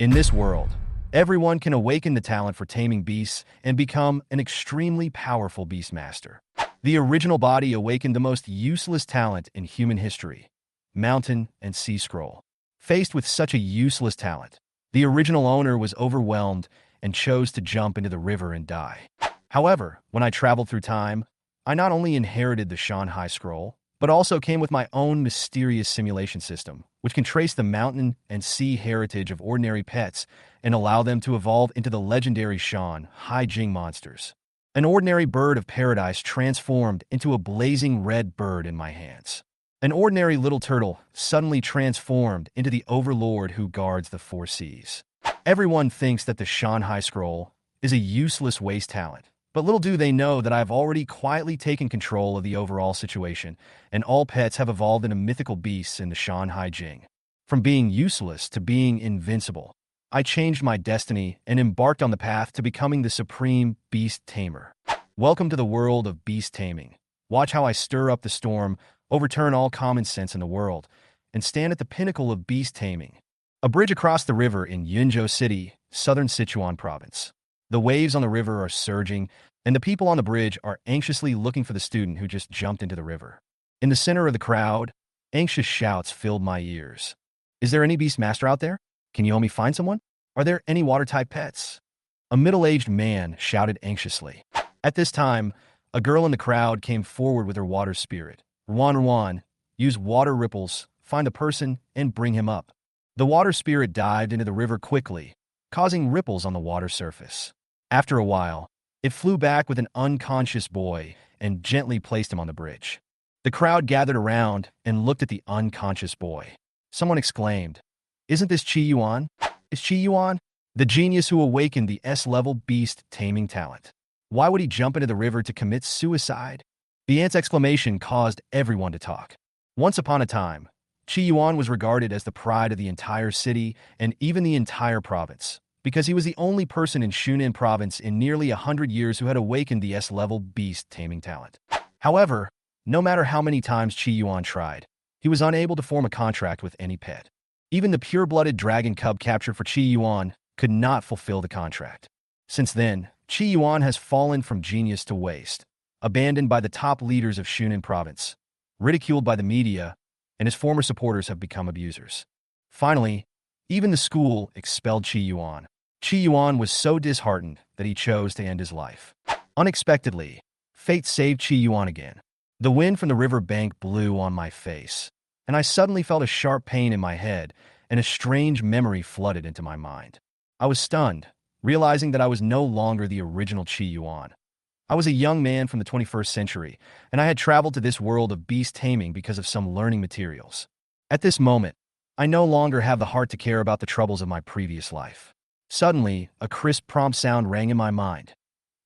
In this world, everyone can awaken the talent for taming beasts and become an extremely powerful beastmaster. The original body awakened the most useless talent in human history, Mountain and Sea Scroll. Faced with such a useless talent, the original owner was overwhelmed and chose to jump into the river and die. However, when I traveled through time, I not only inherited the Shan Hai Scroll, but also came with my own mysterious simulation system, which can trace the mountain and sea heritage of ordinary pets and allow them to evolve into the legendary Shan Hai Jing monsters. An ordinary bird of paradise transformed into a blazing red bird in my hands. An ordinary little turtle suddenly transformed into the overlord who guards the four seas. Everyone thinks that the Shan Hai Scroll is a useless waste talent, but little do they know that I have already quietly taken control of the overall situation, and all pets have evolved into mythical beasts in the Shan Hai Jing. From being useless to being invincible, I changed my destiny and embarked on the path to becoming the supreme beast tamer. Welcome to the world of beast taming. Watch how I stir up the storm, overturn all common sense in the world, and stand at the pinnacle of beast taming. A bridge across the river in Yunzhou City, southern Sichuan province. The waves on the river are surging, and the people on the bridge are anxiously looking for the student who just jumped into the river. In the center of the crowd, anxious shouts filled my ears. Is there any beastmaster out there? Can you help me find someone? Are there any water-type pets? A middle-aged man shouted anxiously. At this time, a girl in the crowd came forward with her water spirit. Ruan, use water ripples, find a person, and bring him up. The water spirit dived into the river quickly, causing ripples on the water surface. After a while, it flew back with an unconscious boy and gently placed him on the bridge. The crowd gathered around and looked at the unconscious boy. Someone exclaimed, "Isn't this Qi Yuan? Is Qi Yuan the genius who awakened the S-level beast taming talent? Why would he jump into the river to commit suicide?" The ant's exclamation caused everyone to talk. Once upon a time, Qi Yuan was regarded as the pride of the entire city and even the entire province, because he was the only person in Shunan province in nearly 100 years who had awakened the S-level beast taming talent. However, no matter how many times Qi Yuan tried, he was unable to form a contract with any pet. Even the pure-blooded dragon cub captured for Qi Yuan could not fulfill the contract. Since then, Qi Yuan has fallen from genius to waste, abandoned by the top leaders of Shunan province, ridiculed by the media, and his former supporters have become abusers. Finally, even the school expelled Qi Yuan. Qi Yuan was so disheartened that he chose to end his life. Unexpectedly, fate saved Qi Yuan again. The wind from the river bank blew on my face, and I suddenly felt a sharp pain in my head, and a strange memory flooded into my mind. I was stunned, realizing that I was no longer the original Qi Yuan. I was a young man from the 21st century, and I had traveled to this world of beast taming because of some learning materials. At this moment, I no longer have the heart to care about the troubles of my previous life. Suddenly, a crisp prompt sound rang in my mind.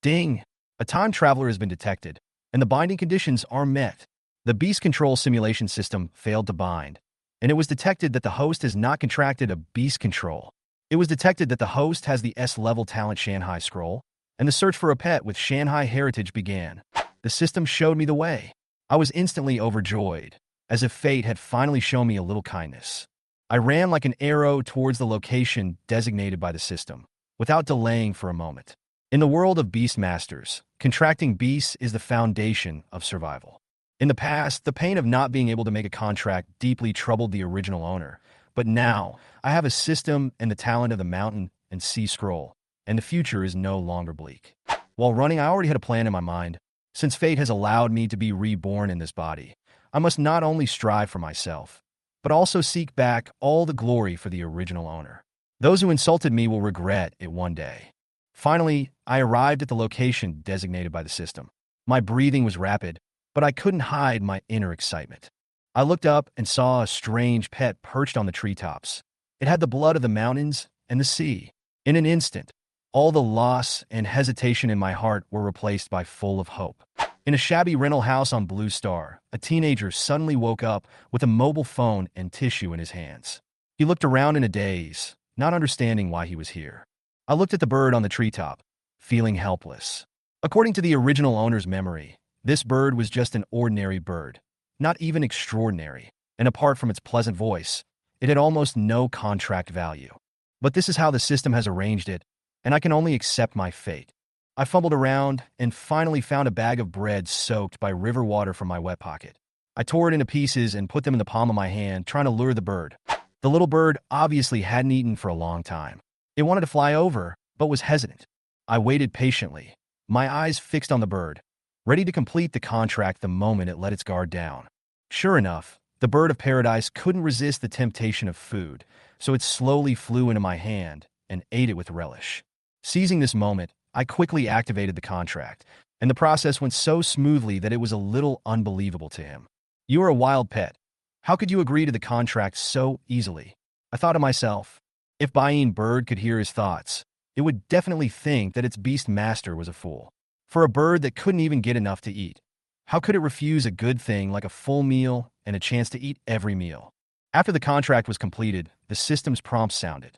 Ding! A time traveler has been detected, and the binding conditions are met. The beast control simulation system failed to bind, and it was detected that the host has not contracted a beast control. It was detected that the host has the S-level talent Shan Hai Scroll, and the search for a pet with Shan Hai heritage began. The system showed me the way. I was instantly overjoyed, as if fate had finally shown me a little kindness. I ran like an arrow towards the location designated by the system, without delaying for a moment. In the world of beastmasters, contracting beasts is the foundation of survival. In the past, the pain of not being able to make a contract deeply troubled the original owner, but now I have a system and the talent of the Mountain and Sea Scroll, and the future is no longer bleak. While running, I already had a plan in my mind. Since fate has allowed me to be reborn in this body, I must not only strive for myself, but also seek back all the glory for the original owner. Those who insulted me will regret it one day. Finally, I arrived at the location designated by the system. My breathing was rapid, but I couldn't hide my inner excitement. I looked up and saw a strange pet perched on the treetops. It had the blood of the mountains and the sea. In an instant, all the loss and hesitation in my heart were replaced by full of hope. In a shabby rental house on Blue Star, a teenager suddenly woke up with a mobile phone and tissue in his hands. He looked around in a daze, not understanding why he was here. I looked at the bird on the treetop, feeling helpless. According to the original owner's memory, this bird was just an ordinary bird, not even extraordinary, and apart from its pleasant voice, it had almost no contract value. But this is how the system has arranged it, and I can only accept my fate. I fumbled around and finally found a bag of bread soaked by river water from my wet pocket. I tore it into pieces and put them in the palm of my hand, trying to lure the bird. The little bird obviously hadn't eaten for a long time. It wanted to fly over, but was hesitant. I waited patiently, my eyes fixed on the bird, ready to complete the contract the moment it let its guard down. Sure enough, the bird of paradise couldn't resist the temptation of food, so it slowly flew into my hand and ate it with relish. Seizing this moment, I quickly activated the contract, and the process went so smoothly that it was a little unbelievable to him. You are a wild pet. How could you agree to the contract so easily? I thought to myself, if Bayin Bird could hear his thoughts, it would definitely think that its beastmaster was a fool. For a bird that couldn't even get enough to eat, how could it refuse a good thing like a full meal and a chance to eat every meal? After the contract was completed, the system's prompt sounded.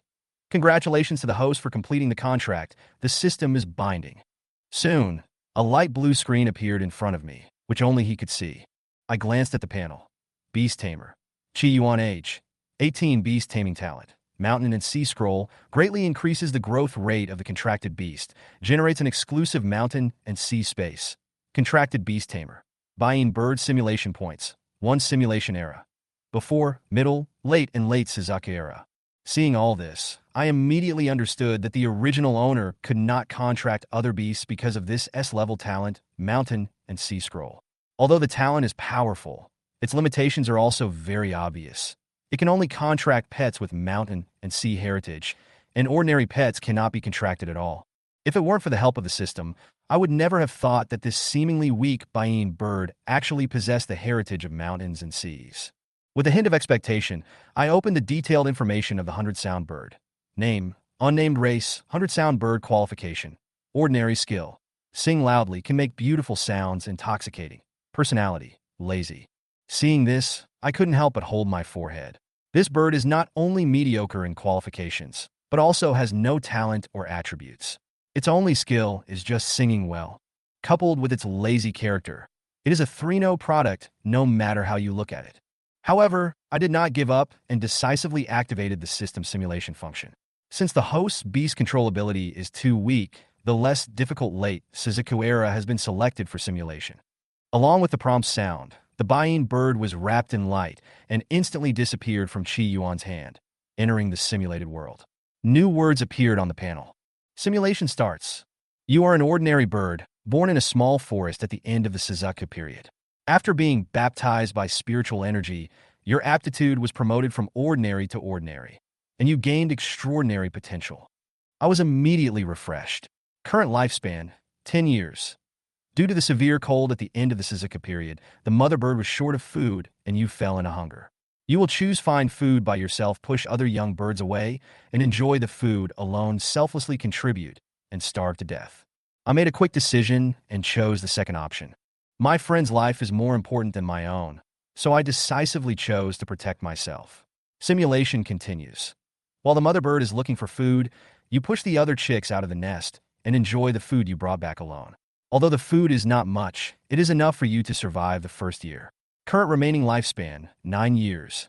Congratulations to the host for completing the contract. The system is binding. Soon, a light blue screen appeared in front of me, which only he could see. I glanced at the panel. Beast Tamer. Chi Yuan Age. 18 Beast Taming Talent. Mountain and Sea Scroll greatly increases the growth rate of the contracted beast, generates an exclusive mountain and sea space. Contracted Beast Tamer. Buying bird simulation points. 1 simulation era. Before, middle, late, and late Suzaku era. Seeing all this, I immediately understood that the original owner could not contract other beasts because of this S-level talent, mountain, and sea scroll. Although the talent is powerful, its limitations are also very obvious. It can only contract pets with mountain and sea heritage, and ordinary pets cannot be contracted at all. If it weren't for the help of the system, I would never have thought that this seemingly weak Bayin bird actually possessed the heritage of mountains and seas. With a hint of expectation, I opened the detailed information of the 100-sound bird. Name, unnamed race, 100-sound bird qualification. Ordinary skill. Sing loudly, can make beautiful sounds, intoxicating. Personality, lazy. Seeing this, I couldn't help but hold my forehead. This bird is not only mediocre in qualifications, but also has no talent or attributes. Its only skill is just singing well. Coupled with its lazy character, it is a 3-no product no matter how you look at it. However, I did not give up and decisively activated the system simulation function. Since the host's beast control ability is too weak, the less difficult late Suzaku era has been selected for simulation. Along with the prompt sound, the Bayin bird was wrapped in light and instantly disappeared from Chi Yuan's hand, entering the simulated world. New words appeared on the panel. Simulation starts. You are an ordinary bird, born in a small forest at the end of the Suzaku period. After being baptized by spiritual energy, your aptitude was promoted from ordinary to ordinary, and you gained extraordinary potential. I was immediately refreshed. Current lifespan, 10 years. Due to the severe cold at the end of the Suzaku period, the mother bird was short of food and you fell into hunger. You will choose find food by yourself, push other young birds away, and enjoy the food alone, selflessly contribute, and starve to death. I made a quick decision and chose the second option. My friend's life is more important than my own, so I decisively chose to protect myself. Simulation continues. While the mother bird is looking for food, you push the other chicks out of the nest and enjoy the food you brought back alone. Although the food is not much, it is enough for you to survive the first year. Current remaining lifespan, 9 years.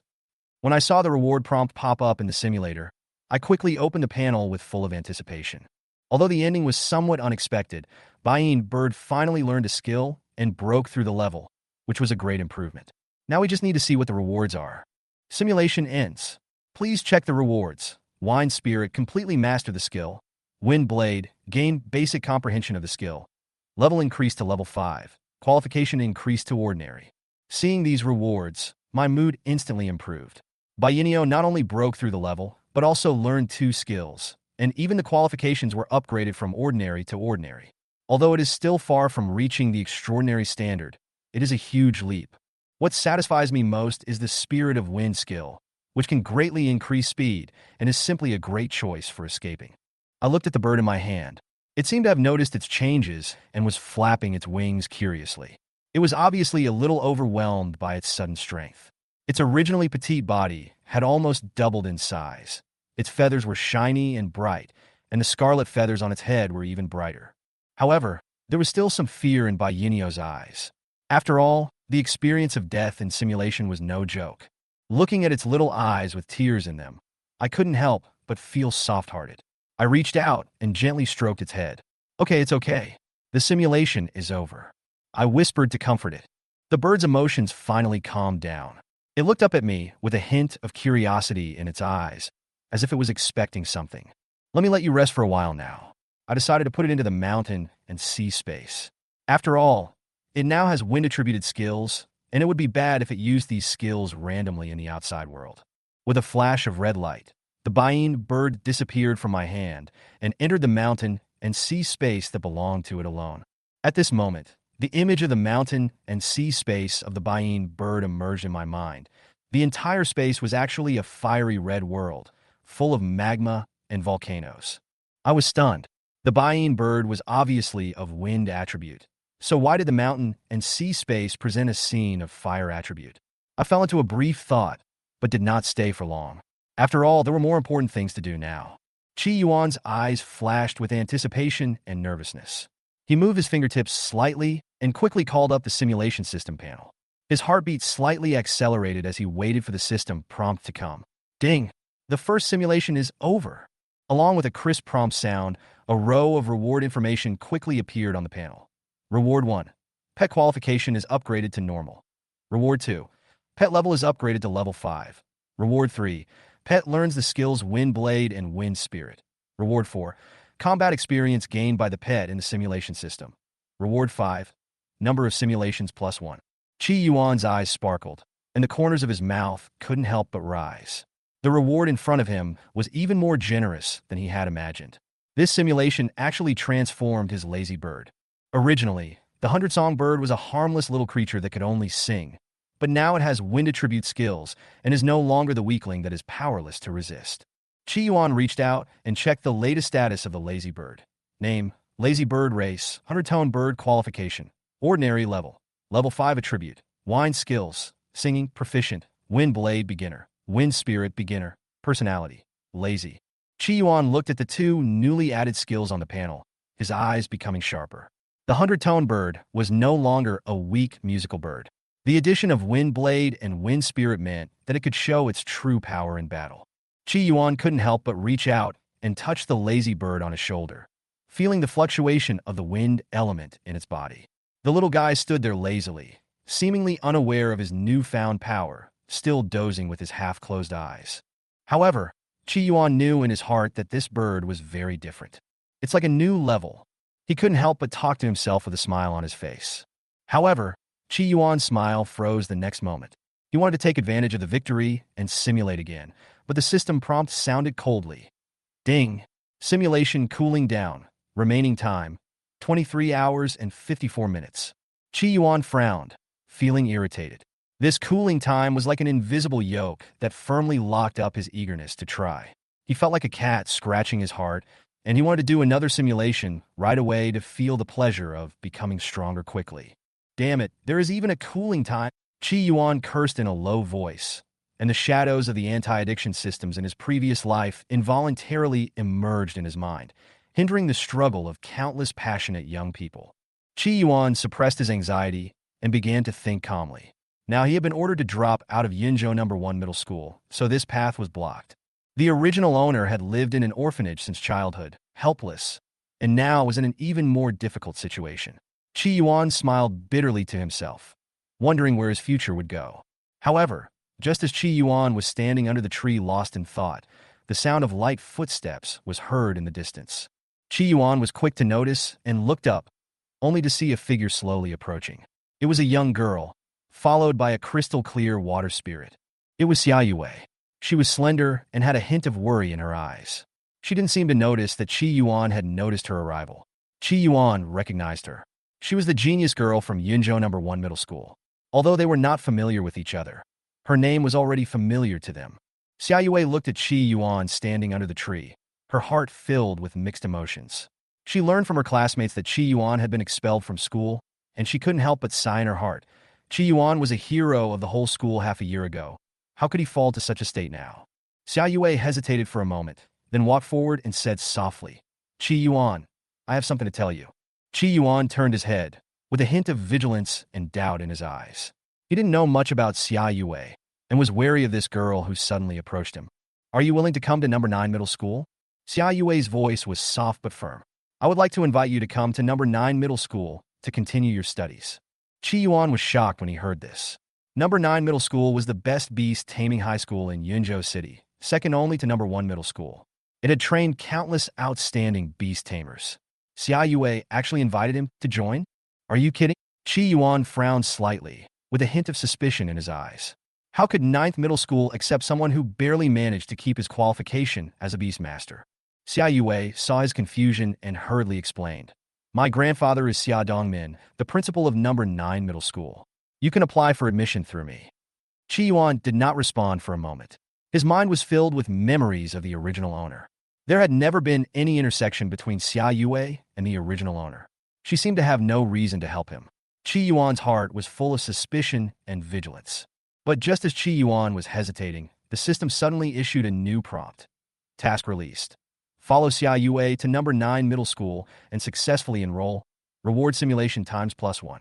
When I saw the reward prompt pop up in the simulator, I quickly opened the panel with full of anticipation. Although the ending was somewhat unexpected, Bayin bird finally learned a skill and broke through the level, which was a great improvement. Now we just need to see what the rewards are. Simulation ends. Please check the rewards. Wine Spirit, completely master the skill. Wind Blade, gain basic comprehension of the skill. Level increased to level 5. Qualification increased to ordinary. Seeing these rewards, my mood instantly improved. Bayinio not only broke through the level, but also learned 2 skills, and even the qualifications were upgraded from ordinary to ordinary. Although it is still far from reaching the extraordinary standard, it is a huge leap. What satisfies me most is the Spirit of Wind skill, which can greatly increase speed and is simply a great choice for escaping. I looked at the bird in my hand. It seemed to have noticed its changes and was flapping its wings curiously. It was obviously a little overwhelmed by its sudden strength. Its originally petite body had almost doubled in size. Its feathers were shiny and bright, and the scarlet feathers on its head were even brighter. However, there was still some fear in Bayinio's eyes. After all, the experience of death in simulation was no joke. Looking at its little eyes with tears in them, I couldn't help but feels soft-hearted. I reached out and gently stroked its head. Okay, it's okay. The simulation is over. I whispered to comfort it. The bird's emotions finally calmed down. It looked up at me with a hint of curiosity in its eyes, as if it was expecting something. Let me let you rest for a while now. I decided to put it into the mountain and sea space. After all, it now has wind-attributed skills, and it would be bad if it used these skills randomly in the outside world. With a flash of red light, the Bain bird disappeared from my hand and entered the mountain and sea space that belonged to it alone. At this moment, the image of the mountain and sea space of the Bain bird emerged in my mind. The entire space was actually a fiery red world, full of magma and volcanoes. I was stunned. The Bain bird was obviously of wind attribute. So why did the mountain and sea space present a scene of fire attribute? I fell into a brief thought, but did not stay for long. After all, there were more important things to do now. Qi Yuan's eyes flashed with anticipation and nervousness. He moved his fingertips slightly and quickly called up the simulation system panel. His heartbeat slightly accelerated as he waited for the system prompt to come. Ding! The first simulation is over. Along with a crisp prompt sound, a row of reward information quickly appeared on the panel. Reward 1. Pet qualification is upgraded to normal. Reward 2. Pet level is upgraded to level 5. Reward 3. Pet learns the skills Wind Blade and Wind Spirit. Reward 4. Combat experience gained by the pet in the simulation system. Reward 5. Number of simulations plus 1. Qi Yuan's eyes sparkled, and the corners of his mouth couldn't help but rise. The reward in front of him was even more generous than he had imagined. This simulation actually transformed his lazy bird. Originally, the 100-song bird was a harmless little creature that could only sing, but now it has wind attribute skills and is no longer the weakling that is powerless to resist. Qi Yuan reached out and checked the latest status of the lazy bird. Name, lazy bird race, 100-tone bird qualification, ordinary level, level 5 attribute, wine skills, singing, proficient, wind blade beginner, wind spirit beginner, personality, lazy. Qi Yuan looked at the two newly added skills on the panel, his eyes becoming sharper. The 100-tone bird was no longer a weak musical bird. The addition of Wind Blade and Wind Spirit meant that it could show its true power in battle. Qi Yuan couldn't help but reach out and touch the lazy bird on his shoulder, feeling the fluctuation of the wind element in its body. The little guy stood there lazily, seemingly unaware of his newfound power, still dozing with his half-closed eyes. However, Qi Yuan knew in his heart that this bird was very different. It's like a new level. He couldn't help but talk to himself with a smile on his face. However, Qi Yuan's smile froze the next moment. He wanted to take advantage of the victory and simulate again, but the system prompt sounded coldly. Ding! Simulation cooling down. Remaining time, 23 hours and 54 minutes. Qi Yuan frowned, feeling irritated. This cooling time was like an invisible yoke that firmly locked up his eagerness to try. He felt like a cat scratching his heart, and he wanted to do another simulation right away to feel the pleasure of becoming stronger quickly. Damn it, there is even a cooling time. Qi Yuan cursed in a low voice, and the shadows of the anti-addiction systems in his previous life involuntarily emerged in his mind, hindering the struggle of countless passionate young people. Qi Yuan suppressed his anxiety and began to think calmly. Now he had been ordered to drop out of Yinzhou No. 1 middle school, so this path was blocked. The original owner had lived in an orphanage since childhood, helpless, and now was in an even more difficult situation. Qi Yuan smiled bitterly to himself, wondering where his future would go. However, just as Qi Yuan was standing under the tree lost in thought, the sound of light footsteps was heard in the distance. Qi Yuan was quick to notice and looked up, only to see a figure slowly approaching. It was a young girl, followed by a crystal-clear water spirit. It was Xia Yue. She was slender and had a hint of worry in her eyes. She didn't seem to notice that Qi Yuan had noticed her arrival. Qi Yuan recognized her. She was the genius girl from Yinzhou No. 1 middle school. Although they were not familiar with each other, her name was already familiar to them. Xia Yue looked at Qi Yuan standing under the tree, her heart filled with mixed emotions. She learned from her classmates that Qi Yuan had been expelled from school, and she couldn't help but sigh in her heart. Qi Yuan was a hero of the whole school half a year ago. How could he fall to such a state now? Xia Yue hesitated for a moment, then walked forward and said softly, Qi Yuan, I have something to tell you. Qi Yuan turned his head, with a hint of vigilance and doubt in his eyes. He didn't know much about Xia Yue, and was wary of this girl who suddenly approached him. Are you willing to come to number 9 middle school? Xia Yue's voice was soft but firm. I would like to invite you to come to number 9 middle school to continue your studies. Qi Yuan was shocked when he heard this. Number 9 middle school was the best beast taming high school in Yunzhou City, second only to number 1 middle school. It had trained countless outstanding beast tamers. Xia Yue actually invited him to join? Are you kidding? Qi Yuan frowned slightly, with a hint of suspicion in his eyes. How could 9th middle school accept someone who barely managed to keep his qualification as a beastmaster? Xia Yue saw his confusion and hurriedly explained. My grandfather is Xia Dongmin, the principal of number 9 middle school. You can apply for admission through me. Qi Yuan did not respond for a moment. His mind was filled with memories of the original owner. There had never been any intersection between Xia Yue and the original owner. She seemed to have no reason to help him. Qi Yuan's heart was full of suspicion and vigilance. But just as Qi Yuan was hesitating, the system suddenly issued a new prompt. Task released. Follow Xia Yue to number 9 middle school and successfully enroll. Reward simulation times +1.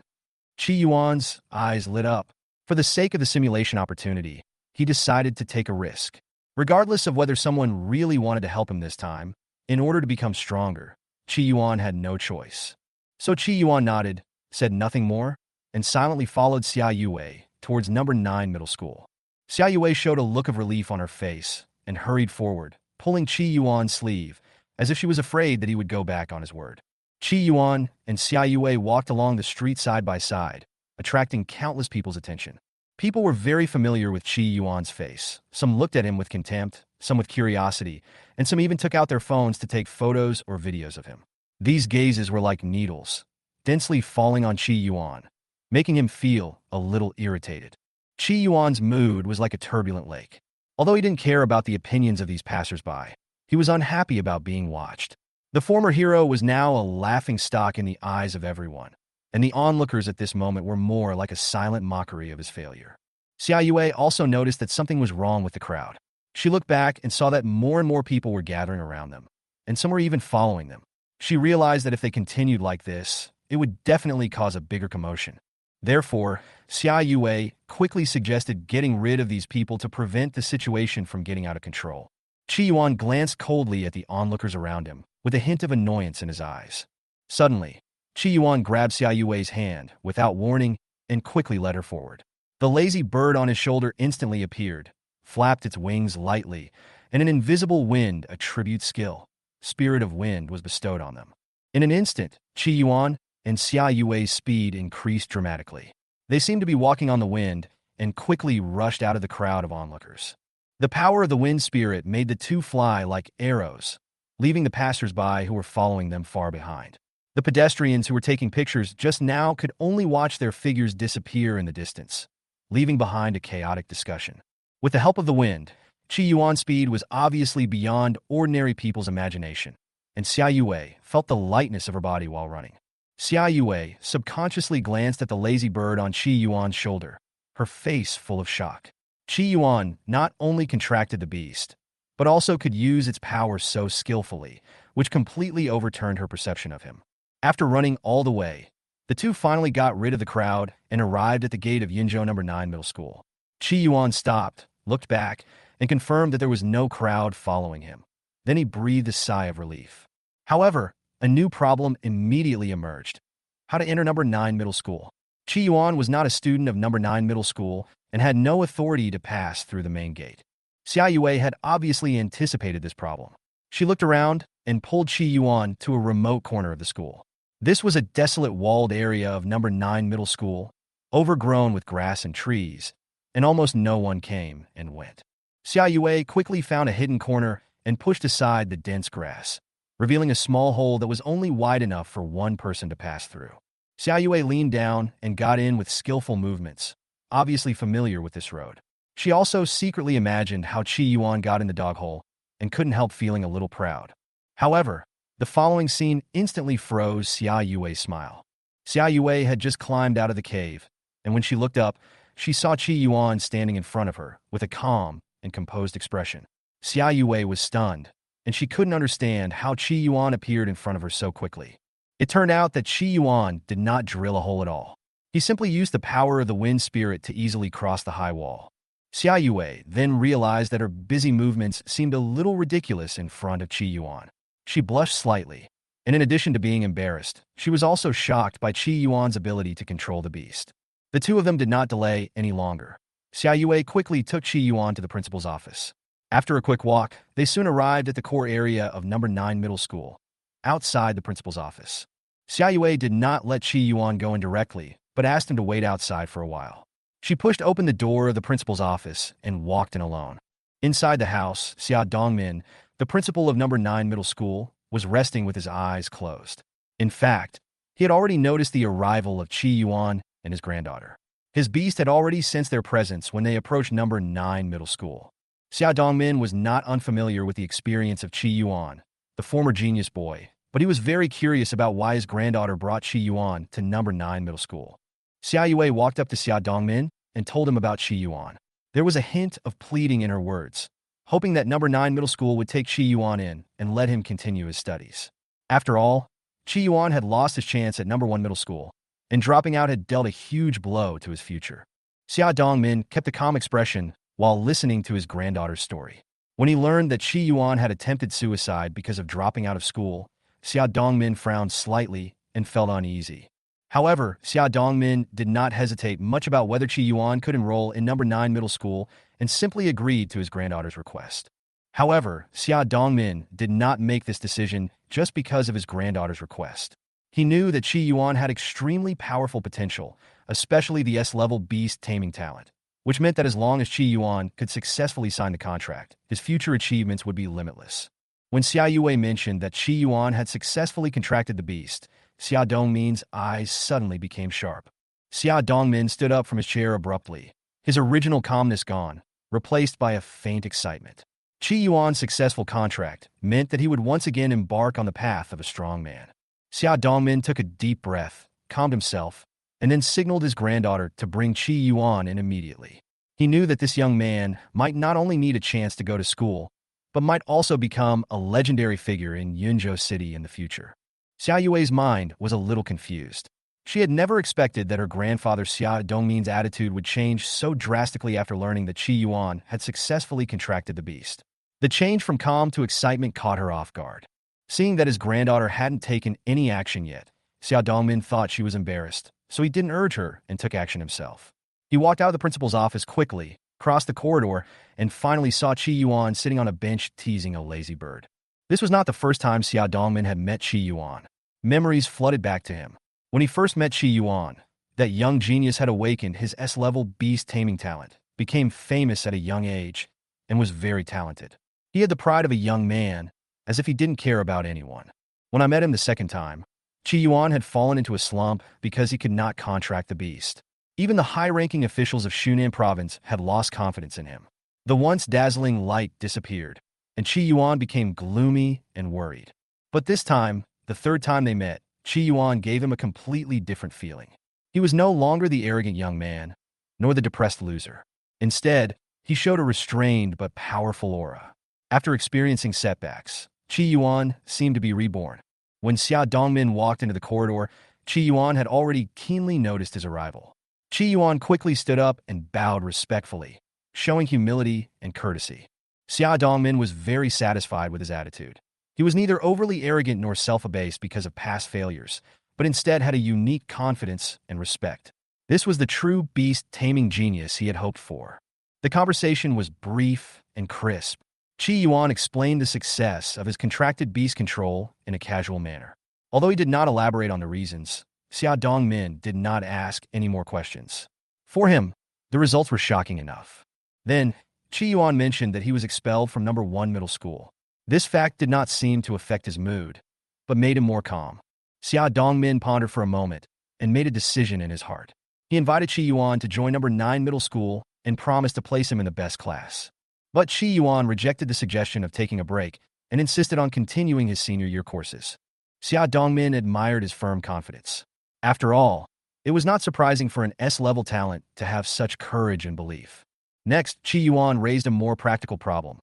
Qi Yuan's eyes lit up. For the sake of the simulation opportunity, he decided to take a risk. Regardless of whether someone really wanted to help him this time, in order to become stronger, Qi Yuan had no choice. So Qi Yuan nodded, said nothing more, and silently followed Xia Yue towards number 9 middle school. Xia Yue showed a look of relief on her face and hurried forward, pulling Qi Yuan's sleeve, as if she was afraid that he would go back on his word. Qi Yuan and Xia Yue walked along the street side by side, attracting countless people's attention. People were very familiar with Qi Yuan's face. Some looked at him with contempt, some with curiosity, and some even took out their phones to take photos or videos of him. These gazes were like needles, densely falling on Qi Yuan, making him feel a little irritated. Qi Yuan's mood was like a turbulent lake. Although he didn't care about the opinions of these passersby, he was unhappy about being watched. The former hero was now a laughingstock in the eyes of everyone, and the onlookers at this moment were more like a silent mockery of his failure. Xia Yue also noticed that something was wrong with the crowd. She looked back and saw that more and more people were gathering around them, and some were even following them. She realized that if they continued like this, it would definitely cause a bigger commotion. Therefore, Xia Yue quickly suggested getting rid of these people to prevent the situation from getting out of control. Qi Yuan glanced coldly at the onlookers around him, with a hint of annoyance in his eyes. Suddenly, Qi Yuan grabbed Xia Yue's hand, without warning, and quickly led her forward. The lazy bird on his shoulder instantly appeared, flapped its wings lightly, and an invisible wind, a tribute skill, Spirit of Wind, was bestowed on them. In an instant, Qi Yuan and Xia Yue's speed increased dramatically. They seemed to be walking on the wind and quickly rushed out of the crowd of onlookers. The power of the wind spirit made the two fly like arrows, leaving the passersby who were following them far behind. The pedestrians who were taking pictures just now could only watch their figures disappear in the distance, leaving behind a chaotic discussion. With the help of the wind, Qi Yuan's speed was obviously beyond ordinary people's imagination, and Xia Yue felt the lightness of her body while running. Xia Yue subconsciously glanced at the lazy bird on Qi Yuan's shoulder, her face full of shock. Qi Yuan not only contracted the beast, but also could use its power so skillfully, which completely overturned her perception of him. After running all the way, the two finally got rid of the crowd and arrived at the gate of Yunzhou number 9 middle school. Qi Yuan stopped, looked back, and confirmed that there was no crowd following him. Then he breathed a sigh of relief. However, a new problem immediately emerged. How to enter number 9 middle school. Qi Yuan was not a student of number 9 middle school and had no authority to pass through the main gate. Xia Yue had obviously anticipated this problem. She looked around and pulled Qi Yuan to a remote corner of the school. This was a desolate walled area of number 9 middle school, overgrown with grass and trees, and almost no one came and went. Xia Yue quickly found a hidden corner and pushed aside the dense grass, revealing a small hole that was only wide enough for one person to pass through. Xia Yue leaned down and got in with skillful movements, obviously familiar with this road. She also secretly imagined how Qi Yuan got in the dog hole and couldn't help feeling a little proud. However, the following scene instantly froze Xia Yue's smile. Xia Yue had just climbed out of the cave, and when she looked up, she saw Qi Yuan standing in front of her with a calm and composed expression. Xia Yue was stunned, and she couldn't understand how Qi Yuan appeared in front of her so quickly. It turned out that Qi Yuan did not drill a hole at all. He simply used the power of the wind spirit to easily cross the high wall. Xia Yue then realized that her busy movements seemed a little ridiculous in front of Qi Yuan. She blushed slightly, and in addition to being embarrassed, she was also shocked by Qi Yuan's ability to control the beast. The two of them did not delay any longer. Xia Yue quickly took Qi Yuan to the principal's office. After a quick walk, they soon arrived at the core area of number 9 middle school, outside the principal's office. Xia Yue did not let Qi Yuan go in directly, but asked him to wait outside for a while. She pushed open the door of the principal's office and walked in alone. Inside the house, Xia Dongmin, the principal of number 9 middle school, was resting with his eyes closed. In fact, he had already noticed the arrival of Qi Yuan and his granddaughter. His beast had already sensed their presence when they approached number 9 middle school. Xia Dongmin was not unfamiliar with the experience of Qi Yuan, the former genius boy, but he was very curious about why his granddaughter brought Qi Yuan to number 9 middle school. Xia Yue walked up to Xia Dongmin and told him about Qi Yuan. There was a hint of pleading in her words, hoping that number 9 middle school would take Qi Yuan in and let him continue his studies. After all, Qi Yuan had lost his chance at number 1 middle school, and dropping out had dealt a huge blow to his future. Xia Dongmin kept a calm expression while listening to his granddaughter's story. When he learned that Qi Yuan had attempted suicide because of dropping out of school, Xia Dongmin frowned slightly and felt uneasy. However, Xia Dongmin did not hesitate much about whether Qi Yuan could enroll in number 9 middle school and simply agreed to his granddaughter's request. However, Xia Dongmin did not make this decision just because of his granddaughter's request. He knew that Qi Yuan had extremely powerful potential, especially the S-level beast taming talent, which meant that as long as Qi Yuan could successfully sign the contract, his future achievements would be limitless. When Xia Yue mentioned that Qi Yuan had successfully contracted the beast, Xia Dongmin's eyes suddenly became sharp. Xia Dongmin stood up from his chair abruptly, his original calmness gone, replaced by a faint excitement. Qi Yuan's successful contract meant that he would once again embark on the path of a strong man. Xia Dongmin took a deep breath, calmed himself, and then signaled his granddaughter to bring Qi Yuan in immediately. He knew that this young man might not only need a chance to go to school, but might also become a legendary figure in Yunzhou City in the future. Xia Yue's mind was a little confused. She had never expected that her grandfather Xia Dongmin's attitude would change so drastically after learning that Qi Yuan had successfully contracted the beast. The change from calm to excitement caught her off guard. Seeing that his granddaughter hadn't taken any action yet, Xia Dongmin thought she was embarrassed, so he didn't urge her and took action himself. He walked out of the principal's office quickly, crossed the corridor, and finally saw Qi Yuan sitting on a bench teasing a lazy bird. This was not the first time Xia Dongmin had met Qi Yuan. Memories flooded back to him. When he first met Qi Yuan, that young genius had awakened his S-level beast taming talent, became famous at a young age, and was very talented. He had the pride of a young man, as if he didn't care about anyone. When I met him the second time, Qi Yuan had fallen into a slump because he could not contract the beast. Even the high-ranking officials of Shunan province had lost confidence in him. The once dazzling light disappeared, and Qi Yuan became gloomy and worried. But this time, the third time they met, Qi Yuan gave him a completely different feeling. He was no longer the arrogant young man, nor the depressed loser. Instead, he showed a restrained but powerful aura. After experiencing setbacks, Qi Yuan seemed to be reborn. When Xia Dongmin walked into the corridor, Qi Yuan had already keenly noticed his arrival. Qi Yuan quickly stood up and bowed respectfully, showing humility and courtesy. Xia Dongmin was very satisfied with his attitude. He was neither overly arrogant nor self-abased because of past failures, but instead had a unique confidence and respect. This was the true beast-taming genius he had hoped for. The conversation was brief and crisp. Qi Yuan explained the success of his contracted beast control in a casual manner. Although he did not elaborate on the reasons, Xia Dongmin did not ask any more questions. For him, the results were shocking enough. Then, Qi Yuan mentioned that he was expelled from number 1 middle school. This fact did not seem to affect his mood, but made him more calm. Xia Dongmin pondered for a moment and made a decision in his heart. He invited Qi Yuan to join number 9 middle school and promised to place him in the best class. But Qi Yuan rejected the suggestion of taking a break and insisted on continuing his senior year courses. Xia Dongmin admired his firm confidence. After all, it was not surprising for an S-level talent to have such courage and belief. Next, Qi Yuan raised a more practical problem.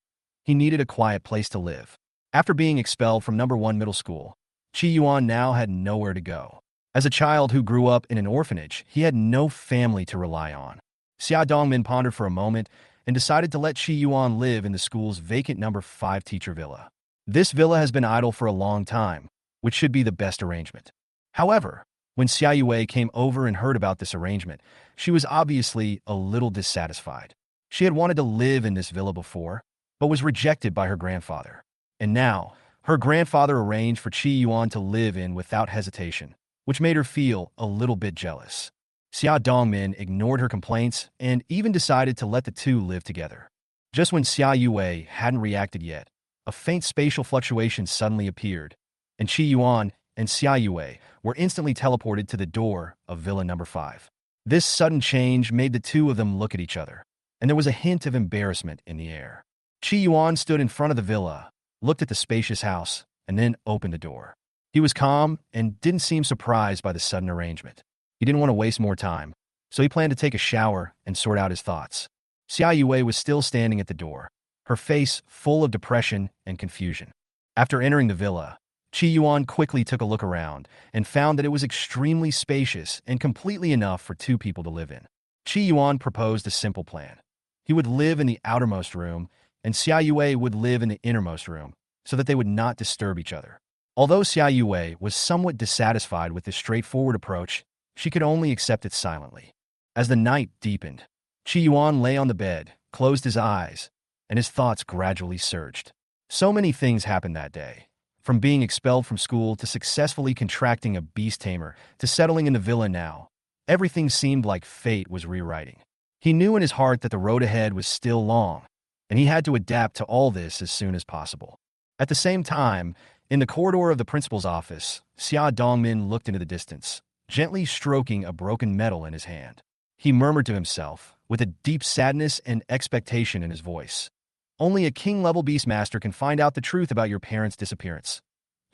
He needed a quiet place to live. After being expelled from number 1 middle school, Qi Yuan now had nowhere to go. As a child who grew up in an orphanage, he had no family to rely on. Xia Dongmin pondered for a moment and decided to let Chi Yuan live in the school's vacant number 5 teacher villa. This villa has been idle for a long time, which should be the best arrangement. However, when Xia Yue came over and heard about this arrangement, she was obviously a little dissatisfied. She had wanted to live in this villa before, but was rejected by her grandfather. And now, her grandfather arranged for Chi Yuan to live in without hesitation, which made her feel a little bit jealous. Xia Dongmin ignored her complaints and even decided to let the two live together. Just when Xia Yue hadn't reacted yet, a faint spatial fluctuation suddenly appeared, and Chi Yuan and Xia Yue were instantly teleported to the door of Villa number 5. This sudden change made the two of them look at each other, and there was a hint of embarrassment in the air. Chi Yuan stood in front of the villa, looked at the spacious house, and then opened the door. He was calm and didn't seem surprised by the sudden arrangement. He didn't want to waste more time, so he planned to take a shower and sort out his thoughts. Xia Yue was still standing at the door, her face full of depression and confusion. After entering the villa, Chi Yuan quickly took a look around and found that it was extremely spacious and completely enough for 2 people to live in. Chi Yuan proposed a simple plan. He would live in the outermost room, and Xia Yue would live in the innermost room, so that they would not disturb each other. Although Xia Yue was somewhat dissatisfied with this straightforward approach, she could only accept it silently. As the night deepened, Chi Yuan lay on the bed, closed his eyes, and his thoughts gradually surged. So many things happened that day. From being expelled from school to successfully contracting a beast tamer to settling in the villa now, everything seemed like fate was rewriting. He knew in his heart that the road ahead was still long, and he had to adapt to all this as soon as possible. At the same time, in the corridor of the principal's office, Xia Dongmin looked into the distance, gently stroking a broken medal in his hand. He murmured to himself, with a deep sadness and expectation in his voice. Only a king-level beastmaster can find out the truth about your parents' disappearance.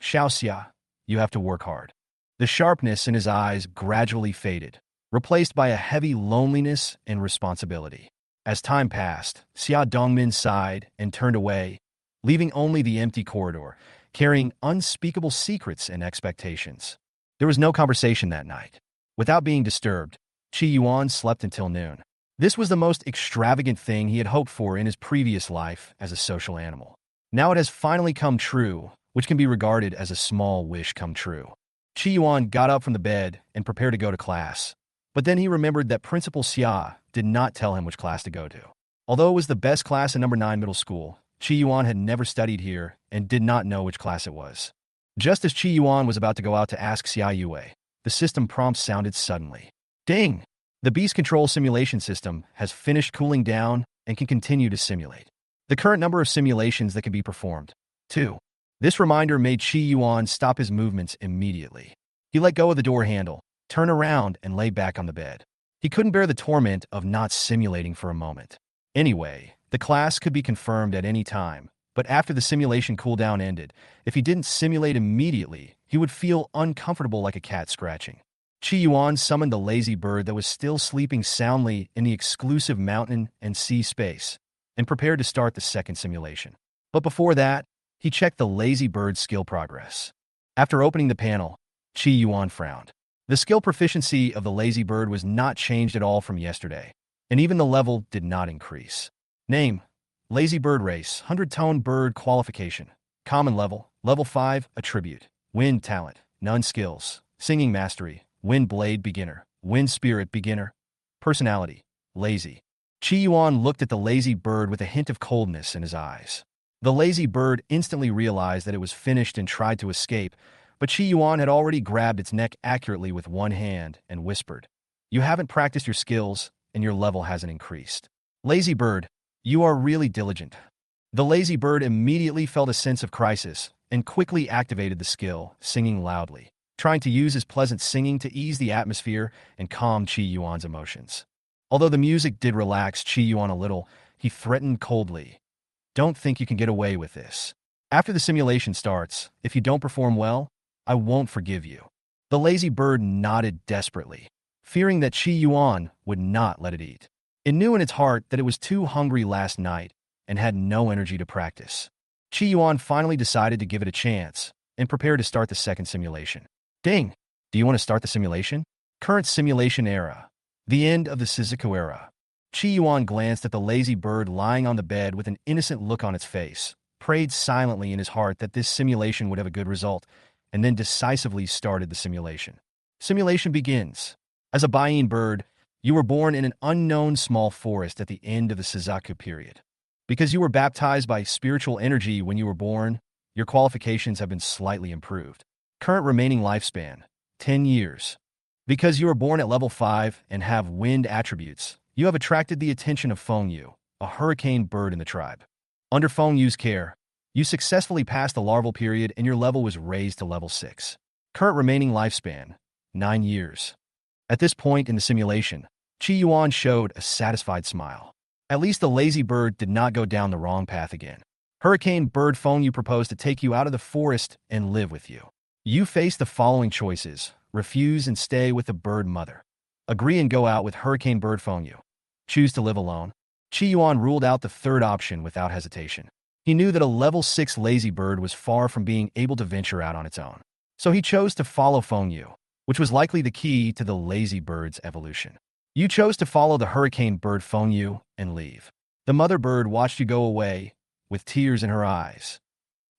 Xiao Xia, you have to work hard. The sharpness in his eyes gradually faded, replaced by a heavy loneliness and responsibility. As time passed, Xia Dongmin sighed and turned away, leaving only the empty corridor, carrying unspeakable secrets and expectations. There was no conversation that night. Without being disturbed, Chi Yuan slept until noon. This was the most extravagant thing he had hoped for in his previous life as a social animal. Now it has finally come true, which can be regarded as a small wish come true. Chi Yuan got up from the bed and prepared to go to class. But then he remembered that Principal Xia did not tell him which class to go to. Although it was the best class in number 9 middle school, Chi Yuan had never studied here and did not know which class it was. Just as Chi Yuan was about to go out to ask Xia Yue, the system prompt sounded suddenly. Ding! The beast control simulation system has finished cooling down and can continue to simulate. The current number of simulations that can be performed. 2. This reminder made Chi Yuan stop his movements immediately. He let go of the door handle, turned around, and lay back on the bed. He couldn't bear the torment of not simulating for a moment. Anyway, the class could be confirmed at any time, but after the simulation cooldown ended, if he didn't simulate immediately, he would feel uncomfortable like a cat scratching. Chi Yuan summoned the lazy bird that was still sleeping soundly in the exclusive mountain and sea space, and prepared to start the second simulation. But before that, he checked the lazy bird's skill progress. After opening the panel, Chi Yuan frowned. The skill proficiency of the lazy bird was not changed at all from yesterday, and even the level did not increase. Name: Lazy Bird Race, 100-tone bird qualification. Common level, level 5, attribute. Wind talent, none skills. Singing mastery, wind blade beginner. Wind spirit beginner. Personality, lazy. Chi Yuan looked at the lazy bird with a hint of coldness in his eyes. The lazy bird instantly realized that it was finished and tried to escape, but Chi Yuan had already grabbed its neck accurately with one hand and whispered, "You haven't practiced your skills, and your level hasn't increased. Lazy bird, you are really diligent." The lazy bird immediately felt a sense of crisis and quickly activated the skill, singing loudly, trying to use his pleasant singing to ease the atmosphere and calm Chi Yuan's emotions. Although the music did relax Chi Yuan a little, he threatened coldly, "Don't think you can get away with this. After the simulation starts, if you don't perform well, I won't forgive you." The lazy bird nodded desperately, fearing that Chi Yuan would not let it eat. It knew in its heart that it was too hungry last night and had no energy to practice. Chi Yuan finally decided to give it a chance and prepared to start the second simulation. Ding! Do you want to start the simulation? Current simulation era. The end of the Suzaku era. Chi Yuan glanced at the lazy bird lying on the bed with an innocent look on its face, prayed silently in his heart that this simulation would have a good result, and then decisively started the simulation. Simulation begins. As a Baiyin bird, you were born in an unknown small forest at the end of the Suzaku period. Because you were baptized by spiritual energy when you were born, your qualifications have been slightly improved. Current remaining lifespan, 10 years. Because you were born at level 5 and have wind attributes, you have attracted the attention of Fengyu, a hurricane bird in the tribe. Under Fengyu's care, you successfully passed the larval period and your level was raised to level 6. Current remaining lifespan, 9 years. At this point in the simulation, Chi Yuan showed a satisfied smile. At least the lazy bird did not go down the wrong path again. Hurricane bird Fengyu proposed to take you out of the forest and live with you. You face the following choices: refuse and stay with the bird mother. Agree and go out with Hurricane bird Fengyu. Choose to live alone. Chi Yuan ruled out the third option without hesitation. He knew that a level 6 lazy bird was far from being able to venture out on its own. So he chose to follow Fengyu, which was likely the key to the lazy bird's evolution. You chose to follow the hurricane bird Fengyu and leave. The mother bird watched you go away with tears in her eyes.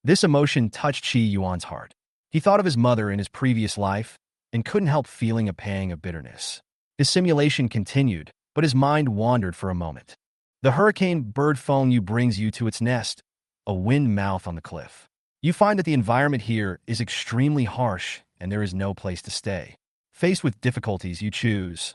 This emotion touched Chi Yuan's heart. He thought of his mother in his previous life and couldn't help feeling a pang of bitterness. His simulation continued, but his mind wandered for a moment. The hurricane bird Fengyu brings you to its nest, a wind mouth on the cliff. You find that the environment here is extremely harsh and there is no place to stay. Faced with difficulties, you choose: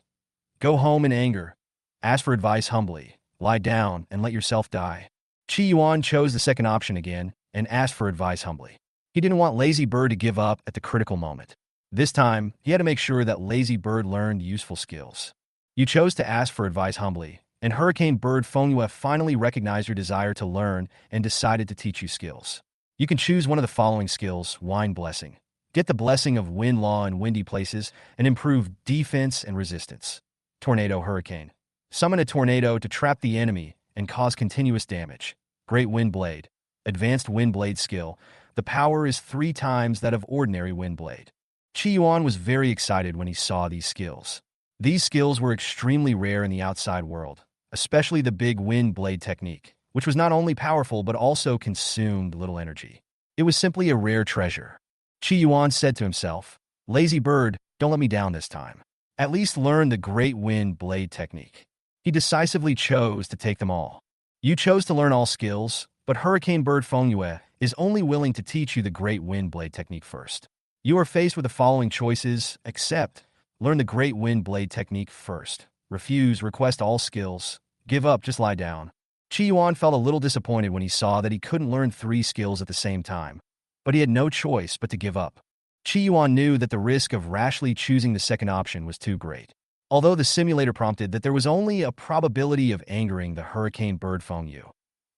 go home in anger, ask for advice humbly, lie down and let yourself die. Chi Yuan chose the second option again and asked for advice humbly. He didn't want Lazy Bird to give up at the critical moment. This time, he had to make sure that Lazy Bird learned useful skills. You chose to ask for advice humbly, and Hurricane Bird Fengyu finally recognized your desire to learn and decided to teach you skills. You can choose one of the following skills: Wine Blessing. Get the blessing of wind law in windy places and improve defense and resistance. Tornado Hurricane. Summon a tornado to trap the enemy and cause continuous damage. Great Wind Blade. Advanced Wind Blade skill. The power is 3 times that of ordinary Wind Blade. Chi Yuan was very excited when he saw these skills. These skills were extremely rare in the outside world, especially the Big Wind Blade technique, which was not only powerful but also consumed little energy. It was simply a rare treasure. Chi Yuan said to himself, "Lazy Bird, don't let me down this time. At least learn the Great Wind Blade technique." He decisively chose to take them all. You chose to learn all skills, but Hurricane Bird Fengyu is only willing to teach you the Great Wind Blade technique first. You are faced with the following choices: accept, learn the Great Wind Blade technique first; refuse, request all skills; give up, just lie down. Chi Yuan felt a little disappointed when he saw that he couldn't learn 3 skills at the same time, but he had no choice but to give up. Chi Yuan knew that the risk of rashly choosing the second option was too great. Although the simulator prompted that there was only a probability of angering the Hurricane Bird Fengyu.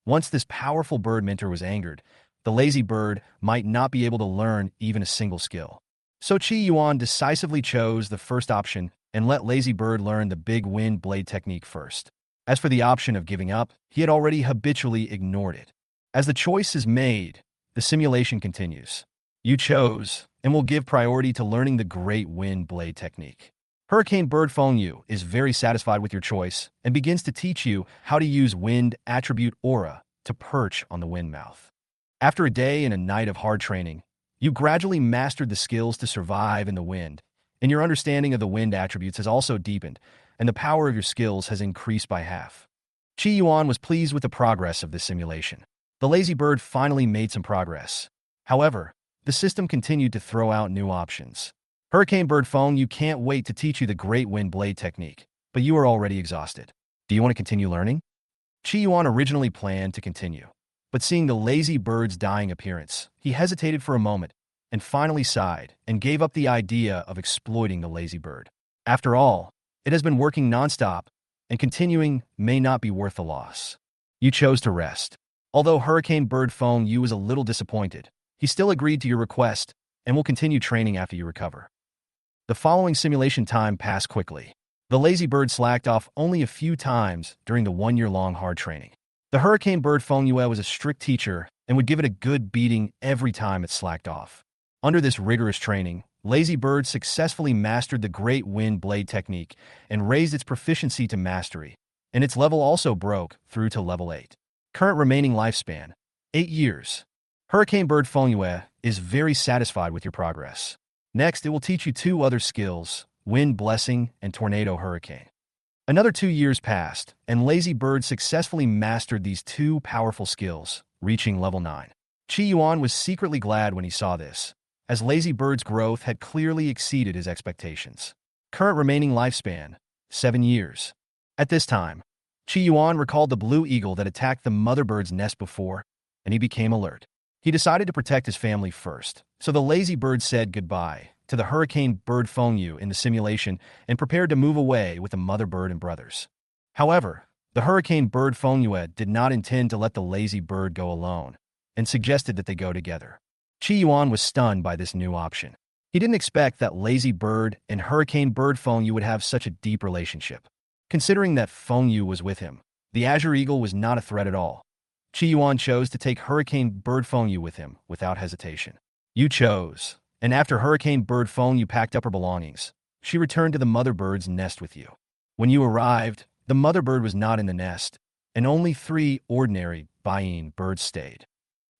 Once this powerful bird mentor was angered, the lazy bird might not be able to learn even a single skill. So Chi Yuan decisively chose the first option and let Lazy Bird learn the Big Wind Blade technique first. As for the option of giving up, he had already habitually ignored it. As the choice is made, the simulation continues. You chose and will give priority to learning the Great Wind Blade technique. Hurricane Bird Fengyu is very satisfied with your choice and begins to teach you how to use wind attribute aura to perch on the wind mouth. After a day and a night of hard training, you gradually mastered the skills to survive in the wind, and your understanding of the wind attributes has also deepened, and the power of your skills has increased by half. Chi Yuan was pleased with the progress of this simulation. The lazy bird finally made some progress. However, the system continued to throw out new options. Hurricane Bird Phone, you can't wait to teach you the Great Wind Blade technique, but you are already exhausted. Do you want to continue learning? Chi Yuan originally planned to continue, but seeing the lazy bird's dying appearance, he hesitated for a moment and finally sighed and gave up the idea of exploiting the lazy bird. After all, it has been working nonstop, and continuing may not be worth the loss. You chose to rest. Although Hurricane Bird Phone you was a little disappointed, he still agreed to your request and will continue training after you recover. The following simulation time passed quickly. The lazy bird slacked off only a few times during the 1-year-long hard training. The Hurricane Bird Phone Yue was a strict teacher and would give it a good beating every time it slacked off. Under this rigorous training, Lazy Bird successfully mastered the Great Wind Blade technique and raised its proficiency to mastery, and its level also broke through to level 8. Current remaining lifespan, 8 years. Hurricane Bird Fengyue is very satisfied with your progress. Next, it will teach you 2 other skills, Wind Blessing and Tornado Hurricane. Another 2 years passed, and Lazy Bird successfully mastered these 2 powerful skills, reaching level 9. Qi Yuan was secretly glad when he saw this, as Lazy Bird's growth had clearly exceeded his expectations. Current remaining lifespan, 7 years. At this time, Qi Yuan recalled the blue eagle that attacked the mother bird's nest before, and he became alert. He decided to protect his family first, so the Lazy Bird said goodbye to the Hurricane Bird Fengyue in the simulation and prepared to move away with the mother bird and brothers. However, the Hurricane Bird Fengyue did not intend to let the Lazy Bird go alone, and suggested that they go together. Qi Yuan was stunned by this new option. He didn't expect that Lazy Bird and Hurricane Bird Fengyue would have such a deep relationship. Considering that Fengyue was with him, the Azure Eagle was not a threat at all. Qi Yuan chose to take Hurricane Bird Fengyue with him without hesitation. You chose, and after Hurricane Bird Fengyue packed up her belongings, she returned to the mother bird's nest with you. When you arrived, the mother bird was not in the nest, and only 3 ordinary Baiying birds stayed.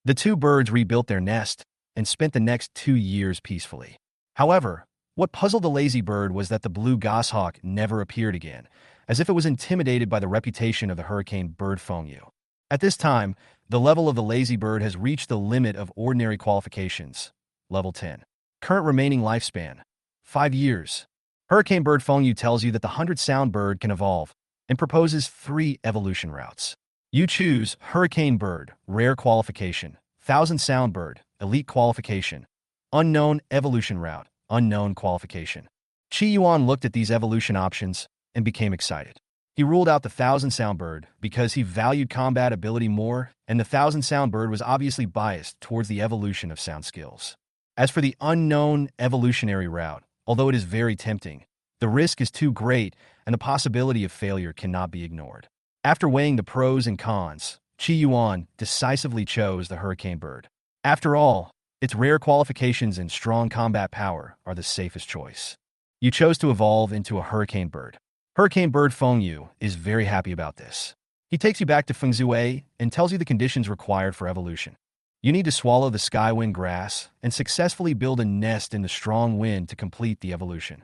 The 2 birds rebuilt their nest and spent the next 2 years peacefully. However, what puzzled the Lazy Bird was that the blue goshawk never appeared again, as if it was intimidated by the reputation of the Hurricane Bird Fengyue. At this time, the level of the Lazy Bird has reached the limit of ordinary qualifications, level 10. Current remaining lifespan, 5 years. Hurricane Bird Fengyue tells you that the 100-sound bird can evolve and proposes 3 evolution routes. You choose Hurricane Bird, Rare Qualification, 1,000-sound bird, Elite Qualification, Unknown Evolution Route, Unknown Qualification. Qi Yuan looked at these evolution options and became excited. He ruled out the 1,000-sound bird because he valued combat ability more, and the 1,000-sound bird was obviously biased towards the evolution of sound skills. As for the unknown evolutionary route, although it is very tempting, the risk is too great and the possibility of failure cannot be ignored. After weighing the pros and cons, Qi Yuan decisively chose the Hurricane Bird. After all, its rare qualifications and strong combat power are the safest choice. You chose to evolve into a Hurricane Bird. Hurricane Bird Fengyue is very happy about this. He takes you back to Fengzue and tells you the conditions required for evolution. You need to swallow the Skywind grass and successfully build a nest in the strong wind to complete the evolution.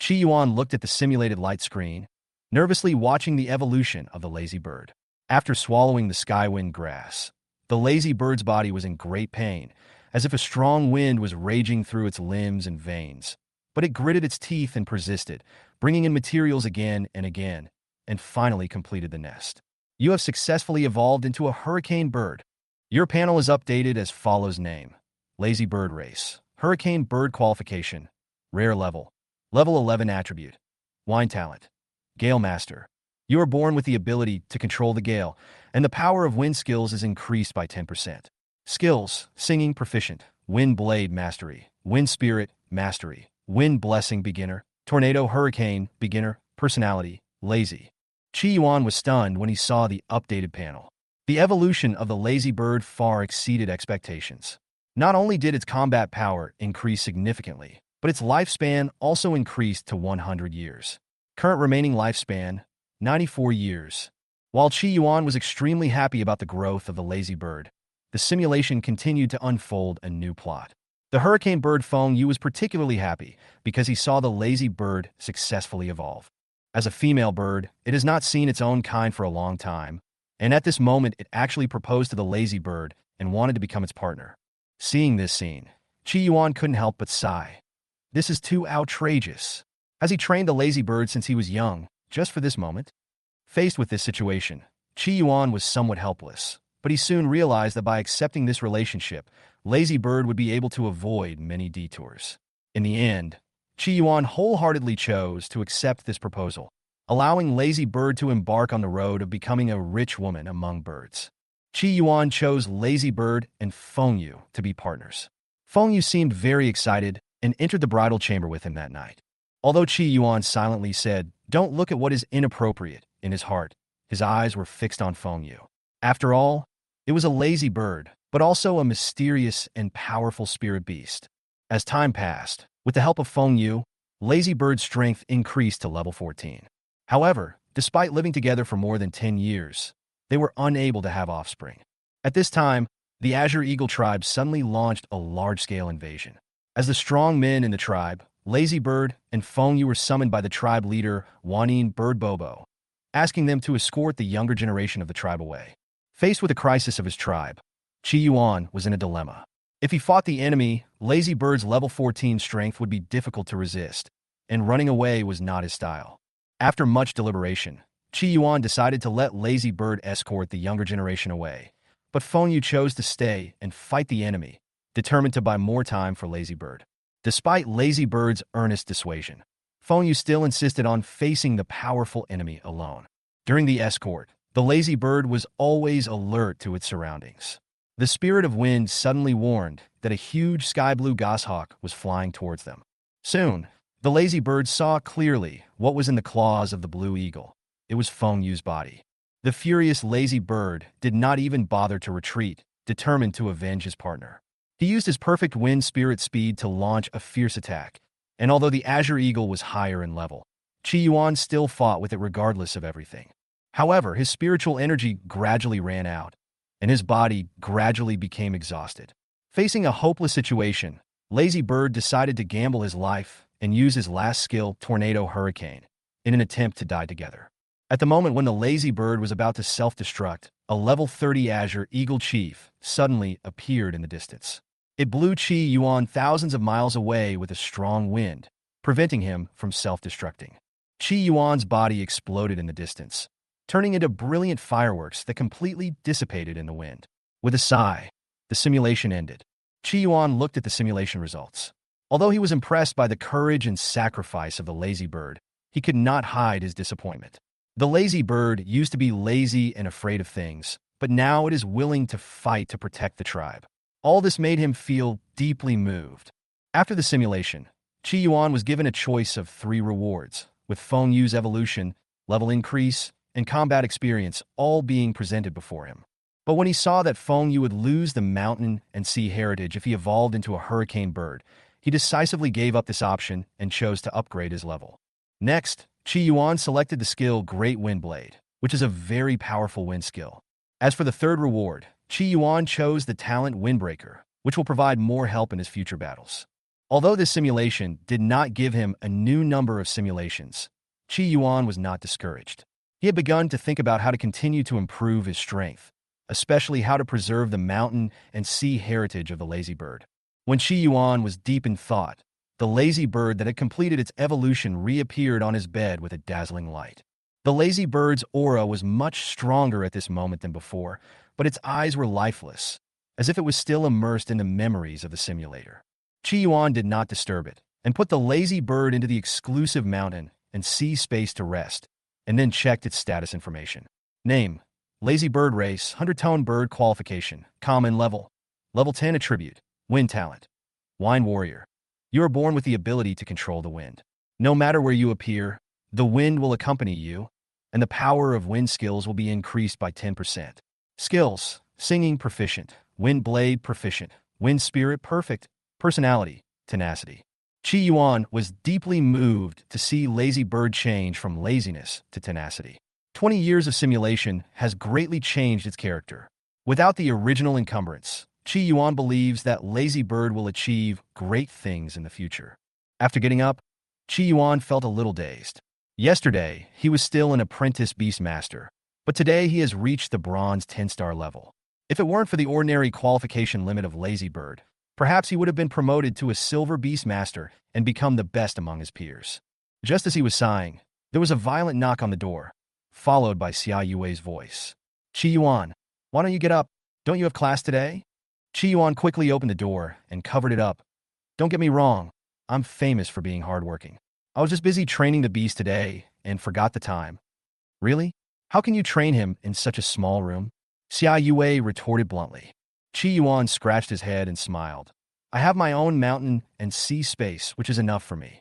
Qi Yuan looked at the simulated light screen, nervously watching the evolution of the Lazy Bird. After swallowing the Skywind grass, the Lazy Bird's body was in great pain, as if a strong wind was raging through its limbs and veins. But it gritted its teeth and persisted, bringing in materials again and again, and finally completed the nest. You have successfully evolved into a Hurricane Bird. Your panel is updated as follows: name, Lazy Bird Race, Hurricane Bird Qualification, Rare Level, Level 11 Attribute, Wine Talent, Gale Master. You are born with the ability to control the gale, and the power of wind skills is increased by 10%. Skills: Singing Proficient, Wind Blade Mastery, Wind Spirit Mastery, Wind Blessing Beginner, Tornado Hurricane Beginner, Personality, Lazy. Qi Yuan was stunned when he saw the updated panel. The evolution of the Lazy Bird far exceeded expectations. Not only did its combat power increase significantly, but its lifespan also increased to 100 years. Current remaining lifespan, 94 years. While Qi Yuan was extremely happy about the growth of the Lazy Bird, the simulation continued to unfold a new plot. The Hurricane Bird Fengyue was particularly happy because he saw the Lazy Bird successfully evolve. As a female bird, it has not seen its own kind for a long time, and at this moment it actually proposed to the Lazy Bird and wanted to become its partner. Seeing this scene, Qi Yuan couldn't help but sigh. This is too outrageous. Has he trained the Lazy Bird since he was young, just for this moment? Faced with this situation, Qi Yuan was somewhat helpless, but he soon realized that by accepting this relationship, Lazy Bird would be able to avoid many detours. In the end, Qi Yuan wholeheartedly chose to accept this proposal, allowing Lazy Bird to embark on the road of becoming a rich woman among birds. Qi Yuan chose Lazy Bird and Fengyue to be partners. Fengyue seemed very excited and entered the bridal chamber with him that night. Although Qi Yuan silently said, "Don't look at what is inappropriate," in his heart, his eyes were fixed on Fengyue. After all, it was a lazy bird, but also a mysterious and powerful spirit beast. As time passed, with the help of Fengyue, Lazy Bird's strength increased to level 14. However, Despite living together for more than 10 years, they were unable to have offspring. At this time, the Azure Eagle tribe suddenly launched a large-scale invasion. As the strong men in the tribe, Lazy Bird and Feng Yu were summoned by the tribe leader Wanyin Bird Bobo, asking them to escort the younger generation of the tribe away. Faced with the crisis of his tribe, Qi Yuan was in a dilemma. If he fought the enemy, Lazy Bird's level 14 strength would be difficult to resist, and running away was not his style. After much deliberation, Qi Yuan decided to let Lazy Bird escort the younger generation away, but Feng Yu chose to stay and fight the enemy, determined to buy more time for Lazy Bird. Despite Lazy Bird's earnest dissuasion, Feng Yu still insisted on facing the powerful enemy alone. During the escort, the Lazy Bird was always alert to its surroundings. The Spirit of Wind suddenly warned that a huge sky-blue goshawk was flying towards them. Soon, the Lazy Bird saw clearly what was in the claws of the Blue Eagle. It was Feng Yu's body. The furious Lazy Bird did not even bother to retreat, determined to avenge his partner. He used his perfect wind spirit speed to launch a fierce attack, and although the Azure Eagle was higher in level, Qi Yuan still fought with it regardless of everything. However, his spiritual energy gradually ran out, and his body gradually became exhausted. Facing a hopeless situation, Lazy Bird decided to gamble his life and use his last skill, Tornado Hurricane, in an attempt to die together. At the moment when the Lazy Bird was about to self-destruct, a level 30 Azure Eagle Chief suddenly appeared in the distance. It blew Qi Yuan thousands of miles away with a strong wind, preventing him from self-destructing. Qi Yuan's body exploded in the distance, turning into brilliant fireworks that completely dissipated in the wind. With a sigh, the simulation ended. Qi Yuan looked at the simulation results. Although he was impressed by the courage and sacrifice of the Lazy Bird, he could not hide his disappointment. The Lazy Bird used to be lazy and afraid of things, but now it is willing to fight to protect the tribe. All this made him feel deeply moved. After the simulation, Qi Yuan was given a choice of 3 rewards, with Feng Yu's evolution, level increase, and combat experience all being presented before him. But when he saw that Feng Yu would lose the mountain and sea heritage if he evolved into a hurricane bird, he decisively gave up this option and chose to upgrade his level. Next, Qi Yuan selected the skill Great Wind Blade, which is a very powerful wind skill. As for the third reward, Qi Yuan chose the talent Windbreaker, which will provide more help in his future battles. Although this simulation did not give him a new number of simulations, Qi Yuan was not discouraged. He had begun to think about how to continue to improve his strength, especially how to preserve the mountain and sea heritage of the Lazy Bird. When Qi Yuan was deep in thought, the Lazy Bird that had completed its evolution reappeared on his bed with a dazzling light. The Lazy Bird's aura was much stronger at this moment than before, but its eyes were lifeless, as if it was still immersed in the memories of the simulator. Qi Yuan did not disturb it, and put the Lazy Bird into the exclusive mountain and sea space to rest, and then checked its status information. Name: Lazy Bird Race, 100-tone bird qualification, common level. Level 10 attribute, wind talent. Wine Warrior. You are born with the ability to control the wind. No matter where you appear, the wind will accompany you, and the power of wind skills will be increased by 10%. Skills: Singing proficient, Wind Blade proficient, Wind Spirit perfect, Personality, tenacity. Qi Yuan was deeply moved to see Lazy Bird change from laziness to tenacity. 20 years of simulation has greatly changed its character. Without the original encumbrance, Qi Yuan believes that Lazy Bird will achieve great things in the future. After getting up, Qi Yuan felt a little dazed. Yesterday, he was still an apprentice beastmaster, but today he has reached the bronze 10-star level. If it weren't for the ordinary qualification limit of Lazy Bird, perhaps he would have been promoted to a silver beastmaster and become the best among his peers. Just as he was sighing, there was a violent knock on the door, followed by Xia Yue's voice. Qi Yuan, why don't you get up? Don't you have class today? Qi Yuan quickly opened the door and covered it up. Don't get me wrong, I'm famous for being hardworking. I was just busy training the beast today and forgot the time. Really? How can you train him in such a small room? Xia Yue retorted bluntly. Qi Yuan scratched his head and smiled. I have my own mountain and sea space, which is enough for me.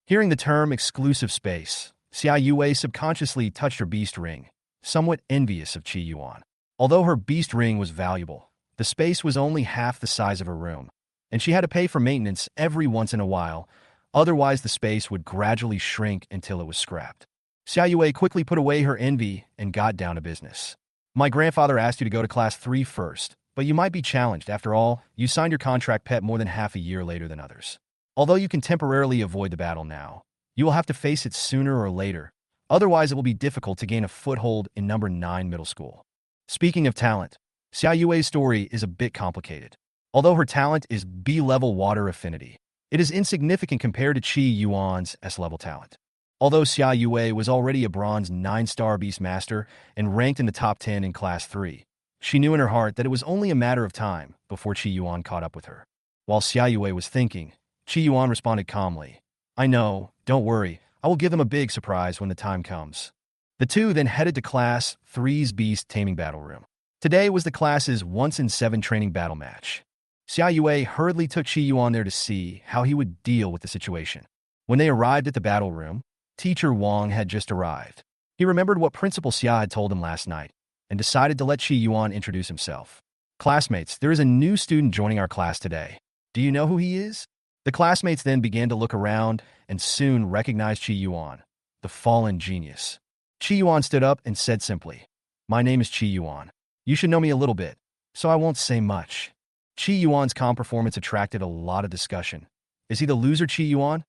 Hearing the term exclusive space, Xia Yue subconsciously touched her beast ring, somewhat envious of Qi Yuan. Although her beast ring was valuable, the space was only half the size of her room, and she had to pay for maintenance every once in a while, otherwise the space would gradually shrink until it was scrapped. Xia Yue quickly put away her envy and got down to business. My grandfather asked you to go to class 3 first, but you might be challenged. After all, you signed your contract pet more than half a year later than others. Although you can temporarily avoid the battle now, you will have to face it sooner or later. Otherwise, it will be difficult to gain a foothold in number 9 middle school. Speaking of talent, Xia Yue's story is a bit complicated. Although her talent is B-level water affinity, it is insignificant compared to Qi Yuan's S-level talent. Although Xia Yue was already a bronze 9-star beastmaster and ranked in the top 10 in class 3, she knew in her heart that it was only a matter of time before Qi Yuan caught up with her. While Xia Yue was thinking, Qi Yuan responded calmly, "I know, don't worry, I will give them a big surprise when the time comes." The two then headed to Class 3's Beast Taming Battle Room. Today was the class's once-in-7 training battle match. Xia Yue hurriedly took Qi Yuan there to see how he would deal with the situation. When they arrived at the battle room, Teacher Wang had just arrived. He remembered what Principal Xia had told him last night and decided to let Qi Yuan introduce himself. "Classmates, there is a new student joining our class today. Do you know who he is?" The classmates then began to look around and soon recognized Qi Yuan, the fallen genius. Qi Yuan stood up and said simply, "My name is Qi Yuan. You should know me a little bit, so I won't say much." Qi Yuan's calm performance attracted a lot of discussion. "Is he the loser, Qi Yuan?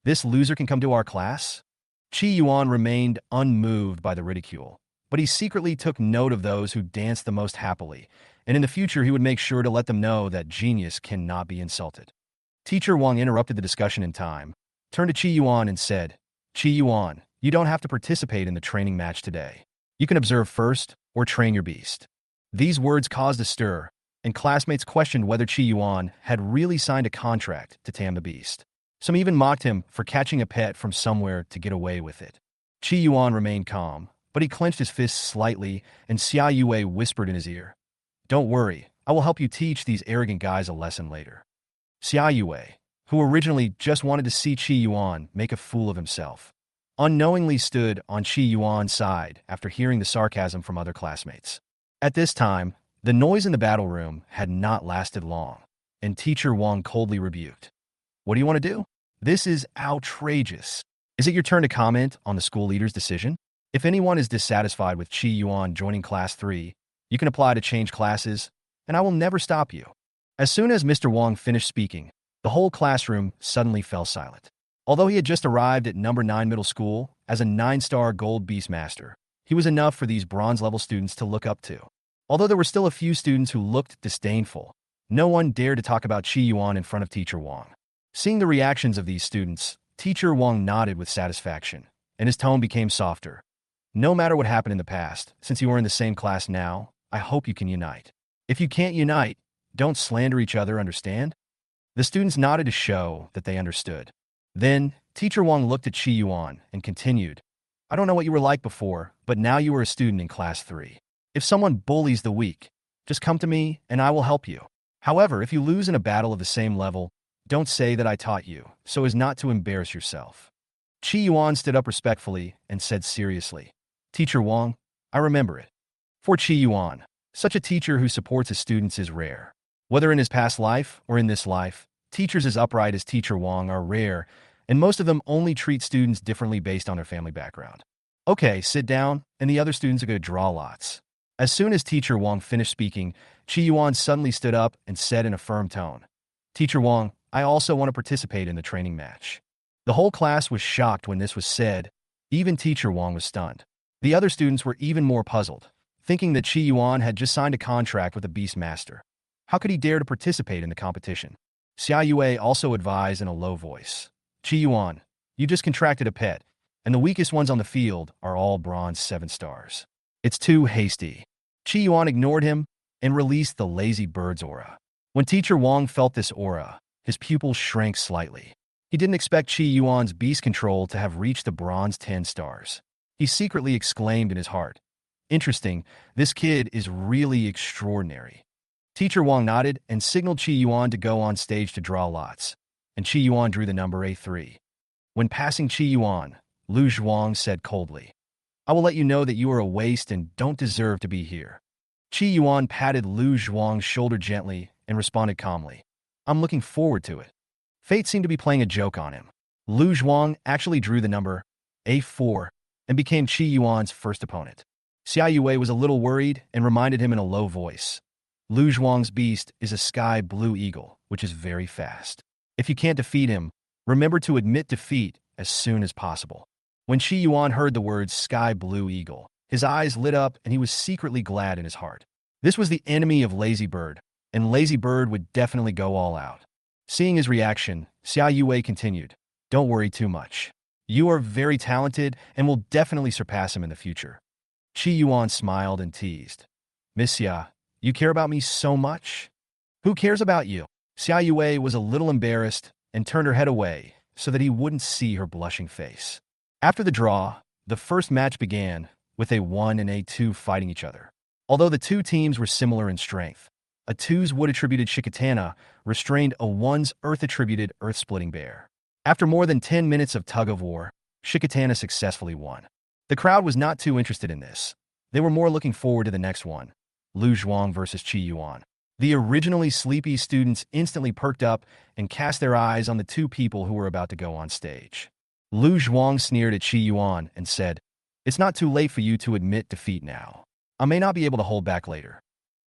This loser can come to our class?" Qi Yuan remained unmoved by the ridicule, but he secretly took note of those who danced the most happily, and in the future he would make sure to let them know that genius cannot be insulted. Teacher Wang interrupted the discussion in time, turned to Qi Yuan and said, "Qi Yuan, you don't have to participate in the training match today. You can observe first or train your beast." These words caused a stir, and classmates questioned whether Qi Yuan had really signed a contract to tame the beast. Some even mocked him for catching a pet from somewhere to get away with it. Qi Yuan remained calm, but he clenched his fists slightly, and Xia Yue whispered in his ear, "Don't worry, I will help you teach these arrogant guys a lesson later." Xia Yue, who originally just wanted to see Qi Yuan make a fool of himself, unknowingly stood on Qi Yuan's side after hearing the sarcasm from other classmates. At this time, the noise in the battle room had not lasted long, and Teacher Wang coldly rebuked, "What do you want to do? This is outrageous. Is it your turn to comment on the school leader's decision? If anyone is dissatisfied with Qi Yuan joining Class 3, you can apply to change classes, and I will never stop you." As soon as Mr. Wang finished speaking, the whole classroom suddenly fell silent. Although he had just arrived at number 9 middle school as a 9-star gold beastmaster, he was enough for these bronze-level students to look up to. Although there were still a few students who looked disdainful, no one dared to talk about Qi Yuan in front of Teacher Wang. Seeing the reactions of these students, Teacher Wang nodded with satisfaction, and his tone became softer. "No matter what happened in the past, since you are in the same class now, I hope you can unite. If you can't unite, don't slander each other, understand?" The students nodded to show that they understood. Then, Teacher Wang looked at Qi Yuan and continued, "I don't know what you were like before, but now you are a student in Class 3. If someone bullies the weak, just come to me and I will help you. However, if you lose in a battle of the same level, don't say that I taught you, so as not to embarrass yourself." Qi Yuan stood up respectfully and said seriously, "Teacher Wang, I remember it." For Qi Yuan, such a teacher who supports his students is rare. Whether in his past life or in this life, teachers as upright as Teacher Wang are rare, and most of them only treat students differently based on their family background. "Okay, sit down, and the other students are going to draw lots." As soon as Teacher Wang finished speaking, Qi Yuan suddenly stood up and said in a firm tone, "Teacher Wang, I also want to participate in the training match." The whole class was shocked when this was said. Even Teacher Wang was stunned. The other students were even more puzzled, thinking that Qi Yuan had just signed a contract with a beastmaster. How could he dare to participate in the competition? Xia Yue also advised in a low voice, "Qi Yuan, you just contracted a pet, and the weakest ones on the field are all bronze 7 stars. It's too hasty." Qi Yuan ignored him and released the lazy bird's aura. When Teacher Wang felt this aura, his pupils shrank slightly. He didn't expect Qi Yuan's beast control to have reached the bronze 10 stars. He secretly exclaimed in his heart, "Interesting, this kid is really extraordinary." Teacher Wang nodded and signaled Qi Yuan to go on stage to draw lots, and Qi Yuan drew the number A3. When passing Qi Yuan, Lu Zhuang said coldly, "I will let you know that you are a waste and don't deserve to be here." Qi Yuan patted Lu Zhuang's shoulder gently and responded calmly, "I'm looking forward to it." Fate seemed to be playing a joke on him. Lu Zhuang actually drew the number A4, and became Qi Yuan's first opponent. Xia Yue was a little worried and reminded him in a low voice. Lu Zhuang's beast is a sky blue eagle, which is very fast. If you can't defeat him, remember to admit defeat as soon as possible. When Qi Yuan heard the words sky blue eagle, his eyes lit up and he was secretly glad in his heart. This was the enemy of Lazy Bird, and Lazy Bird would definitely go all out. Seeing his reaction, Xia Yue continued, "Don't worry too much. You are very talented and will definitely surpass him in the future." Qi Yuan smiled and teased, "Miss Xia, you care about me so much? Who cares about you?" Xia Yue was a little embarrassed and turned her head away so that he wouldn't see her blushing face. After the draw, the first match began with A1 and A2 fighting each other. Although the two teams were similar in strength, A2's wood-attributed Shikatana restrained A1's earth-attributed earth-splitting bear. After more than 10 minutes of tug-of-war, Shikatana successfully won. The crowd was not too interested in this. They were more looking forward to the next one, Lu Zhuang versus Qi Yuan. The originally sleepy students instantly perked up and cast their eyes on the two people who were about to go on stage. Lu Zhuang sneered at Qi Yuan and said, "It's not too late for you to admit defeat now. I may not be able to hold back later."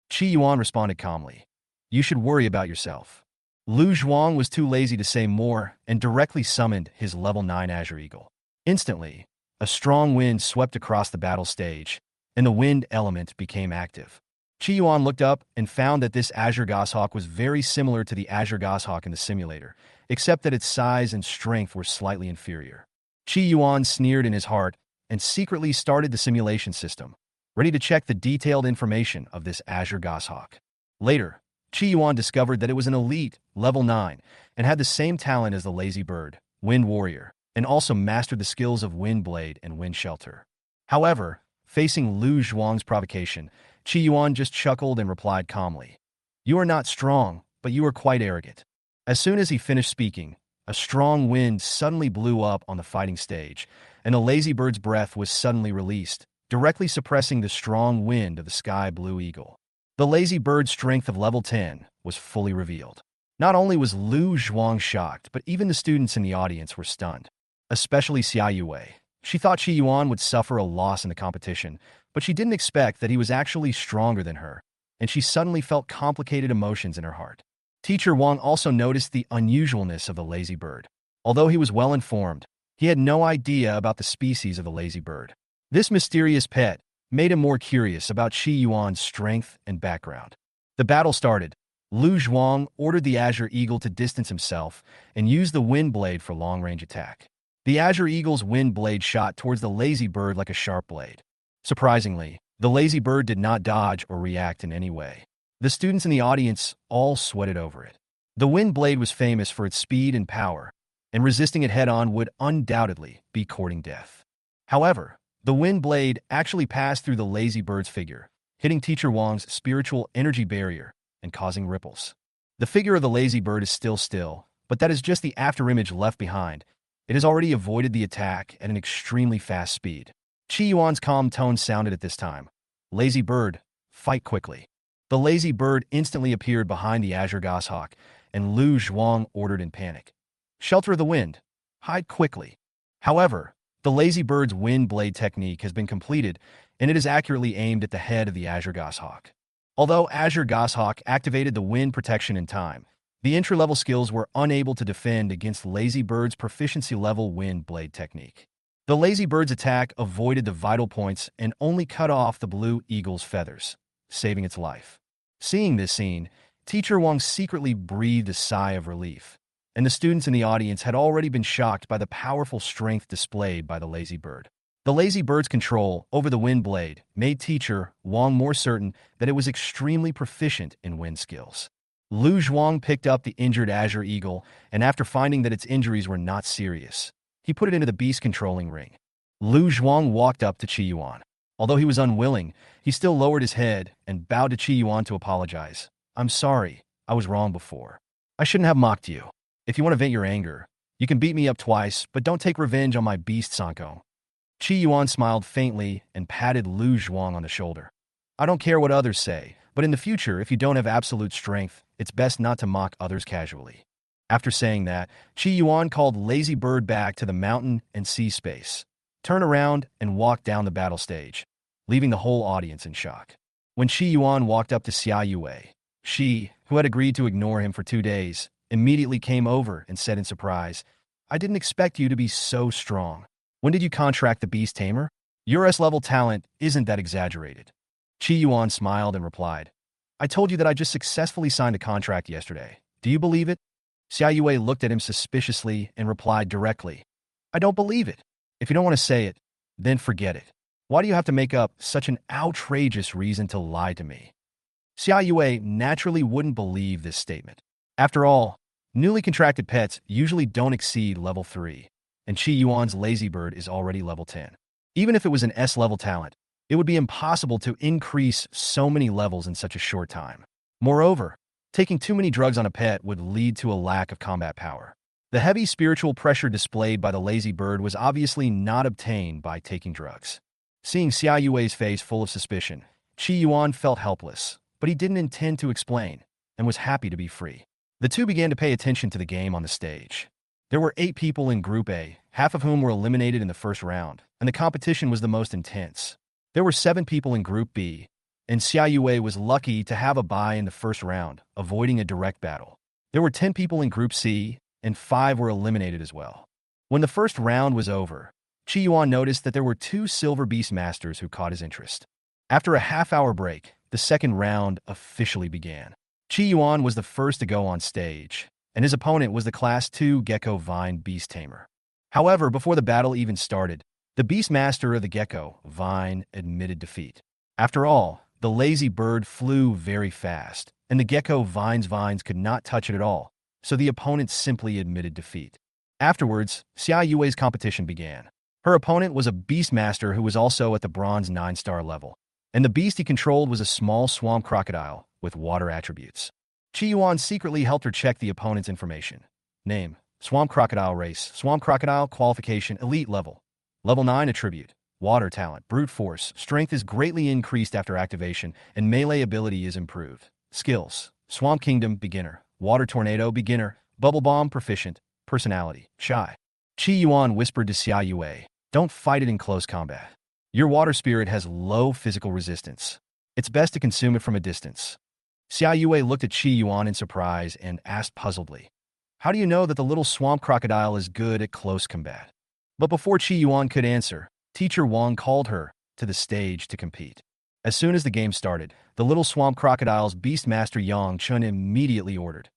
Qi Yuan responded calmly, "You should worry about yourself." Lu Zhuang was too lazy to say more and directly summoned his level 9 Azure Eagle. Instantly, a strong wind swept across the battle stage, and the wind element became active. Qi Yuan looked up and found that this Azure Goshawk was very similar to the Azure Goshawk in the simulator, except that its size and strength were slightly inferior. Qi Yuan sneered in his heart and secretly started the simulation system, ready to check the detailed information of this Azure Goshawk. Later, Qi Yuan discovered that it was an elite, level 9, and had the same talent as the Lazy Bird, Wind Warrior, and also mastered the skills of Wind Blade and Wind Shelter. However, facing Lu Zhuang's provocation, Qi Yuan just chuckled and replied calmly, "You are not strong, but you are quite arrogant." As soon as he finished speaking, a strong wind suddenly blew up on the fighting stage, and the Lazy Bird's breath was suddenly released, directly suppressing the strong wind of the sky blue eagle. The Lazy Bird's strength of level 10 was fully revealed. Not only was Lu Zhuang shocked, but even the students in the audience were stunned, especially Xia Yue. She thought Qi Yuan would suffer a loss in the competition, but she didn't expect that he was actually stronger than her, and she suddenly felt complicated emotions in her heart. Teacher Wang also noticed the unusualness of the Lazy Bird. Although he was well informed, he had no idea about the species of the Lazy Bird. This mysterious pet made him more curious about Qi Yuan's strength and background. The battle started. Lu Zhuang ordered the Azure Eagle to distance himself and use the Wind Blade for long-range attack. The Azure Eagle's Wind Blade shot towards the Lazy Bird like a sharp blade. Surprisingly, the Lazy Bird did not dodge or react in any way. The students in the audience all sweated over it. The Wind Blade was famous for its speed and power, and resisting it head-on would undoubtedly be courting death. However, the Wind Blade actually passed through the Lazy Bird's figure, hitting Teacher Wang's spiritual energy barrier and causing ripples. The figure of the Lazy Bird is still, but that is just the afterimage left behind. It has already avoided the attack at an extremely fast speed. Qi Yuan's calm tone sounded at this time. "Lazy Bird, fight quickly." The Lazy Bird instantly appeared behind the Azure Goshawk, and Lu Zhuang ordered in panic, "Shelter of the wind, hide quickly." However, the Lazy Bird's Wind Blade technique has been completed, and it is accurately aimed at the head of the Azure Goshawk. Although Azure Goshawk activated the wind protection in time, the entry-level skills were unable to defend against Lazy Bird's proficiency-level Wind Blade technique. The Lazy Bird's attack avoided the vital points and only cut off the Blue Eagle's feathers, saving its life. Seeing this scene, Teacher Wang secretly breathed a sigh of relief, and the students in the audience had already been shocked by the powerful strength displayed by the Lazy Bird. The Lazy Bird's control over the Wind Blade made Teacher Wang more certain that it was extremely proficient in wind skills. Lu Zhuang picked up the injured Azure Eagle, and after finding that its injuries were not serious, he put it into the beast controlling ring. Lu Zhuang walked up to Qi Yuan. Although he was unwilling, he still lowered his head and bowed to Qi Yuan to apologize. "I'm sorry, I was wrong before. I shouldn't have mocked you. If you want to vent your anger, you can beat me up twice, but don't take revenge on my beast Sanko." Qi Yuan smiled faintly and patted Lu Zhuang on the shoulder. "I don't care what others say, but in the future, if you don't have absolute strength, it's best not to mock others casually." After saying that, Qi Yuan called Lazy Bird back to the mountain and sea space. turned around and walked down the battle stage, leaving the whole audience in shock. When Shi Yuan walked up to Xia Yue, she, who had agreed to ignore him for 2 days, immediately came over and said in surprise, "I didn't expect you to be so strong. When did you contract the Beast Tamer? Your S-level talent isn't that exaggerated." Qi Yuan smiled and replied, "I told you that I just successfully signed a contract yesterday. Do you believe it?" Xia Yue looked at him suspiciously and replied directly, "I don't believe it. If you don't want to say it, then forget it. Why do you have to make up such an outrageous reason to lie to me?" Xia Yue naturally wouldn't believe this statement. After all, newly contracted pets usually don't exceed level 3, and Qi Yuan's Lazy Bird is already level 10. Even if it was an S-level talent, it would be impossible to increase so many levels in such a short time. Moreover, taking too many drugs on a pet would lead to a lack of combat power. The heavy spiritual pressure displayed by the Lazy Bird was obviously not obtained by taking drugs. Seeing Xia Yue's face full of suspicion, Qi Yuan felt helpless, but he didn't intend to explain, and was happy to be free. The two began to pay attention to the game on the stage. There were 8 people in Group A, half of whom were eliminated in the first round, and the competition was the most intense. There were 7 people in Group B, and Xia Yue was lucky to have a bye in the first round, avoiding a direct battle. There were 10 people in Group C, and 5 were eliminated as well. When the first round was over, Qi Yuan noticed that there were 2 silver beastmasters who caught his interest. After a half-hour break, the second round officially began. Qi Yuan was the first to go on stage, and his opponent was the Class 2 Gecko Vine Beast Tamer. However, before the battle even started, the Beastmaster of the Gecko Vine admitted defeat. After all, the Lazy Bird flew very fast, and the Gecko Vine's vines could not touch it at all, so the opponent simply admitted defeat. Afterwards, Xia Yue's competition began. Her opponent was a Beastmaster who was also at the Bronze 9-star level, and the beast he controlled was a small swamp crocodile with water attributes. Qi Yuan secretly helped her check the opponent's information. Name: Swamp Crocodile. Race: Swamp Crocodile. Qualification: Elite level. Level 9 attribute: Water talent. Brute force. Strength is greatly increased after activation, and melee ability is improved. Skills: Swamp Kingdom beginner. Water Tornado beginner. Bubble Bomb proficient. Personality: shy. Qi Yuan whispered to Xia Yue, "Don't fight it in close combat. Your water spirit has low physical resistance. It's best to consume it from a distance." Xia Yue looked at Qi Yuan in surprise and asked puzzledly, "How do you know that the little swamp crocodile is good at close combat?" But before Qi Yuan could answer, Teacher Wang called her to the stage to compete. As soon as the game started, the little swamp crocodile's Beastmaster Yang Chun immediately ordered,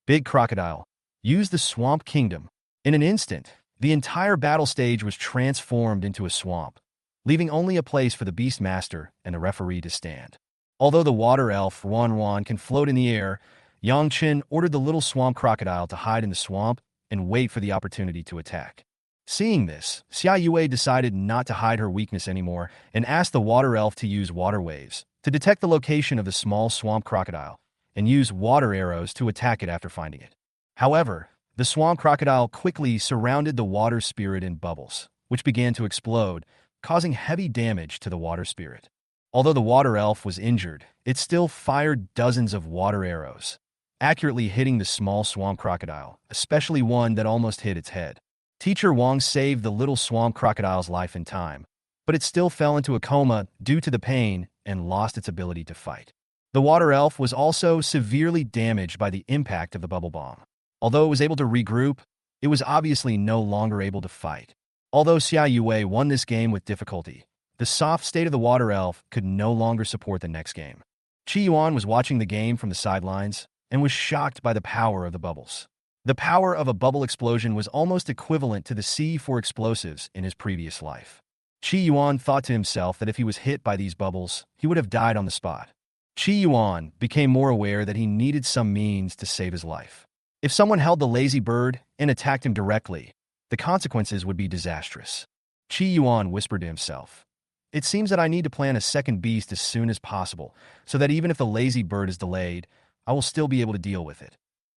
"Big Crocodile, use the Swamp Kingdom." In an instant, the entire battle stage was transformed into a swamp, leaving only a place for the Beastmaster and the referee to stand. Although the water elf Wan Wan can float in the air, Yang Chen ordered the little swamp crocodile to hide in the swamp and wait for the opportunity to attack. Seeing this, Xia Yue decided not to hide her weakness anymore and asked the water elf to use water waves to detect the location of the small swamp crocodile and use water arrows to attack it after finding it. However, the swamp crocodile quickly surrounded the water spirit in bubbles, which began to explode, causing heavy damage to the water spirit. Although the water elf was injured, it still fired dozens of water arrows, accurately hitting the small swamp crocodile, especially one that almost hit its head. Teacher Wang saved the little swamp crocodile's life in time, but it still fell into a coma due to the pain and lost its ability to fight. The water elf was also severely damaged by the impact of the bubble bomb. Although it was able to regroup, it was obviously no longer able to fight. Although Xia Yue won this game with difficulty, the soft state of the water elf could no longer support the next game. Qi Yuan was watching the game from the sidelines and was shocked by the power of the bubbles. The power of a bubble explosion was almost equivalent to the C4 explosives in his previous life. Qi Yuan thought to himself that if he was hit by these bubbles, he would have died on the spot. Qi Yuan became more aware that he needed some means to save his life. If someone held the Lazy Bird and attacked him directly, the consequences would be disastrous. Qi Yuan whispered to himself, "It seems that I need to plan a second beast as soon as possible, so that even if the Lazy Bird is delayed, I will still be able to deal with it."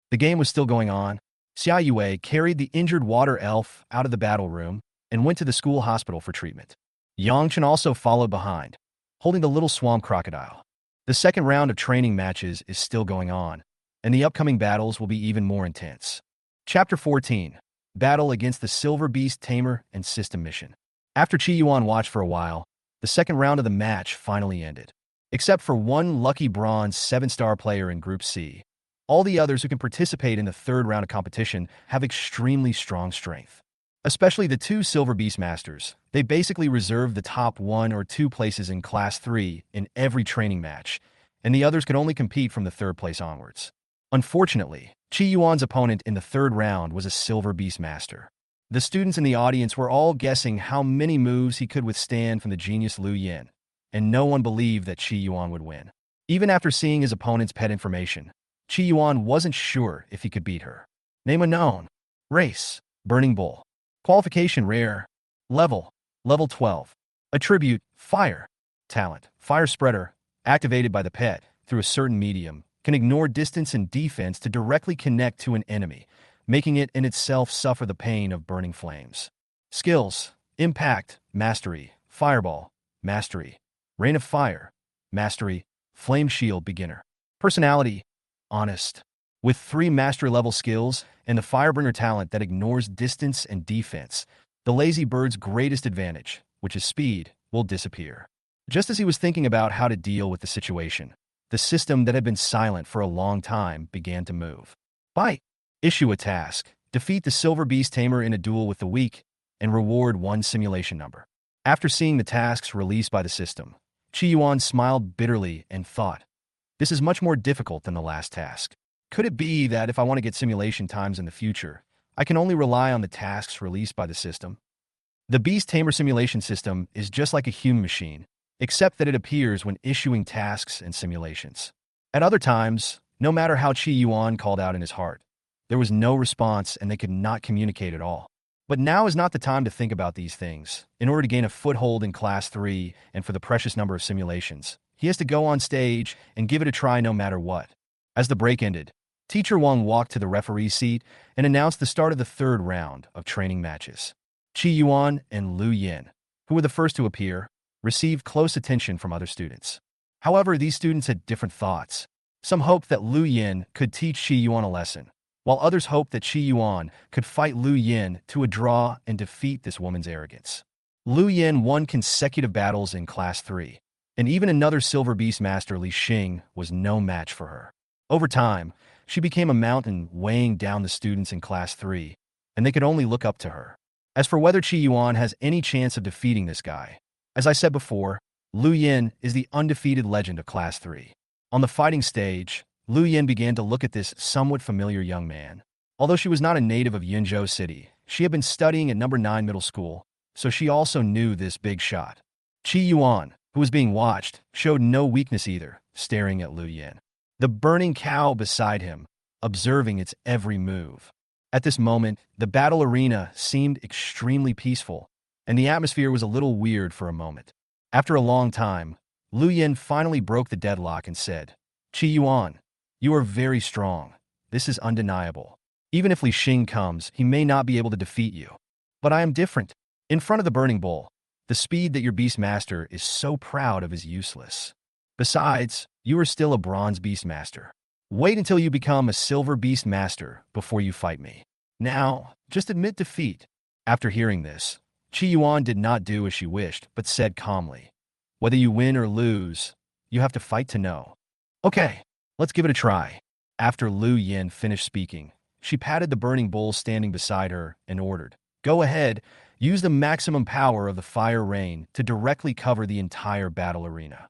The game was still going on. Xia Yue carried the injured water elf out of the battle room and went to the school hospital for treatment. Yang Chen also followed behind, holding the little swamp crocodile. The second round of training matches is still going on, and the upcoming battles will be even more intense. Chapter 14. Battle against the Silver Beast Tamer and System Mission. After Chi Yuan watched for a while, the second round of the match finally ended. Except for one lucky bronze 7-star player in Group C, all the others who can participate in the third round of competition have extremely strong strength. Especially the two silver beastmasters, they basically reserve the top 1 or 2 places in Class 3 in every training match, and the others could only compete from the third place onwards. Unfortunately, Chi Yuan's opponent in the third round was a silver beastmaster. The students in the audience were all guessing how many moves he could withstand from the genius Lu Yin, and no one believed that Chi Yuan would win. Even after seeing his opponent's pet information, Chi Yuan wasn't sure if he could beat her. Name unknown. Race: Burning Bull. Qualification: Rare. Level: Level 12. Attribute: Fire. Talent: Fire Spreader. Activated by the pet through a certain medium, can ignore distance and defense to directly connect to an enemy, making it in itself suffer the pain of burning flames. Skills: Impact, Mastery, Fireball, Mastery, Rain of Fire, Mastery, Flame Shield Beginner. Personality: Honest. With 3 mastery-level skills and the Firebringer talent that ignores distance and defense, the lazy bird's greatest advantage, which is speed, will disappear. Just as he was thinking about how to deal with the situation, the system that had been silent for a long time began to move. Bite. Issue a task. Defeat the Silver Beast Tamer in a duel with the weak, and reward 1 simulation number. After seeing the tasks released by the system, Chi Yuan smiled bitterly and thought, this is much more difficult than the last task. Could it be that if I want to get simulation times in the future, I can only rely on the tasks released by the system? The Beast Tamer simulation system is just like a human machine, except that it appears when issuing tasks and simulations. At other times, no matter how Chi Yuan called out in his heart, there was no response and they could not communicate at all. But now is not the time to think about these things. In order to gain a foothold in Class 3 and for the precious number of simulations, he has to go on stage and give it a try no matter what. As the break ended, Teacher Wang walked to the referee's seat and announced the start of the third round of training matches. Chi Yuan and Lu Yin, who were the first to appear, received close attention from other students. However, these students had different thoughts. Some hoped that Lu Yin could teach Chi Yuan a lesson, while others hoped that Chi Yuan could fight Lu Yin to a draw and defeat this woman's arrogance. Lu Yin won consecutive battles in Class 3, and even another Silver Beastmaster Li Xing was no match for her. Over time, she became a mountain weighing down the students in Class 3, and they could only look up to her. As for whether Chi Yuan has any chance of defeating this guy, as I said before, Lu Yin is the undefeated legend of Class 3. On the fighting stage, Lu Yin began to look at this somewhat familiar young man. Although she was not a native of Yunzhou City, she had been studying at number 9 middle school, so she also knew this big shot. Chi Yuan, who was being watched, showed no weakness either, staring at Lu Yin. The burning cow beside him, observing its every move. At this moment, the battle arena seemed extremely peaceful, and the atmosphere was a little weird for a moment. After a long time, Lu Yin finally broke the deadlock and said, Chi Yuan, you are very strong. This is undeniable. Even if Li Xing comes, he may not be able to defeat you. But I am different. In front of the Burning Bull, the speed that your Beastmaster is so proud of is useless. Besides, you are still a Bronze Beastmaster. Wait until you become a Silver Beastmaster before you fight me. Now, just admit defeat. After hearing this, Chi Yuan did not do as she wished, but said calmly, whether you win or lose, you have to fight to know. Okay, let's give it a try. After Lu Yin finished speaking, she patted the burning bull standing beside her and ordered, go ahead, use the maximum power of the fire rain to directly cover the entire battle arena.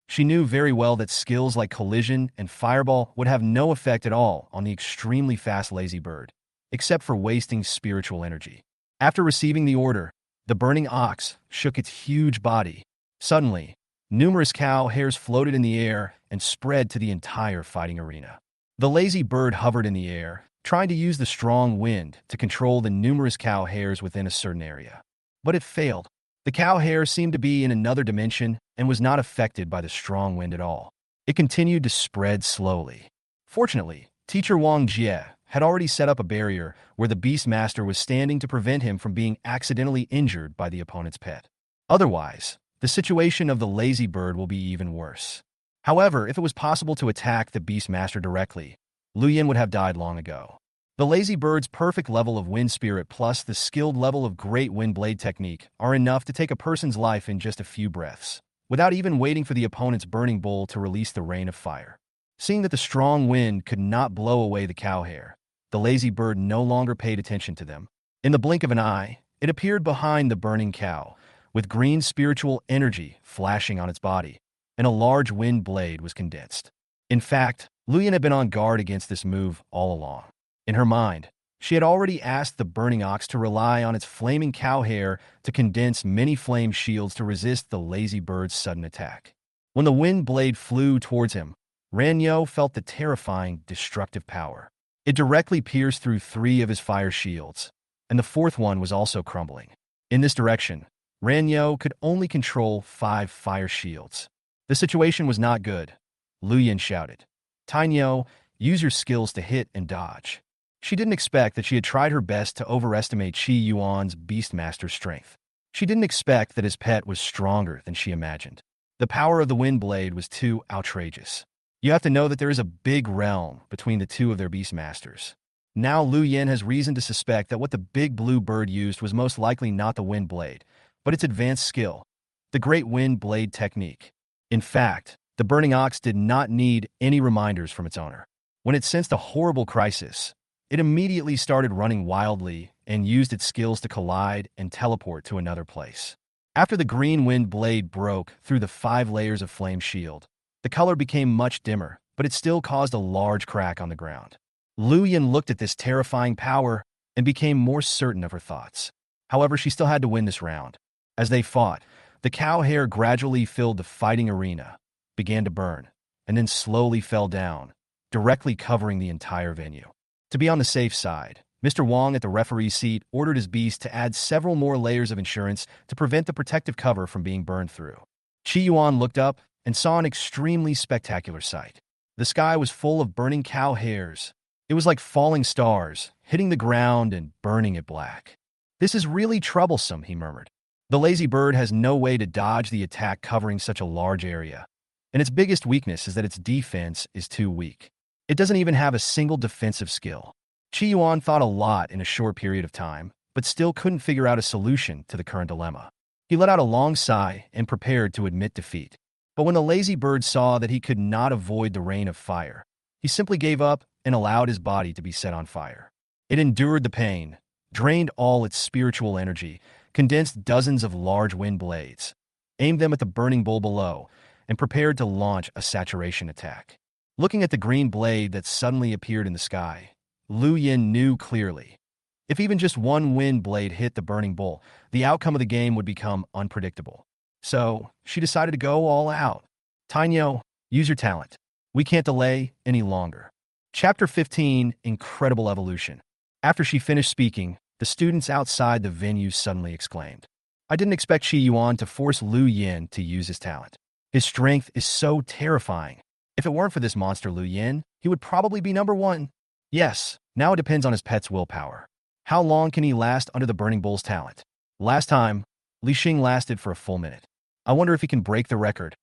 She knew very well that skills like collision and fireball would have no effect at all on the extremely fast lazy bird, except for wasting spiritual energy. After receiving the order, the burning ox shook its huge body. Suddenly, numerous cow hairs floated in the air and spread to the entire fighting arena. The lazy bird hovered in the air, trying to use the strong wind to control the numerous cow hairs within a certain area. But it failed. The cow hair seemed to be in another dimension and was not affected by the strong wind at all. It continued to spread slowly. Fortunately, Teacher Wang Jie had already set up a barrier where the Beastmaster was standing to prevent him from being accidentally injured by the opponent's pet. Otherwise, the situation of the lazy bird will be even worse. However, if it was possible to attack the Beastmaster directly, Lu Yin would have died long ago. The lazy bird's perfect level of wind spirit plus the skilled level of great wind blade technique are enough to take a person's life in just a few breaths, without even waiting for the opponent's burning bull to release the rain of fire. Seeing that the strong wind could not blow away the cow hair, the lazy bird no longer paid attention to them. In the blink of an eye, it appeared behind the burning cow, with green spiritual energy flashing on its body, and a large wind blade was condensed. In fact, Luyan had been on guard against this move all along. In her mind, she had already asked the burning ox to rely on its flaming cow hair to condense many flame shields to resist the lazy bird's sudden attack. When the wind blade flew towards him, Ranyo felt the terrifying, destructive power. It directly pierced through 3 of his fire shields, and the 4th one was also crumbling. In this direction, Ranyo could only control 5 fire shields. The situation was not good. Luyan shouted, "Tainyo, use your skills to hit and dodge." She didn't expect that she had tried her best to overestimate Qi Yuan's beastmaster strength. She didn't expect that his pet was stronger than she imagined. The power of the wind blade was too outrageous. You have to know that there is a big realm between the 2 of their beastmasters. Now Lu Yin has reason to suspect that what the big blue bird used was most likely not the wind blade, but its advanced skill, the great wind blade technique. In fact, the burning ox did not need any reminders from its owner. When it sensed a horrible crisis, it immediately started running wildly and used its skills to collide and teleport to another place. After the green wind blade broke through the 5 layers of flame shield, the color became much dimmer, but it still caused a large crack on the ground. Lu Yin looked at this terrifying power and became more certain of her thoughts. However, she still had to win this round. As they fought, the cow hair gradually filled the fighting arena, began to burn, and then slowly fell down, directly covering the entire venue. To be on the safe side, Mr. Wong at the referee's seat ordered his beast to add several more layers of insurance to prevent the protective cover from being burned through. Qi Yuan looked up and saw an extremely spectacular sight. The sky was full of burning cow hairs. It was like falling stars, hitting the ground and burning it black. "This is really troublesome," he murmured. The lazy bird has no way to dodge the attack covering such a large area, and its biggest weakness is that its defense is too weak. It doesn't even have a single defensive skill. Qi Yuan thought a lot in a short period of time, but still couldn't figure out a solution to the current dilemma. He let out a long sigh and prepared to admit defeat. But when the lazy bird saw that he could not avoid the rain of fire, he simply gave up and allowed his body to be set on fire. It endured the pain, drained all its spiritual energy, condensed dozens of large wind blades, aimed them at the burning bull below, and prepared to launch a saturation attack. Looking at the green blade that suddenly appeared in the sky, Lu Yin knew clearly. If even just one wind blade hit the burning bull, the outcome of the game would become unpredictable. So, she decided to go all out. "Tainyo, use your talent. We can't delay any longer." Chapter 15, Incredible Evolution. After she finished speaking, the students outside the venue suddenly exclaimed, "I didn't expect Qi Yuan to force Lu Yin to use his talent. His strength is so terrifying. If it weren't for this monster Lu Yin, he would probably be number 1. Yes, now it depends on his pet's willpower. How long can he last under the Burning Bull's talent? Last time, Li Xing lasted for a full minute. I wonder if he can break the record."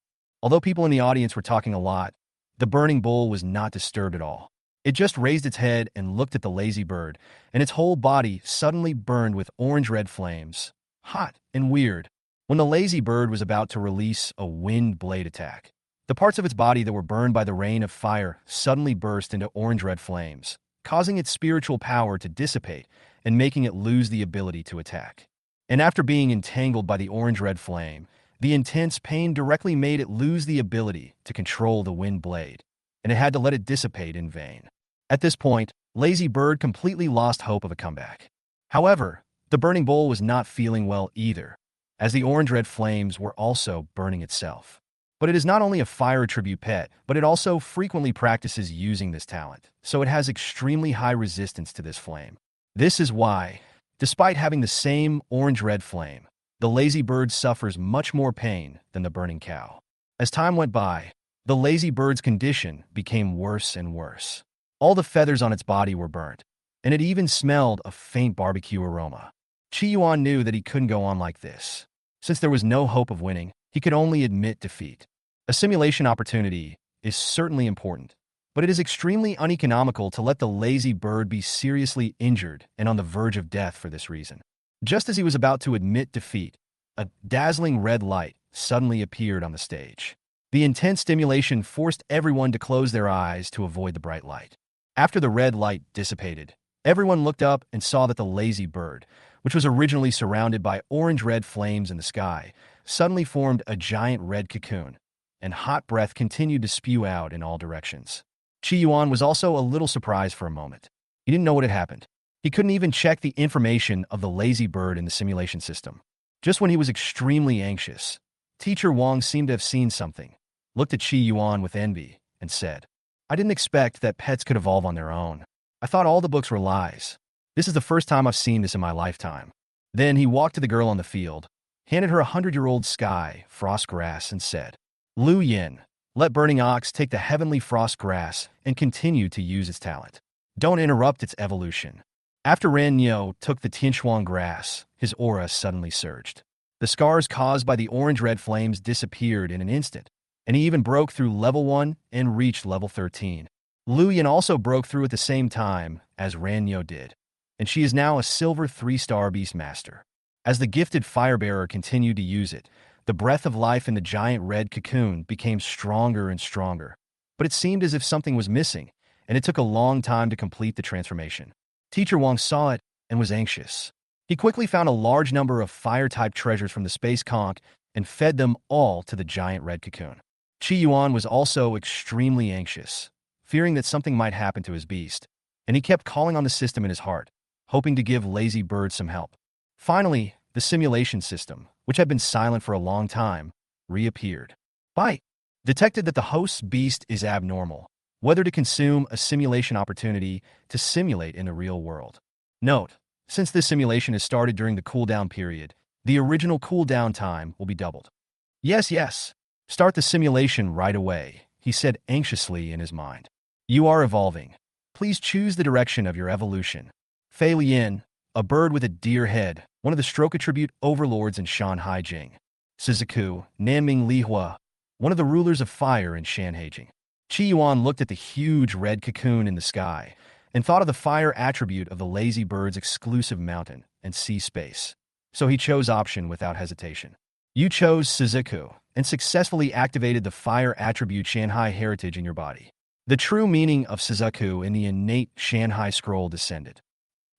Although people in the audience were talking a lot, the Burning Bull was not disturbed at all. It just raised its head and looked at the lazy bird, and its whole body suddenly burned with orange-red flames, hot and weird. When the lazy bird was about to release a wind blade attack, the parts of its body that were burned by the rain of fire suddenly burst into orange-red flames, causing its spiritual power to dissipate and making it lose the ability to attack. And after being entangled by the orange-red flame, the intense pain directly made it lose the ability to control the wind blade, and it had to let it dissipate in vain. At this point, Lazy Bird completely lost hope of a comeback. However, the Burning Bull was not feeling well either, as the orange-red flames were also burning itself. But it is not only a fire tribute pet, but it also frequently practices using this talent, so it has extremely high resistance to this flame. This is why, despite having the same orange-red flame, the lazy bird suffers much more pain than the burning cow. As time went by, the lazy bird's condition became worse and worse. All the feathers on its body were burnt, and it even smelled a faint barbecue aroma. Qi Yuan knew that he couldn't go on like this. Since there was no hope of winning, he could only admit defeat. A simulation opportunity is certainly important, But it is extremely uneconomical to let the lazy bird be seriously injured and on the verge of death for this reason. Just as he was about to admit defeat, a dazzling red light suddenly appeared on the stage. The intense stimulation forced everyone to close their eyes to avoid the bright light. After the red light dissipated, everyone looked up and saw that the lazy bird, which was originally surrounded by orange-red flames in the sky, suddenly formed a giant red cocoon, and hot breath continued to spew out in all directions. Qi Yuan was also a little surprised for a moment. He didn't know what had happened. He couldn't even check the information of the lazy bird in the simulation system. Just when he was extremely anxious, Teacher Wang seemed to have seen something, looked at Qi Yuan with envy, and said, "I didn't expect that pets could evolve on their own. I thought all the books were lies. This is the first time I've seen this in my lifetime." Then he walked to the girl on the field, handed her 100-year-old sky frost grass, and said, "Lu Yin, let Burning Ox take the heavenly frost grass and continue to use its talent. Don't interrupt its evolution." After Ran Nyo took the Tianchuan grass, his aura suddenly surged. The scars caused by the orange-red flames disappeared in an instant, and he even broke through level 1 and reached level 13. Lu Yin also broke through at the same time as Ran Nyo did, and she is now a silver 3-star beastmaster. As the gifted firebearer continued to use it, the breath of life in the giant red cocoon became stronger and stronger. But it seemed as if something was missing, and it took a long time to complete the transformation. Teacher Wang saw it and was anxious. He quickly found a large number of fire-type treasures from the space conch and fed them all to the giant red cocoon. Qi Yuan was also extremely anxious, fearing that something might happen to his beast, and he kept calling on the system in his heart, hoping to give Lazy Bird some help. Finally, the simulation system, which had been silent for a long time, reappeared. Bite detected that the host's beast is abnormal, whether to consume a simulation opportunity to simulate in the real world. Note, since this simulation is started during the cooldown period, the original cooldown time will be doubled. Yes. Start the simulation right away, he said anxiously in his mind. You are evolving. Please choose the direction of your evolution. Fei Lian, a bird with a deer head, one of the stroke attribute overlords in Shan Hai Jing. Suzaku, Nanming Lihua, one of the rulers of fire in Shan Hai Jing. Qi Yuan looked at the huge red cocoon in the sky and thought of the fire attribute of the lazy bird's exclusive mountain and sea space. So he chose option without hesitation. You chose Suzaku and successfully activated the fire attribute Shan Hai heritage in your body. The true meaning of Suzaku in the innate Shan Hai Scroll descended.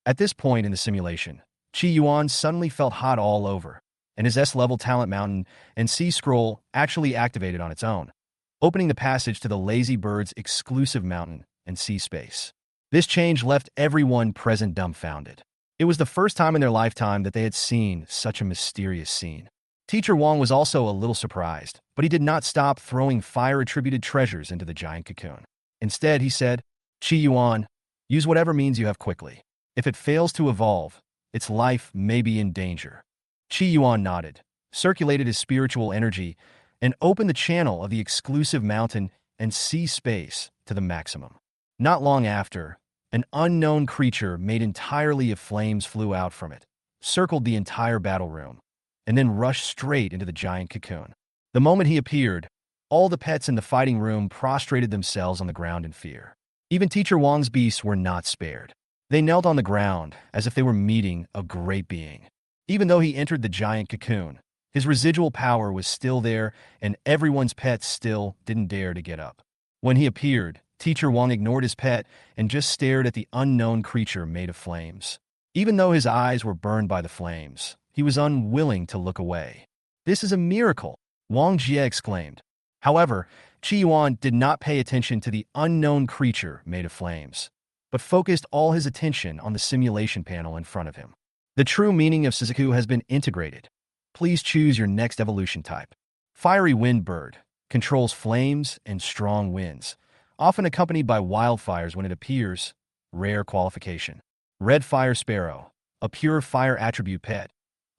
At this point in the simulation, Qi Yuan suddenly felt hot all over, and his S-level talent mountain and sea scroll actually activated on its own, opening the passage to the lazy bird's exclusive mountain and sea space. This change left everyone present dumbfounded. It was the first time in their lifetime that they had seen such a mysterious scene. Teacher Wang was also a little surprised, but he did not stop throwing fire-attributed treasures into the giant cocoon. Instead, he said, Qi Yuan, use whatever means you have quickly. If it fails to evolve, its life may be in danger. Qi Yuan nodded, circulated his spiritual energy, and opened the channel of the exclusive mountain and sea space to the maximum. Not long after, an unknown creature made entirely of flames flew out from it, circled the entire battle room, and then rushed straight into the giant cocoon. The moment he appeared, all the pets in the fighting room prostrated themselves on the ground in fear. Even Teacher Wang's beasts were not spared. They knelt on the ground as if they were meeting a great being. Even though he entered the giant cocoon, his residual power was still there, and everyone's pets still didn't dare to get up. When he appeared, Teacher Wang ignored his pet and just stared at the unknown creature made of flames. Even though his eyes were burned by the flames, he was unwilling to look away. This is a miracle, Wang Jie exclaimed. However, Qi Yuan did not pay attention to the unknown creature made of flames, but focused all his attention on the simulation panel in front of him. The true meaning of Suzaku has been integrated. Please choose your next evolution type. Fiery Wind Bird controls flames and strong winds, often accompanied by wildfires when it appears. Rare qualification. Red Fire Sparrow, a pure fire attribute pet,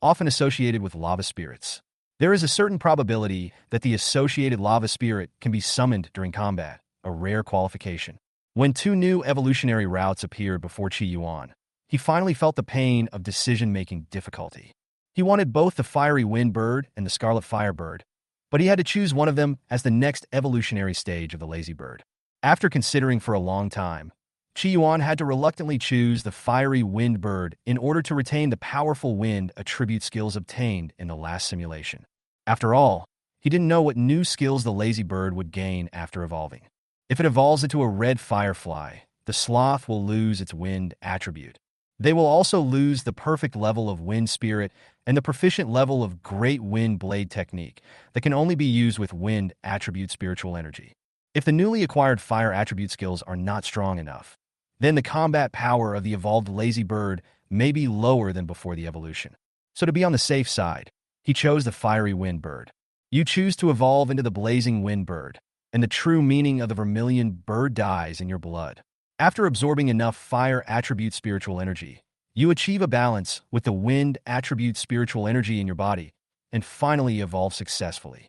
often associated with lava spirits. There is a certain probability that the associated lava spirit can be summoned during combat, a rare qualification. When two new evolutionary routes appeared before Qi Yuan, he finally felt the pain of decision-making difficulty. He wanted both the Fiery Wind Bird and the Scarlet Fire Bird, but he had to choose one of them as the next evolutionary stage of the Lazy Bird. After considering for a long time, Qi Yuan had to reluctantly choose the fiery wind bird in order to retain the powerful wind attribute skills obtained in the last simulation. After all, he didn't know what new skills the lazy bird would gain after evolving. If it evolves into a red firefly, the sloth will lose its wind attribute. They will also lose the perfect level of wind spirit and the proficient level of great wind blade technique that can only be used with wind attribute spiritual energy. If the newly acquired fire attribute skills are not strong enough, then the combat power of the evolved lazy bird may be lower than before the evolution. So to be on the safe side, he chose the fiery wind bird. You choose to evolve into the blazing wind bird, and the true meaning of the vermilion bird dies in your blood. After absorbing enough fire attribute spiritual energy, you achieve a balance with the wind attribute spiritual energy in your body, and finally evolve successfully.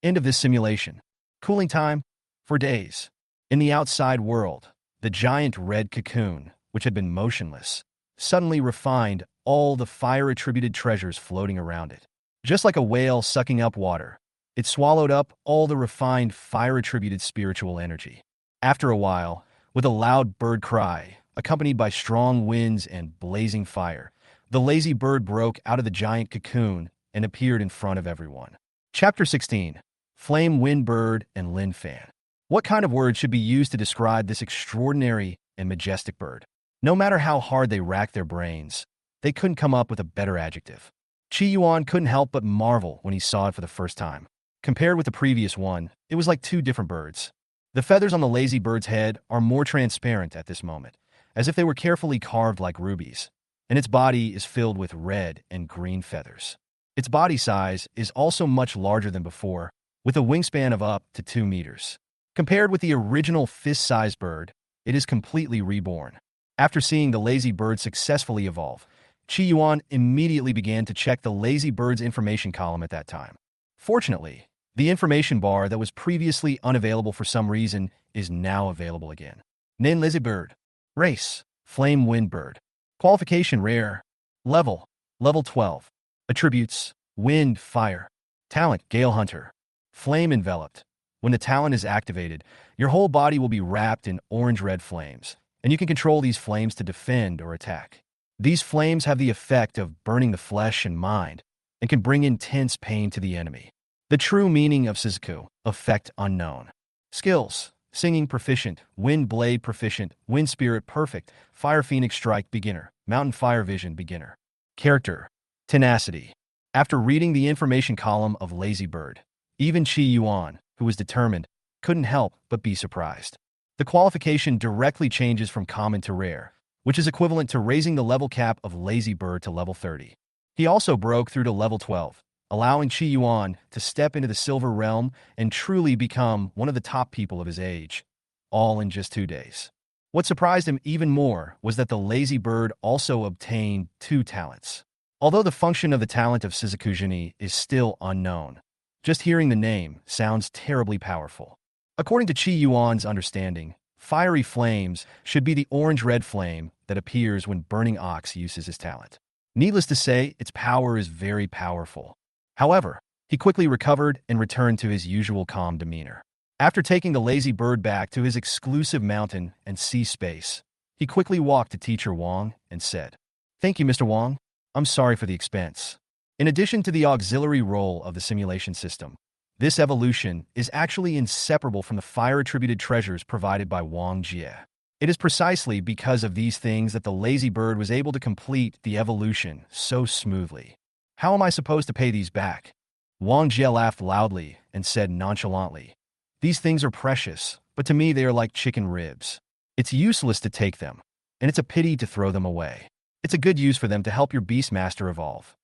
End of this simulation. Cooling time? For days. In the outside world, the giant red cocoon, which had been motionless, suddenly refined all the fire-attributed treasures floating around it. Just like a whale sucking up water, it swallowed up all the refined fire-attributed spiritual energy. After a while, with a loud bird cry, accompanied by strong winds and blazing fire, the lazy bird broke out of the giant cocoon and appeared in front of everyone. Chapter 16. Flame Wind Bird and Lin Fan. What kind of words should be used to describe this extraordinary and majestic bird? No matter how hard they racked their brains, they couldn't come up with a better adjective. Qi Yuan couldn't help but marvel when he saw it for the first time. Compared with the previous one, it was like two different birds. The feathers on the lazy bird's head are more transparent at this moment, as if they were carefully carved like rubies, and its body is filled with red and green feathers. Its body size is also much larger than before, with a wingspan of up to 2 meters. Compared with the original fist-sized bird, it is completely reborn. After seeing the lazy bird successfully evolve, Qi Yuan immediately began to check the lazy bird's information column at that time. Fortunately, the information bar that was previously unavailable for some reason is now available again. Name lazy bird. Race, flame wind bird. Qualification rare. Level 12. Attributes, wind, fire. Talent, gale hunter. Flame enveloped. When the talent is activated, your whole body will be wrapped in orange-red flames, and you can control these flames to defend or attack. These flames have the effect of burning the flesh and mind, and can bring intense pain to the enemy. The true meaning of Suzaku, effect unknown. Skills, singing proficient, wind blade proficient, wind spirit perfect, fire phoenix strike beginner, mountain fire vision beginner. Character, tenacity. After reading the information column of Lazy Bird, even Qi Yuan, who was determined, couldn't help but be surprised. The qualification directly changes from common to rare, which is equivalent to raising the level cap of Lazy Bird to level 30. He also broke through to level 12, allowing Qi Yuan to step into the Silver Realm and truly become one of the top people of his age, all in just 2 days. What surprised him even more was that the Lazy Bird also obtained 2 talents. Although the function of the talent of Suzaku is still unknown, just hearing the name sounds terribly powerful. According to Qi Yuan's understanding, fiery flames should be the orange-red flame that appears when Burning Ox uses his talent. Needless to say, its power is very powerful. However, he quickly recovered and returned to his usual calm demeanor. After taking the Lazy Bird back to his exclusive mountain and sea space, he quickly walked to Teacher Wang and said, "Thank you, Mr. Wang. I'm sorry for the expense." In addition to the auxiliary role of the simulation system, this evolution is actually inseparable from the fire-attributed treasures provided by Wang Jie. It is precisely because of these things that the Lazy Bird was able to complete the evolution so smoothly. How am I supposed to pay these back? Wang Jie laughed loudly and said nonchalantly, "These things are precious, but to me they are like chicken ribs. It's useless to take them, and it's a pity to throw them away. It's a good use for them to help your beastmaster evolve."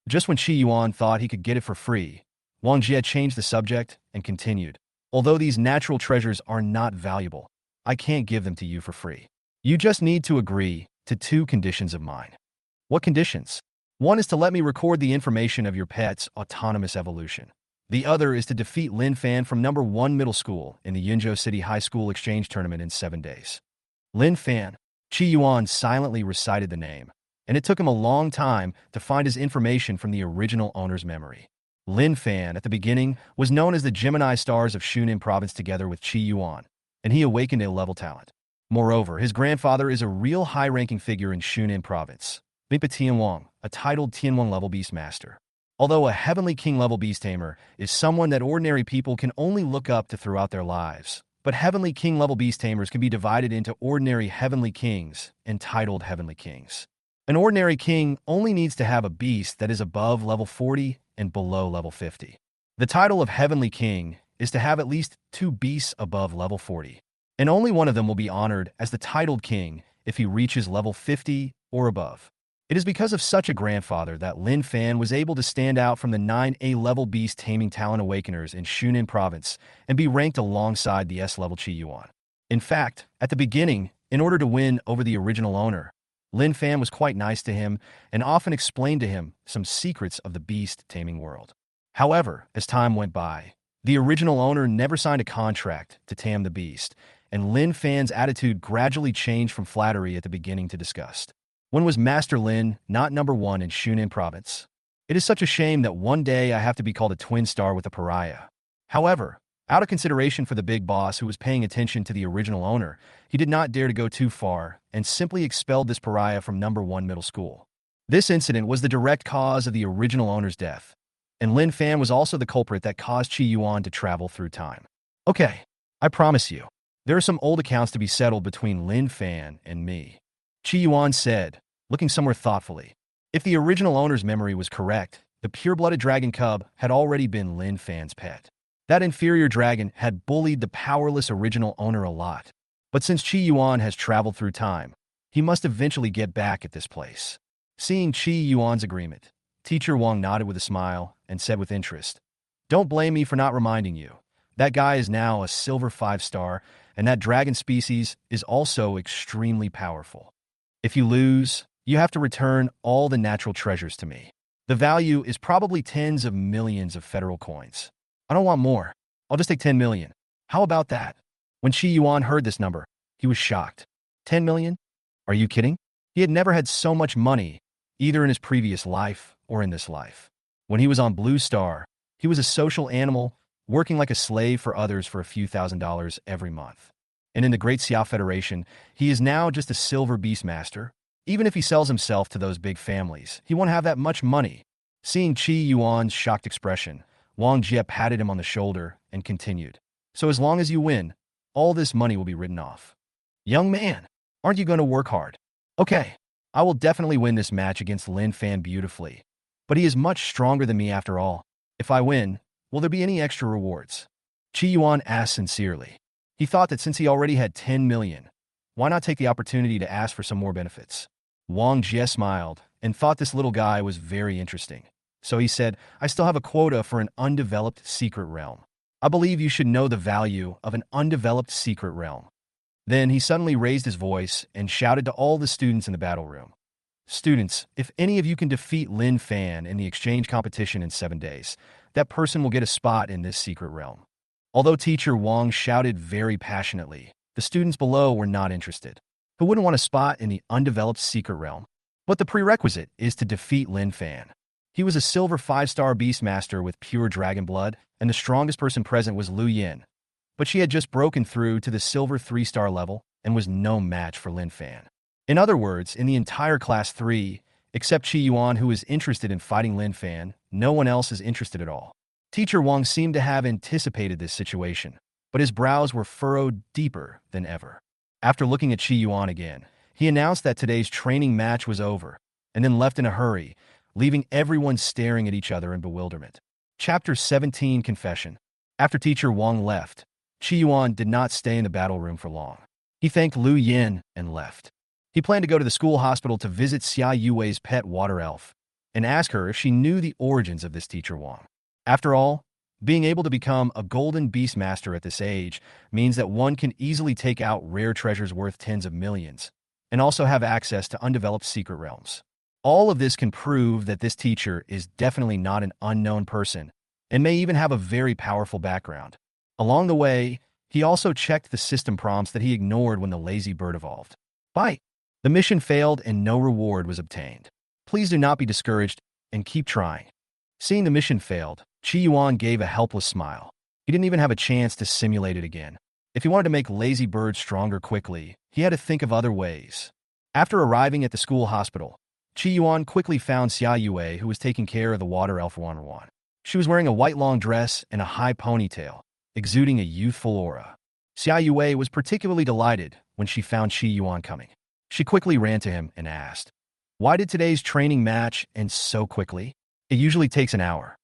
Just when Qi Yuan thought he could get it for free, Wang Jie changed the subject and continued, "Although these natural treasures are not valuable, I can't give them to you for free. You just need to agree to 2 conditions of mine." "What conditions?" "One is to let me record the information of your pet's autonomous evolution. The other is to defeat Lin Fan from number 1 middle school in the Yunzhou City High School exchange tournament in 7 days. Lin Fan. Qi Yuan silently recited the name, and it took him a long time to find his information from the original owner's memory. Lin Fan, at the beginning, was known as the Gemini Stars of Shunan Province together with Qi Yuan, and he awakened a level talent. Moreover, his grandfather is a real high-ranking figure in Shunan province, Bingpa Tianwang, a titled Tianwang-level beastmaster. Although a heavenly king-level beast tamer is someone that ordinary people can only look up to throughout their lives, but heavenly king-level beast tamers can be divided into ordinary heavenly kings and titled heavenly kings. An ordinary king only needs to have a beast that is above level 40 and below level 50. The title of heavenly king is to have at least 2 beasts above level 40, and only one of them will be honored as the titled king if he reaches level 50 or above. It is because of such a grandfather that Lin Fan was able to stand out from the 9A level beast taming talent awakeners in Shunan province and be ranked alongside the S level Qi Yuan. In fact, at the beginning, in order to win over the original owner, Lin Fan was quite nice to him and often explained to him some secrets of the beast taming world. However, as time went by, the original owner never signed a contract to tame the beast, and Lin Fan's attitude gradually changed from flattery at the beginning to disgust. When was Master Lin not number 1 in Shunan province? It is such a shame that one day I have to be called a twin star with a pariah. However, out of consideration for the big boss who was paying attention to the original owner, he did not dare to go too far and simply expelled this pariah from number 1 middle school. This incident was the direct cause of the original owner's death, and Lin Fan was also the culprit that caused Qi Yuan to travel through time. Okay, I promise you, there are some old accounts to be settled between Lin Fan and me, Qi Yuan said, looking somewhere thoughtfully. If the original owner's memory was correct, the pure-blooded dragon cub had already been Lin Fan's pet. That inferior dragon had bullied the powerless original owner a lot. But since Qi Yuan has traveled through time, he must eventually get back at this place. Seeing Qi Yuan's agreement, Teacher Wang nodded with a smile and said with interest, "Don't blame me for not reminding you. That guy is now a silver 5-star, and that dragon species is also extremely powerful. If you lose, you have to return all the natural treasures to me. The value is probably tens of millions of federal coins. I don't want more. I'll just take 10 million. How about that?" When Qi Yuan heard this number, he was shocked. 10 million? Are you kidding? He had never had so much money, either in his previous life or in this life. When he was on Blue Star, he was a social animal, working like a slave for others for a few $1,000s every month. And in the Great Xiao Federation, he is now just a silver beastmaster. Even if he sells himself to those big families, he won't have that much money. Seeing Qi Yuan's shocked expression, Wang Jie patted him on the shoulder and continued, "So as long as you win, all this money will be written off. Young man, aren't you going to work hard? Okay, I will definitely win this match against Lin Fan beautifully, but he is much stronger than me after all. If I win, will there be any extra rewards?" Qi Yuan asked sincerely. He thought that since he already had 10 million, why not take the opportunity to ask for some more benefits? Wang Jie smiled and thought this little guy was very interesting. So he said, "I still have a quota for an undeveloped secret realm. I believe you should know the value of an undeveloped secret realm." Then he suddenly raised his voice and shouted to all the students in the battle room, "Students, if any of you can defeat Lin Fan in the exchange competition in 7 days, that person will get a spot in this secret realm." Although Teacher Wang shouted very passionately, the students below were not interested. Who wouldn't want a spot in the undeveloped secret realm? But the prerequisite is to defeat Lin Fan. He was a silver 5-star beastmaster with pure dragon blood, and the strongest person present was Lu Yin. But she had just broken through to the silver 3-star level and was no match for Lin Fan. In other words, in the entire Class 3, except Qi Yuan, who is interested in fighting Lin Fan, no one else is interested at all. Teacher Wang seemed to have anticipated this situation, but his brows were furrowed deeper than ever. After looking at Qi Yuan again, he announced that today's training match was over, and then left in a hurry, leaving everyone staring at each other in bewilderment. Chapter 17 Confession. After Teacher Wang left, Qi Yuan did not stay in the battle room for long. He thanked Lu Yin and left. He planned to go to the school hospital to visit Xia Yui's pet water elf and ask her if she knew the origins of this Teacher Wang. After all, being able to become a golden beastmaster at this age means that one can easily take out rare treasures worth tens of millions, and also have access to undeveloped secret realms. All of this can prove that this teacher is definitely not an unknown person, and may even have a very powerful background. Along the way, he also checked the system prompts that he ignored when the lazy bird evolved. Bye. The mission failed and no reward was obtained. Please do not be discouraged and keep trying. Seeing the mission failed, Qi Yuan gave a helpless smile. He didn't even have a chance to simulate it again. If he wanted to make lazy birds stronger quickly, he had to think of other ways. After arriving at the school hospital, Chi Yuan quickly found Xia Yue, who was taking care of the water elf Wan. She was wearing a white long dress and a high ponytail, exuding a youthful aura. Xia Yue was particularly delighted when she found Chi Yuan coming. She quickly ran to him and asked, "Why did today's training match end so quickly? It usually takes an hour."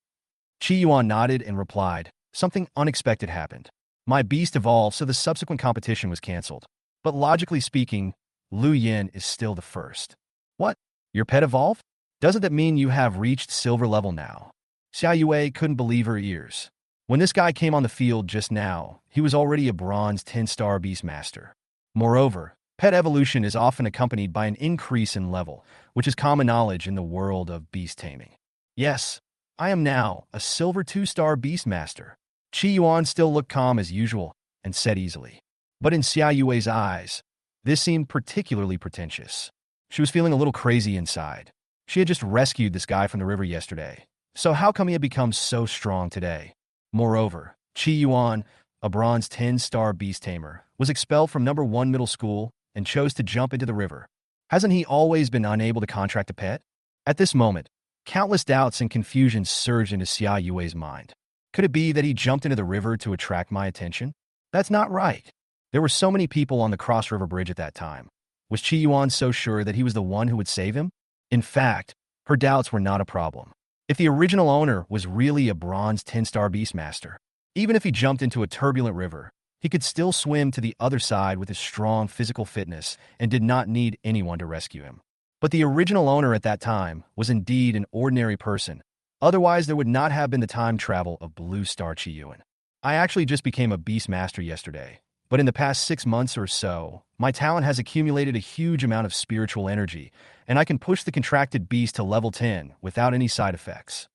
Chi Yuan nodded and replied, "Something unexpected happened. My beast evolved, so the subsequent competition was cancelled. But logically speaking, Lu Yin is still the first." "What? Your pet evolved? Doesn't that mean you have reached silver level now?" Xia Yue couldn't believe her ears. When this guy came on the field just now, he was already a bronze 10-star beastmaster. Moreover, pet evolution is often accompanied by an increase in level, which is common knowledge in the world of beast taming. "Yes, I am now a silver 2-star beastmaster." Chi Yuan still looked calm as usual and said easily. But in Xia Yue's eyes, this seemed particularly pretentious. She was feeling a little crazy inside. She had just rescued this guy from the river yesterday, so how come he had become so strong today? Moreover, Chi Yuan, a bronze 10-star beast tamer, was expelled from number 1 middle school and chose to jump into the river. Hasn't he always been unable to contract a pet? At this moment, countless doubts and confusion surged into Xia Yue's mind. Could it be that he jumped into the river to attract my attention? That's not right. There were so many people on the Cross River Bridge at that time. Was Chi Yuan so sure that he was the one who would save him? In fact, her doubts were not a problem. If the original owner was really a bronze 10-star beastmaster, even if he jumped into a turbulent river, he could still swim to the other side with his strong physical fitness and did not need anyone to rescue him. But the original owner at that time was indeed an ordinary person. Otherwise, there would not have been the time travel of Blue Star Chi Yuan. I actually just became a beastmaster yesterday, but in the past 6 months or so, my talent has accumulated a huge amount of spiritual energy, and I can push the contracted beast to level 10 without any side effects.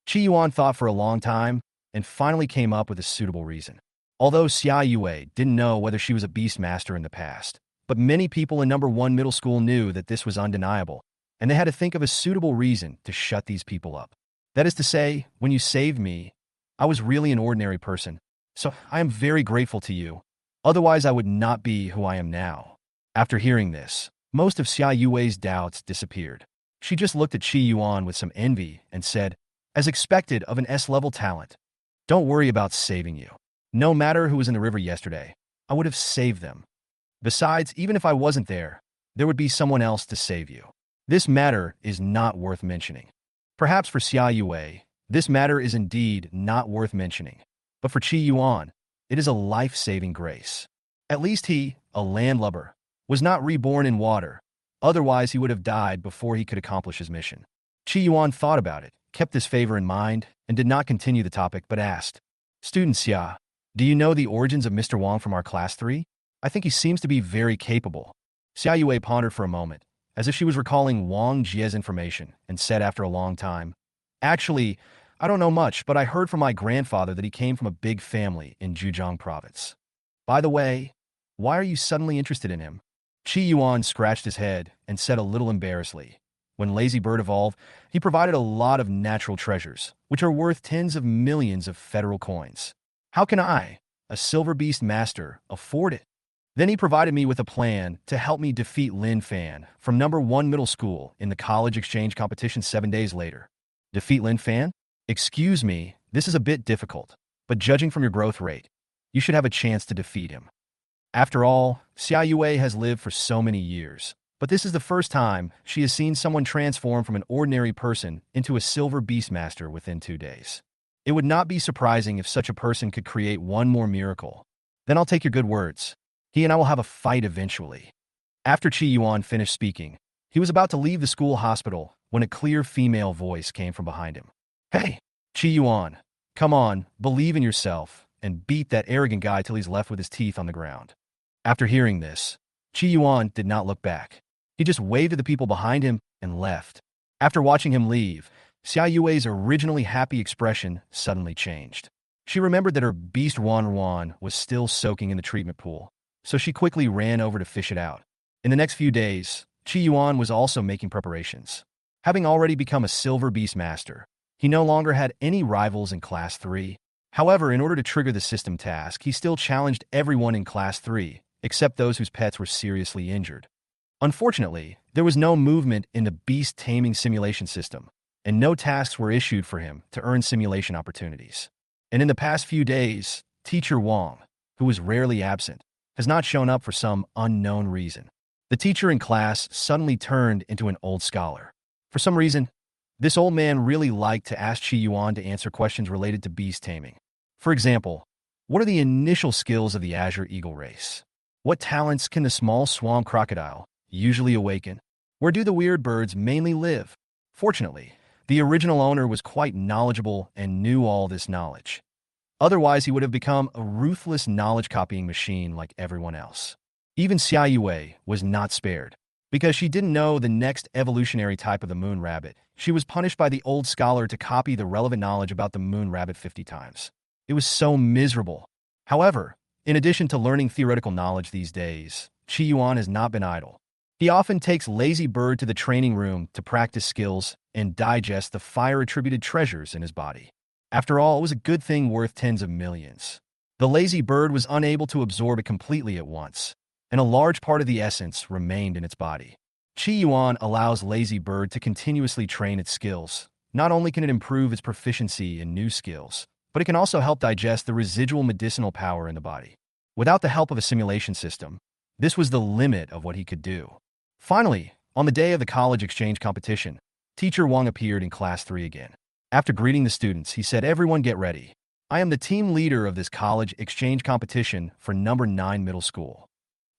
Chi Yuan thought for a long time and finally came up with a suitable reason. Although Xia Yue didn't know whether she was a beastmaster in the past, but many people in number 1 middle school knew that this was undeniable, and they had to think of a suitable reason to shut these people up. That is to say, when you saved me, I was really an ordinary person, so I am very grateful to you. Otherwise, I would not be who I am now. After hearing this, most of Xia Yue's doubts disappeared. She just looked at Chi Yuan with some envy and said, "As expected of an S-level talent, don't worry about saving you. No matter who was in the river yesterday, I would have saved them. Besides, even if I wasn't there, there would be someone else to save you. This matter is not worth mentioning." Perhaps for Xia Yue, this matter is indeed not worth mentioning. But for Chi Yuan, it is a life-saving grace. At least he, a landlubber, was not reborn in water. Otherwise, he would have died before he could accomplish his mission. Chi Yuan thought about it, kept this favor in mind, and did not continue the topic, but asked, "Student Xia, do you know the origins of Mr. Wang from our class 3? I think he seems to be very capable." Xia Yue pondered for a moment, as if she was recalling Wang Jie's information, and said after a long time, "Actually, I don't know much, but I heard from my grandfather that he came from a big family in Zhejiang province. By the way, why are you suddenly interested in him?" Chi Yuan scratched his head and said a little embarrassedly, "When Lazy Bird evolved, he provided a lot of natural treasures, which are worth tens of millions of federal coins. How can I, a Silver Beast Master, afford it? Then he provided me with a plan to help me defeat Lin Fan from number 1 middle school in the college exchange competition 7 days later." "Defeat Lin Fan? Excuse me, this is a bit difficult, but judging from your growth rate, you should have a chance to defeat him. After all, Xia Yue has lived for so many years, but this is the first time she has seen someone transform from an ordinary person into a silver beastmaster within 2 days. It would not be surprising if such a person could create one more miracle. Then I'll take your good words. He and I will have a fight eventually." After Chi Yuan finished speaking, he was about to leave the school hospital when a clear female voice came from behind him. "Hey, Chi Yuan, come on, believe in yourself, and beat that arrogant guy till he's left with his teeth on the ground." After hearing this, Chi Yuan did not look back. He just waved at the people behind him and left. After watching him leave, Xia Yue's originally happy expression suddenly changed. She remembered that her beast Wan was still soaking in the treatment pool, so she quickly ran over to fish it out. In the next few days, Chi Yuan was also making preparations. Having already become a silver beast master, he no longer had any rivals in Class 3. However, in order to trigger the system task, he still challenged everyone in Class 3, except those whose pets were seriously injured. Unfortunately, there was no movement in the beast taming simulation system, and no tasks were issued for him to earn simulation opportunities. And in the past few days, Teacher Wang, who was rarely absent, has not shown up for some unknown reason. The teacher in class suddenly turned into an old scholar. For some reason, this old man really liked to ask Qi Yuan to answer questions related to beast taming. For example, what are the initial skills of the Azure Eagle race? What talents can the small swamp crocodile usually awaken? Where do the weird birds mainly live? Fortunately, the original owner was quite knowledgeable and knew all this knowledge. Otherwise, he would have become a ruthless knowledge-copying machine like everyone else. Even Xia Yue was not spared. Because she didn't know the next evolutionary type of the moon rabbit, she was punished by the old scholar to copy the relevant knowledge about the moon rabbit 50 times. It was so miserable. However, in addition to learning theoretical knowledge these days, Qi Yuan has not been idle. He often takes Lazy Bird to the training room to practice skills and digest the fire-attributed treasures in his body. After all, it was a good thing worth tens of millions. The Lazy Bird was unable to absorb it completely at once, and a large part of the essence remained in its body. Qi Yuan allows Lazy Bird to continuously train its skills. Not only can it improve its proficiency in new skills, but it can also help digest the residual medicinal power in the body. Without the help of a simulation system, this was the limit of what he could do. Finally, on the day of the college exchange competition, Teacher Wang appeared in Class 3 again. After greeting the students, he said, "Everyone get ready. I am the team leader of this college exchange competition for number 9 middle school.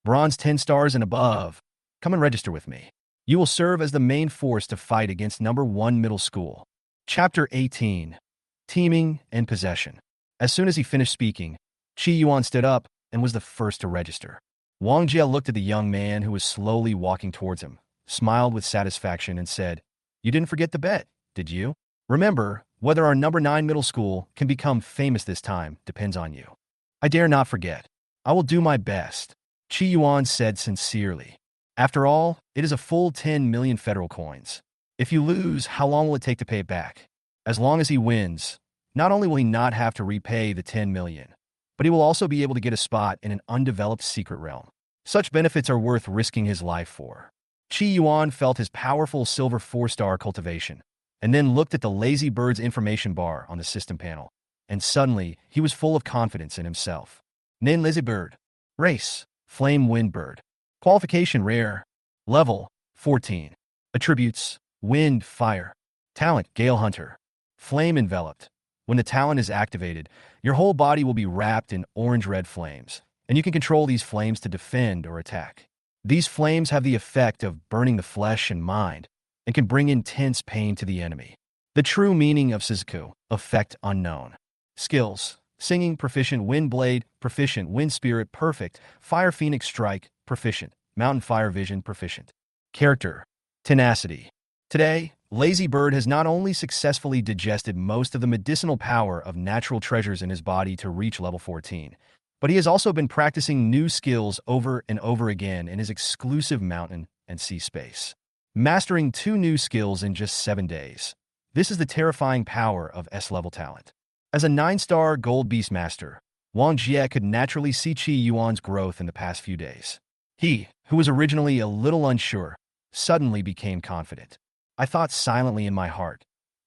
Bronze 10 stars and above. Come and register with me. You will serve as the main force to fight against number 1 middle school." Chapter 18. Teaming and Possession. As soon as he finished speaking, Qi Yuan stood up and was the first to register. Wang Jie looked at the young man who was slowly walking towards him, smiled with satisfaction, and said, "You didn't forget the bet, did you? Remember, whether our number 9 middle school can become famous this time depends on you." "I dare not forget. I will do my best," Qi Yuan said sincerely. After all, it is a full 10 million federal coins. If you lose, how long will it take to pay it back? As long as he wins, not only will he not have to repay the 10 million, but he will also be able to get a spot in an undeveloped secret realm. Such benefits are worth risking his life for. Qi Yuan felt his powerful silver 4-star cultivation, and then looked at the Lazy Bird's information bar on the system panel, and suddenly he was full of confidence in himself. Name Lazy Bird. Race, Flame Wind Bird. Qualification Rare. Level, 14. Attributes, Wind, Fire. Talent, Gale Hunter. Flame Enveloped. When the talent is activated, your whole body will be wrapped in orange-red flames, and you can control these flames to defend or attack. These flames have the effect of burning the flesh and mind, and can bring intense pain to the enemy. The true meaning of Suzaku, effect unknown. Skills, Singing, proficient. Wind Blade, proficient. Wind Spirit, perfect. Fire Phoenix Strike, proficient. Mountain Fire Vision, proficient. Character, Tenacity. Today, Lazy Bird has not only successfully digested most of the medicinal power of natural treasures in his body to reach level 14, but he has also been practicing new skills over and over again in his exclusive mountain and sea space. Mastering 2 new skills in just 7 days. This is the terrifying power of S-level talent. As a 9-star gold beastmaster, Wang Jie could naturally see Qi Yuan's growth in the past few days. He, who was originally a little unsure, suddenly became confident. I thought silently in my heart,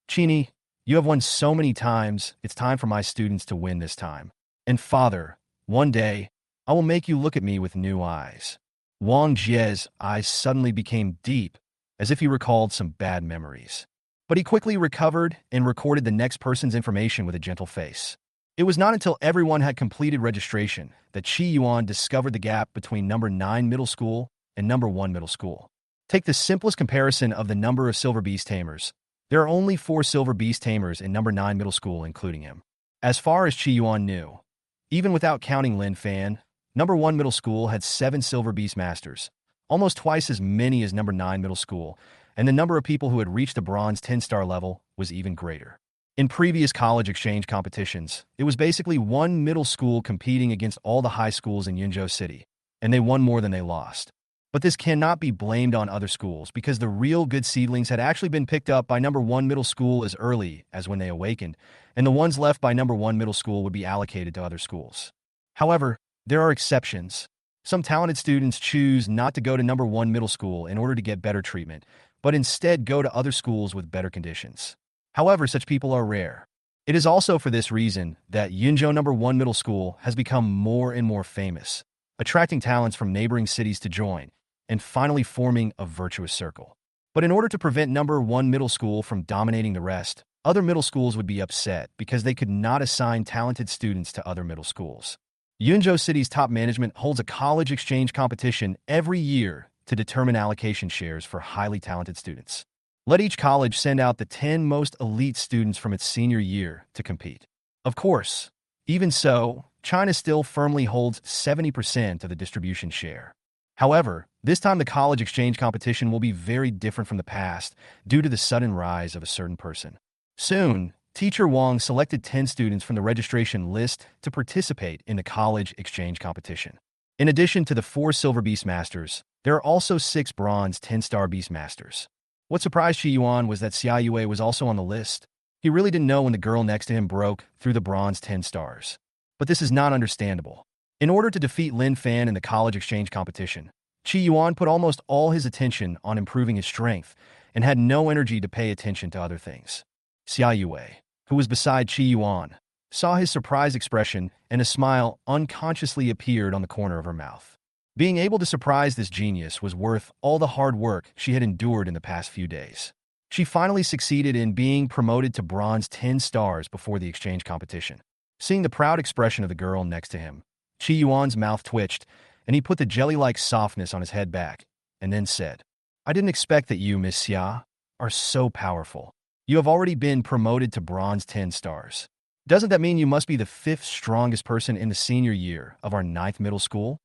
"Qini, you have won so many times, it's time for my students to win this time. And Father, one day, I will make you look at me with new eyes." Wang Jie's eyes suddenly became deep, as if he recalled some bad memories. But he quickly recovered and recorded the next person's information with a gentle face. It was not until everyone had completed registration that Qi Yuan discovered the gap between number 9 middle school and number 1 middle school. Take the simplest comparison of the number of silver beast tamers. There are only 4 silver beast tamers in number 9 middle school, including him. As far as Qi Yuan knew, even without counting Lin Fan, number 1 middle school had 7 silver beast masters, almost twice as many as number 9 middle school, and the number of people who had reached the bronze 10-star level was even greater. In previous college exchange competitions, it was basically one middle school competing against all the high schools in Yunzhou City, and they won more than they lost. But this cannot be blamed on other schools because the real good seedlings had actually been picked up by number 1 middle school as early as when they awakened, and the ones left by number 1 middle school would be allocated to other schools. However, there are exceptions. Some talented students choose not to go to number 1 middle school in order to get better treatment, but instead go to other schools with better conditions. However, such people are rare. It is also for this reason that Yunzhou number 1 middle school has become more and more famous, attracting talents from neighboring cities to join, and finally forming a virtuous circle. But in order to prevent number 1 middle school from dominating the rest, other middle schools would be upset because they could not assign talented students to other middle schools. Yunzhou City's top management holds a college exchange competition every year to determine allocation shares for highly talented students. Let each college send out the 10 most elite students from its senior year to compete. Of course, even so, China still firmly holds 70% of the distribution share. However, this time the college exchange competition will be very different from the past due to the sudden rise of a certain person. Soon, Teacher Wang selected 10 students from the registration list to participate in the college exchange competition. In addition to the 4 silver beastmasters, there are also 6 bronze 10-star beastmasters. What surprised Qi Yuan was that Xia Yue was also on the list. He really didn't know when the girl next to him broke through the bronze 10 stars. But this is not understandable. In order to defeat Lin Fan in the college exchange competition, Qi Yuan put almost all his attention on improving his strength and had no energy to pay attention to other things. Xia Yue, who was beside Qi Yuan, saw his surprised expression and a smile unconsciously appeared on the corner of her mouth. Being able to surprise this genius was worth all the hard work she had endured in the past few days. She finally succeeded in being promoted to bronze 10 stars before the exchange competition. Seeing the proud expression of the girl next to him, Qi Yuan's mouth twitched, and he put the jelly-like softness on his head back, and then said, "I didn't expect that you, Miss Xia, are so powerful. You have already been promoted to bronze 10 stars. Doesn't that mean you must be the 5th strongest person in the senior year of our 9th middle school?"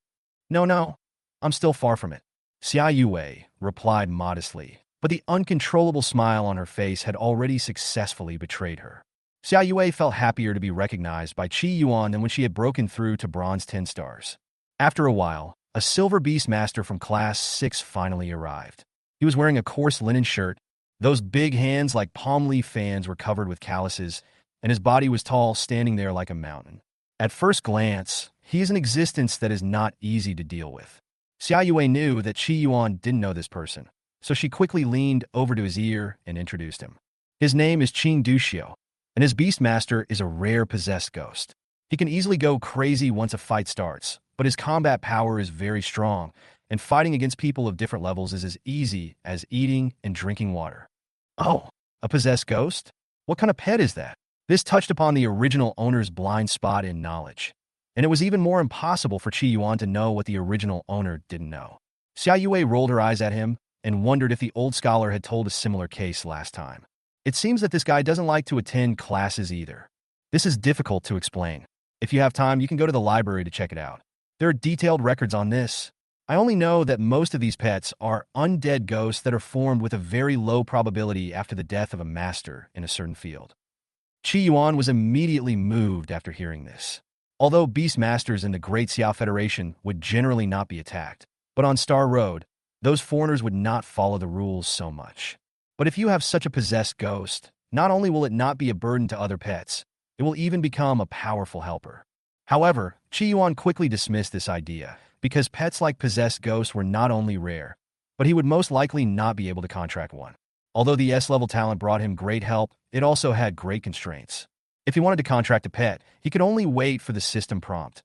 No, I'm still far from it," Xia Yue replied modestly, but the uncontrollable smile on her face had already successfully betrayed her. Xia Yue felt happier to be recognized by Qi Yuan than when she had broken through to bronze 10 stars. After a while, a silver beastmaster from class 6 finally arrived. He was wearing a coarse linen shirt. Those big hands like palm leaf fans were covered with calluses, and his body was tall, standing there like a mountain. At first glance, he is an existence that is not easy to deal with. Xia Yue knew that Qi Yuan didn't know this person, so she quickly leaned over to his ear and introduced him. His name is Qing Duxiu, and his beastmaster is a rare possessed ghost. He can easily go crazy once a fight starts, but his combat power is very strong, and fighting against people of different levels is as easy as eating and drinking water. Oh, a possessed ghost? What kind of pet is that? This touched upon the original owner's blind spot in knowledge, and it was even more impossible for Qi Yuan to know what the original owner didn't know. Xia Yue rolled her eyes at him and wondered if the old scholar had told a similar case last time. It seems that this guy doesn't like to attend classes either. This is difficult to explain. If you have time, you can go to the library to check it out. There are detailed records on this. I only know that most of these pets are undead ghosts that are formed with a very low probability after the death of a master in a certain field. Qi Yuan was immediately moved after hearing this. Although beastmasters in the Great Xiao Federation would generally not be attacked, but on Star Road, those foreigners would not follow the rules so much. But if you have such a possessed ghost, not only will it not be a burden to other pets, it will even become a powerful helper. However, Qi Yuan quickly dismissed this idea, because pets like possessed ghosts were not only rare, but he would most likely not be able to contract one. Although the S-level talent brought him great help, it also had great constraints. If he wanted to contract a pet, he could only wait for the system prompt.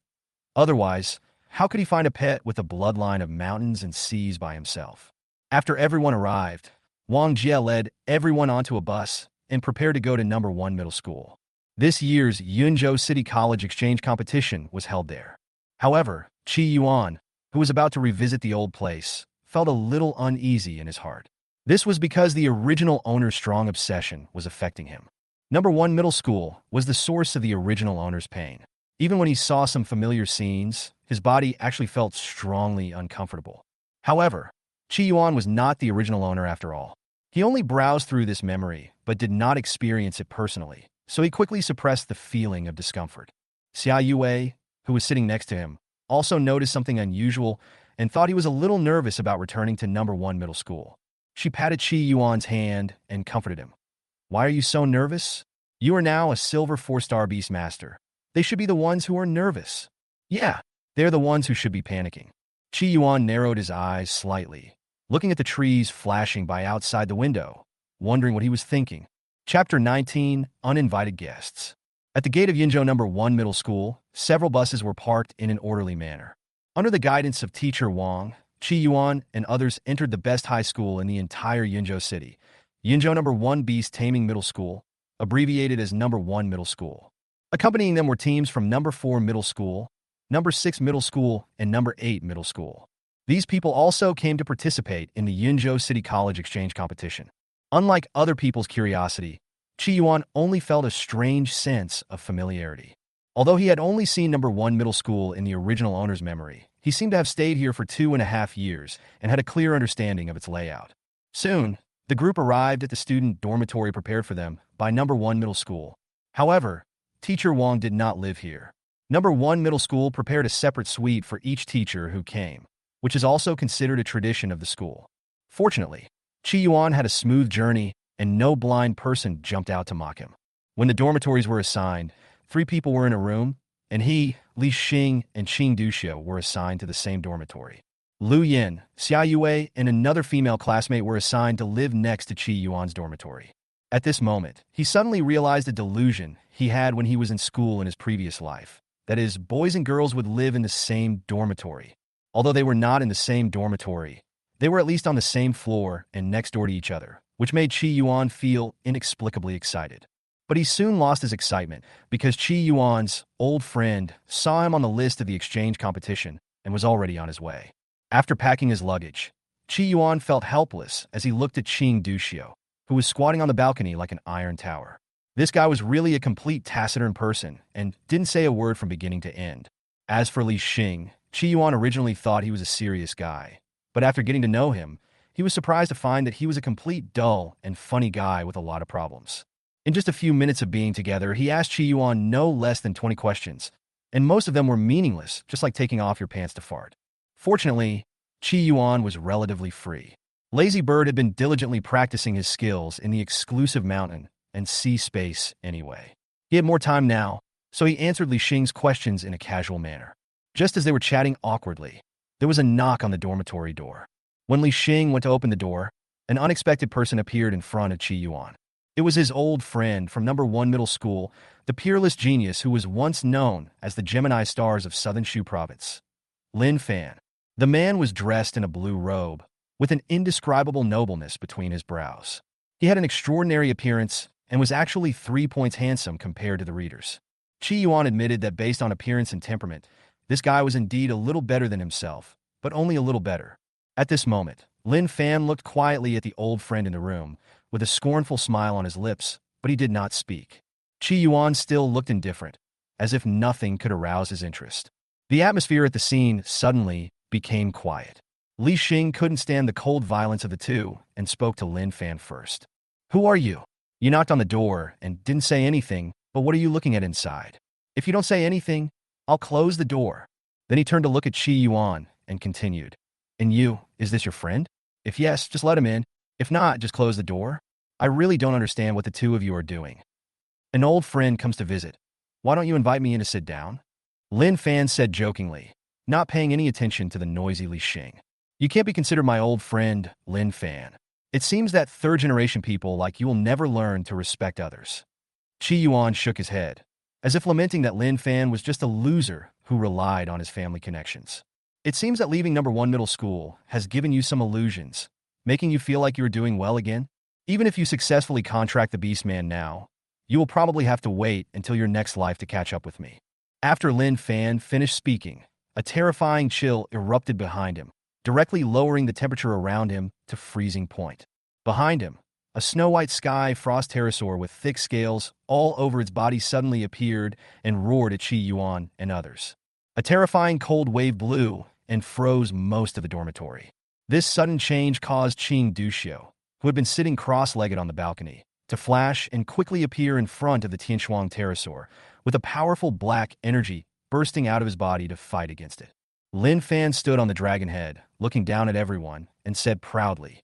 Otherwise, how could he find a pet with a bloodline of mountains and seas by himself? After everyone arrived, Wang Jie led everyone onto a bus and prepared to go to number 1 middle school. This year's Yunzhou City College exchange competition was held there. However, Qi Yuan, who was about to revisit the old place, felt a little uneasy in his heart. This was because the original owner's strong obsession was affecting him. Number 1 middle school was the source of the original owner's pain. Even when he saw some familiar scenes, his body actually felt strongly uncomfortable. However, Qi Yuan was not the original owner after all. He only browsed through this memory, but did not experience it personally, so he quickly suppressed the feeling of discomfort. Xia Yue, who was sitting next to him, also noticed something unusual and thought he was a little nervous about returning to number 1 middle school. She patted Chi Yuan's hand and comforted him. Why are you so nervous? You are now a silver 4-star beastmaster. They should be the ones who are nervous. Yeah, they're the ones who should be panicking. Chi Yuan narrowed his eyes slightly, looking at the trees flashing by outside the window, wondering what he was thinking. Chapter 19, Uninvited Guests. At the gate of Yinzhou number 1 middle school, several buses were parked in an orderly manner. Under the guidance of teacher Wang, Chi Yuan and others entered the best high school in the entire Yinzhou city, Yinzhou number 1 Beast Taming Middle School, abbreviated as number 1 middle school. Accompanying them were teams from number 4 middle school, number 6 middle school, and number 8 middle school. These people also came to participate in the Yinzhou City College exchange competition. Unlike other people's curiosity, Chi Yuan only felt a strange sense of familiarity. Although he had only seen number 1 middle school in the original owner's memory, he seemed to have stayed here for 2.5 years and had a clear understanding of its layout. Soon, the group arrived at the student dormitory prepared for them by number 1 middle school. However, teacher Wang did not live here. Number 1 middle school prepared a separate suite for each teacher who came, which is also considered a tradition of the school. Fortunately, Chi Yuan had a smooth journey and no blind person jumped out to mock him. When the dormitories were assigned, 3 people were in a room, and he, Li Xing, and Qing Duxiu were assigned to the same dormitory. Lu Yin, Xia Yue, and another female classmate were assigned to live next to Chi Yuan's dormitory. At this moment, he suddenly realized a delusion he had when he was in school in his previous life. That is, boys and girls would live in the same dormitory. Although they were not in the same dormitory, they were at least on the same floor and next door to each other, which made Chi Yuan feel inexplicably excited. But he soon lost his excitement because Chi Yuan's old friend saw him on the list of the exchange competition and was already on his way. After packing his luggage, Chi Yuan felt helpless as he looked at Qing Duxiu, who was squatting on the balcony like an iron tower. This guy was really a complete taciturn person and didn't say a word from beginning to end. As for Li Xing, Chi Yuan originally thought he was a serious guy, but after getting to know him, he was surprised to find that he was a complete dull and funny guy with a lot of problems. In just a few minutes of being together, he asked Chi Yuan no less than 20 questions, and most of them were meaningless, just like taking off your pants to fart. Fortunately, Chi Yuan was relatively free. Lazy Bird had been diligently practicing his skills in the exclusive mountain and sea space anyway. He had more time now, so he answered Li Xing's questions in a casual manner. Just as they were chatting awkwardly, there was a knock on the dormitory door. When Li Xing went to open the door, an unexpected person appeared in front of Chi Yuan. It was his old friend from number 1 middle school, the peerless genius who was once known as the Gemini Stars of Southern Shu Province, Lin Fan. The man was dressed in a blue robe, with an indescribable nobleness between his brows. He had an extraordinary appearance and was actually 3 points handsome compared to the readers. Chi Yuan admitted that based on appearance and temperament, this guy was indeed a little better than himself, but only a little better. At this moment, Lin Fan looked quietly at the old friend in the room, with a scornful smile on his lips, but he did not speak. Chi Yuan still looked indifferent, as if nothing could arouse his interest. The atmosphere at the scene suddenly became quiet. Li Xing couldn't stand the cold violence of the two and spoke to Lin Fan first. "Who are you? You knocked on the door and didn't say anything, but what are you looking at inside? If you don't say anything, I'll close the door." Then he turned to look at Chi Yuan and continued. "And you, is this your friend? If yes, just let him in. If not, just close the door. I really don't understand what the two of you are doing. An old friend comes to visit. Why don't you invite me in to sit down?" Lin Fan said jokingly, not paying any attention to the noisy Li Xing. "You can't be considered my old friend, Lin Fan. It seems that third-generation people like you will never learn to respect others." Chi Yuan shook his head, as if lamenting that Lin Fan was just a loser who relied on his family connections. "It seems that leaving number 1 middle school has given you some illusions, making you feel like you are doing well again. Even if you successfully contract the Beastman now, you will probably have to wait until your next life to catch up with me." After Lin Fan finished speaking, a terrifying chill erupted behind him, directly lowering the temperature around him to freezing point. Behind him, a snow-white sky frost pterosaur with thick scales all over its body suddenly appeared and roared at Chi Yuan and others. A terrifying cold wave blew and froze most of the dormitory. This sudden change caused Qing Duxiu, who had been sitting cross-legged on the balcony, to flash and quickly appear in front of the Tianshuang pterosaur, with a powerful black energy bursting out of his body to fight against it. Lin Fan stood on the dragon head, looking down at everyone, and said proudly,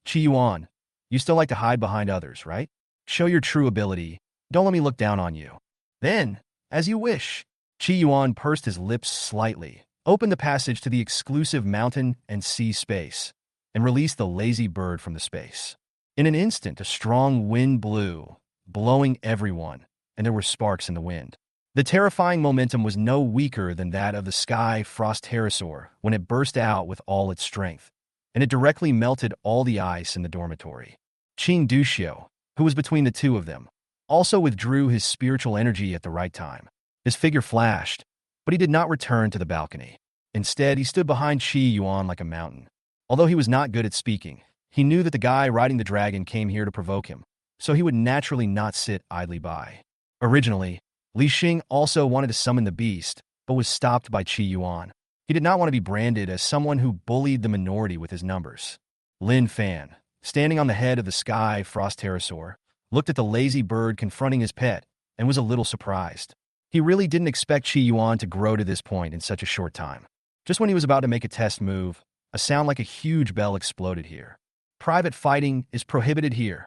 Chi Yuan, you still like to hide behind others, right? Show your true ability. Don't let me look down on you. Then, as you wish. Chi Yuan pursed his lips slightly, opened the passage to the exclusive mountain and sea space, and released the lazy bird from the space. In an instant, a strong wind blew, blowing everyone, and there were sparks in the wind. The terrifying momentum was no weaker than that of the sky frost pterosaur when it burst out with all its strength, and it directly melted all the ice in the dormitory. Qing Duxiu, who was between the two of them, also withdrew his spiritual energy at the right time. His figure flashed, but he did not return to the balcony. Instead, he stood behind Qi Yuan like a mountain. Although he was not good at speaking, he knew that the guy riding the dragon came here to provoke him, so he would naturally not sit idly by. Originally, Li Xing also wanted to summon the beast, but was stopped by Qi Yuan. He did not want to be branded as someone who bullied the minority with his numbers. Lin Fan, standing on the head of the sky frost pterosaur, looked at the lazy bird confronting his pet and was a little surprised. He really didn't expect Qi Yuan to grow to this point in such a short time. Just when he was about to make a test move, a sound like a huge bell exploded here. Private fighting is prohibited here.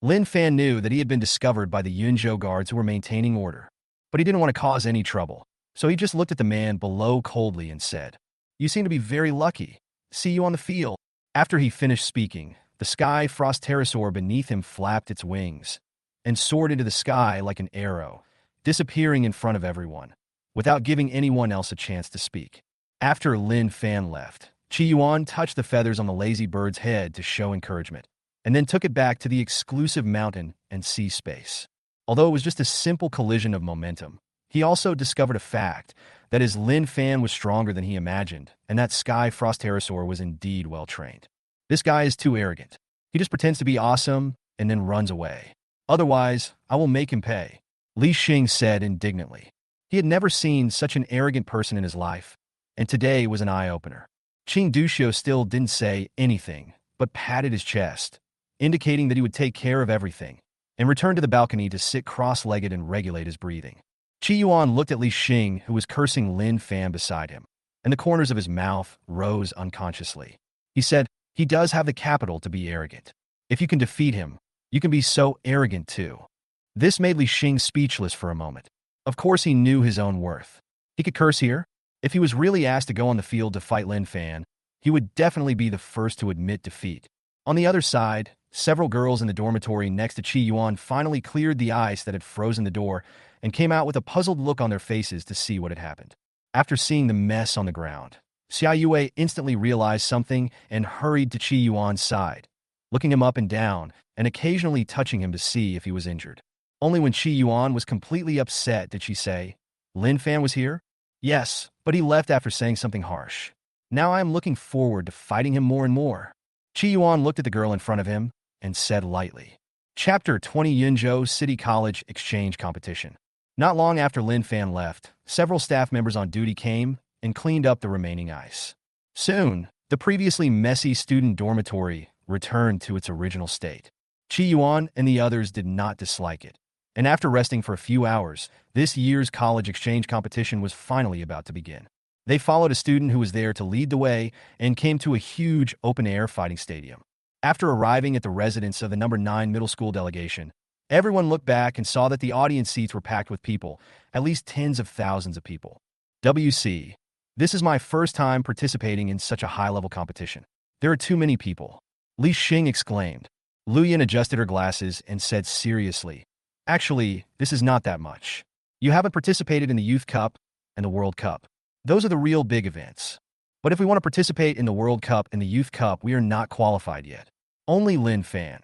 Lin Fan knew that he had been discovered by the Yunzhou guards who were maintaining order, but he didn't want to cause any trouble, so he just looked at the man below coldly and said, You seem to be very lucky. See you on the field. After he finished speaking, the sky frost pterosaur beneath him flapped its wings and soared into the sky like an arrow, disappearing in front of everyone, without giving anyone else a chance to speak. After Lin Fan left, Qi Yuan touched the feathers on the lazy bird's head to show encouragement, and then took it back to the exclusive mountain and sea space. Although it was just a simple collision of momentum, he also discovered a fact, that is Lin Fan was stronger than he imagined, and that sky frost pterosaur was indeed well-trained. This guy is too arrogant. He just pretends to be awesome and then runs away. Otherwise, I will make him pay, Li Xing said indignantly. He had never seen such an arrogant person in his life, and today was an eye-opener. Qing Duxiu still didn't say anything, but patted his chest, indicating that he would take care of everything, and returned to the balcony to sit cross-legged and regulate his breathing. Qi Yuan looked at Li Xing, who was cursing Lin Fan beside him, and the corners of his mouth rose unconsciously. He said, He does have the capital to be arrogant. If you can defeat him, you can be so arrogant too. This made Li Xing speechless for a moment. Of course he knew his own worth. He could curse here. If he was really asked to go on the field to fight Lin Fan, he would definitely be the first to admit defeat. On the other side, several girls in the dormitory next to Qi Yuan finally cleared the ice that had frozen the door and came out with a puzzled look on their faces to see what had happened. After seeing the mess on the ground, Xia Yue instantly realized something and hurried to Qi Yuan's side, looking him up and down and occasionally touching him to see if he was injured. Only when Qi Yuan was completely upset did she say, Lin Fan was here? Yes, but he left after saying something harsh. Now I am looking forward to fighting him more and more. Qi Yuan looked at the girl in front of him and said lightly. Chapter 20 Yunzhou City College Exchange Competition. Not long after Lin Fan left, several staff members on duty came and cleaned up the remaining ice. Soon, the previously messy student dormitory returned to its original state. Qi Yuan and the others did not dislike it, and after resting for a few hours, this year's college exchange competition was finally about to begin. They followed a student who was there to lead the way and came to a huge open-air fighting stadium. After arriving at the residence of the number 9 middle school delegation, everyone looked back and saw that the audience seats were packed with people, at least tens of thousands of people. WC, this is my first time participating in such a high-level competition. There are too many people. Li Xing exclaimed. Lu Yan adjusted her glasses and said seriously, Actually, this is not that much. You haven't participated in the Youth Cup and the World Cup. Those are the real big events. But if we want to participate in the World Cup and the Youth Cup, we are not qualified yet. Only Lin Fan.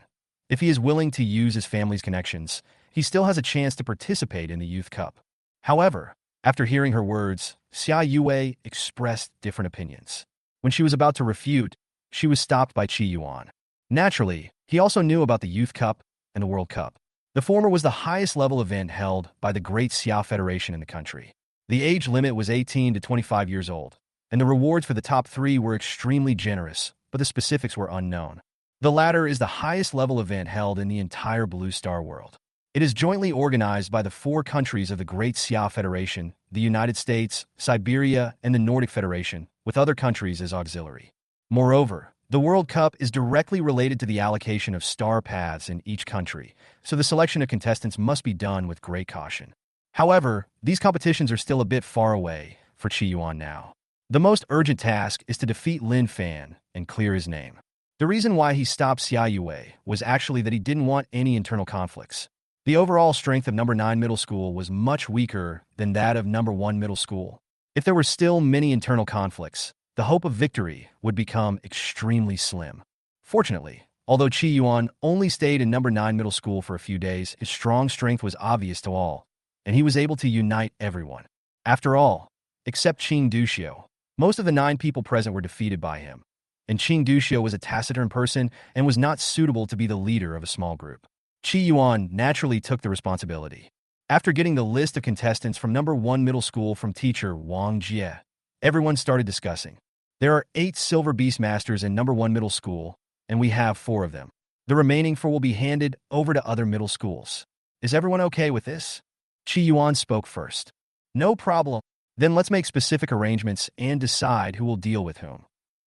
If he is willing to use his family's connections, he still has a chance to participate in the Youth Cup. However, after hearing her words, Xia Yue expressed different opinions. When she was about to refute, she was stopped by Qi Yuan. Naturally, he also knew about the Youth Cup and the World Cup. The former was the highest level event held by the Great Xiao Federation in the country. The age limit was 18 to 25 years old, and the rewards for the top 3 were extremely generous, but the specifics were unknown. The latter is the highest level event held in the entire Blue Star world. It is jointly organized by the four countries of the Great Xia Federation, the United States, Siberia, and the Nordic Federation, with other countries as auxiliary. Moreover, the World Cup is directly related to the allocation of star paths in each country, so the selection of contestants must be done with great caution. However, these competitions are still a bit far away for Qi Yuan now. The most urgent task is to defeat Lin Fan and clear his name. The reason why he stopped Xia Yue was actually that he didn't want any internal conflicts. The overall strength of number 9 middle school was much weaker than that of number 1 middle school. If there were still many internal conflicts, the hope of victory would become extremely slim. Fortunately, although Qi Yuan only stayed in number 9 middle school for a few days, his strong strength was obvious to all, and he was able to unite everyone. After all, except Qing Duxiu, most of the 9 people present were defeated by him, and Qing Duxiu was a taciturn person and was not suitable to be the leader of a small group. Qi Yuan naturally took the responsibility. After getting the list of contestants from number 1 middle school from teacher Wang Jie, everyone started discussing. There are 8 silver beastmasters in number 1 middle school, and we have 4 of them. The remaining 4 will be handed over to other middle schools. Is everyone okay with this? Qi Yuan spoke first. No problem. Then let's make specific arrangements and decide who will deal with whom.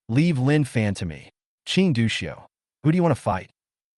Leave Lin Fan to me. Qing Duxiu. Who do you want to fight?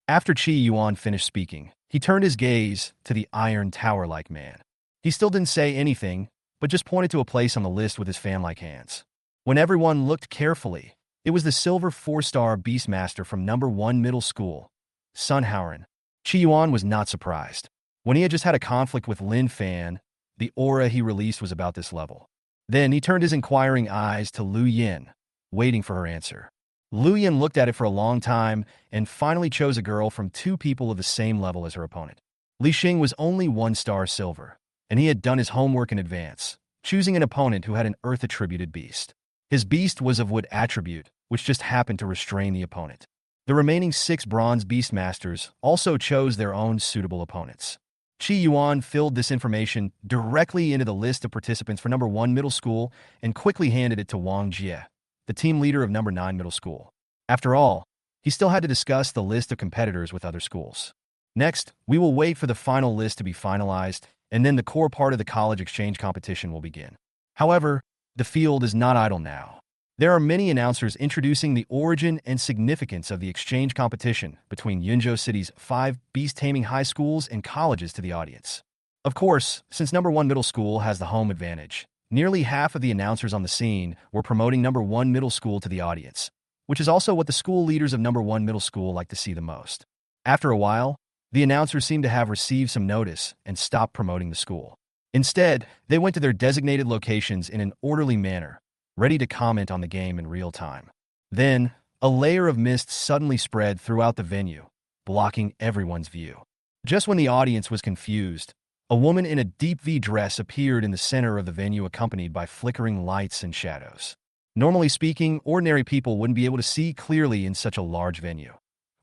After Qi Yuan finished speaking, he turned his gaze to the iron tower-like man. He still didn't say anything, but just pointed to a place on the list with his fan-like hands. When everyone looked carefully, it was the silver 4-star beastmaster from number 1 middle school, Sun Hauren. Qi Yuan was not surprised. When he had just had a conflict with Lin Fan, the aura he released was about this level. Then he turned his inquiring eyes to Lu Yin, waiting for her answer. Lu Yin looked at it for a long time and finally chose a girl from 2 people of the same level as her opponent. Li Xing was only 1 star silver, and he had done his homework in advance, choosing an opponent who had an earth-attributed beast. His beast was of wood attribute, which just happened to restrain the opponent. The remaining 6 bronze beastmasters also chose their own suitable opponents. Qi Yuan filled this information directly into the list of participants for number 1 middle school and quickly handed it to Wang Jie, the team leader of number 9 middle school. After all, he still had to discuss the list of competitors with other schools. Next, we will wait for the final list to be finalized, and then the core part of the college exchange competition will begin. However, the field is not idle now. There are many announcers introducing the origin and significance of the exchange competition between Yunzhou City's 5 beast-taming high schools and colleges to the audience. Of course, since number 1 middle school has the home advantage, nearly half of the announcers on the scene were promoting number 1 middle school to the audience, which is also what the school leaders of number 1 middle school like to see the most. After a while, the announcers seemed to have received some notice and stopped promoting the school. Instead, they went to their designated locations in an orderly manner, ready to comment on the game in real time. Then, a layer of mist suddenly spread throughout the venue, blocking everyone's view. Just when the audience was confused, a woman in a deep V dress appeared in the center of the venue accompanied by flickering lights and shadows. Normally speaking, ordinary people wouldn't be able to see clearly in such a large venue.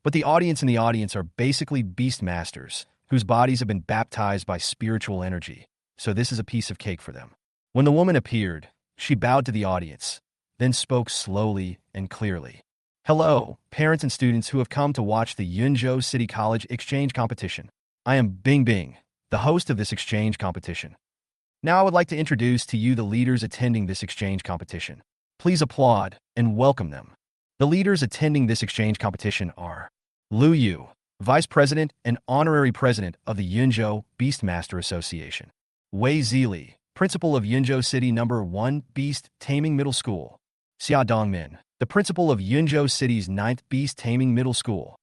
But the audience in the audience are basically beastmasters, whose bodies have been baptized by spiritual energy, so this is a piece of cake for them. When the woman appeared, she bowed to the audience, then spoke slowly and clearly. Hello, parents and students who have come to watch the Yunzhou City College Exchange Competition. I am Bing Bing, the host of this exchange competition. Now I would like to introduce to you the leaders attending this exchange competition. Please applaud and welcome them. The leaders attending this exchange competition are Lu Yu, Vice President and Honorary President of the Yunzhou Beastmaster Association. Wei Zili, Principal of Yunzhou City No. 1 Beast Taming Middle School. Xia Dongmin, the Principal of Yunzhou City's 9th Beast Taming Middle School.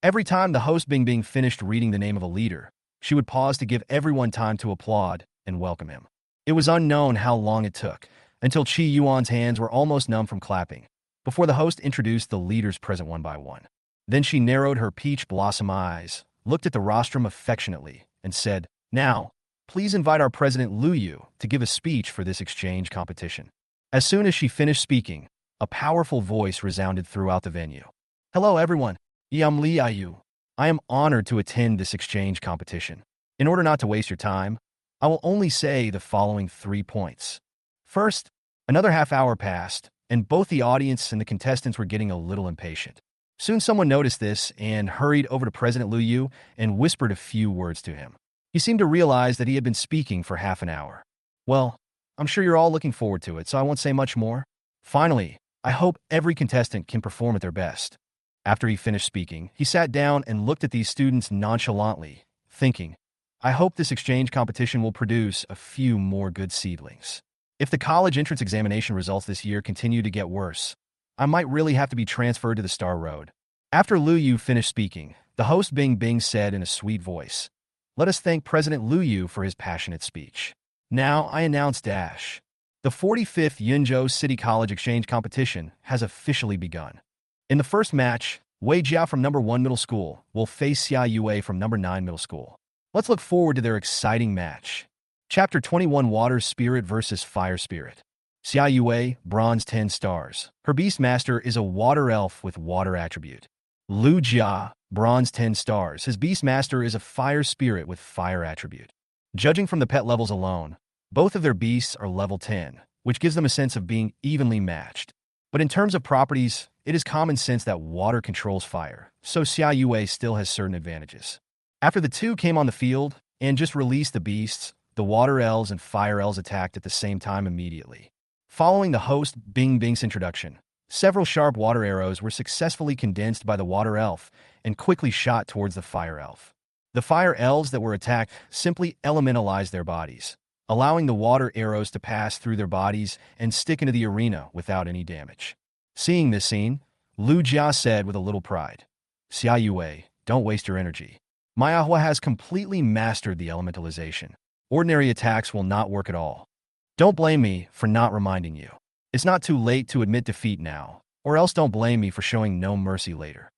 Every time the host Bing Bing finished reading the name of a leader, she would pause to give everyone time to applaud and welcome him. It was unknown how long it took, until Qi Yuan's hands were almost numb from clapping, before the host introduced the leaders present one by one. Then she narrowed her peach blossom eyes, looked at the rostrum affectionately, and said, "Now, please invite our president Lu Yu to give a speech for this exchange competition." As soon as she finished speaking, a powerful voice resounded throughout the venue. "Hello everyone, I'm Li Yu. I am honored to attend this exchange competition. In order not to waste your time, I will only say the following 3 points. First, another half hour passed, and both the audience and the contestants were getting a little impatient. Soon someone noticed this and hurried over to President Liu Yu and whispered a few words to him. He seemed to realize that he had been speaking for half an hour. Well, I'm sure you're all looking forward to it, so I won't say much more. Finally, I hope every contestant can perform at their best. After he finished speaking, he sat down and looked at these students nonchalantly, thinking, I hope this exchange competition will produce a few more good seedlings. If the college entrance examination results this year continue to get worse, I might really have to be transferred to the Star Road. After Liu Yu finished speaking, the host Bing Bing said in a sweet voice, Let us thank President Liu Yu for his passionate speech. Now I announce Dash. The 45th Yunzhou City College Exchange Competition has officially begun. In the first match, Wei Jia from number 1 Middle School will face Xia Yue from number 9 Middle School. Let's look forward to their exciting match. Chapter 21 Water Spirit vs. Fire Spirit. Xia Yue, Bronze 10 stars. Her Beastmaster is a water elf with water attribute. Lu Jia, Bronze 10 stars. His Beastmaster is a fire spirit with fire attribute. Judging from the pet levels alone, both of their beasts are level 10, which gives them a sense of being evenly matched. But in terms of properties, it is common sense that water controls fire, so Xia Yue still has certain advantages. After the two came on the field and just released the beasts, the water elves and fire elves attacked at the same time immediately. Following the host Bing Bing's introduction, several sharp water arrows were successfully condensed by the water elf and quickly shot towards the fire elf. The fire elves that were attacked simply elementalized their bodies, allowing the water arrows to pass through their bodies and stick into the arena without any damage. Seeing this scene, Lu Jia said with a little pride, Xia Yue, don't waste your energy. Manhwa has completely mastered the elementalization. Ordinary attacks will not work at all. Don't blame me for not reminding you. It's not too late to admit defeat now, or else don't blame me for showing no mercy later.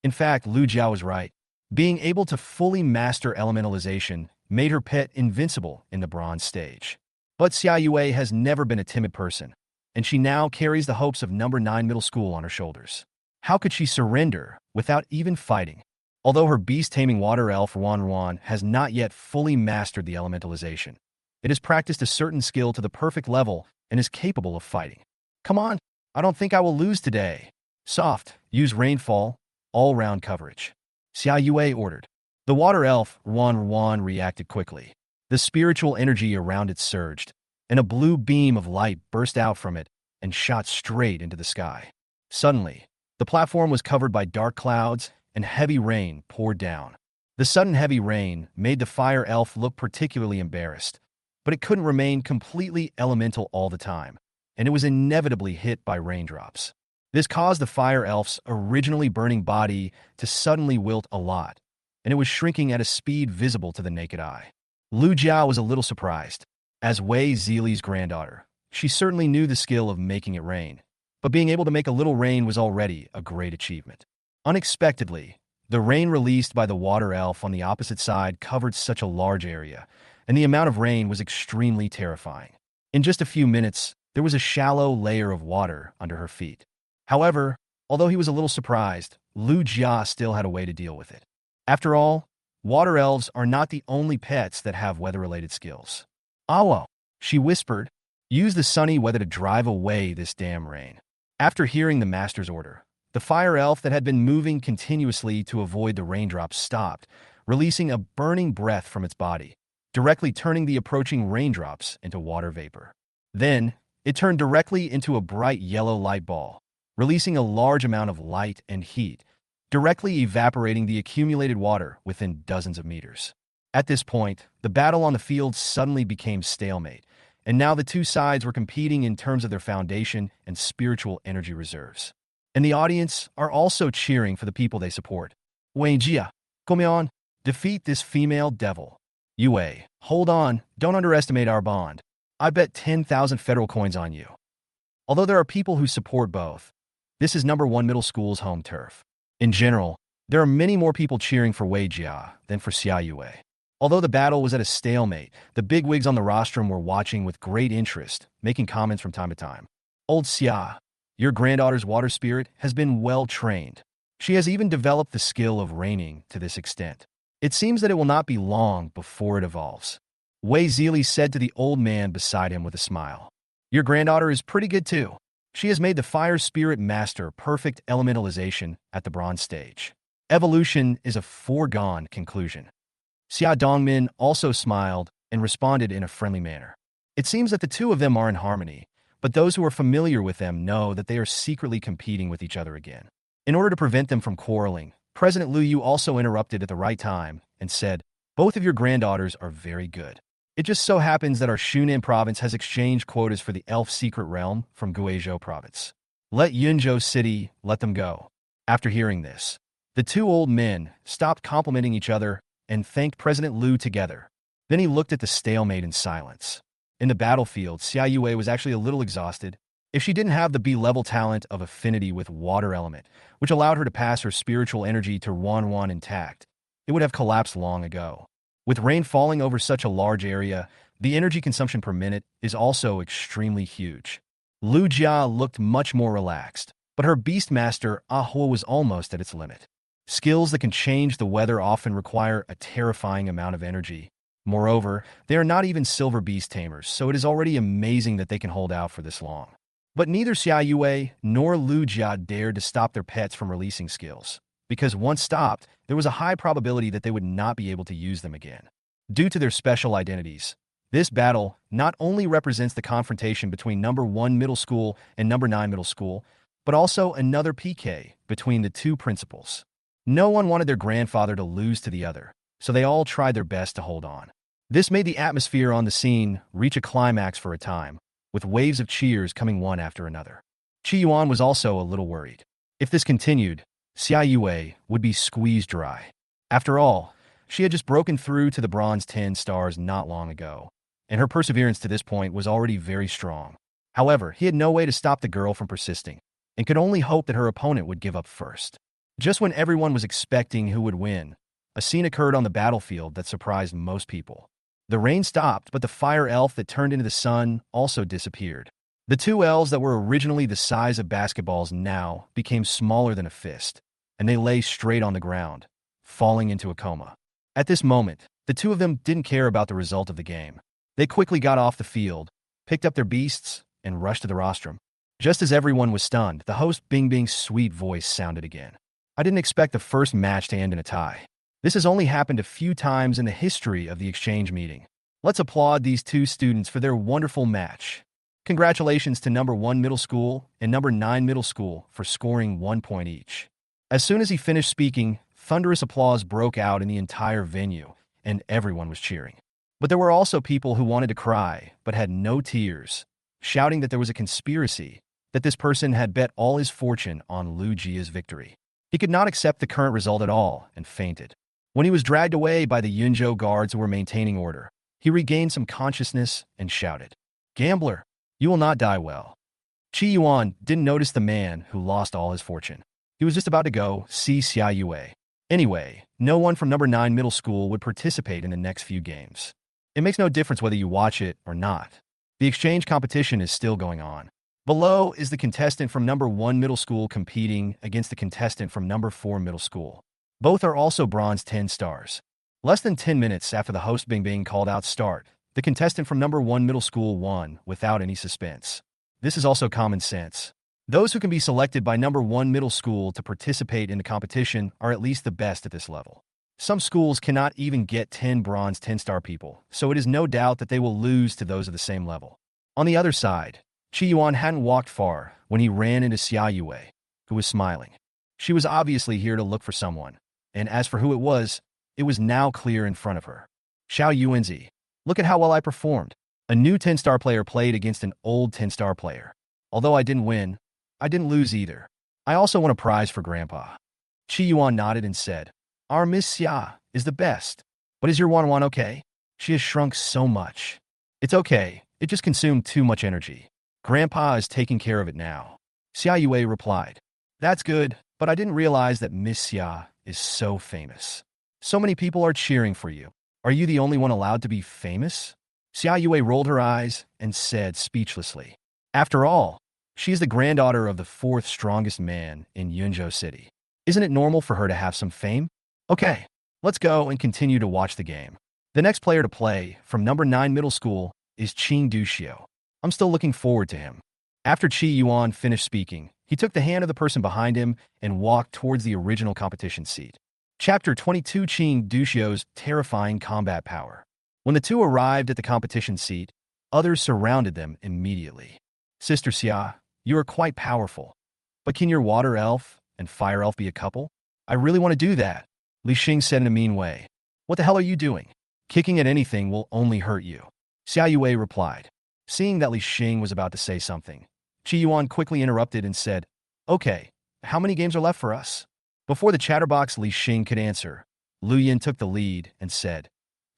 In fact, Lu Jia was right. Being able to fully master elementalization made her pet invincible in the bronze stage. But Xia Yue has never been a timid person, and she now carries the hopes of number 9 middle school on her shoulders. How could she surrender without even fighting? Although her beast-taming water elf Ruan has not yet fully mastered the elementalization, it has practiced a certain skill to the perfect level and is capable of fighting. Come on, I don't think I will lose today. Soft, use rainfall, all-round coverage. Xia Yue ordered. The water elf Ruan reacted quickly. The spiritual energy around it surged, and a blue beam of light burst out from it and shot straight into the sky. Suddenly, the platform was covered by dark clouds and heavy rain poured down. The sudden heavy rain made the fire elf look particularly embarrassed, but it couldn't remain completely elemental all the time, and it was inevitably hit by raindrops. This caused the fire elf's originally burning body to suddenly wilt a lot, and it was shrinking at a speed visible to the naked eye. Lu Jia was a little surprised. As Wei Zili's granddaughter, she certainly knew the skill of making it rain, but being able to make a little rain was already a great achievement. Unexpectedly, the rain released by the water elf on the opposite side covered such a large area, and the amount of rain was extremely terrifying. In just a few minutes, there was a shallow layer of water under her feet. However, although he was a little surprised, Lu Jia still had a way to deal with it. After all, water elves are not the only pets that have weather-related skills. Awo, she whispered, use the sunny weather to drive away this damn rain. After hearing the master's order, the fire elf that had been moving continuously to avoid the raindrops stopped, releasing a burning breath from its body, directly turning the approaching raindrops into water vapor. Then, it turned directly into a bright yellow light ball, releasing a large amount of light and heat, directly evaporating the accumulated water within dozens of meters. At this point, the battle on the field suddenly became stalemate, and now the two sides were competing in terms of their foundation and spiritual energy reserves. And the audience are also cheering for the people they support. Wei Jia, come on, defeat this female devil. Yue, hold on, don't underestimate our bond. I bet 10,000 federal coins on you. Although there are people who support both, this is number 1 middle school's home turf. In general, there are many more people cheering for Wei Jia than for Xia Yue. Although the battle was at a stalemate, the bigwigs on the rostrum were watching with great interest, making comments from time to time. Old Xia, your granddaughter's water spirit has been well trained. She has even developed the skill of raining to this extent. It seems that it will not be long before it evolves. Wei Zili said to the old man beside him with a smile. Your granddaughter is pretty good too. She has made the Fire Spirit Master perfect elementalization at the Bronze stage. Evolution is a foregone conclusion. Xia Dongmin also smiled and responded in a friendly manner. It seems that the two of them are in harmony, but those who are familiar with them know that they are secretly competing with each other again. In order to prevent them from quarreling, President Liu Yu also interrupted at the right time and said, "Both of your granddaughters are very good. It just so happens that our Shunan province has exchanged quotas for the elf secret realm from Guizhou province. Let Yunzhou city let them go." After hearing this, the two old men stopped complimenting each other and thanked President Liu together. Then he looked at the stalemate in silence. In the battlefield, Xia Yue was actually a little exhausted. If she didn't have the B-level talent of affinity with water element, which allowed her to pass her spiritual energy to Wanwan intact, it would have collapsed long ago. With rain falling over such a large area, the energy consumption per minute is also extremely huge. Lu Jia looked much more relaxed, but her beastmaster Ahua was almost at its limit. Skills that can change the weather often require a terrifying amount of energy. Moreover, they are not even silver beast tamers, so it is already amazing that they can hold out for this long. But neither Xia Yue nor Lu Jia dared to stop their pets from releasing skills, because once stopped, there was a high probability that they would not be able to use them again. Due to their special identities, this battle not only represents the confrontation between number 1 middle school and number 9 middle school, but also another PK between the two principals. No one wanted their grandfather to lose to the other, so they all tried their best to hold on. This made the atmosphere on the scene reach a climax for a time, with waves of cheers coming one after another. Qi Yuan was also a little worried. If this continued, Xia Yue would be squeezed dry. After all, she had just broken through to the bronze 10 stars not long ago, and her perseverance to this point was already very strong. However, he had no way to stop the girl from persisting, and could only hope that her opponent would give up first. Just when everyone was expecting who would win, a scene occurred on the battlefield that surprised most people. The rain stopped, but the fire elf that turned into the sun also disappeared. The two elves that were originally the size of basketballs now became smaller than a fist, and they lay straight on the ground, falling into a coma. At this moment, the two of them didn't care about the result of the game. They quickly got off the field, picked up their beasts, and rushed to the rostrum. Just as everyone was stunned, the host Bing Bing's sweet voice sounded again. "I didn't expect the first match to end in a tie. This has only happened a few times in the history of the exchange meeting. Let's applaud these two students for their wonderful match. Congratulations to number 1 middle school and number 9 middle school for scoring 1 point each." As soon as he finished speaking, thunderous applause broke out in the entire venue, and everyone was cheering. But there were also people who wanted to cry, but had no tears, shouting that there was a conspiracy, that this person had bet all his fortune on Lu Jia's victory. He could not accept the current result at all, and fainted. When he was dragged away by the Yunzhou guards who were maintaining order, he regained some consciousness and shouted, "Gambler, you will not die well." Qi Yuan didn't notice the man who lost all his fortune. He was just about to go see Xia Yue. Anyway, no one from number 9 middle school would participate in the next few games. It makes no difference whether you watch it or not. The exchange competition is still going on. Below is the contestant from number 1 middle school competing against the contestant from number 4 middle school. Both are also bronze 10 stars. Less than 10 minutes after the host Bing Bing called out start, the contestant from number 1 middle school won without any suspense. This is also common sense. Those who can be selected by number 1 middle school to participate in the competition are at least the best at this level. Some schools cannot even get 10 bronze 10-star people, so it is no doubt that they will lose to those of the same level. On the other side, Qi Yuan hadn't walked far when he ran into Xia Yue, who was smiling. She was obviously here to look for someone, and as for who it was now clear in front of her. "Xiao Yuanzi, look at how well I performed." A new 10-star player played against an old 10-star player. "Although I didn't win, I didn't lose either. I also won a prize for Grandpa." Qi Yuan nodded and said, "Our Miss Xia is the best. But is your Wanwan okay? She has shrunk so much." "It's okay, it just consumed too much energy. Grandpa is taking care of it now." Xia Yue replied, "That's good, but I didn't realize that Miss Xia is so famous. So many people are cheering for you. Are you the only one allowed to be famous?" Xia Yue rolled her eyes and said speechlessly, "After all, she is the granddaughter of the 4th strongest man in Yunzhou City. Isn't it normal for her to have some fame? Okay, let's go and continue to watch the game." The next player to play from number 9 middle school is Qing Duxiu. I'm still looking forward to him. After Qi Yuan finished speaking, he took the hand of the person behind him and walked towards the original competition seat. Chapter 22 Qing Duxiu's terrifying combat power. When the two arrived at the competition seat, others surrounded them immediately. Sister Xia, you are quite powerful. But can your water elf and fire elf be a couple? I really want to do that, Li Xing said in a mean way. What the hell are you doing? Kicking at anything will only hurt you. Xia Yue replied. Seeing that Li Xing was about to say something, Qi Yuan quickly interrupted and said, Okay, how many games are left for us? Before the chatterbox Li Xing could answer, Lu Yin took the lead and said,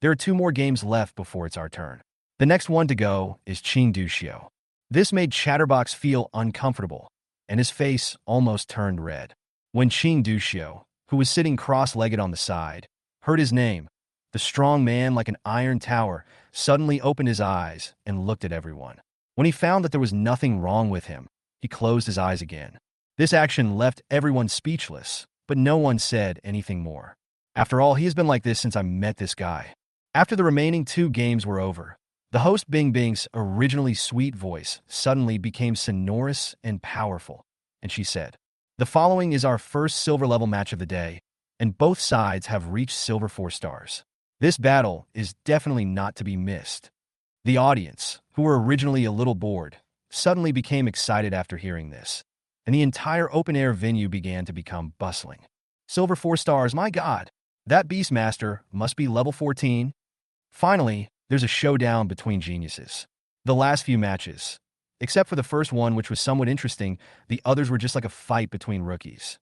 There are 2 more games left before it's our turn. The next one to go is Qing Duxiu. This made Chatterbox feel uncomfortable, and his face almost turned red. When Qing Duxiu, who was sitting cross-legged on the side, heard his name, the strong man like an iron tower suddenly opened his eyes and looked at everyone. When he found that there was nothing wrong with him, he closed his eyes again. This action left everyone speechless, but no one said anything more. After all, he has been like this since I met this guy. After the remaining 2 games were over, the host Bing Bing's originally sweet voice suddenly became sonorous and powerful, and she said, The following is our first silver level match of the day, and both sides have reached silver 4 stars. This battle is definitely not to be missed. The audience, who were originally a little bored, suddenly became excited after hearing this, and the entire open-air venue began to become bustling. Silver 4 stars, my god! That beastmaster must be level 14. Finally, there's a showdown between geniuses. The last few matches, except for the first one which was somewhat interesting, the others were just like a fight between rookies.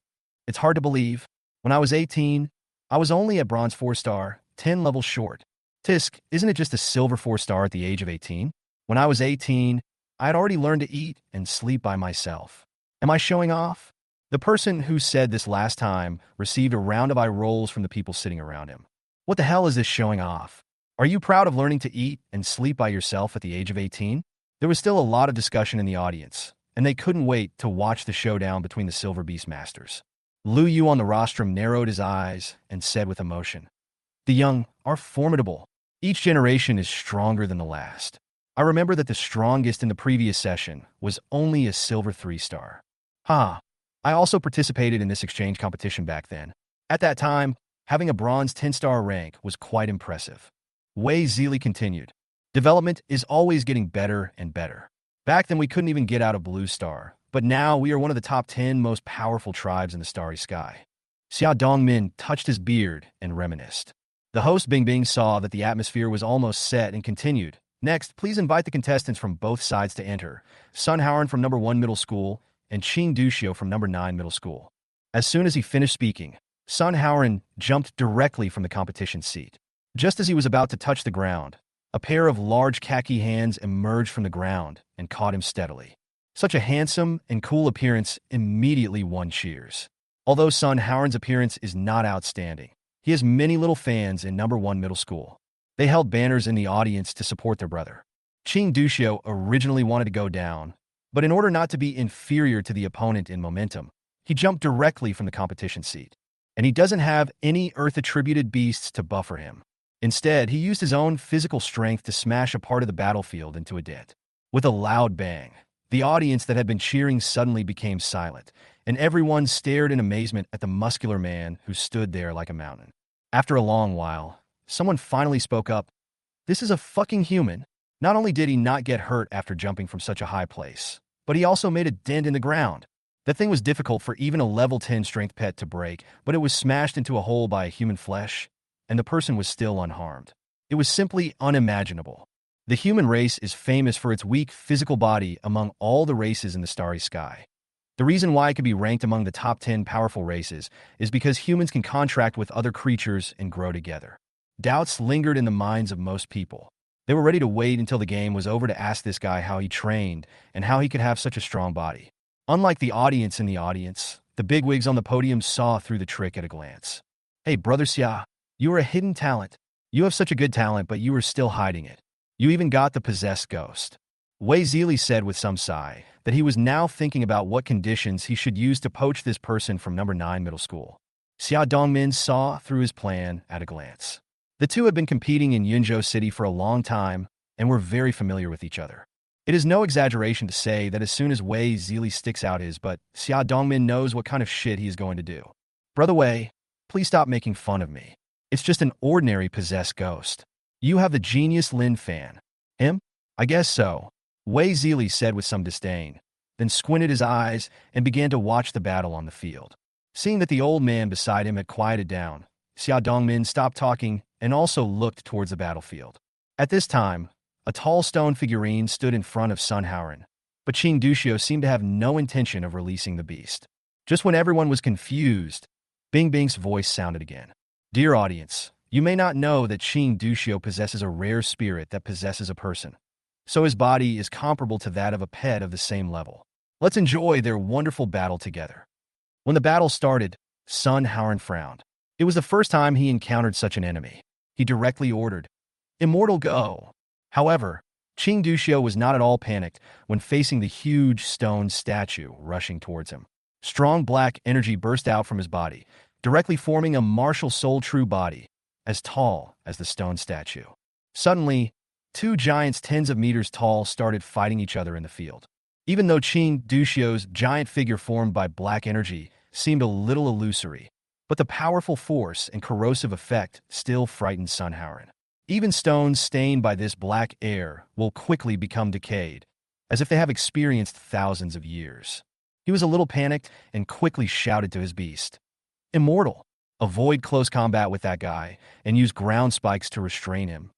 It's hard to believe. When I was 18, I was only at bronze 4 star, 10 levels short. Tisk, isn't it just a silver 4 star at the age of 18? When I was 18, I had already learned to eat and sleep by myself. Am I showing off? The person who said this last time received a round of eye rolls from the people sitting around him. What the hell is this showing off? Are you proud of learning to eat and sleep by yourself at the age of 18? There was still a lot of discussion in the audience, and they couldn't wait to watch the showdown between the Silver Beastmasters. Lu Yu on the rostrum narrowed his eyes and said with emotion, The young are formidable. Each generation is stronger than the last. I remember that the strongest in the previous session was only a silver 3 star. I also participated in this exchange competition back then. At that time, having a bronze 10-star rank was quite impressive. Wei Zili continued. Development is always getting better and better. Back then we couldn't even get out of Blue Star, but now we are one of the top 10 most powerful tribes in the starry sky. Xia Dongmin touched his beard and reminisced. The host Bing Bing saw that the atmosphere was almost set and continued. Next, please invite the contestants from both sides to enter. Sun Hauren from number 1 middle school and Qing Duxiu from number 9 middle school. As soon as he finished speaking, Sun Hauren jumped directly from the competition seat. Just as he was about to touch the ground, a pair of large khaki hands emerged from the ground and caught him steadily. Such a handsome and cool appearance immediately won cheers. Although Sun Hauren's appearance is not outstanding, he has many little fans in number 1 middle school. They held banners in the audience to support their brother. Qing Duxiu originally wanted to go down, but in order not to be inferior to the opponent in momentum, he jumped directly from the competition seat. And he doesn't have any Earth-attributed beasts to buffer him. Instead, he used his own physical strength to smash a part of the battlefield into a dent. With a loud bang, the audience that had been cheering suddenly became silent, and everyone stared in amazement at the muscular man who stood there like a mountain. After a long while, someone finally spoke up. This is a fucking human. Not only did he not get hurt after jumping from such a high place, but he also made a dent in the ground. That thing was difficult for even a level 10 strength pet to break, but it was smashed into a hole by human flesh, and the person was still unharmed. It was simply unimaginable. The human race is famous for its weak physical body among all the races in the starry sky. The reason why it could be ranked among the top 10 powerful races is because humans can contract with other creatures and grow together. Doubts lingered in the minds of most people. They were ready to wait until the game was over to ask this guy how he trained and how he could have such a strong body. Unlike the audience in the audience, the bigwigs on the podium saw through the trick at a glance. Hey, Brother Xia, you are a hidden talent. You have such a good talent, but you are still hiding it. You even got the possessed ghost. Wei Zili said with some sigh that he was now thinking about what conditions he should use to poach this person from number 9 middle school. Xia Dongmin saw through his plan at a glance. The two had been competing in Yunzhou City for a long time and were very familiar with each other. It is no exaggeration to say that as soon as Wei Zili sticks out his butt, Xia Dongmin knows what kind of shit he is going to do. Brother Wei, please stop making fun of me. It's just an ordinary possessed ghost. You have the genius Lin Fan. Him? I guess so. Wei Zili said with some disdain, then squinted his eyes and began to watch the battle on the field. Seeing that the old man beside him had quieted down, Xia Dongmin stopped talking and also looked towards the battlefield. At this time, a tall stone figurine stood in front of Sun Hauren, but Qing Duxiu seemed to have no intention of releasing the beast. Just when everyone was confused, Bing Bing's voice sounded again. Dear audience, you may not know that Qing Duxiu possesses a rare spirit that possesses a person, so his body is comparable to that of a pet of the same level. Let's enjoy their wonderful battle together. When the battle started, Sun Hauren frowned. It was the first time he encountered such an enemy. He directly ordered, "Immortal, go!" However, Qing Duxiu was not at all panicked when facing the huge stone statue rushing towards him. Strong black energy burst out from his body, directly forming a martial soul true body, as tall as the stone statue. Suddenly, two giants tens of meters tall started fighting each other in the field. Even though Qing Duxiu's giant figure formed by black energy seemed a little illusory, but the powerful force and corrosive effect still frightened Sun Hauren. Even stones stained by this black air will quickly become decayed, as if they have experienced thousands of years. He was a little panicked and quickly shouted to his beast, "Immortal, avoid close combat with that guy and use ground spikes to restrain him."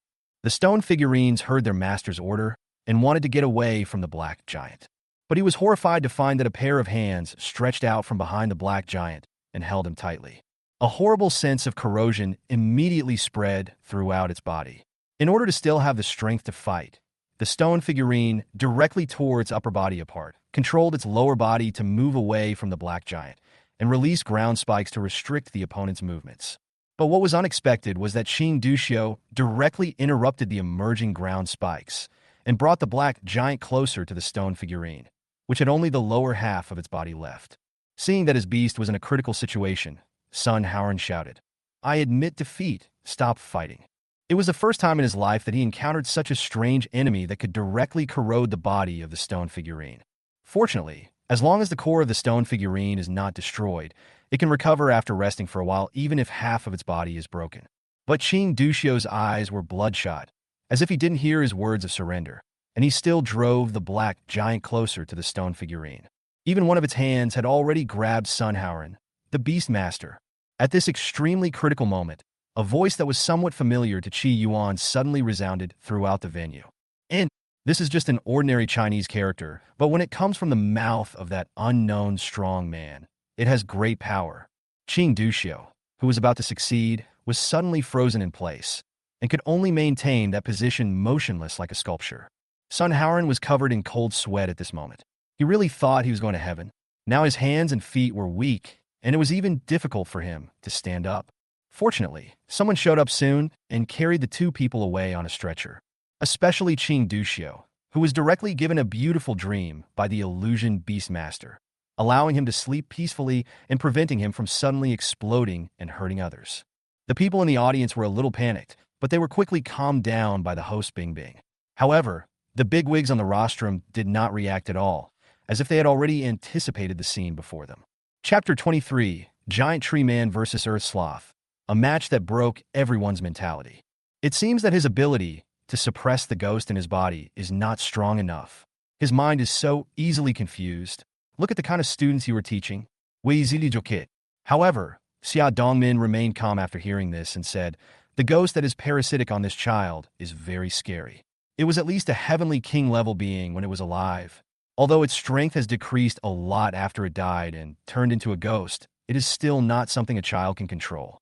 The stone figurines heard their master's order and wanted to get away from the black giant. But he was horrified to find that a pair of hands stretched out from behind the black giant and held him tightly. A horrible sense of corrosion immediately spread throughout its body. In order to still have the strength to fight, the stone figurine, directly tore its upper body apart, controlled its lower body to move away from the black giant, and released ground spikes to restrict the opponent's movements. But what was unexpected was that Qing Duxiu directly interrupted the emerging ground spikes and brought the black giant closer to the stone figurine, which had only the lower half of its body left. Seeing that his beast was in a critical situation, Sun Hauren shouted, "I admit defeat, stop fighting." It was the first time in his life that he encountered such a strange enemy that could directly corrode the body of the stone figurine. Fortunately, as long as the core of the stone figurine is not destroyed, it can recover after resting for a while even if half of its body is broken. But Qing Duxiu's eyes were bloodshot, as if he didn't hear his words of surrender, and he still drove the black giant closer to the stone figurine. Even one of its hands had already grabbed Sun Hauren, the beastmaster. At this extremely critical moment, a voice that was somewhat familiar to Qi Yuan suddenly resounded throughout the venue. And this is just an ordinary Chinese character, but when it comes from the mouth of that unknown strong man, it has great power. Qing Duxiu, who was about to succeed, was suddenly frozen in place and could only maintain that position motionless like a sculpture. Sun Hauren was covered in cold sweat at this moment. He really thought he was going to heaven. Now his hands and feet were weak, and it was even difficult for him to stand up. Fortunately, someone showed up soon and carried the two people away on a stretcher, especially Qing Duxiu, who was directly given a beautiful dream by the illusion beastmaster, allowing him to sleep peacefully and preventing him from suddenly exploding and hurting others. The people in the audience were a little panicked, but they were quickly calmed down by the host Bing Bing. However, the bigwigs on the rostrum did not react at all, as if they had already anticipated the scene before them. Chapter 23, Giant Tree Man vs. Earth Sloth, a match that broke everyone's mentality. It seems that his ability to suppress the ghost in his body is not strong enough. His mind is so easily confused. Look at the kind of students you were teaching. Wei Zili Jokit. However, Xia Dongmin remained calm after hearing this and said, "The ghost that is parasitic on this child is very scary. It was at least a heavenly king-level being when it was alive. Although its strength has decreased a lot after it died and turned into a ghost, it is still not something a child can control."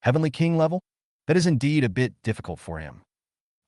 Heavenly king level? That is indeed a bit difficult for him.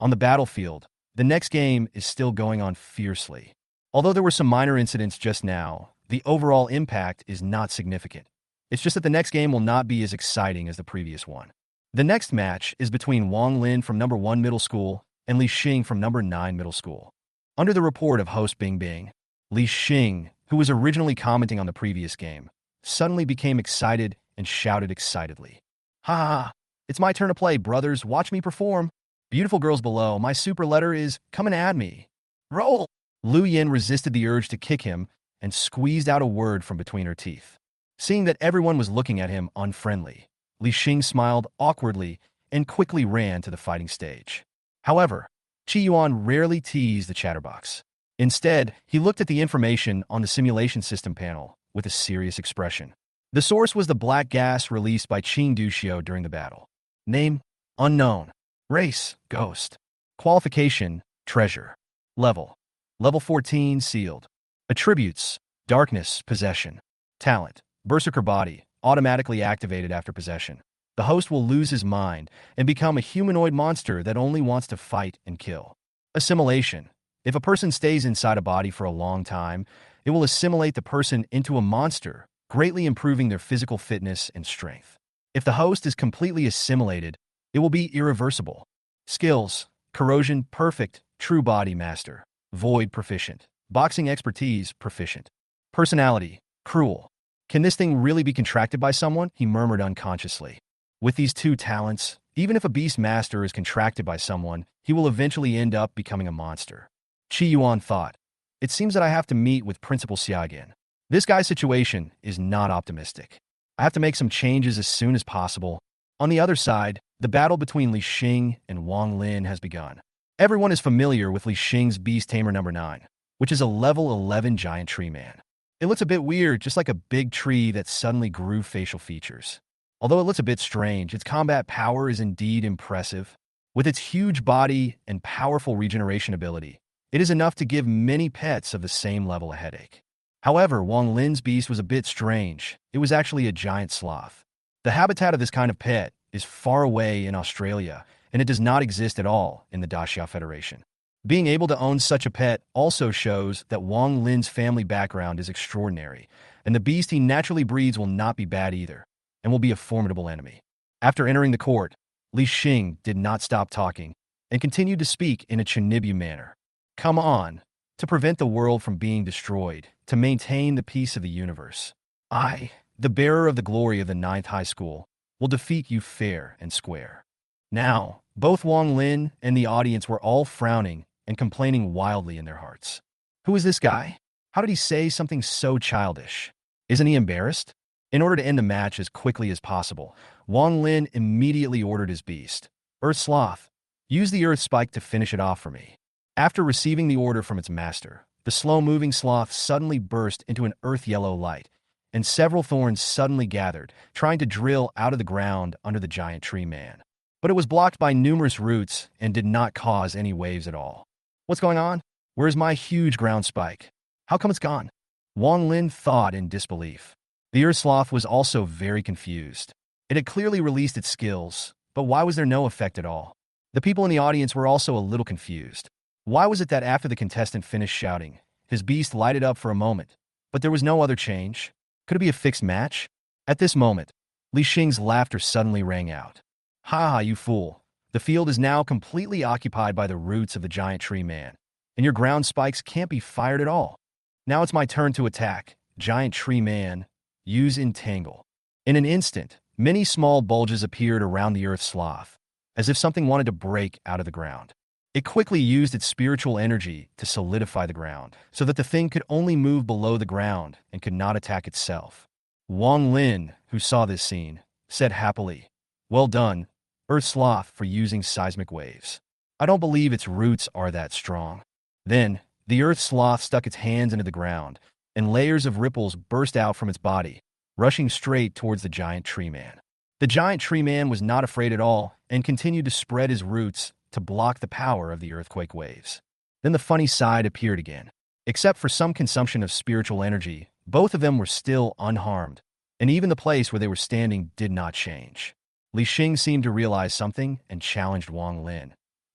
On the battlefield, the next game is still going on fiercely. Although there were some minor incidents just now, the overall impact is not significant. It's just that the next game will not be as exciting as the previous one. The next match is between Wang Lin from number 1 middle school and Li Xing from number 9 middle school. Under the report of host Bing Bing, Li Xing, who was originally commenting on the previous game, suddenly became excited and shouted excitedly, "Ha ha! It's my turn to play, brothers. Watch me perform. Beautiful girls below, my super letter is come and add me. Roll!" Lu Yin resisted the urge to kick him and squeezed out a word from between her teeth. Seeing that everyone was looking at him unfriendly, Li Xing smiled awkwardly and quickly ran to the fighting stage. However, Qi Yuan rarely teased the chatterbox. Instead, he looked at the information on the simulation system panel with a serious expression. The source was the black gas released by Qing Duxiu during the battle. Name: unknown. Race: ghost. Qualification: treasure. Level: level 14 sealed. Attributes: darkness, possession. Talent: berserker body, automatically activated after possession. The host will lose his mind and become a humanoid monster that only wants to fight and kill. Assimilation: if a person stays inside a body for a long time, it will assimilate the person into a monster, greatly improving their physical fitness and strength. If the host is completely assimilated, it will be irreversible. Skills: corrosion perfect, true body master, void proficient, boxing expertise proficient. Personality: cruel. Can this thing really be contracted by someone? He murmured unconsciously. With these two talents, even if a beastmaster is contracted by someone, he will eventually end up becoming a monster. Qi Yuan thought, it seems that I have to meet with Principal Xia again. This guy's situation is not optimistic. I have to make some changes as soon as possible. On the other side, the battle between Li Xing and Wang Lin has begun. Everyone is familiar with Li Xing's Beast Tamer number 9, which is a level 11 giant tree man. It looks a bit weird, just like a big tree that suddenly grew facial features. Although it looks a bit strange, its combat power is indeed impressive. With its huge body and powerful regeneration ability, it is enough to give many pets of the same level a headache. However, Wang Lin's beast was a bit strange. It was actually a giant sloth. The habitat of this kind of pet is far away in Australia, and it does not exist at all in the Daxia Federation. Being able to own such a pet also shows that Wang Lin's family background is extraordinary, and the beast he naturally breeds will not be bad either, and will be a formidable enemy. After entering the court, Li Xing did not stop talking, and continued to speak in a Chinibu manner. Come on, to prevent the world from being destroyed, to maintain the peace of the universe. I, the bearer of the glory of the Ninth High School, will defeat you fair and square. Now, both Wang Lin and the audience were all frowning and complaining wildly in their hearts. Who is this guy? How did he say something so childish? Isn't he embarrassed? In order to end the match as quickly as possible, Wang Lin immediately ordered his beast, Earth Sloth, use the Earth Spike to finish it off for me. After receiving the order from its master, the slow-moving sloth suddenly burst into an earth-yellow light, and several thorns suddenly gathered, trying to drill out of the ground under the giant tree man. But it was blocked by numerous roots and did not cause any waves at all. What's going on? Where's my huge ground spike? How come it's gone? Wang Lin thought in disbelief. The Earth Sloth was also very confused. It had clearly released its skills, but why was there no effect at all? The people in the audience were also a little confused. Why was it that after the contestant finished shouting, his beast lighted up for a moment, but there was no other change? Could it be a fixed match? At this moment, Li Xing's laughter suddenly rang out. Ha ha, you fool. The field is now completely occupied by the roots of the giant tree man, and your ground spikes can't be fired at all. Now it's my turn to attack. Giant tree man, use entangle. In an instant, many small bulges appeared around the Earth Sloth, as if something wanted to break out of the ground. It quickly used its spiritual energy to solidify the ground, so that the thing could only move below the ground and could not attack itself. Wang Lin, who saw this scene, said happily, well done, Earth Sloth, for using seismic waves. I don't believe its roots are that strong. Then, the Earth Sloth stuck its hands into the ground, and layers of ripples burst out from its body, rushing straight towards the giant tree man. The giant tree man was not afraid at all and continued to spread his roots to block the power of the earthquake waves. Then the funny side appeared again. Except for some consumption of spiritual energy, both of them were still unharmed, and even the place where they were standing did not change. Li Xing seemed to realize something and challenged Wang Lin.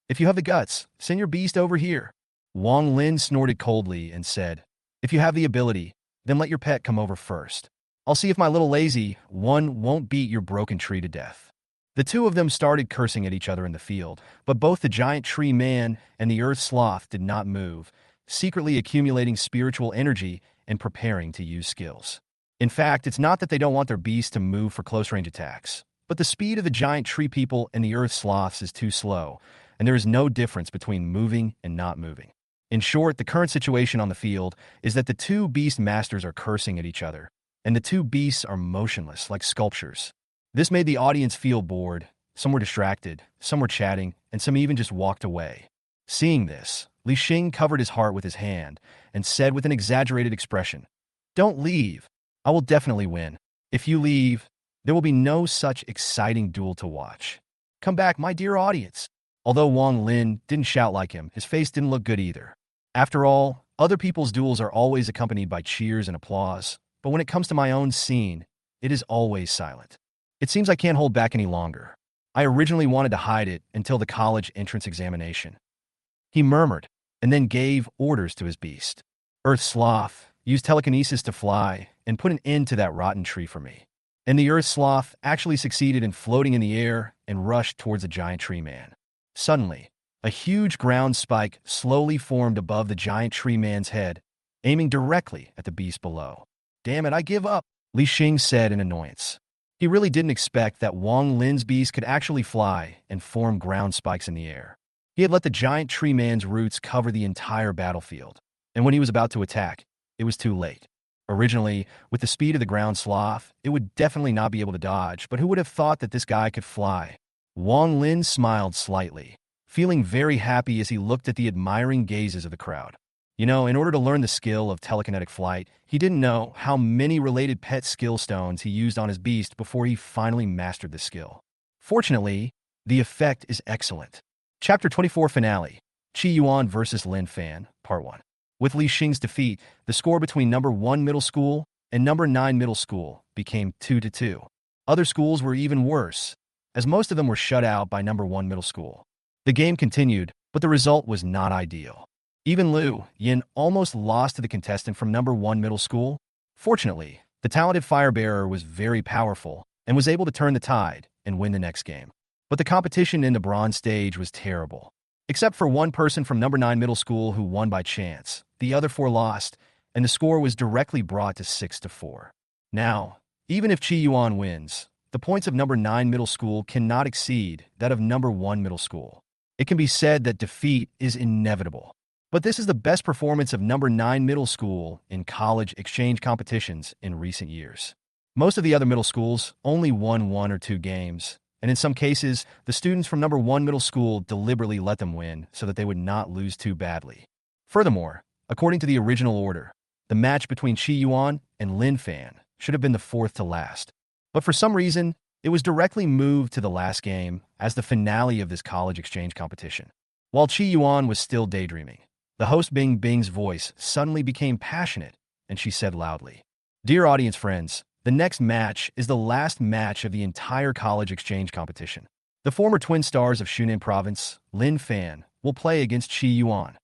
If you have the guts, send your beast over here. Wang Lin snorted coldly and said, if you have the ability, then let your pet come over first. I'll see if my little lazy one won't beat your broken tree to death. The two of them started cursing at each other in the field, but both the giant tree man and the Earth Sloth did not move, secretly accumulating spiritual energy and preparing to use skills. In fact, it's not that they don't want their beasts to move for close-range attacks, but the speed of the giant tree people and the Earth Sloths is too slow, and there is no difference between moving and not moving. In short, the current situation on the field is that the two beast masters are cursing at each other, and the two beasts are motionless like sculptures. This made the audience feel bored. Some were distracted, some were chatting, and some even just walked away. Seeing this, Li Xing covered his heart with his hand and said with an exaggerated expression, "Don't leave. I will definitely win. If you leave, there will be no such exciting duel to watch. Come back, my dear audience." Although Wang Lin didn't shout like him, his face didn't look good either. After all, other people's duels are always accompanied by cheers and applause, but when it comes to my own scene, it is always silent. It seems I can't hold back any longer. I originally wanted to hide it until the college entrance examination. He murmured, and then gave orders to his beast. Earth Sloth, use telekinesis to fly and put an end to that rotten tree for me. And the Earth Sloth actually succeeded in floating in the air and rushed towards the giant tree man. Suddenly, a huge ground spike slowly formed above the giant tree man's head, aiming directly at the beast below. "Damn it, I give up," Li Xing said in annoyance. He really didn't expect that Wang Lin's beast could actually fly and form ground spikes in the air. He had let the giant tree man's roots cover the entire battlefield, and when he was about to attack, it was too late. Originally, with the speed of the ground sloth, it would definitely not be able to dodge, but who would have thought that this guy could fly? Wang Lin smiled slightly, feeling very happy as he looked at the admiring gazes of the crowd. In order to learn the skill of telekinetic flight, he didn't know how many related pet skill stones he used on his beast before he finally mastered the skill. Fortunately, the effect is excellent. Chapter 24 Finale, Qi Yuan vs. Lin Fan, Part 1. With Li Xing's defeat, the score between number 1 middle school and number 9 middle school became 2-2. Other schools were even worse, as most of them were shut out by number 1 middle school. The game continued, but the result was not ideal. Even Liu Yin almost lost to the contestant from number 1 middle school. Fortunately, the talented firebearer was very powerful and was able to turn the tide and win the next game. But the competition in the bronze stage was terrible. Except for one person from number 9 middle school who won by chance, the other 4 lost, and the score was directly brought to 6-4. Now, even if Qi Yuan wins, the points of number 9 middle school cannot exceed that of number 1 middle school. It can be said that defeat is inevitable. But this is the best performance of number 9 middle school in college exchange competitions in recent years. Most of the other middle schools only won 1 or 2 games, and in some cases, the students from number 1 middle school deliberately let them win so that they would not lose too badly. Furthermore, according to the original order, the match between Qi Yuan and Lin Fan should have been the 4th to last. But for some reason, it was directly moved to the last game as the finale of this college exchange competition. While Qi Yuan was still daydreaming, the host Bing Bing's voice suddenly became passionate, and she said loudly, "Dear audience friends, the next match is the last match of the entire college exchange competition. The former twin stars of Shunan Province, Lin Fan, will play against Qi Yuan.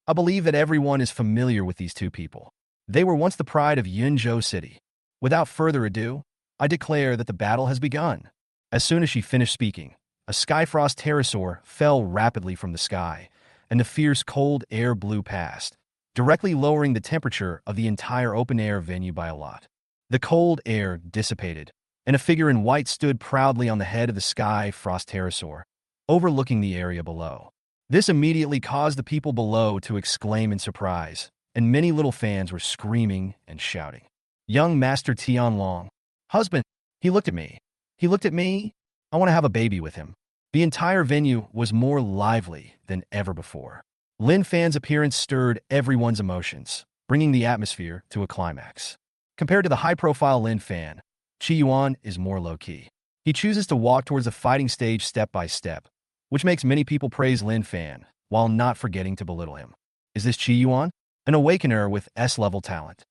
I believe that everyone is familiar with these two people. They were once the pride of Yunzhou City. Without further ado, I declare that the battle has begun." As soon as she finished speaking, a Skyfrost pterosaur fell rapidly from the sky, and the fierce cold air blew past, directly lowering the temperature of the entire open-air venue by a lot. The cold air dissipated, and a figure in white stood proudly on the head of the Skyfrost pterosaur, overlooking the area below. This immediately caused the people below to exclaim in surprise, and many little fans were screaming and shouting. "Young Master Tianlong, husband, he looked at me. He looked at me. I want to have a baby with him." The entire venue was more lively than ever before. Lin Fan's appearance stirred everyone's emotions, bringing the atmosphere to a climax. Compared to the high-profile Lin Fan, Qi Yuan is more low-key. He chooses to walk towards the fighting stage step by step, which makes many people praise Lin Fan, while not forgetting to belittle him. Is this Qi Yuan? An awakener with S-level talent.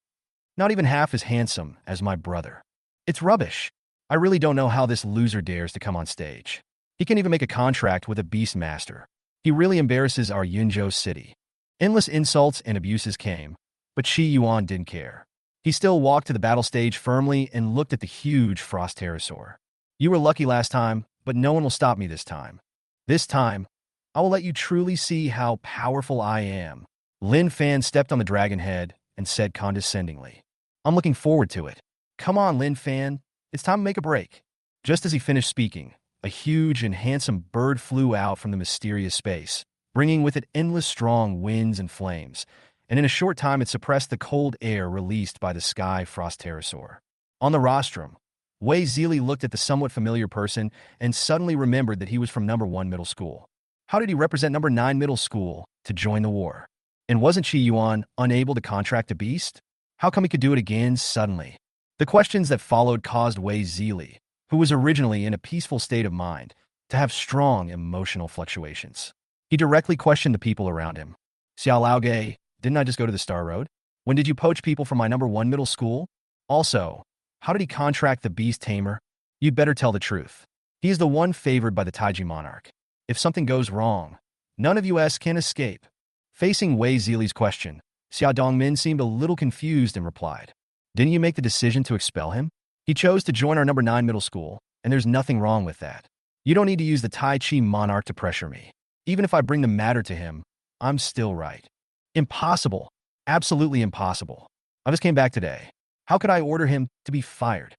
Not even half as handsome as my brother. It's rubbish. I really don't know how this loser dares to come on stage. He can even make a contract with a beastmaster. He really embarrasses our Yunzhou City. Endless insults and abuses came, but Qi Yuan didn't care. He still walked to the battle stage firmly and looked at the huge frost pterosaur. "You were lucky last time, but no one will stop me this time. This time, I will let you truly see how powerful I am." Lin Fan stepped on the dragon head and said condescendingly, "I'm looking forward to it. Come on, Lin Fan, it's time to make a break." Just as he finished speaking, a huge and handsome bird flew out from the mysterious space, bringing with it endless strong winds and flames, and in a short time it suppressed the cold air released by the sky frost pterosaur. On the rostrum, Wei Zili looked at the somewhat familiar person and suddenly remembered that he was from number 1 middle school. How did he represent number 9 middle school to join the war? And wasn't Qi Yuan unable to contract a beast? How come he could do it again suddenly? The questions that followed caused Wei Zili, who was originally in a peaceful state of mind, to have strong emotional fluctuations. He directly questioned the people around him. Xiao Laoge, didn't I just go to the Star Road? When did you poach people from my number 1 middle school? Also, how did he contract the beast tamer? You'd better tell the truth. He is the one favored by the Taiji monarch. If something goes wrong, none of us can escape. Facing Wei Zili's question, Xia Dongmin seemed a little confused and replied, didn't you make the decision to expel him? He chose to join our number 9 middle school, and there's nothing wrong with that. You don't need to use the Tai Chi monarch to pressure me. Even if I bring the matter to him, I'm still right. Impossible. Absolutely impossible. I just came back today. How could I order him to be fired?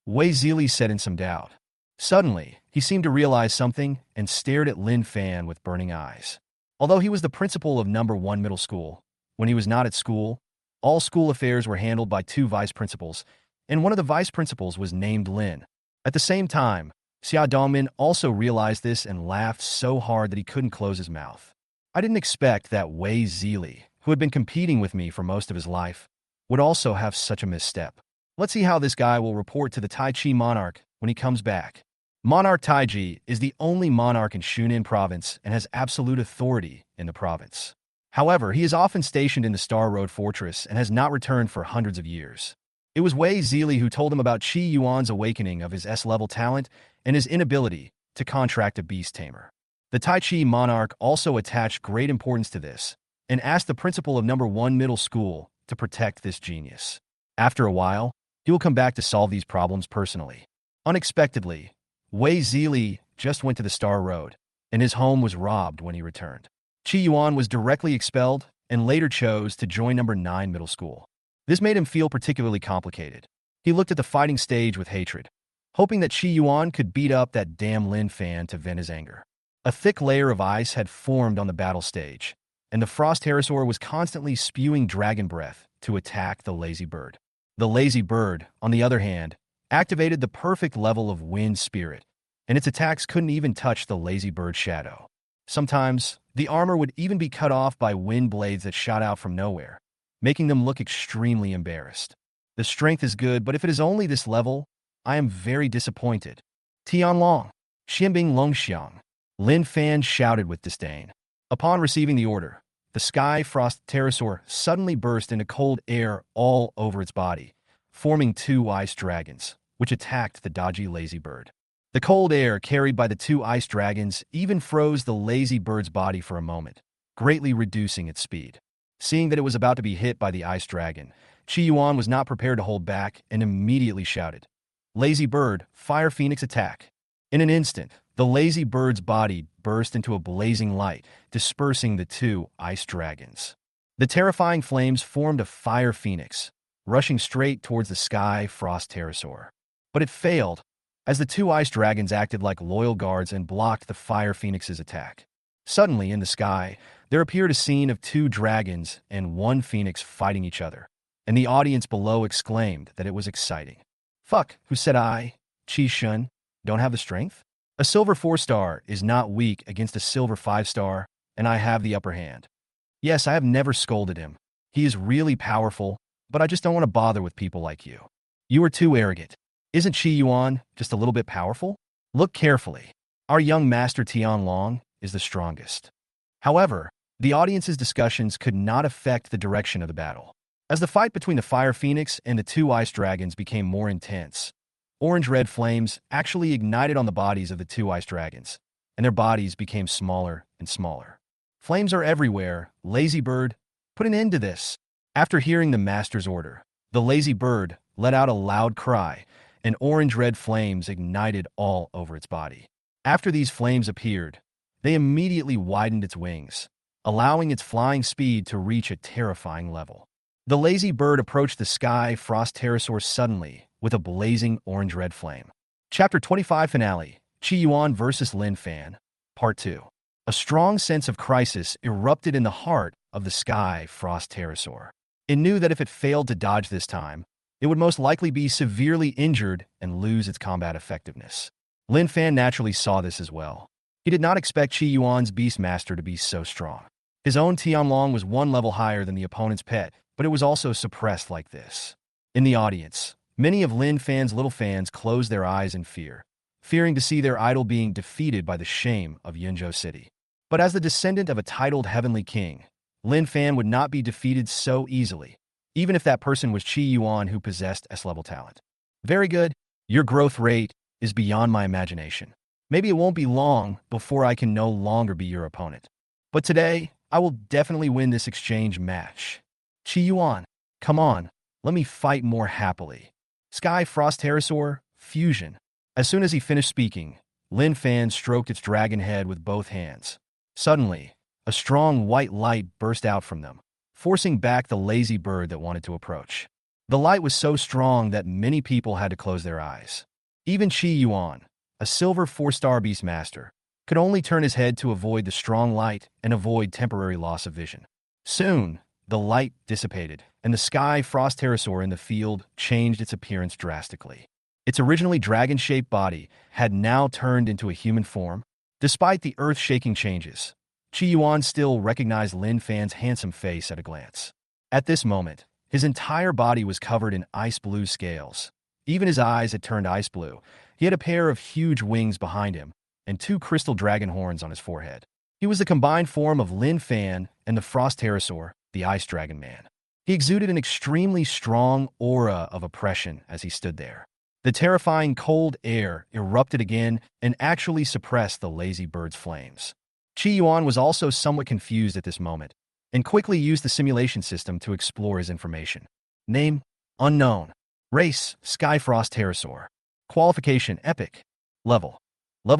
Wei Zili said in some doubt. Suddenly, he seemed to realize something and stared at Lin Fan with burning eyes. Although he was the principal of number 1 middle school, when he was not at school, all school affairs were handled by 2 vice principals, and one of the vice principals was named Lin. At the same time, Xia Dongmin also realized this and laughed so hard that he couldn't close his mouth. I didn't expect that Wei Zili, who had been competing with me for most of his life, would also have such a misstep. Let's see how this guy will report to the Tai Chi monarch when he comes back. Monarch Taiji is the only monarch in Shunin province and has absolute authority in the province. However, he is often stationed in the Star Road Fortress and has not returned for hundreds of years. It was Wei Zili who told him about Qi Yuan's awakening of his S-level talent and his inability to contract a beast tamer. The Tai Chi monarch also attached great importance to this and asked the principal of number 1 middle school to protect this genius. After a while, he will come back to solve these problems personally. Unexpectedly, Wei Zili just went to the Star Road, and his home was robbed when he returned. Qi Yuan was directly expelled and later chose to join number 9 middle school. This made him feel particularly complicated. He looked at the fighting stage with hatred, hoping that Qi Yuan could beat up that damn Lin Fan to vent his anger. A thick layer of ice had formed on the battle stage, and the frost pterosaur was constantly spewing dragon breath to attack the lazy bird. The lazy bird, on the other hand, activated the perfect level of wind spirit, and its attacks couldn't even touch the lazy bird's shadow. Sometimes, the armor would even be cut off by wind blades that shot out from nowhere, making them look extremely embarrassed. The strength is good, but if it is only this level, I am very disappointed. Tianlong, Xianbing Longxiang, Lin Fan shouted with disdain. Upon receiving the order, the sky frost pterosaur suddenly burst into cold air all over its body, forming 2 ice dragons, which attacked the dodgy lazy bird. The cold air carried by the 2 ice dragons even froze the lazy bird's body for a moment, greatly reducing its speed. Seeing that it was about to be hit by the ice dragon, Qi Yuan was not prepared to hold back and immediately shouted, "Lazy bird, fire phoenix attack!" In an instant, the lazy bird's body burst into a blazing light, dispersing the 2 ice dragons. The terrifying flames formed a fire phoenix, rushing straight towards the sky frost pterosaur. But it failed, as the 2 ice dragons acted like loyal guards and blocked the fire phoenix's attack. Suddenly, in the sky, there appeared a scene of 2 dragons and 1 phoenix fighting each other, and the audience below exclaimed that it was exciting. Fuck, who said I, Qi Shun, don't have the strength? A silver 4-star is not weak against a silver 5-star, and I have the upper hand. Yes, I have never scolded him. He is really powerful, but I just don't want to bother with people like you. You are too arrogant. Isn't Qi Yuan just a little bit powerful? Look carefully. Our young master Tianlong is the strongest. However, the audience's discussions could not affect the direction of the battle. As the fight between the Fire Phoenix and the 2 ice dragons became more intense, orange-red flames actually ignited on the bodies of the 2 ice dragons, and their bodies became smaller and smaller. Flames are everywhere. Lazy bird, put an end to this. After hearing the master's order, the lazy bird let out a loud cry, and orange-red flames ignited all over its body. After these flames appeared, they immediately widened its wings, allowing its flying speed to reach a terrifying level. The lazy bird approached the sky frost pterosaur suddenly with a blazing orange-red flame. Chapter 25 Finale, Qi Yuan vs. Lin Fan, Part 2. A strong sense of crisis erupted in the heart of the Sky Frost pterosaur. It knew that if it failed to dodge this time, it would most likely be severely injured and lose its combat effectiveness. Lin Fan naturally saw this as well. He did not expect Qi Yuan's beastmaster to be so strong. His own Tianlong was one level higher than the opponent's pet, but it was also suppressed like this. In the audience, many of Lin Fan's little fans closed their eyes in fear, fearing to see their idol being defeated by the shame of Yunzhou City. But as the descendant of a titled heavenly king, Lin Fan would not be defeated so easily, even if that person was Qi Yuan who possessed S-level talent. Very good. Your growth rate is beyond my imagination. Maybe it won't be long before I can no longer be your opponent. But today, I will definitely win this exchange match. Qi Yuan, come on, let me fight more happily. Sky Frost Pterosaur, Fusion. As soon as he finished speaking, Lin Fan stroked its dragon head with both hands. Suddenly, a strong white light burst out from them, forcing back the lazy bird that wanted to approach. The light was so strong that many people had to close their eyes. Even Qi Yuan, a silver 4-star beastmaster, could only turn his head to avoid the strong light and avoid temporary loss of vision. Soon, the light dissipated, and the Sky Frost Pterosaur in the field changed its appearance drastically. Its originally dragon-shaped body had now turned into a human form. Despite the earth-shaking changes, Qi Yuan still recognized Lin Fan's handsome face at a glance. At this moment, his entire body was covered in ice blue scales. Even his eyes had turned ice blue. He had a pair of huge wings behind him and 2 crystal dragon horns on his forehead. He was the combined form of Lin Fan and the Frost Pterosaur, the Ice Dragon Man. He exuded an extremely strong aura of oppression as he stood there. The terrifying cold air erupted again and actually suppressed the lazy bird's flames. Qi Yuan was also somewhat confused at this moment and quickly used the simulation system to explore his information. Name, unknown. Race, Skyfrost Pterosaur. Qualification, epic. Level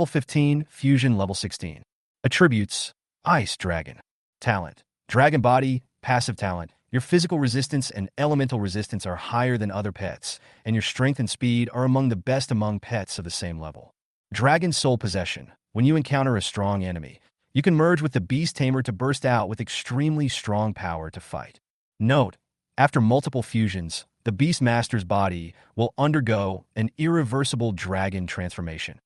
15, fusion level 16. Attributes, Ice Dragon. Talent, Dragon Body, passive talent. Your physical resistance and elemental resistance are higher than other pets, and your strength and speed are among the best among pets of the same level. Dragon Soul Possession. When you encounter a strong enemy, you can merge with the Beast Tamer to burst out with extremely strong power to fight. Note, after multiple fusions, the Beastmaster's body will undergo an irreversible dragon transformation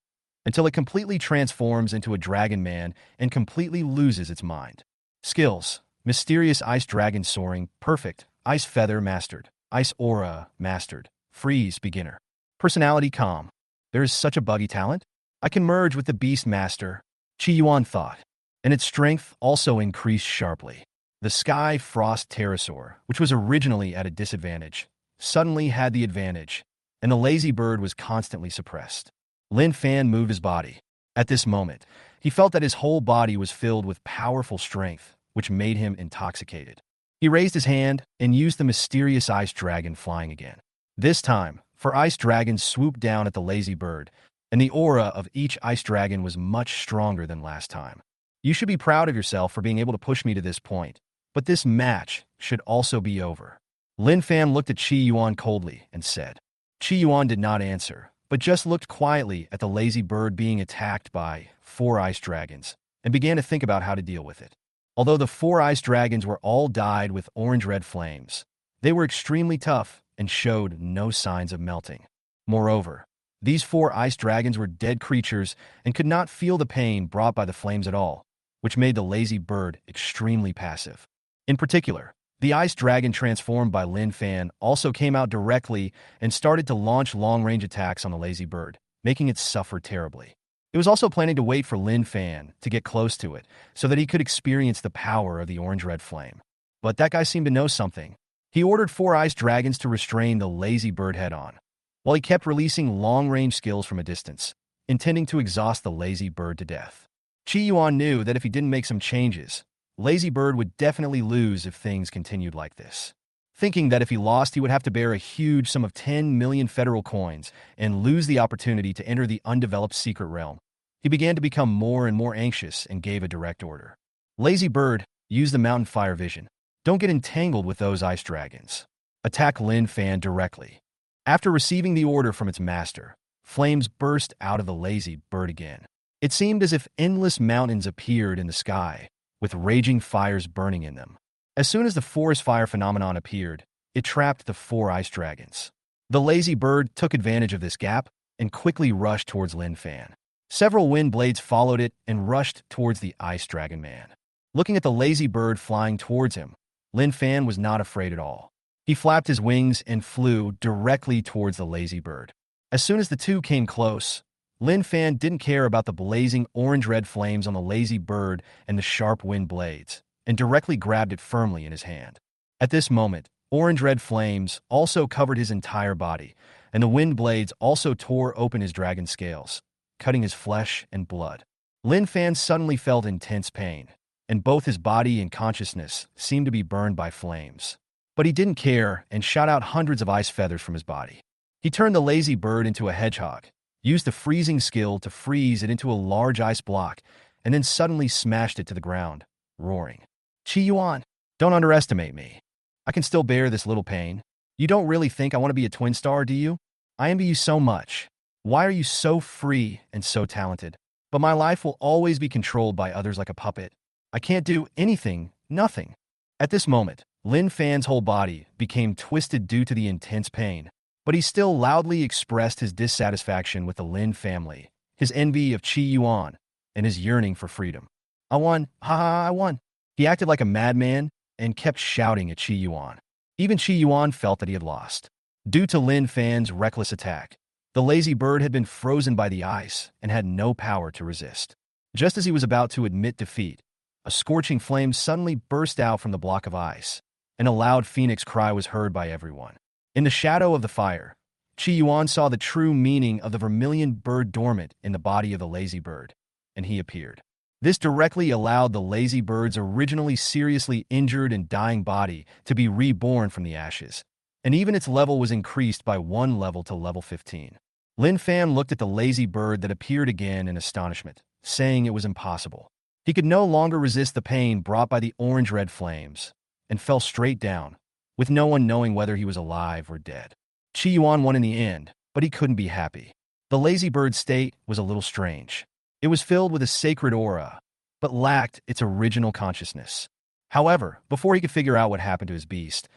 until it completely transforms into a dragon man and completely loses its mind. Skills. Mysterious Ice Dragon Soaring, perfect. Ice Feather, mastered. Ice Aura, mastered. Freeze, beginner. Personality, calm. There is such a buggy talent. I can merge with the Beastmaster, Qi Yuan thought, and its strength also increased sharply. The Sky Frost Pterosaur, which was originally at a disadvantage, suddenly had the advantage, and the lazy bird was constantly suppressed. Lin Fan moved his body. At this moment, he felt that his whole body was filled with powerful strength, which made him intoxicated. He raised his hand and used the mysterious ice dragon flying again. This time, for ice dragons swooped down at the lazy bird, and the aura of each ice dragon was much stronger than last time. You should be proud of yourself for being able to push me to this point, but this match should also be over. Lin Fan looked at Qi Yuan coldly and said. Qi Yuan did not answer, but just looked quietly at the lazy bird being attacked by 4 ice dragons and began to think about how to deal with it. Although the 4 ice dragons were all dyed with orange-red flames, they were extremely tough and showed no signs of melting. Moreover, these 4 ice dragons were dead creatures and could not feel the pain brought by the flames at all, which made the lazy bird extremely passive. In particular, the ice dragon transformed by Lin Fan also came out directly and started to launch long-range attacks on the lazy bird, making it suffer terribly. It was also planning to wait for Lin Fan to get close to it so that he could experience the power of the orange-red flame. But that guy seemed to know something. He ordered 4 ice dragons to restrain the lazy bird head-on, while he kept releasing long-range skills from a distance, intending to exhaust the lazy bird to death. Qi Yuan knew that if he didn't make some changes, lazy bird would definitely lose if things continued like this. Thinking that if he lost, he would have to bear a huge sum of 10 million federal coins and lose the opportunity to enter the undeveloped secret realm, he began to become more and more anxious and gave a direct order. Lazy bird, use the mountain fire vision. Don't get entangled with those ice dragons. Attack Lin Fan directly. After receiving the order from its master, flames burst out of the lazy bird again. It seemed as if endless mountains appeared in the sky, with raging fires burning in them. As soon as the forest fire phenomenon appeared, it trapped the 4 ice dragons. The lazy bird took advantage of this gap and quickly rushed towards Lin Fan. Several wind blades followed it and rushed towards the ice dragon man. Looking at the lazy bird flying towards him, Lin Fan was not afraid at all. He flapped his wings and flew directly towards the lazy bird. As soon as the two came close, Lin Fan didn't care about the blazing orange-red flames on the lazy bird and the sharp wind blades, and directly grabbed it firmly in his hand. At this moment, orange-red flames also covered his entire body, and the wind blades also tore open his dragon scales, cutting his flesh and blood. Lin Fan suddenly felt intense pain, and both his body and consciousness seemed to be burned by flames. But he didn't care and shot out hundreds of ice feathers from his body. He turned the lazy bird into a hedgehog, used the freezing skill to freeze it into a large ice block, and then suddenly smashed it to the ground, roaring. Qi Yuan, don't underestimate me. I can still bear this little pain. You don't really think I want to be a twin star, do you? I envy you so much. Why are you so free and so talented? But my life will always be controlled by others like a puppet. I can't do anything, nothing. At this moment, Lin Fan's whole body became twisted due to the intense pain, but he still loudly expressed his dissatisfaction with the Lin family, his envy of Qi Yuan, and his yearning for freedom. I won, haha, I won. He acted like a madman and kept shouting at Qi Yuan. Even Qi Yuan felt that he had lost. Due to Lin Fan's reckless attack, the lazy bird had been frozen by the ice and had no power to resist. Just as he was about to admit defeat, a scorching flame suddenly burst out from the block of ice, and a loud phoenix cry was heard by everyone. In the shadow of the fire, Qi Yuan saw the true meaning of the vermilion bird dormant in the body of the lazy bird, and he appeared. This directly allowed the lazy bird's originally seriously injured and dying body to be reborn from the ashes, and even its level was increased by 1 level to level 15. Lin Fan looked at the lazy bird that appeared again in astonishment, saying it was impossible. He could no longer resist the pain brought by the orange-red flames, and fell straight down, with no one knowing whether he was alive or dead. Qi Yuan won in the end, but he couldn't be happy. The lazy bird's state was a little strange. It was filled with a sacred aura, but lacked its original consciousness. However, before he could figure out what happened to his beast,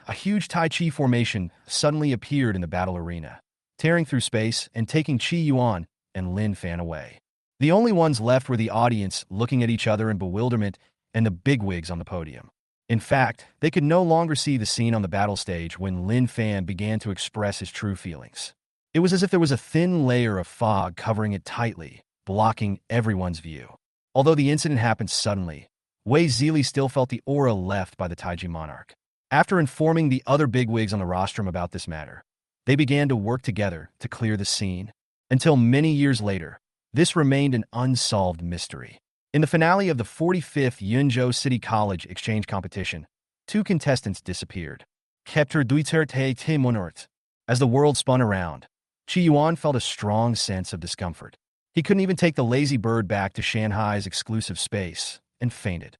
a huge Tai Chi formation suddenly appeared in the battle arena, tearing through space and taking Qi Yuan and Lin Fan away. The only ones left were the audience looking at each other in bewilderment and the bigwigs on the podium. In fact, they could no longer see the scene on the battle stage when Lin Fan began to express his true feelings. It was as if there was a thin layer of fog covering it tightly, blocking everyone's view. Although the incident happened suddenly, Wei Zili still felt the aura left by the Taiji monarch. After informing the other bigwigs on the rostrum about this matter, they began to work together to clear the scene. Until many years later, this remained an unsolved mystery. In the finale of the 45th Yunzhou City College exchange competition, 2 contestants disappeared. Capture Duiterte Monarch. As the world spun around, Qi Yuan felt a strong sense of discomfort. He couldn't even take the lazy bird back to Shanghai's exclusive space, and fainted.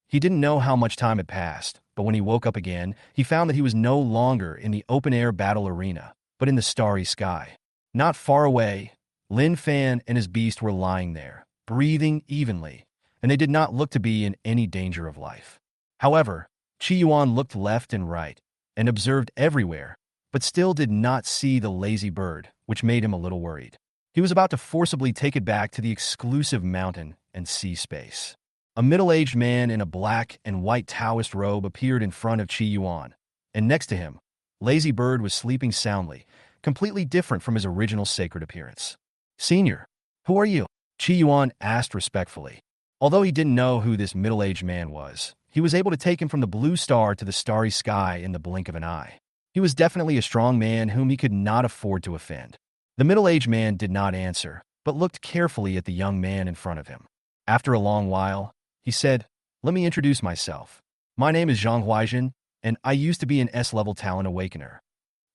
He didn't know how much time had passed, but when he woke up again, he found that he was no longer in the open-air battle arena, but in the starry sky. Not far away, Lin Fan and his beast were lying there, breathing evenly, and they did not look to be in any danger of life. However, Qi Yuan looked left and right, and observed everywhere, but still did not see the lazy bird, which made him a little worried. He was about to forcibly take it back to the exclusive mountain and sea space. A middle-aged man in a black and white Taoist robe appeared in front of Qi Yuan, and next to him, Lazy Bird was sleeping soundly, completely different from his original sacred appearance. "Senior, who are you?" Qi Yuan asked respectfully. Although he didn't know who this middle-aged man was, he was able to take him from the blue star to the starry sky in the blink of an eye. He was definitely a strong man whom he could not afford to offend. The middle-aged man did not answer, but looked carefully at the young man in front of him. After a long while, he said, "Let me introduce myself. My name is Shan Hai Jing, and I used to be an S-level talent awakener."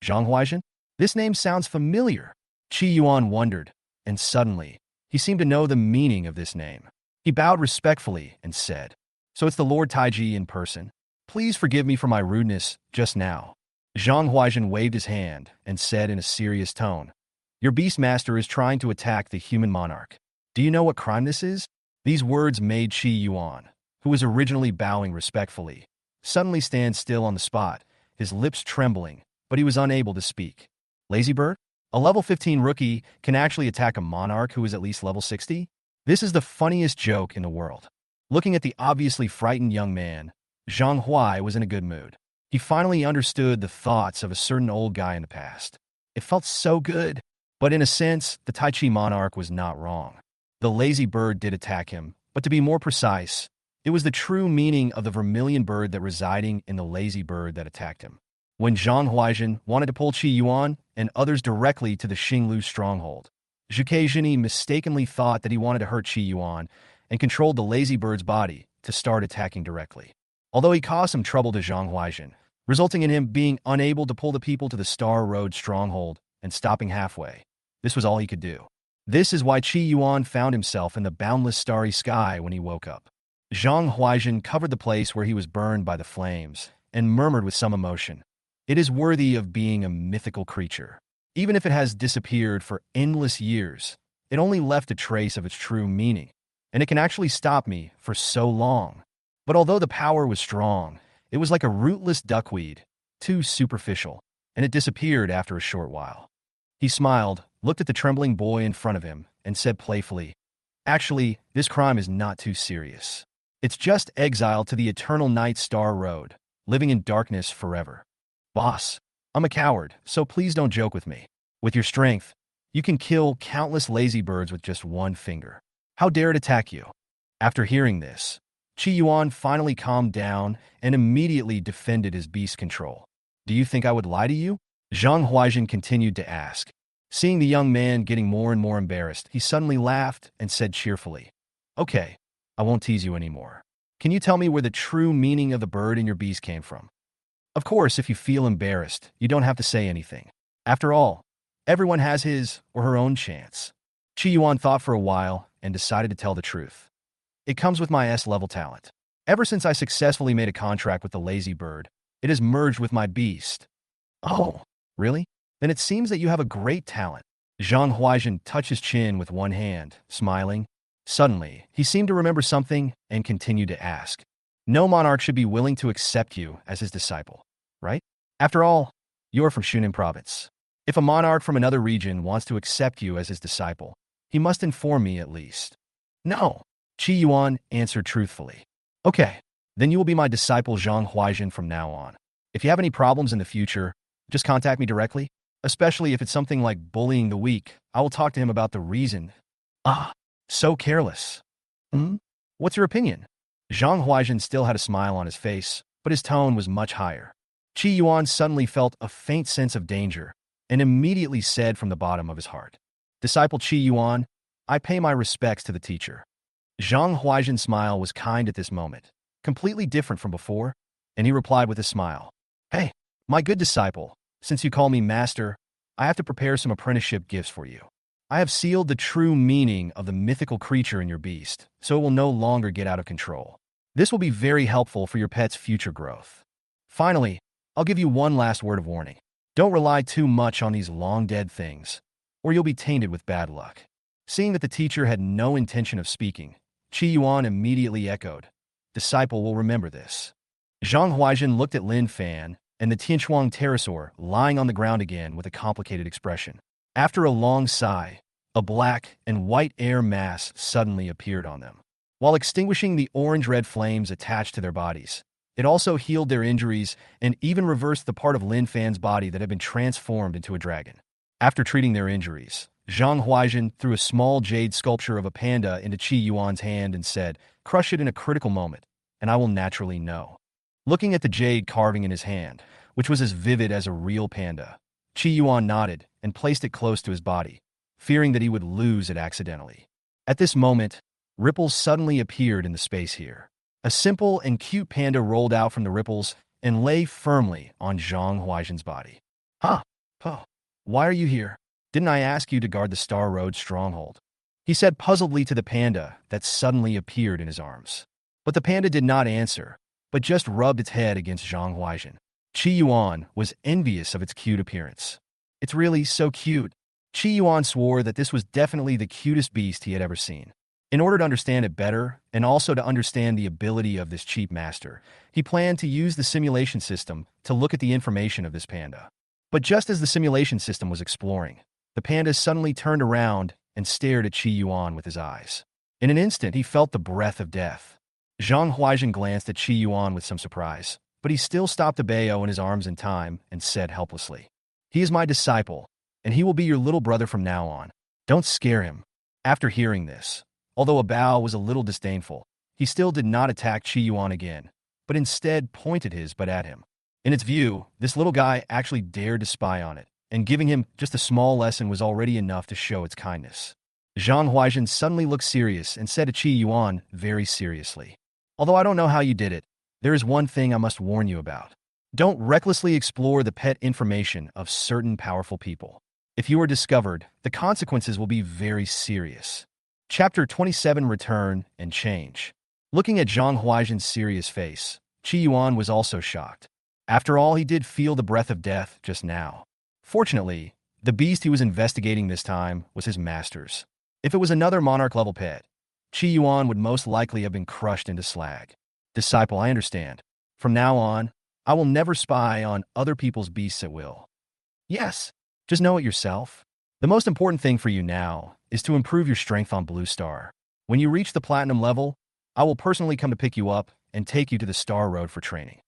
Shan Hai Jing? This name sounds familiar. Qi Yuan wondered, and suddenly, he seemed to know the meaning of this name. He bowed respectfully and said, "So it's the Lord Taiji in person. Please forgive me for my rudeness just now." Shan Hai Jing waved his hand and said in a serious tone, "Your beastmaster is trying to attack the human monarch. Do you know what crime this is? These words made Qi Yuan, who was originally bowing respectfully, suddenly stand still on the spot, his lips trembling, but he was unable to speak. Lazy Bird? A level 15 rookie can actually attack a monarch who is at least level 60? This is the funniest joke in the world. Looking at the obviously frightened young man, Zhang Huai was in a good mood. He finally understood the thoughts of a certain old guy in the past. It felt so good. But in a sense, the Tai Chi monarch was not wrong. The lazy bird did attack him, but to be more precise, it was the true meaning of the vermilion bird that residing in the lazy bird that attacked him. When Zhang Huaizhen wanted to pull Qi Yuan and others directly to the Xinglu stronghold, Zhu Keizhini mistakenly thought that he wanted to hurt Qi Yuan and controlled the lazy bird's body to start attacking directly. Although he caused some trouble to Zhang Huaizhen, resulting in him being unable to pull the people to the Star Road stronghold and stopping halfway, this was all he could do. This is why Qi Yuan found himself in the boundless starry sky when he woke up. Zhang Huaizhen covered the place where he was burned by the flames and murmured with some emotion, "It is worthy of being a mythical creature. Even if it has disappeared for endless years, it only left a trace of its true meaning, and it can actually stop me for so long." But although the power was strong, it was like a rootless duckweed, too superficial, and it disappeared after a short while. He smiled, looked at the trembling boy in front of him, and said playfully, "Actually, this crime is not too serious. It's just exile to the eternal night star road, living in darkness forever. Boss, I'm a coward, so please don't joke with me. With your strength, you can kill countless lazy birds with just one finger. How dare it attack you?" After hearing this, Qi Yuan finally calmed down and immediately defended his beast control. "Do you think I would lie to you?" Zhang Huaizhen continued to ask. Seeing the young man getting more and more embarrassed, he suddenly laughed and said cheerfully, "Okay, I won't tease you anymore. Can you tell me where the true meaning of the bird in your beast came from? Of course, if you feel embarrassed, you don't have to say anything. After all, everyone has his or her own chance." Qi Yuan thought for a while and decided to tell the truth. "It comes with my S-level talent. Ever since I successfully made a contract with the lazy bird, it has merged with my beast." "Oh, really? Then it seems that you have a great talent." Zhang Huaizhen touched his chin with one hand, smiling. Suddenly, he seemed to remember something and continued to ask, "No monarch should be willing to accept you as his disciple, right? After all, you're from Shunan province. If a monarch from another region wants to accept you as his disciple, he must inform me at least." "No," Qi Yuan answered truthfully. "Okay, then you will be my disciple Zhang Huaizhen from now on. If you have any problems in the future, just contact me directly, especially if it's something like bullying the weak. I will talk to him about the reason." "Ah, so careless." What's your opinion?" Zhang Huaizhen still had a smile on his face, but his tone was much higher. Qi Yuan suddenly felt a faint sense of danger and immediately said from the bottom of his heart, "Disciple Qi Yuan, I pay my respects to the teacher." Zhang Huaizhen's smile was kind at this moment, completely different from before, and he replied with a smile, "Hey, my good disciple, since you call me master, I have to prepare some apprenticeship gifts for you. I have sealed the true meaning of the mythical creature in your beast, so it will no longer get out of control. This will be very helpful for your pet's future growth. Finally, I'll give you one last word of warning. Don't rely too much on these long-dead things, or you'll be tainted with bad luck." Seeing that the teacher had no intention of speaking, Qi Yuan immediately echoed, "Disciple will remember this." Zhang Huaizhen looked at Lin Fan and the Tianchuang pterosaur lying on the ground again with a complicated expression. After a long sigh, a black and white air mass suddenly appeared on them. While extinguishing the orange-red flames attached to their bodies, it also healed their injuries and even reversed the part of Lin Fan's body that had been transformed into a dragon. After treating their injuries, Zhang Huaizhen threw a small jade sculpture of a panda into Qi Yuan's hand and said, "Crush it in a critical moment, and I will naturally know." Looking at the jade carving in his hand, which was as vivid as a real panda, Qi Yuan nodded and placed it close to his body, fearing that he would lose it accidentally. At this moment, ripples suddenly appeared in the space here. A simple and cute panda rolled out from the ripples and lay firmly on Zhang Huaizhen's body. "Huh? Oh, why are you here? Didn't I ask you to guard the Star Road stronghold?" he said puzzledly to the panda that suddenly appeared in his arms. But the panda did not answer, but just rubbed its head against Zhang Huaizhen. Qi Yuan was envious of its cute appearance. "It's really so cute." Qi Yuan swore that this was definitely the cutest beast he had ever seen. In order to understand it better, and also to understand the ability of this cheap master, he planned to use the simulation system to look at the information of this panda. But just as the simulation system was exploring, the panda suddenly turned around and stared at Qi Yuan with his eyes. In an instant, he felt the breath of death. Zhang Huaizhen glanced at Qi Yuan with some surprise, but he still stopped Bao in his arms in time and said helplessly, "He is my disciple, and he will be your little brother from now on. Don't scare him." After hearing this, although Bao was a little disdainful, he still did not attack Qi Yuan again, but instead pointed his butt at him. In its view, this little guy actually dared to spy on it, and giving him just a small lesson was already enough to show its kindness. Zhang Huaizhen suddenly looked serious and said to Qi Yuan very seriously, "Although I don't know how you did it, there is one thing I must warn you about. Don't recklessly explore the pet information of certain powerful people. If you are discovered, the consequences will be very serious." Chapter 27 Return and Change. Looking at Zhang Huaizhen's serious face, Qi Yuan was also shocked. After all, he did feel the breath of death just now. Fortunately, the beast he was investigating this time was his master's. If it was another Monarch-level pet, Qi Yuan would most likely have been crushed into slag. "Disciple, I understand. From now on, I will never spy on other people's beasts at will." "Yes, just know it yourself. The most important thing for you now is to improve your strength on Blue Star. When you reach the Platinum level, I will personally come to pick you up and take you to the Star Road for training."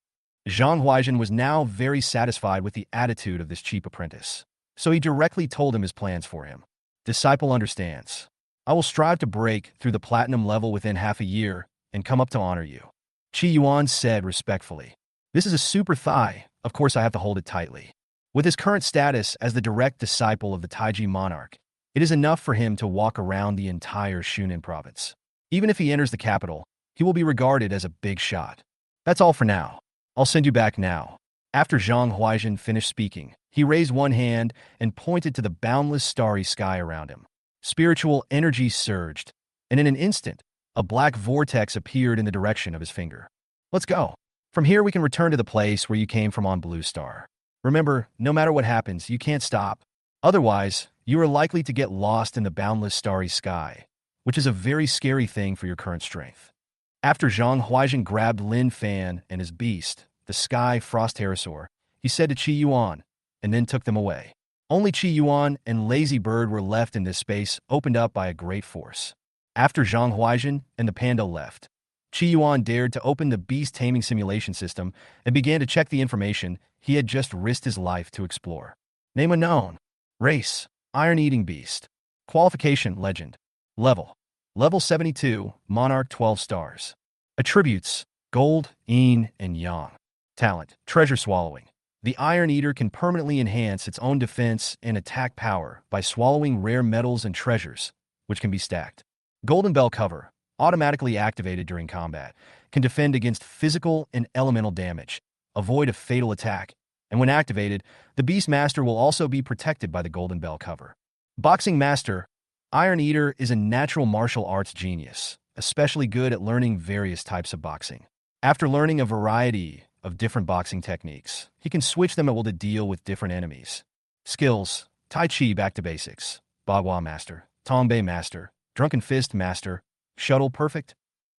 Zhang Huaizhen was now very satisfied with the attitude of this cheap apprentice, so he directly told him his plans for him. "Disciple understands. I will strive to break through the Platinum level within half a year and come up to honor you." Qi Yuan said respectfully, "This is a super thigh. Of course I have to hold it tightly." With his current status as the direct disciple of the Taiji monarch, it is enough for him to walk around the entire Shunan province. Even if he enters the capital, he will be regarded as a big shot. "That's all for now. I'll send you back now." After Zhang Huaizhen finished speaking, he raised one hand and pointed to the boundless starry sky around him. Spiritual energy surged, and in an instant, a black vortex appeared in the direction of his finger. "Let's go. From here we can return to the place where you came from on Blue Star. Remember, no matter what happens, you can't stop. Otherwise, you are likely to get lost in the boundless starry sky, which is a very scary thing for your current strength." After Zhang Huaizhen grabbed Lin Fan and his beast, the Sky Frost Pterosaur, he said to Qi Yuan, and then took them away. Only Qi Yuan and Lazy Bird were left in this space opened up by a great force. After Zhang Huaizhen and the panda left, Qi Yuan dared to open the beast taming simulation system and began to check the information he had just risked his life to explore. Name unknown. Race: Iron-eating beast. Qualification: Legend. Level 72, Monarch 12 stars. Attributes: Gold, Yin, and Yang. Talent: Treasure Swallowing. The Iron Eater can permanently enhance its own defense and attack power by swallowing rare metals and treasures, which can be stacked. Golden Bell Cover, automatically activated during combat, can defend against physical and elemental damage, avoid a fatal attack, and when activated, the Beastmaster will also be protected by the Golden Bell Cover. Boxing Master, Iron Eater is a natural martial arts genius, especially good at learning various types of boxing. After learning a variety of different boxing techniques, he can switch them at will to deal with different enemies. Skills: Tai Chi Back to Basics, Bagua Master, Tongbei Master, Drunken Fist Master, Shuttle Perfect.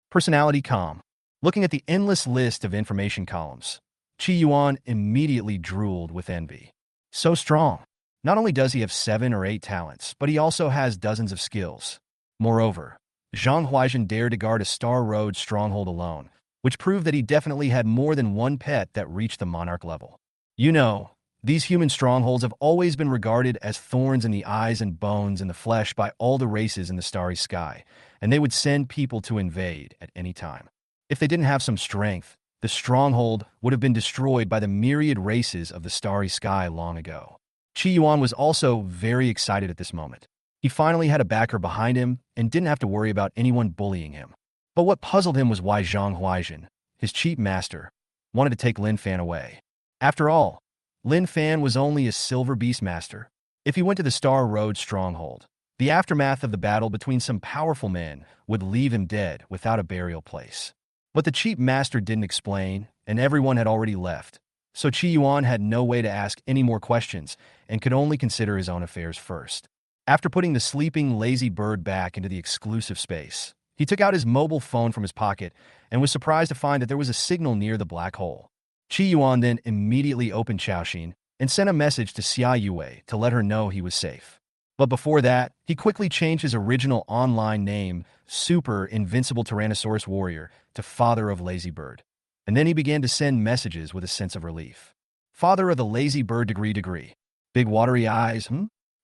Personality: Calm. Looking at the endless list of information columns, Qi Yuan immediately drooled with envy. So strong. Not only does he have 7 or 8 talents, but he also has dozens of skills. Moreover, Zhang Huaizhen dared to guard a Star Road stronghold alone, which proved that he definitely had more than one pet that reached the Monarch level. You know, these human strongholds have always been regarded as thorns in the eyes and bones in the flesh by all the races in the starry sky, and they would send people to invade at any time. If they didn't have some strength, the stronghold would have been destroyed by the myriad races of the starry sky long ago. Qi Yuan was also very excited at this moment. He finally had a backer behind him and didn't have to worry about anyone bullying him. But what puzzled him was why Zhang Huaizhen, his cheap master, wanted to take Lin Fan away. After all, Lin Fan was only a silver beastmaster. If he went to the Star Road stronghold, the aftermath of the battle between some powerful men would leave him dead without a burial place. But the cheap master didn't explain, and everyone had already left, so Qi Yuan had no way to ask any more questions and could only consider his own affairs first. After putting the sleeping, lazy bird back into the exclusive space, he took out his mobile phone from his pocket and was surprised to find that there was a signal near the black hole. Qi Yuan then immediately opened Xiaoxin and sent a message to Xia Yue to let her know he was safe. But before that, he quickly changed his original online name, Super Invincible Tyrannosaurus Warrior, to Father of Lazy Bird. And then he began to send messages with a sense of relief. Father of the Lazy Bird degree. Big watery eyes,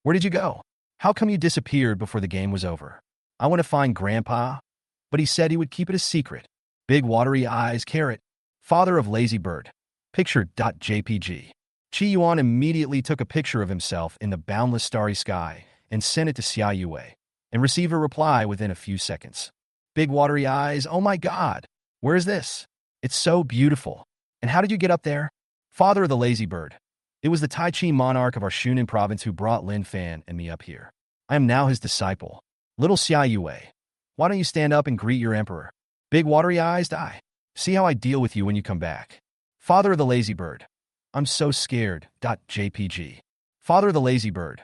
Where did you go? How come you disappeared before the game was over? I want to find Grandpa. But he said he would keep it a secret. Big watery eyes, carrot. Father of Lazy Bird. Picture.jpg. Qi Yuan immediately took a picture of himself in the boundless starry sky and sent it to Xia Yue, and received a reply within a few seconds. Big watery eyes, oh my god, where is this? It's so beautiful. And how did you get up there? Father of the Lazy Bird. It was the Tai Chi monarch of our Shunan province who brought Lin Fan and me up here. I am now his disciple. Little Xia Yue, why don't you stand up and greet your emperor? Big watery eyes, die. See how I deal with you when you come back. Father of the Lazy Bird. I'm so scared. .jpg. Father of the Lazy Bird.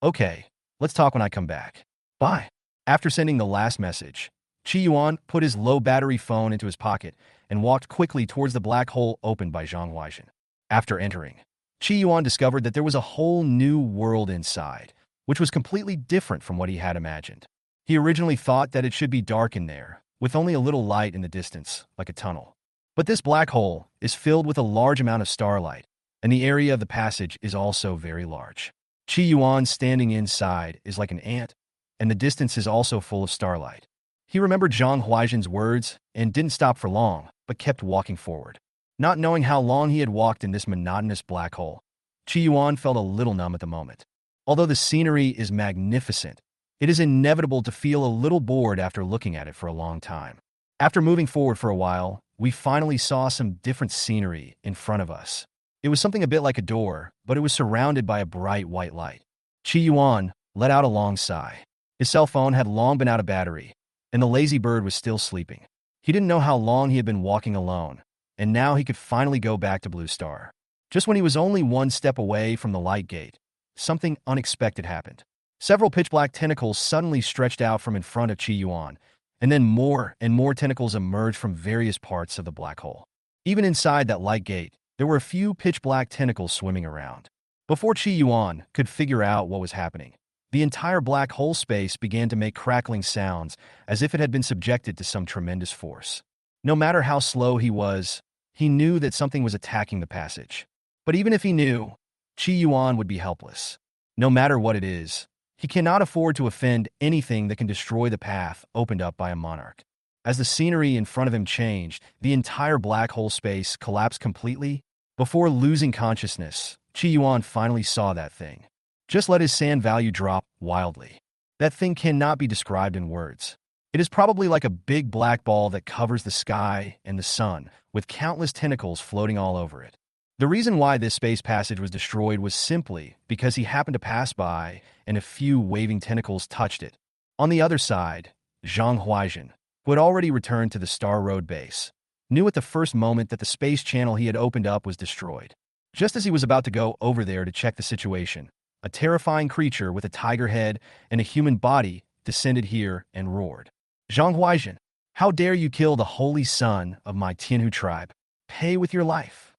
Okay, let's talk when I come back. Bye. After sending the last message, Qi Yuan put his low-battery phone into his pocket and walked quickly towards the black hole opened by Zhang Huaixin. After entering, Qi Yuan discovered that there was a whole new world inside, which was completely different from what he had imagined. He originally thought that it should be dark in there, with only a little light in the distance, like a tunnel. But this black hole is filled with a large amount of starlight, and the area of the passage is also very large. Qi Yuan standing inside is like an ant, and the distance is also full of starlight. He remembered Zhang Huaixin's words and didn't stop for long, but kept walking forward. Not knowing how long he had walked in this monotonous black hole, Qi Yuan felt a little numb at the moment. Although the scenery is magnificent, it is inevitable to feel a little bored after looking at it for a long time. After moving forward for a while, we finally saw some different scenery in front of us. It was something a bit like a door, but it was surrounded by a bright white light. Qi Yuan let out a long sigh. His cell phone had long been out of battery, and the lazy bird was still sleeping. He didn't know how long he had been walking alone, and now he could finally go back to Blue Star. Just when he was only one step away from the light gate, something unexpected happened. Several pitch-black tentacles suddenly stretched out from in front of Qi Yuan, and then more and more tentacles emerged from various parts of the black hole. Even inside that light gate, there were a few pitch-black tentacles swimming around. Before Qi Yuan could figure out what was happening, the entire black hole space began to make crackling sounds as if it had been subjected to some tremendous force. No matter how slow he was, he knew that something was attacking the passage. But even if he knew, Qi Yuan would be helpless. No matter what it is, he cannot afford to offend anything that can destroy the path opened up by a monarch. As the scenery in front of him changed, the entire black hole space collapsed completely. Before losing consciousness, Qi Yuan finally saw that thing. Just let his sand value drop wildly. That thing cannot be described in words. It is probably like a big black ball that covers the sky and the sun, with countless tentacles floating all over it. The reason why this space passage was destroyed was simply because he happened to pass by and a few waving tentacles touched it. On the other side, Zhang Huaixin, who had already returned to the Star Road base, knew at the first moment that the space channel he had opened up was destroyed. Just as he was about to go over there to check the situation, a terrifying creature with a tiger head and a human body descended here and roared. Zhang Huaixin, how dare you kill the holy son of my Tianhu tribe? Pay with your life.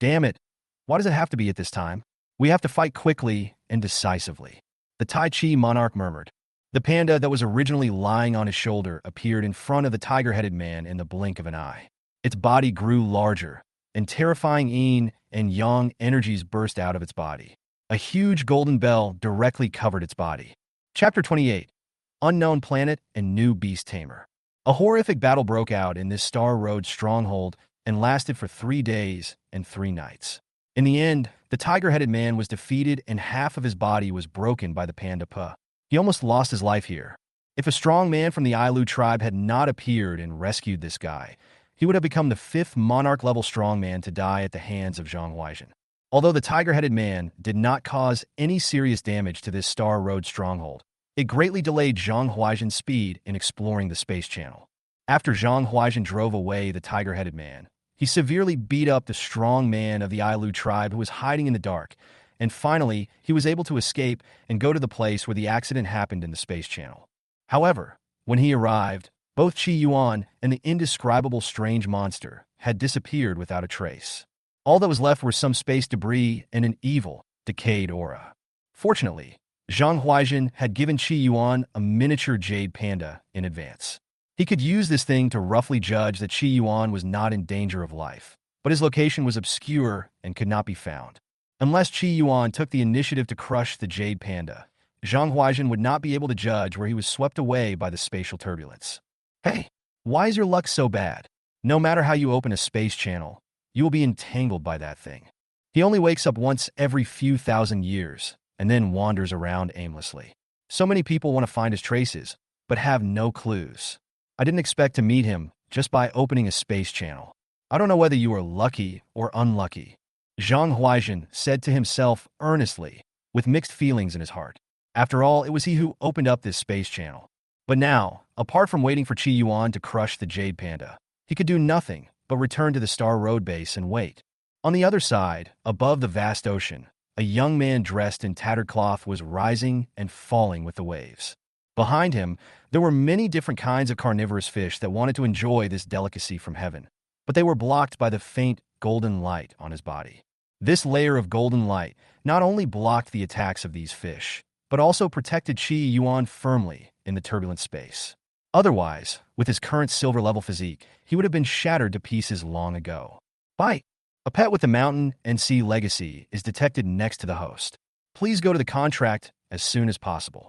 Damn it. Why does it have to be at this time? We have to fight quickly and decisively. The Tai Chi monarch murmured. The panda that was originally lying on his shoulder appeared in front of the tiger-headed man in the blink of an eye. Its body grew larger, and terrifying yin and yang energies burst out of its body. A huge golden bell directly covered its body. Chapter 28. Unknown Planet and New Beast Tamer. A horrific battle broke out in this Star Road stronghold and lasted for 3 days and 3 nights. In the end, the tiger-headed man was defeated and half of his body was broken by the panda Pa. He almost lost his life here. If a strong man from the Ailu tribe had not appeared and rescued this guy, he would have become the 5th monarch-level strongman to die at the hands of Zhang Huaixin. Although the tiger-headed man did not cause any serious damage to this Star Road stronghold, it greatly delayed Zhang Huaixin's speed in exploring the space channel. After Zhang Huaixin drove away the tiger-headed man, he severely beat up the strong man of the Ailu tribe who was hiding in the dark and finally, he was able to escape and go to the place where the accident happened in the space channel. However, when he arrived, both Qi Yuan and the indescribable strange monster had disappeared without a trace. All that was left were some space debris and an evil, decayed aura. Fortunately, Shan Hai Jing had given Qi Yuan a miniature jade panda in advance. He could use this thing to roughly judge that Qi Yuan was not in danger of life, but his location was obscure and could not be found. Unless Qi Yuan took the initiative to crush the jade panda, Shan Hai Jing would not be able to judge where he was swept away by the spatial turbulence. Hey, why is your luck so bad? No matter how you open a space channel, you will be entangled by that thing. He only wakes up once every few thousand years and then wanders around aimlessly. So many people want to find his traces, but have no clues. I didn't expect to meet him just by opening a space channel. I don't know whether you are lucky or unlucky. Shan Hai Jing said to himself earnestly, with mixed feelings in his heart. After all, it was he who opened up this space channel. But now, apart from waiting for Qi Yuan to crush the jade panda, he could do nothing but return to the Star Road base and wait. On the other side, above the vast ocean, a young man dressed in tattered cloth was rising and falling with the waves. Behind him, there were many different kinds of carnivorous fish that wanted to enjoy this delicacy from heaven, but they were blocked by the faint golden light on his body. This layer of golden light not only blocked the attacks of these fish, but also protected Qi Yuan firmly in the turbulent space. Otherwise, with his current silver-level physique, he would have been shattered to pieces long ago. Bite! A pet with the mountain and sea legacy is detected next to the host. Please go to the contract as soon as possible.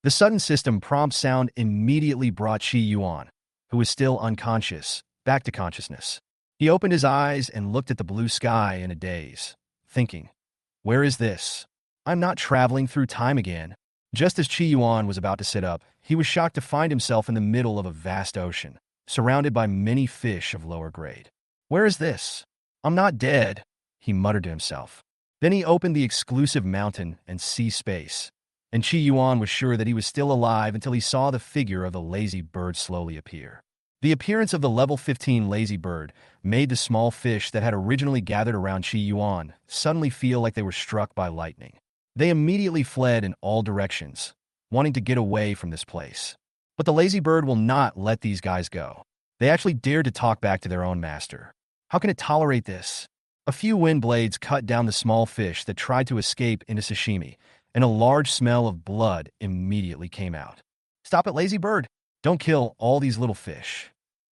The sudden system prompt sound immediately brought Qi Yuan, who was still unconscious, back to consciousness. He opened his eyes and looked at the blue sky in a daze, thinking, "Where is this? I'm not traveling through time again." Just as Qi Yuan was about to sit up, he was shocked to find himself in the middle of a vast ocean, surrounded by many fish of lower grade. "Where is this? I'm not dead," he muttered to himself. Then he opened the exclusive mountain and sea space, and Qi Yuan was sure that he was still alive until he saw the figure of the lazy bird slowly appear. The appearance of the level 15 lazy bird made the small fish that had originally gathered around Qi Yuan suddenly feel like they were struck by lightning. They immediately fled in all directions, wanting to get away from this place. But the lazy bird will not let these guys go. They actually dared to talk back to their own master. How can it tolerate this? A few wind blades cut down the small fish that tried to escape into sashimi, and a large smell of blood immediately came out. "Stop it, lazy bird! Don't kill all these little fish."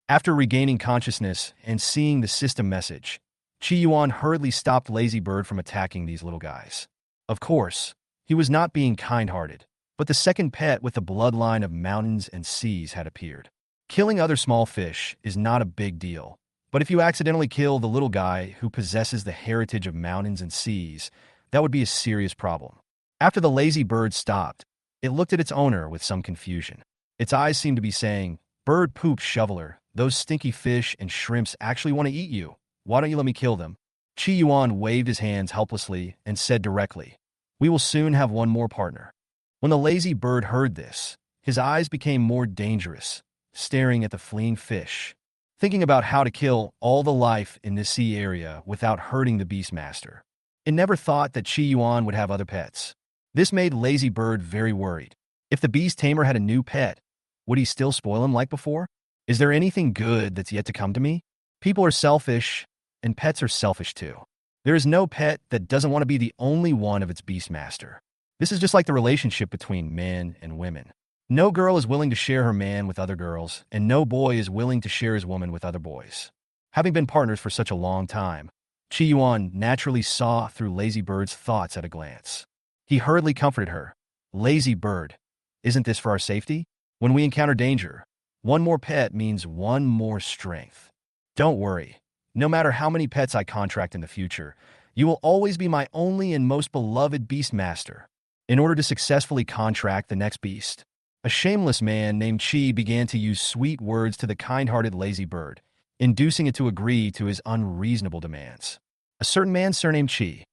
After regaining consciousness and seeing the system message, Qi Yuan hurriedly stopped Lazy Bird from attacking these little guys. Of course, he was not being kind-hearted, but the second pet with the bloodline of mountains and seas had appeared. Killing other small fish is not a big deal, but if you accidentally kill the little guy who possesses the heritage of mountains and seas, that would be a serious problem. After the lazy bird stopped, it looked at its owner with some confusion. Its eyes seemed to be saying, "Bird poop shoveler, those stinky fish and shrimps actually want to eat you. Why don't you let me kill them?" Qi Yuan waved his hands helplessly and said directly, "We will soon have one more partner." When the lazy bird heard this, his eyes became more dangerous, staring at the fleeing fish, thinking about how to kill all the life in this sea area without hurting the beastmaster. It never thought that Qi Yuan would have other pets. This made Lazy Bird very worried. If the beast tamer had a new pet, would he still spoil him like before? Is there anything good that's yet to come to me? People are selfish, and pets are selfish too. There is no pet that doesn't want to be the only one of its beastmaster. This is just like the relationship between men and women. No girl is willing to share her man with other girls, and no boy is willing to share his woman with other boys. Having been partners for such a long time, Qi Yuan naturally saw through Lazy Bird's thoughts at a glance. He hurriedly comforted her. "Lazy Bird, isn't this for our safety? When we encounter danger, one more pet means one more strength. Don't worry. No matter how many pets I contract in the future, you will always be my only and most beloved beastmaster." In order to successfully contract the next beast, a shameless man named Qi began to use sweet words to the kind-hearted Lazy Bird, inducing it to agree to his unreasonable demands. A certain man surnamed Qi.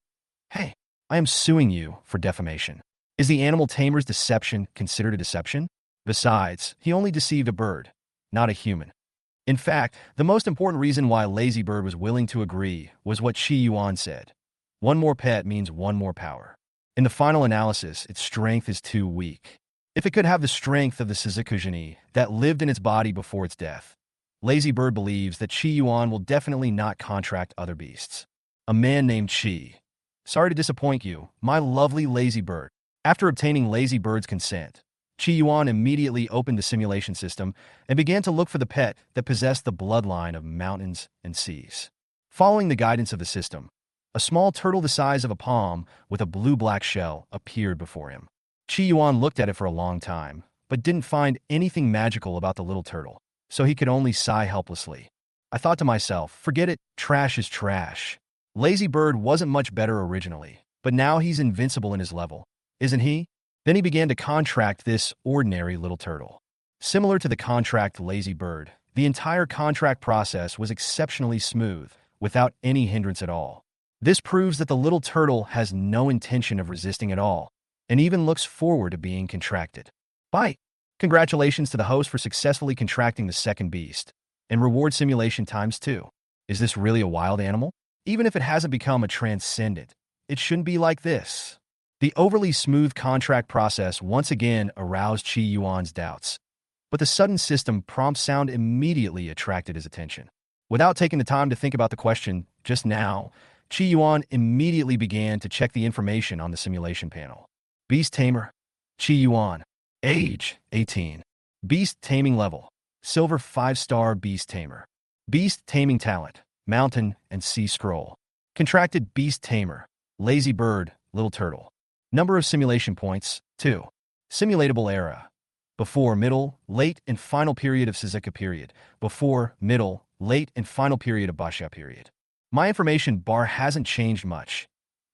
"Hey, I am suing you for defamation. Is the animal tamer's deception considered a deception? Besides, he only deceived a bird, not a human." In fact, the most important reason why Lazy Bird was willing to agree was what Qi Yuan said. One more pet means one more power. In the final analysis, its strength is too weak. If it could have the strength of the Suzaku that lived in its body before its death, Lazy Bird believes that Chi Yuan will definitely not contract other beasts. A man named Chi. Sorry to disappoint you, my lovely Lazy Bird. After obtaining Lazy Bird's consent, Chi Yuan immediately opened the simulation system and began to look for the pet that possessed the bloodline of mountains and seas. Following the guidance of the system, a small turtle the size of a palm with a blue-black shell appeared before him. Chi Yuan looked at it for a long time, but didn't find anything magical about the little turtle, so he could only sigh helplessly. I thought to myself, forget it, trash is trash. Lazy Bird wasn't much better originally, but now he's invincible in his level, isn't he? Then he began to contract this ordinary little turtle. Similar to the contract Lazy Bird, the entire contract process was exceptionally smooth, without any hindrance at all. This proves that the little turtle has no intention of resisting at all, and even looks forward to being contracted. Bye! Congratulations to the host for successfully contracting the second beast, and reward simulation ×2. Is this really a wild animal? Even if it hasn't become a transcendent, it shouldn't be like this. The overly smooth contract process once again aroused Chi Yuan's doubts, but the sudden system prompt sound immediately attracted his attention. Without taking the time to think about the question just now, Chi Yuan immediately began to check the information on the simulation panel. Beast Tamer, Chi Yuan. Age, 18. Beast Taming Level, Silver 5-star Beast Tamer. Beast Taming Talent, Mountain and Sea Scroll. Contracted Beast Tamer, Lazy Bird, Little Turtle. Number of simulation points, 2. Simulatable era. Before, middle, late, and final period of Suzaku period. Before, middle, late, and final period of Basha period. My information bar hasn't changed much.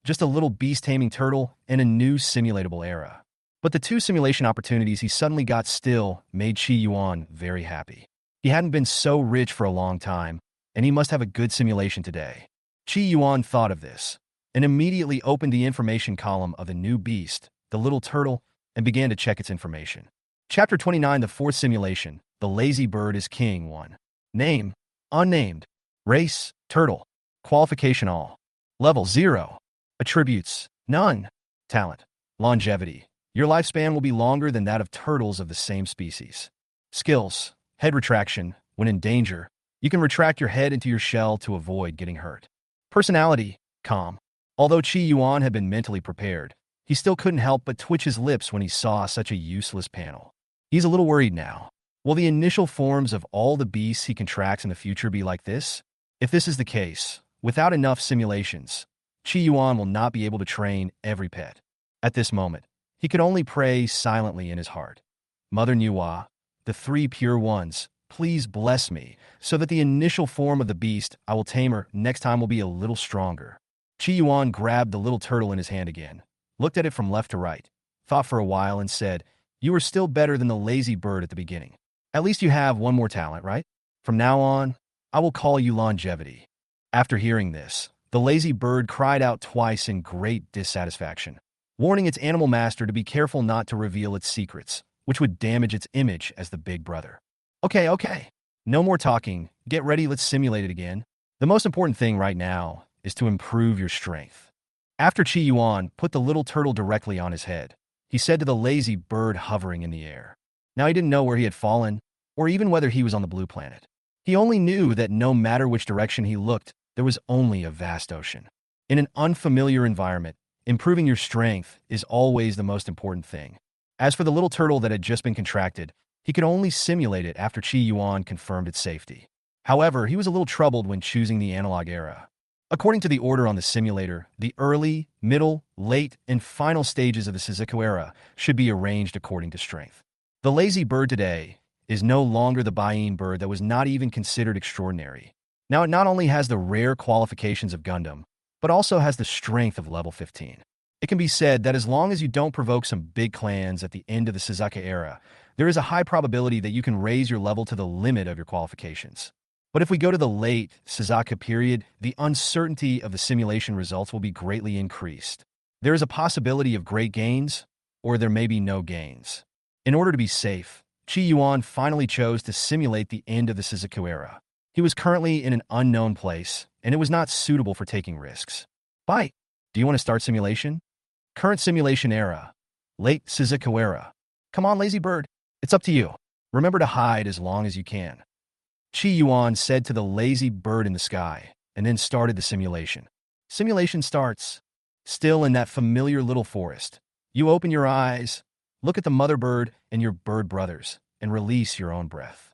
Just a little beast taming turtle and a new simulatable era. But the two simulation opportunities he suddenly got still made Chi Yuan very happy. He hadn't been so rich for a long time, and he must have a good simulation today. Chi Yuan thought of this, and immediately opened the information column of the new beast, the little turtle, and began to check its information. Chapter 29, the fourth simulation, the Lazy Bird is King 1. Name, unnamed. Race, turtle. Qualification all. Level 0. Attributes, none. Talent, longevity. Your lifespan will be longer than that of turtles of the same species. Skills, head retraction. When in danger, you can retract your head into your shell to avoid getting hurt. Personality, calm. Although Chi Yuan had been mentally prepared, he still couldn't help but twitch his lips when he saw such a useless panel. He's a little worried now. Will the initial forms of all the beasts he contracts in the future be like this? If this is the case, without enough simulations, Chi Yuan will not be able to train every pet. At this moment, he could only pray silently in his heart. Mother Nuwa, the three pure ones, please bless me, so that the initial form of the beast I will tame her next time will be a little stronger. Chi Yuan grabbed the little turtle in his hand again, looked at it from left to right, thought for a while and said, "You are still better than the Lazy Bird at the beginning. At least you have one more talent, right? From now on, I will call you Longevity." After hearing this, the Lazy Bird cried out twice in great dissatisfaction, warning its animal master to be careful not to reveal its secrets, which would damage its image as the big brother. Okay. No more talking. Get ready, let's simulate it again. The most important thing right now is to improve your strength. After Chi Yuan put the little turtle directly on his head, he said to the Lazy Bird hovering in the air. Now he didn't know where he had fallen, or even whether he was on the blue planet. He only knew that no matter which direction he looked, there was only a vast ocean. In an unfamiliar environment, improving your strength is always the most important thing. As for the little turtle that had just been contracted, he could only simulate it after Chi Yuan confirmed its safety. However, he was a little troubled when choosing the analog era. According to the order on the simulator, the early, middle, late, and final stages of the Suzaku era should be arranged according to strength. The Lazy Bird today is no longer the Bain bird that was not even considered extraordinary. Now it not only has the rare qualifications of Gundam, but also has the strength of level 15. It can be said that as long as you don't provoke some big clans at the end of the Suzaku era, there is a high probability that you can raise your level to the limit of your qualifications. But if we go to the late Suzaku period, the uncertainty of the simulation results will be greatly increased. There is a possibility of great gains, or there may be no gains. In order to be safe, Chi Yuan finally chose to simulate the end of the Suzaku era. He was currently in an unknown place, and it was not suitable for taking risks. Bye. Do you want to start simulation? Current simulation era. Late Suzaku era. Come on, lazy bird. It's up to you. Remember to hide as long as you can. Chi Yuan said to the lazy bird in the sky, and then started the simulation. Simulation starts. Still in that familiar little forest. You open your eyes, look at the mother bird and your bird brothers, and release your own breath.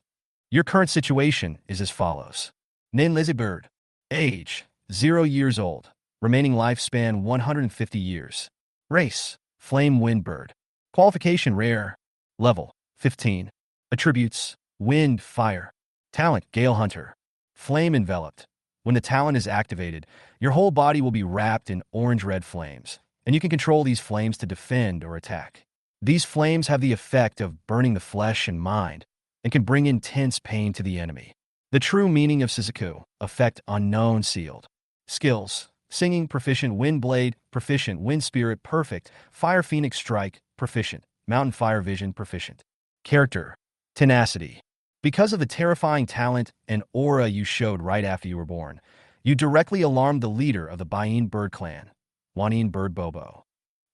Your current situation is as follows. Name lazy bird. Age, 0 years old. Remaining lifespan, 150 years. Race, flame wind bird. Qualification, rare. Level, 15. Attributes, wind, fire. Talent, gale hunter. Flame enveloped. When the talent is activated, your whole body will be wrapped in orange-red flames, and you can control these flames to defend or attack. These flames have the effect of burning the flesh and mind, and can bring intense pain to the enemy. The true meaning of Suzaku, effect unknown, sealed. Skills, singing, proficient, wind blade, proficient, wind spirit, perfect, fire phoenix strike, proficient, mountain fire vision, proficient. Character, tenacity. Because of the terrifying talent and aura you showed right after you were born, you directly alarmed the leader of the Baiyin bird clan, Wanin bird Bobo.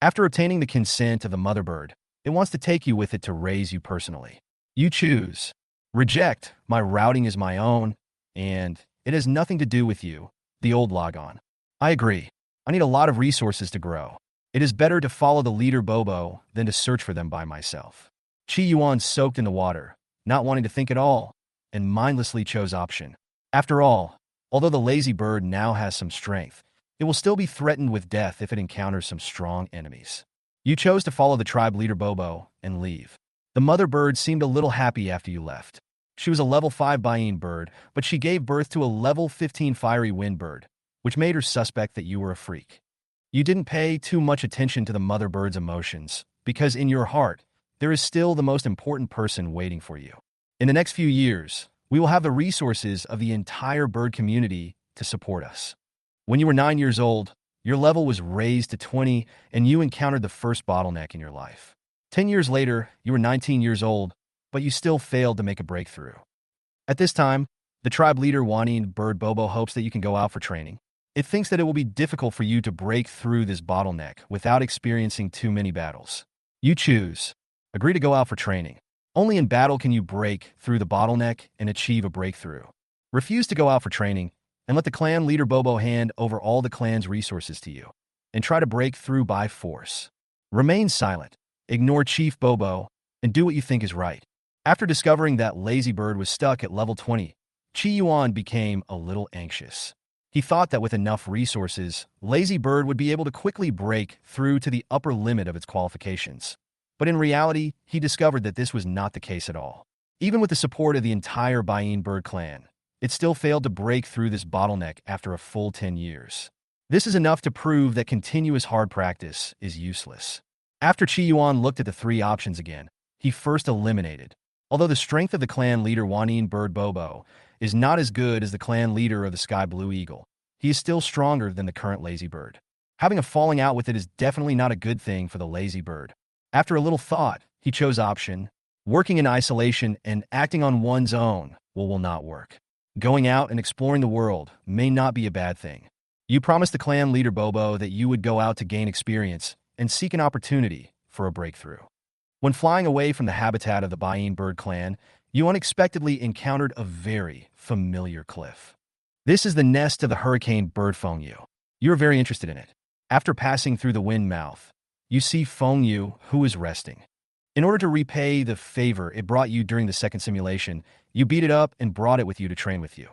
After obtaining the consent of the mother bird, it wants to take you with it to raise you personally. You choose. Reject, my routing is my own, and it has nothing to do with you, the old logon. I agree. I need a lot of resources to grow. It is better to follow the leader Bobo than to search for them by myself. Chi Yuan soaked in the water, not wanting to think at all, and mindlessly chose option. After all, although the lazy bird now has some strength, it will still be threatened with death if it encounters some strong enemies. You chose to follow the tribe leader Bobo and leave. The mother bird seemed a little happy after you left. She was a level 5 Baiyin bird, but she gave birth to a level 15 fiery wind bird, which made her suspect that you were a freak. You didn't pay too much attention to the mother bird's emotions, because in your heart, there is still the most important person waiting for you. In the next few years, we will have the resources of the entire bird community to support us. When you were 9 years old, your level was raised to 20 and you encountered the first bottleneck in your life. 10 years later, you were 19 years old, but you still failed to make a breakthrough. At this time, the tribe leader Wanin bird Bobo hopes that you can go out for training. It thinks that it will be difficult for you to break through this bottleneck without experiencing too many battles. You choose. Agree to go out for training. Only in battle can you break through the bottleneck and achieve a breakthrough. Refuse to go out for training and let the clan leader Bobo hand over all the clan's resources to you and try to break through by force. Remain silent, ignore Chief Bobo, and do what you think is right. After discovering that lazy bird was stuck at level 20, Chi Yuan became a little anxious. He thought that with enough resources, lazy bird would be able to quickly break through to the upper limit of its qualifications. But in reality, he discovered that this was not the case at all. Even with the support of the entire Baiyin bird clan, it still failed to break through this bottleneck after a full 10 years. This is enough to prove that continuous hard practice is useless. After Chi Yuan looked at the 3 options again, he first eliminated. Although the strength of the clan leader Wanin bird Bobo is not as good as the clan leader of the Sky Blue Eagle, he is still stronger than the current lazy bird. Having a falling out with it is definitely not a good thing for the lazy bird. After a little thought, he chose option. Working in isolation and acting on one's own will not work. Going out and exploring the world may not be a bad thing. You promised the clan leader Bobo that you would go out to gain experience and seek an opportunity for a breakthrough. When flying away from the habitat of the Baiyin bird clan, you unexpectedly encountered a very familiar cliff. This is the nest of the hurricane bird Fengyu. You're very interested in it. After passing through the wind mouth, you see Fengyu, who is resting. In order to repay the favor it brought you during the second simulation, you beat it up and brought it with you to train with you.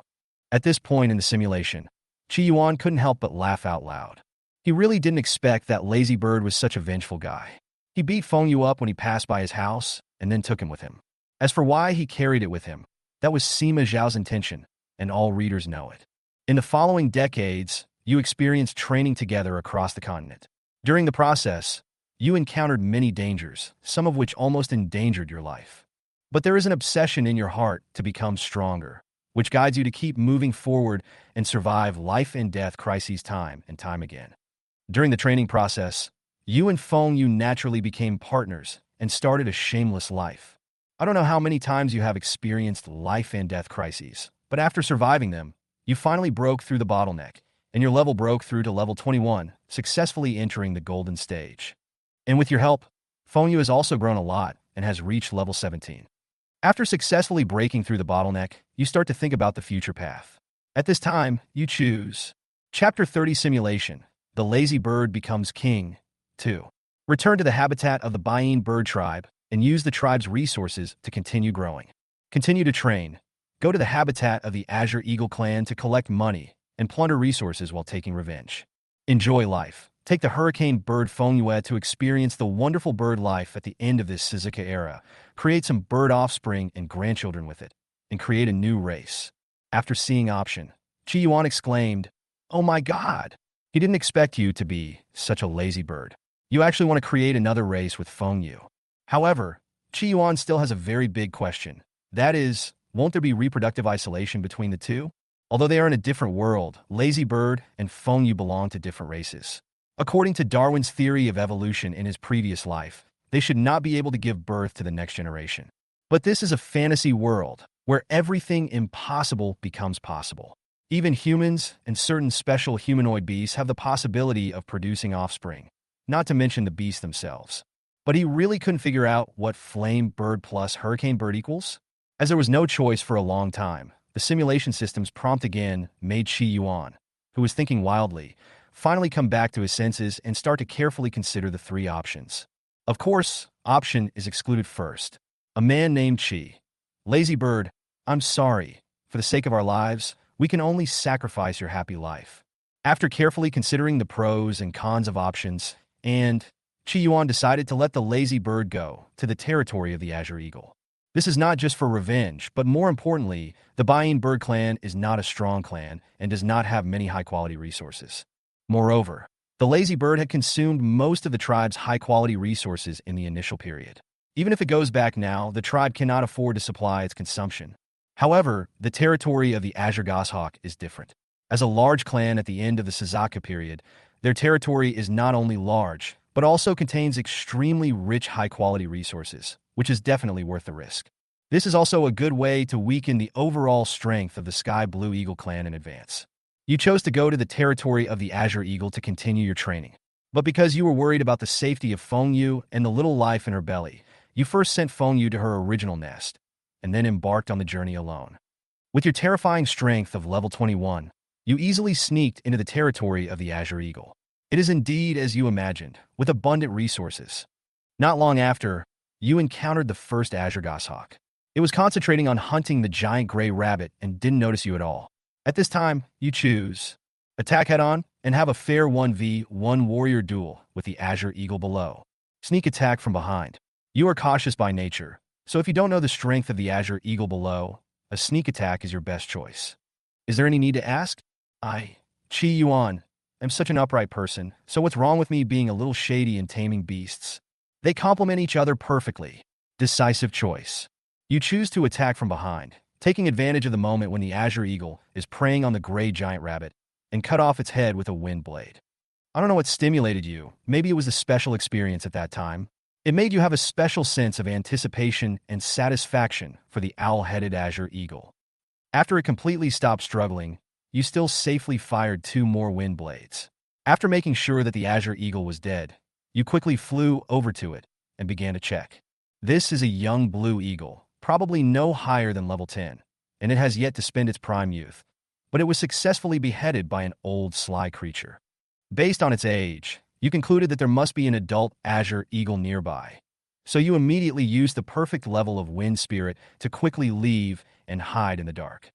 At this point in the simulation, Chi Yuan couldn't help but laugh out loud. He really didn't expect that lazy bird was such a vengeful guy. He beat Fengyu up when he passed by his house and then took him with him. As for why he carried it with him, that was Sima Zhao's intention, and all readers know it. In the following decades, you experienced training together across the continent. During the process, you encountered many dangers, some of which almost endangered your life. But there is an obsession in your heart to become stronger, which guides you to keep moving forward and survive life and death crises time and time again. During the training process, you and Fengyu naturally became partners and started a shameless life. I don't know how many times you have experienced life and death crises, but after surviving them, you finally broke through the bottleneck and your level broke through to level 21, successfully entering the golden stage. And with your help, Fengyu has also grown a lot and has reached level 17. After successfully breaking through the bottleneck, you start to think about the future path. At this time, you choose Chapter 30 Simulation. The Lazy Bird Becomes King. 2. Return to the habitat of the Baiying bird tribe and use the tribe's resources to continue growing. Continue to train. Go to the habitat of the Azure Eagle clan to collect money and plunder resources while taking revenge. Enjoy life. Take the hurricane bird Fengyu to experience the wonderful bird life at the end of this Suzaku era. Create some bird offspring and grandchildren with it, and create a new race. After seeing option, Chi Yuan exclaimed, "Oh my god! He didn't expect you to be such a lazy bird. You actually want to create another race with Fengyu." However, Chi Yuan still has a very big question. That is, won't there be reproductive isolation between the two? Although they are in a different world, Lazy Bird and Fengyu belong to different races. According to Darwin's theory of evolution in his previous life, they should not be able to give birth to the next generation. But this is a fantasy world where everything impossible becomes possible. Even humans and certain special humanoid beasts have the possibility of producing offspring, not to mention the beasts themselves. But he really couldn't figure out what flame bird plus hurricane bird equals. As there was no choice for a long time, the simulation system's prompt again made Chi Yuan, who was thinking wildly, finally come back to his senses and start to carefully consider the three options. Of course, option is excluded first. A man named Chi. Lazy Bird, I'm sorry. For the sake of our lives, we can only sacrifice your happy life. After carefully considering the pros and cons of options, and Chi Yuan decided to let the Lazy Bird go to the territory of the Azure Eagle. This is not just for revenge, but more importantly, the Baiying Bird clan is not a strong clan and does not have many high-quality resources. Moreover, the Lazy Bird had consumed most of the tribe's high-quality resources in the initial period. Even if it goes back now, the tribe cannot afford to supply its consumption. However, the territory of the Azure Goshawk is different. As a large clan at the end of the Suzaku period, their territory is not only large, but also contains extremely rich high-quality resources, which is definitely worth the risk. This is also a good way to weaken the overall strength of the Sky Blue Eagle clan in advance. You chose to go to the territory of the Azure Eagle to continue your training. But because you were worried about the safety of Fengyu and the little life in her belly, you first sent Fengyu to her original nest, and then embarked on the journey alone. With your terrifying strength of level 21, you easily sneaked into the territory of the Azure Eagle. It is indeed as you imagined, with abundant resources. Not long after, you encountered the first Azure Goshawk. It was concentrating on hunting the giant gray rabbit and didn't notice you at all. At this time, you choose attack head-on and have a fair 1v1 warrior duel with the Azure Eagle below. Sneak attack from behind. You are cautious by nature, so if you don't know the strength of the Azure Eagle below, a sneak attack is your best choice. Is there any need to ask? Chi Yuan, am such an upright person, so what's wrong with me being a little shady and taming beasts? They complement each other perfectly. Decisive choice. You choose to attack from behind, taking advantage of the moment when the Azure Eagle is preying on the gray giant rabbit, and cut off its head with a wind blade. I don't know what stimulated you. Maybe it was a special experience at that time. It made you have a special sense of anticipation and satisfaction for the owl-headed Azure Eagle. After it completely stopped struggling, you still safely fired 2 more wind blades. After making sure that the Azure Eagle was dead, you quickly flew over to it and began to check. This is a young blue eagle, probably no higher than level 10, and it has yet to spend its prime youth, but it was successfully beheaded by an old sly creature. Based on its age, you concluded that there must be an adult Azure Eagle nearby, so you immediately used the perfect level of wind spirit to quickly leave and hide in the dark.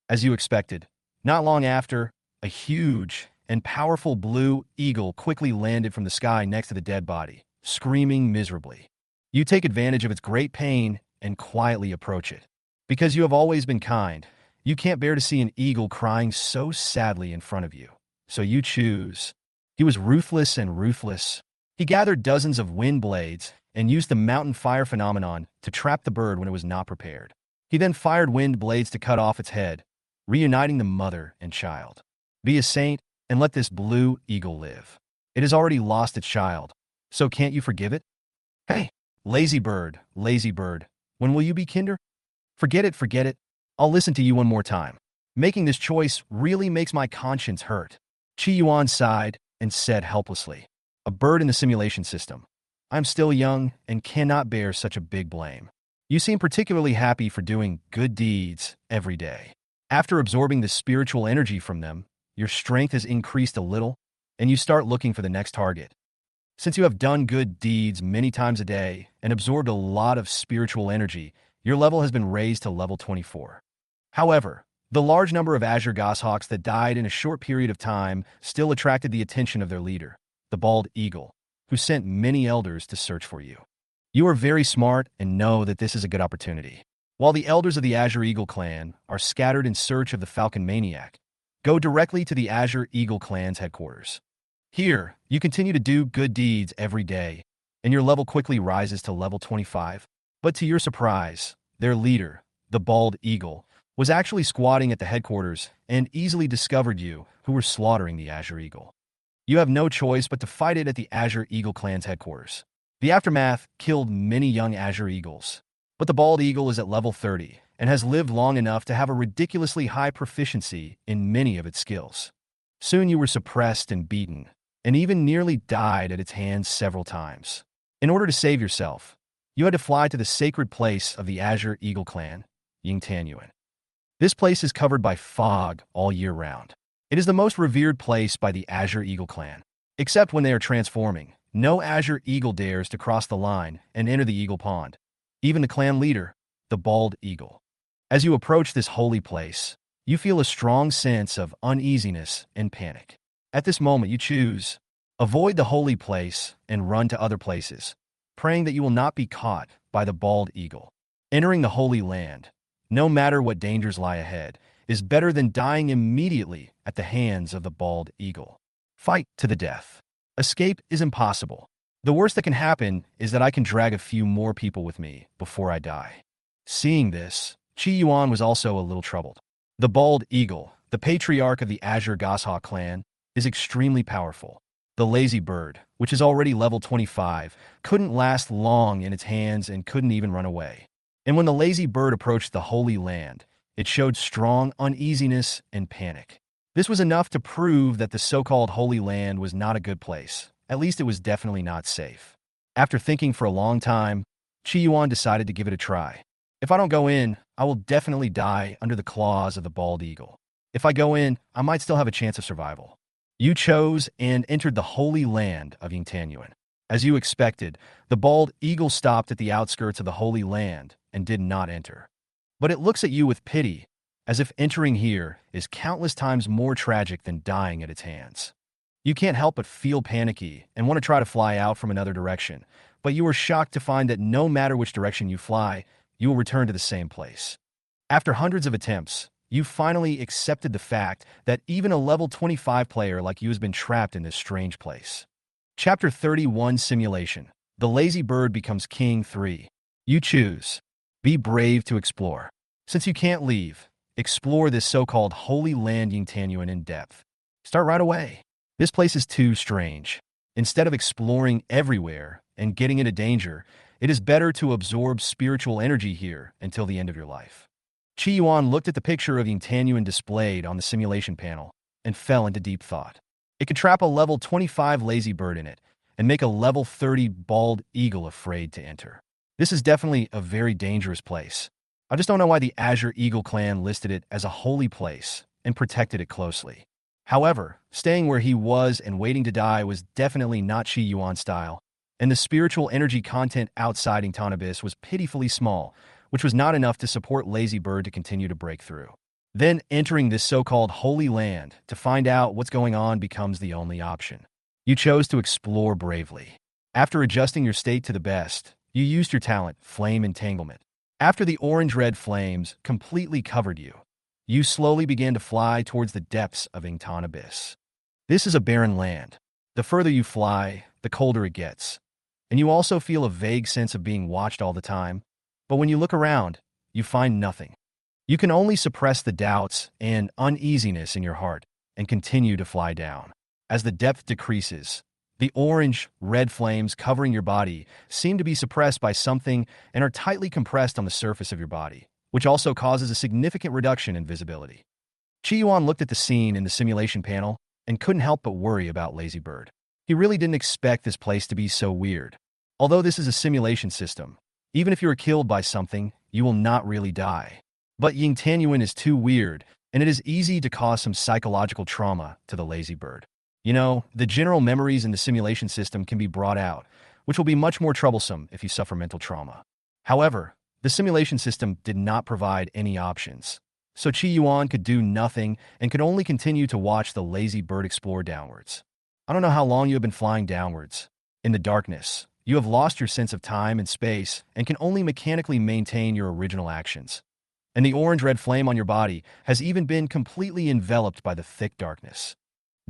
As you expected, not long after, a huge and powerful blue eagle quickly landed from the sky next to the dead body, screaming miserably. You take advantage of its great pain and quietly approach it. Because you have always been kind, you can't bear to see an eagle crying so sadly in front of you, so you choose. He was ruthless and ruthless. He gathered dozens of wind blades and used the mountain fire phenomenon to trap the bird when it was not prepared. He then fired wind blades to cut off its head, reuniting the mother and child. Be a saint and let this blue eagle live. It has already lost its child, so can't you forgive it? Hey, lazy bird, when will you be kinder? Forget it. I'll listen to you one more time. Making this choice really makes my conscience hurt. Chi Yuan sighed and said helplessly, "A bird in the simulation system. I'm still young and cannot bear such a big blame. You seem particularly happy for doing good deeds every day. After absorbing the spiritual energy from them, your strength has increased a little, and you start looking for the next target. Since you have done good deeds many times a day and absorbed a lot of spiritual energy, your level has been raised to level 24. However, the large number of azure goshawks that died in a short period of time still attracted the attention of their leader, the bald eagle, who sent many elders to search for you. You are very smart and know that this is a good opportunity. While the elders of the Azure Eagle clan are scattered in search of the Falcon Maniac, go directly to the Azure Eagle clan's headquarters. Here, you continue to do good deeds every day, and your level quickly rises to level 25. But to your surprise, their leader, the bald eagle, was actually squatting at the headquarters and easily discovered you, who were slaughtering the Azure Eagle. You have no choice but to fight it at the Azure Eagle clan's headquarters. The aftermath killed many young Azure Eagles, but the bald eagle is at level 30 and has lived long enough to have a ridiculously high proficiency in many of its skills. Soon you were suppressed and beaten, and even nearly died at its hands several times. In order to save yourself, you had to fly to the sacred place of the Azure Eagle clan, Yingtanyuan. This place is covered by fog all year round. It is the most revered place by the Azure Eagle clan. Except when they are transforming, no Azure Eagle dares to cross the line and enter the Eagle Pond. Even the clan leader, the bald eagle. As you approach this holy place, you feel a strong sense of uneasiness and panic. At this moment, you choose, avoid the holy place and run to other places, praying that you will not be caught by the bald eagle. Entering the Holy Land, no matter what dangers lie ahead, is better than dying immediately at the hands of the bald eagle. Fight to the death. Escape is impossible. The worst that can happen is that I can drag a few more people with me before I die. Seeing this, Chi Yuan was also a little troubled. The bald eagle, the patriarch of the Azure Goshawk clan, is extremely powerful. The lazy bird, which is already level 25, couldn't last long in its hands and couldn't even run away. And when the lazy bird approached the Holy Land, it showed strong uneasiness and panic. This was enough to prove that the so-called Holy Land was not a good place. At least it was definitely not safe. After thinking for a long time, Chi Yuan decided to give it a try. If I don't go in, I will definitely die under the claws of the bald eagle. If I go in, I might still have a chance of survival. You chose and entered the Holy Land of Yingtanyuan. As you expected, the bald eagle stopped at the outskirts of the Holy Land and did not enter. But it looks at you with pity, as if entering here is countless times more tragic than dying at its hands. You can't help but feel panicky and want to try to fly out from another direction, but you are shocked to find that no matter which direction you fly, you will return to the same place. After hundreds of attempts, you finally accepted the fact that even a level 25 player like you has been trapped in this strange place. Chapter 31 Simulation. The Lazy Bird Becomes King 3. You choose. Be brave to explore. Since you can't leave, explore this so-called Holy Land Yingtanyuan in depth. Start right away. This place is too strange. Instead of exploring everywhere and getting into danger, it is better to absorb spiritual energy here until the end of your life. Chi Yuan looked at the picture of Yingtanyuan displayed on the simulation panel and fell into deep thought. It could trap a level 25 lazy bird in it and make a level 30 bald eagle afraid to enter. This is definitely a very dangerous place. I just don't know why the Azure Eagle clan listed it as a holy place and protected it closely. However, staying where he was and waiting to die was definitely not Chi Yuan's style, and the spiritual energy content outside Yingtan was pitifully small, which was not enough to support Lazy Bird to continue to break through. Then entering this so-called Holy Land to find out what's going on becomes the only option. You chose to explore bravely. After adjusting your state to the best, you used your talent, Flame Entanglement. After the orange-red flames completely covered you, you slowly began to fly towards the depths of Yingtan Abyss. This is a barren land. The further you fly, the colder it gets. And you also feel a vague sense of being watched all the time. But when you look around, you find nothing. You can only suppress the doubts and uneasiness in your heart and continue to fly down. As the depth decreases, the orange-red flames covering your body seem to be suppressed by something and are tightly compressed on the surface of your body, which also causes a significant reduction in visibility. Chi Yuan looked at the scene in the simulation panel and couldn't help but worry about Lazy Bird. He really didn't expect this place to be so weird. Although this is a simulation system, even if you are killed by something, you will not really die. But Ying Tianyuan is too weird, and it is easy to cause some psychological trauma to the Lazy Bird. You know, the general memories in the simulation system can be brought out, which will be much more troublesome if you suffer mental trauma. However, the simulation system did not provide any options, so Qi Yuan could do nothing and could only continue to watch the Lazy Bird explore downwards. I don't know how long you have been flying downwards. In the darkness, you have lost your sense of time and space and can only mechanically maintain your original actions. And the orange-red flame on your body has even been completely enveloped by the thick darkness.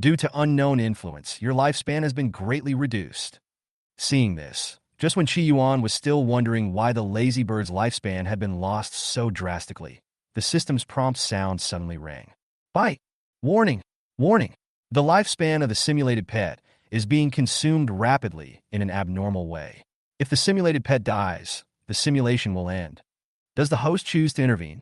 Due to unknown influence, your lifespan has been greatly reduced. Seeing this, just when Qi Yuan was still wondering why the Lazy Bird's lifespan had been lost so drastically, the system's prompt sound suddenly rang. Bite! Warning! Warning! The lifespan of the simulated pet is being consumed rapidly in an abnormal way. If the simulated pet dies, the simulation will end. Does the host choose to intervene?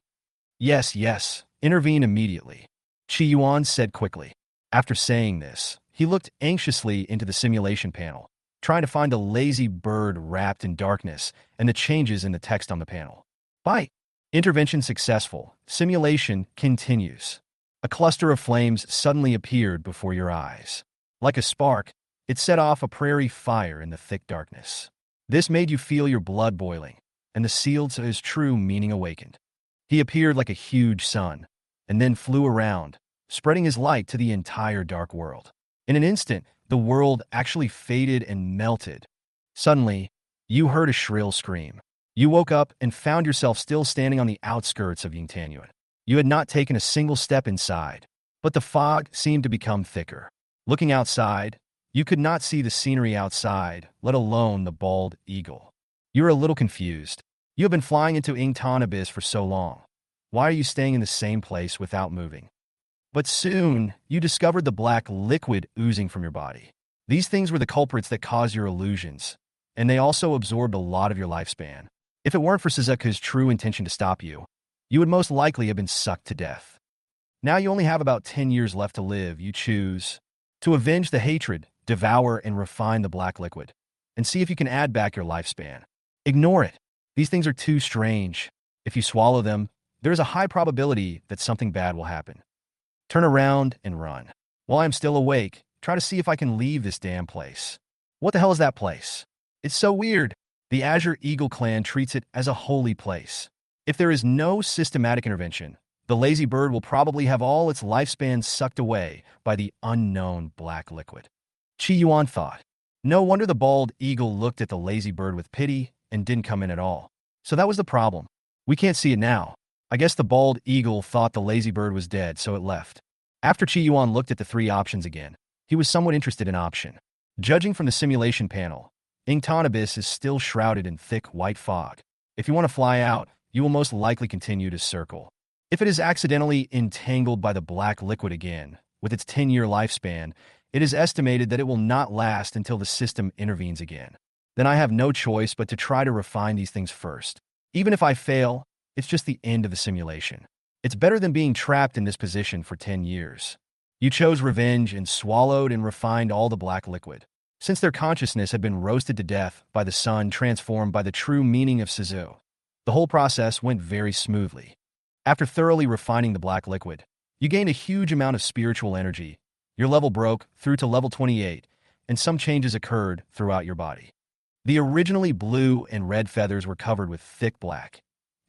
Yes, yes, intervene immediately, Qi Yuan said quickly. After saying this, he looked anxiously into the simulation panel, trying to find the Lazy Bird wrapped in darkness and the changes in the text on the panel. Bite! Intervention successful. Simulation continues. A cluster of flames suddenly appeared before your eyes. Like a spark, it set off a prairie fire in the thick darkness. This made you feel your blood boiling, and the seal to his true meaning awakened. He appeared like a huge sun, and then flew around, spreading his light to the entire dark world. In an instant, the world actually faded and melted. Suddenly, you heard a shrill scream. You woke up and found yourself still standing on the outskirts of Ying Tianyuan. You had not taken a single step inside, but the fog seemed to become thicker. Looking outside, you could not see the scenery outside, let alone the bald eagle. You were a little confused. You have been flying into Ingtan Abyss for so long. Why are you staying in the same place without moving? But soon, you discovered the black liquid oozing from your body. These things were the culprits that caused your illusions, and they also absorbed a lot of your lifespan. If it weren't for Suzaku's true intention to stop you, you would most likely have been sucked to death. Now you only have about 10 years left to live. You choose to avenge the hatred, devour and refine the black liquid, and see if you can add back your lifespan. Ignore it. These things are too strange. If you swallow them, there is a high probability that something bad will happen. Turn around and run. While I'm still awake, try to see if I can leave this damn place. What the hell is that place? It's so weird. The Azure Eagle clan treats it as a holy place. If there is no systematic intervention, the Lazy Bird will probably have all its lifespan sucked away by the unknown black liquid. Qi Yuan thought. No wonder the bald eagle looked at the Lazy Bird with pity and didn't come in at all. So that was the problem. We can't see it now. I guess the bald eagle thought the Lazy Bird was dead, so it left. After Qi Yuan looked at the three options again, he was somewhat interested in option. Judging from the simulation panel, Ingtan Abyss is still shrouded in thick white fog. If you want to fly out, you will most likely continue to circle. If it is accidentally entangled by the black liquid again, with its 10-year lifespan, it is estimated that it will not last until the system intervenes again. Then I have no choice but to try to refine these things first. Even if I fail, it's just the end of the simulation. It's better than being trapped in this position for 10 years. You chose revenge and swallowed and refined all the black liquid. Since their consciousness had been roasted to death by the sun transformed by the true meaning of Suzaku, the whole process went very smoothly. After thoroughly refining the black liquid, you gained a huge amount of spiritual energy. Your level broke through to level 28, and some changes occurred throughout your body. The originally blue and red feathers were covered with thick black.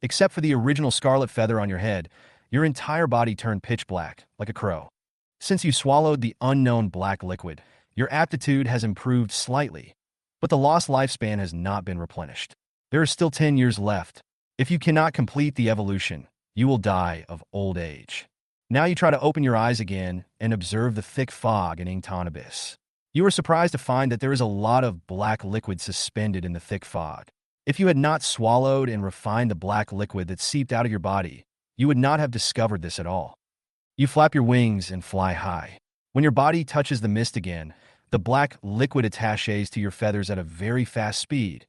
Except for the original scarlet feather on your head, your entire body turned pitch black, like a crow. Since you swallowed the unknown black liquid, your aptitude has improved slightly, but the lost lifespan has not been replenished. There are still 10 years left. If you cannot complete the evolution, you will die of old age. Now you try to open your eyes again and observe the thick fog in Ingtan Abyss. You are surprised to find that there is a lot of black liquid suspended in the thick fog. If you had not swallowed and refined the black liquid that seeped out of your body, you would not have discovered this at all. You flap your wings and fly high. When your body touches the mist again, the black liquid attaches to your feathers at a very fast speed,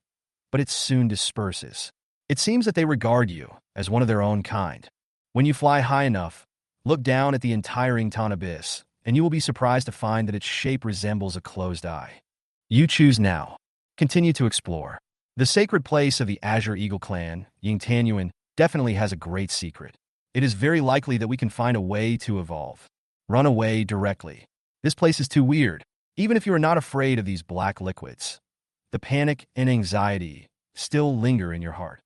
but it soon disperses. It seems that they regard you as one of their own kind. When you fly high enough, look down at the entire Ingtan Abyss. and you will be surprised to find that its shape resembles a closed eye. You choose now. Continue to explore. The sacred place of the Azure Eagle clan, Yingtianyuan, definitely has a great secret. It is very likely that we can find a way to evolve. Run away directly. This place is too weird, even if you are not afraid of these black liquids. The panic and anxiety still linger in your heart.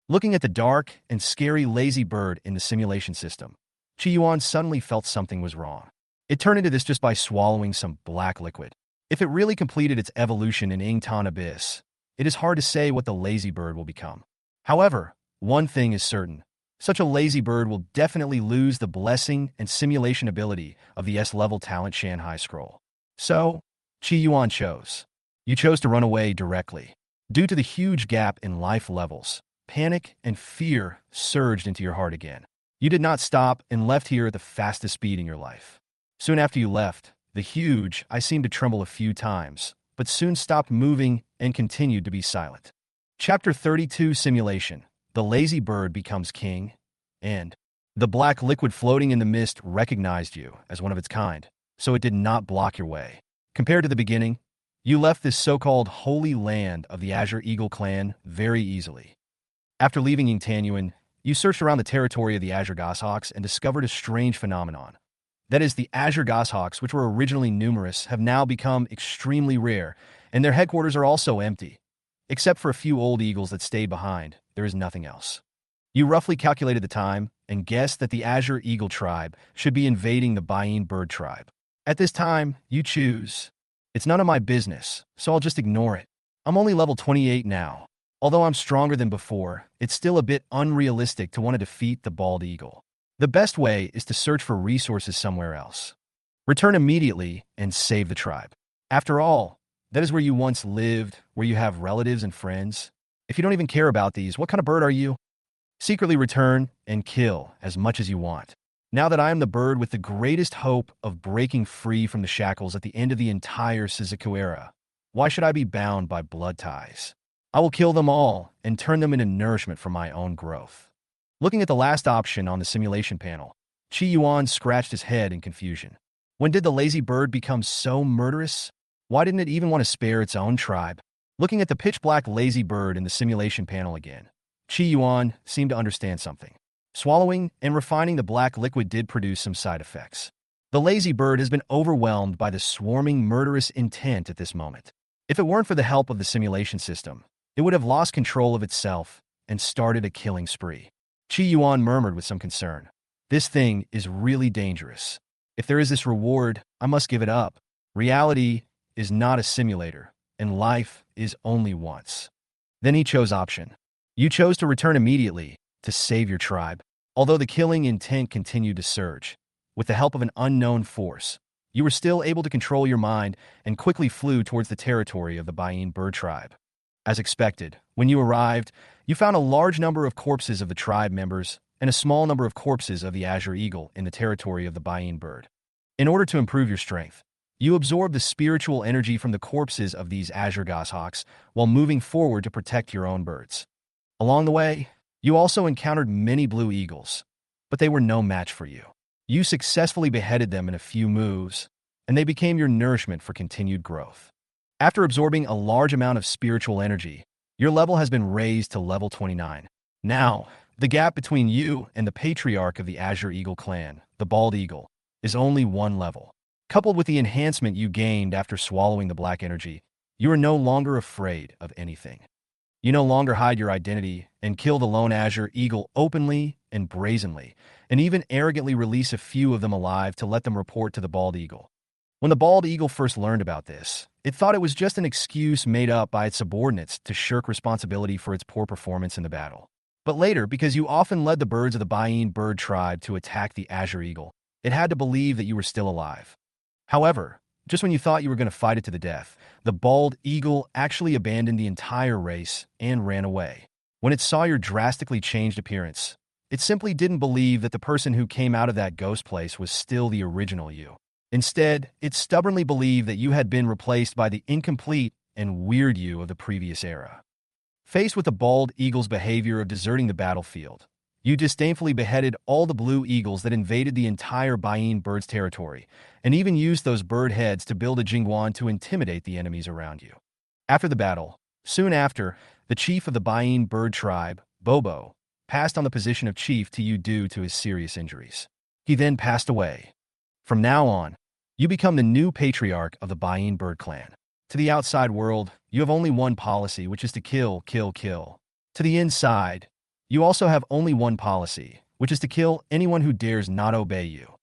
Looking at the dark and scary lazy bird in the simulation system, Chi-Yuan suddenly felt something was wrong. It turned into this just by swallowing some black liquid. If it really completed its evolution in Ingtan Abyss, it is hard to say what the lazy bird will become. However, one thing is certain. Such a lazy bird will definitely lose the blessing and simulation ability of the S-level talent Shan Hai Scroll. So, Chi-Yuan chose. You chose to run away directly. Due to the huge gap in life levels, panic and fear surged into your heart again. You did not stop and left here at the fastest speed in your life. Soon after you left, the huge eye seemed to tremble a few times, but soon stopped moving and continued to be silent. Chapter 32 Simulation. The lazy bird becomes king, and the black liquid floating in the mist recognized you as one of its kind, so it did not block your way. Compared to the beginning, you left this so-called holy land of the Azure Eagle clan very easily. After leaving Yingtianyuan, you searched around the territory of the Azure Goshawks and discovered a strange phenomenon. That is, the Azure Goshawks, which were originally numerous, have now become extremely rare, and their headquarters are also empty. Except for a few old eagles that stayed behind, there is nothing else. You roughly calculated the time and guessed that the Azure Eagle tribe should be invading the Bayin bird tribe. At this time, you choose. It's none of my business, so I'll just ignore it. I'm only level 28 now. Although I'm stronger than before, it's still a bit unrealistic to want to defeat the bald eagle. The best way is to search for resources somewhere else. Return immediately and save the tribe. After all, that is where you once lived, where you have relatives and friends. If you don't even care about these, what kind of bird are you? Secretly return and kill as much as you want. Now that I am the bird with the greatest hope of breaking free from the shackles at the end of the entire Suzaku era, why should I be bound by blood ties? I will kill them all and turn them into nourishment for my own growth. Looking at the last option on the simulation panel, Chi-Yuan scratched his head in confusion. When did the lazy bird become so murderous? Why didn't it even want to spare its own tribe? Looking at the pitch-black lazy bird in the simulation panel again, Chi-Yuan seemed to understand something. Swallowing and refining the black liquid did produce some side effects. The lazy bird has been overwhelmed by the swarming murderous intent at this moment. If it weren't for the help of the simulation system, it would have lost control of itself and started a killing spree. Chi-Yuan murmured with some concern. This thing is really dangerous. If there is this reward, I must give it up. Reality is not a simulator, and life is only once. Then he chose option. You chose to return immediately to save your tribe. Although the killing intent continued to surge, with the help of an unknown force, you were still able to control your mind and quickly flew towards the territory of the Bayin bird tribe. As expected, when you arrived, you found a large number of corpses of the tribe members and a small number of corpses of the Azure Eagle in the territory of the Bayin bird. In order to improve your strength, you absorb the spiritual energy from the corpses of these Azure Goshawks while moving forward to protect your own birds. Along the way, you also encountered many blue eagles, but they were no match for you. You successfully beheaded them in a few moves, and they became your nourishment for continued growth. After absorbing a large amount of spiritual energy, your level has been raised to level 29. Now, the gap between you and the patriarch of the Azure Eagle clan, the Bald Eagle, is only one level. Coupled with the enhancement you gained after swallowing the black energy, you are no longer afraid of anything. You no longer hide your identity and kill the lone Azure Eagle openly and brazenly, and even arrogantly release a few of them alive to let them report to the Bald Eagle. When the Bald Eagle first learned about this, it thought it was just an excuse made up by its subordinates to shirk responsibility for its poor performance in the battle. But later, because you often led the birds of the Bayin bird tribe to attack the Azure Eagle, it had to believe that you were still alive. However, just when you thought you were going to fight it to the death, the Bald Eagle actually abandoned the entire race and ran away. When it saw your drastically changed appearance, it simply didn't believe that the person who came out of that ghost place was still the original you. Instead, it stubbornly believed that you had been replaced by the incomplete and weird you of the previous era. Faced with the Bald Eagle's behavior of deserting the battlefield, you disdainfully beheaded all the blue eagles that invaded the entire Bayin bird's territory, and even used those bird heads to build a jingguan to intimidate the enemies around you. After the battle, soon after, the chief of the Baiying bird tribe, Bobo, passed on the position of chief to you due to his serious injuries. He then passed away. From now on, you become the new patriarch of the Baiying bird clan. To the outside world, you have only one policy, which is to kill, kill, kill. To the inside, you also have only one policy, which is to kill anyone who dares not obey you.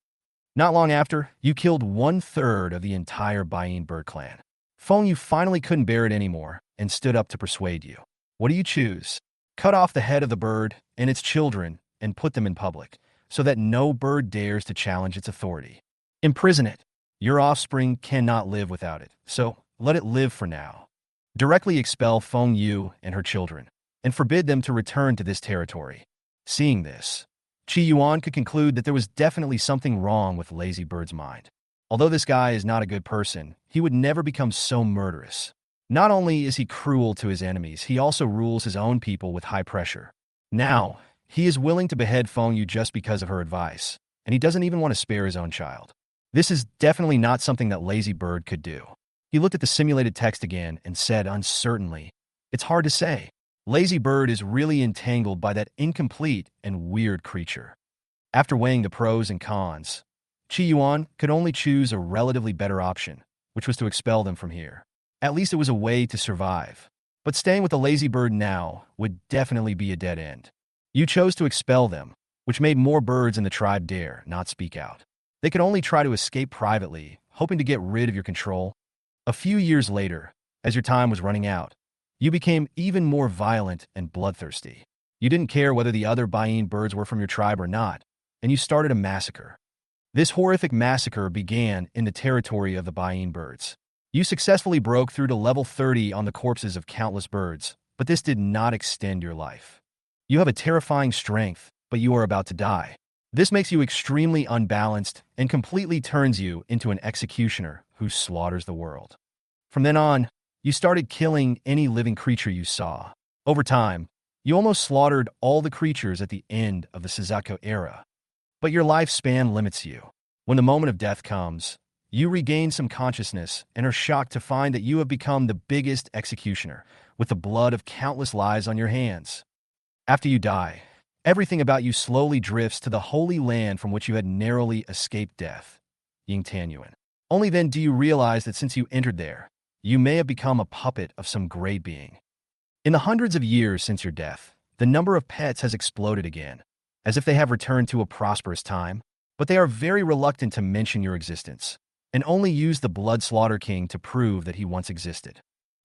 Not long after, you killed 1/3 of the entire Baiying bird clan. Feng Yu finally couldn't bear it anymore and stood up to persuade you. What do you choose? Cut off the head of the bird and its children and put them in public, so that no bird dares to challenge its authority. Imprison it. Your offspring cannot live without it, so let it live for now. Directly expel Feng Yu and her children, and forbid them to return to this territory. Seeing this, Qi Yuan could conclude that there was definitely something wrong with Lazy Bird's mind. Although this guy is not a good person, he would never become so murderous. Not only is he cruel to his enemies, he also rules his own people with high pressure. Now, he is willing to behead Feng Yu just because of her advice, and he doesn't even want to spare his own child. This is definitely not something that Lazy Bird could do. He looked at the simulated text again and said uncertainly, "It's hard to say. Lazy Bird is really entangled by that incomplete and weird creature." After weighing the pros and cons, Qi Yuan could only choose a relatively better option, which was to expel them from here. At least it was a way to survive. But staying with the Lazy Bird now would definitely be a dead end. You chose to expel them, which made more birds in the tribe dare not speak out. They could only try to escape privately, hoping to get rid of your control. A few years later, as your time was running out, you became even more violent and bloodthirsty. You didn't care whether the other Baiying birds were from your tribe or not, and you started a massacre. This horrific massacre began in the territory of the Baiying birds. You successfully broke through to level 30 on the corpses of countless birds, but this did not extend your life. You have a terrifying strength, but you are about to die. This makes you extremely unbalanced and completely turns you into an executioner who slaughters the world. From then on, you started killing any living creature you saw. Over time, you almost slaughtered all the creatures at the end of the Suzaku era. But your lifespan limits you. When the moment of death comes, you regain some consciousness and are shocked to find that you have become the biggest executioner, with the blood of countless lives on your hands. After you die, everything about you slowly drifts to the holy land from which you had narrowly escaped death, Yingtanyuan. Only then do you realize that since you entered there, you may have become a puppet of some great being. In the hundreds of years since your death, the number of pets has exploded again, as if they have returned to a prosperous time, but they are very reluctant to mention your existence, and only use the Blood Slaughter King to prove that he once existed.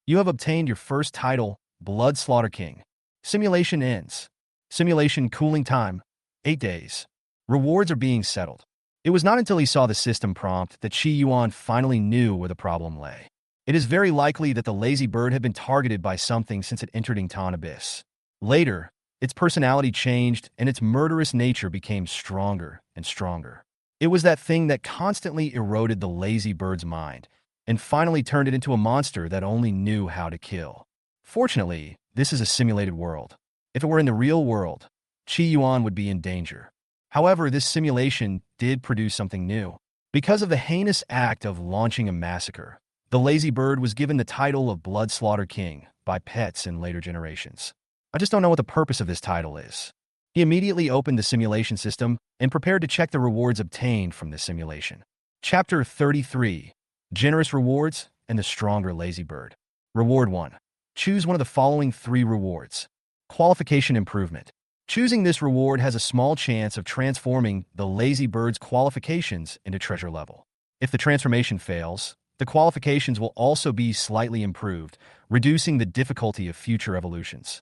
You have obtained your first title, Blood Slaughter King. Simulation ends. Simulation cooling time, 8 days. Rewards are being settled. It was not until he saw the system prompt that Qi Yuan finally knew where the problem lay. It is very likely that the Lazy Bird had been targeted by something since it entered Yingtan Abyss. Later, its personality changed and its murderous nature became stronger and stronger. It was that thing that constantly eroded the Lazy Bird's mind and finally turned it into a monster that only knew how to kill. Fortunately, this is a simulated world. If it were in the real world, Qi Yuan would be in danger. However, this simulation did produce something new. Because of the heinous act of launching a massacre, the Lazy Bird was given the title of Blood Slaughter King by pets in later generations. I just don't know what the purpose of this title is. He immediately opened the simulation system and prepared to check the rewards obtained from this simulation. Chapter 33. Generous Rewards and the Stronger Lazy Bird. Reward 1. Choose one of the following 3 rewards. Qualification Improvement. Choosing this reward has a small chance of transforming the Lazy Bird's qualifications into treasure level. If the transformation fails, the qualifications will also be slightly improved, reducing the difficulty of future evolutions.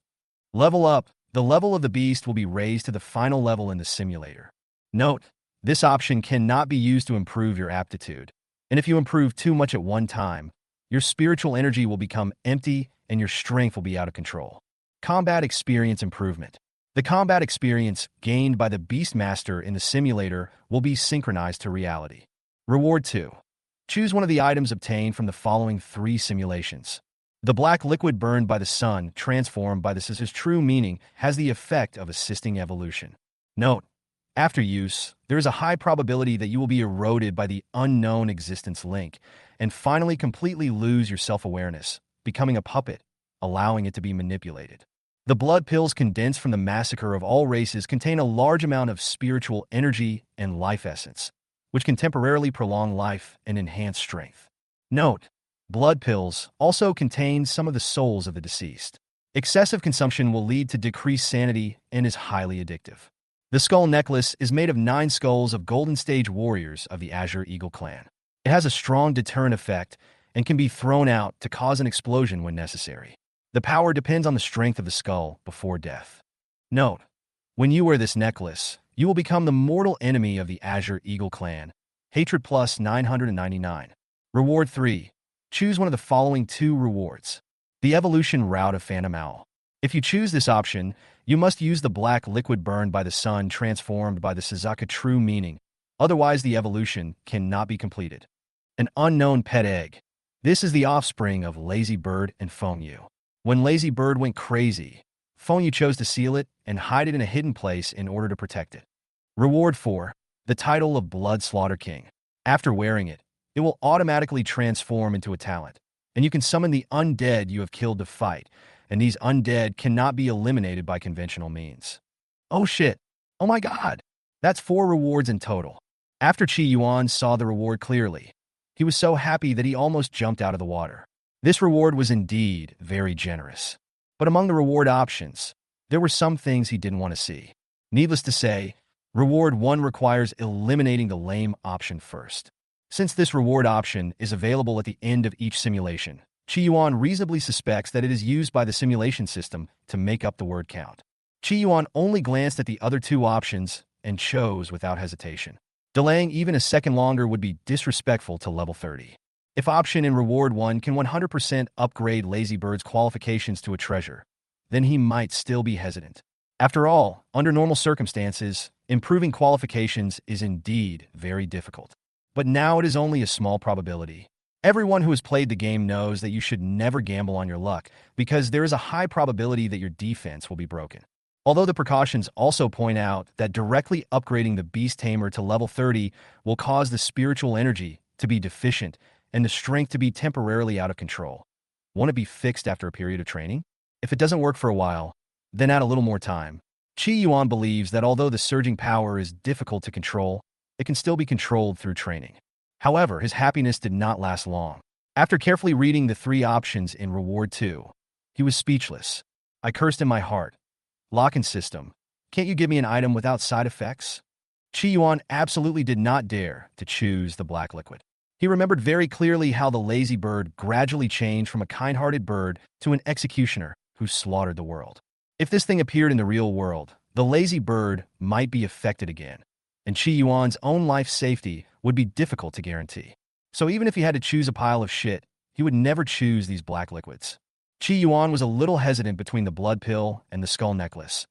Level Up. The level of the beast will be raised to the final level in the simulator. Note, this option cannot be used to improve your aptitude, and if you improve too much at one time, your spiritual energy will become empty and your strength will be out of control. Combat Experience Improvement. The combat experience gained by the beastmaster in the simulator will be synchronized to reality. Reward 2. Choose one of the items obtained from the following 3 simulations. The black liquid burned by the sun, transformed by the Suzaku's true meaning, has the effect of assisting evolution. Note, After use, there is a high probability that you will be eroded by the unknown existence link and finally completely lose your self-awareness, becoming a puppet, allowing it to be manipulated. The blood pills condensed from the massacre of all races contain a large amount of spiritual energy and life essence, which can temporarily prolong life and enhance strength. Note: blood pills also contain some of the souls of the deceased. Excessive consumption will lead to decreased sanity and is highly addictive. The skull necklace is made of 9 skulls of Golden Stage warriors of the Azure Eagle clan. It has a strong deterrent effect and can be thrown out to cause an explosion when necessary. The power depends on the strength of the skull before death. Note: when you wear this necklace, you will become the mortal enemy of the Azure Eagle clan. Hatred plus 999. Reward 3. Choose one of the following 2 rewards. The evolution route of Phantom Owl. If you choose this option, you must use the black liquid burned by the sun transformed by the Suzaku true meaning. Otherwise, the evolution cannot be completed. An unknown pet egg. This is the offspring of Lazy Bird and Fengyu. When Lazy Bird went crazy, Fengyu chose to seal it and hide it in a hidden place in order to protect it. Reward 4. The title of Blood Slaughter King. After wearing it, it will automatically transform into a talent, and you can summon the undead you have killed to fight, and these undead cannot be eliminated by conventional means. Oh shit. Oh my god. That's 4 rewards in total. After Chi Yuan saw the reward clearly, he was so happy that he almost jumped out of the water. This reward was indeed very generous. But among the reward options, there were some things he didn't want to see. Needless to say, Reward 1 requires eliminating the lame option first. Since this reward option is available at the end of each simulation, Chi Yuan reasonably suspects that it is used by the simulation system to make up the word count. Chi Yuan only glanced at the other 2 options and chose without hesitation. Delaying even a second longer would be disrespectful to level 30. If option in Reward 1 can 100% upgrade Lazy Bird's qualifications to a treasure, then he might still be hesitant. After all, under normal circumstances, improving qualifications is indeed very difficult. But now it is only a small probability. Everyone who has played the game knows that you should never gamble on your luck, because there is a high probability that your defense will be broken. Although the precautions also point out that directly upgrading the Beast Tamer to level 30 will cause the spiritual energy to be deficient and the strength to be temporarily out of control. Won't it be fixed after a period of training? If it doesn't work for a while, then add a little more time. Chi Yuan believes that although the surging power is difficult to control, it can still be controlled through training. However, his happiness did not last long. After carefully reading the 3 options in Reward 2, he was speechless. I cursed in my heart. Lock-in system. Can't you give me an item without side effects? Chi Yuan absolutely did not dare to choose the black liquid. He remembered very clearly how the Lazy Bird gradually changed from a kind-hearted bird to an executioner who slaughtered the world. If this thing appeared in the real world, the Lazy Bird might be affected again, and Chi Yuan's own life safety would be difficult to guarantee. So even if he had to choose a pile of shit, he would never choose these black liquids. Chi Yuan was a little hesitant between the blood pill and the skull necklace,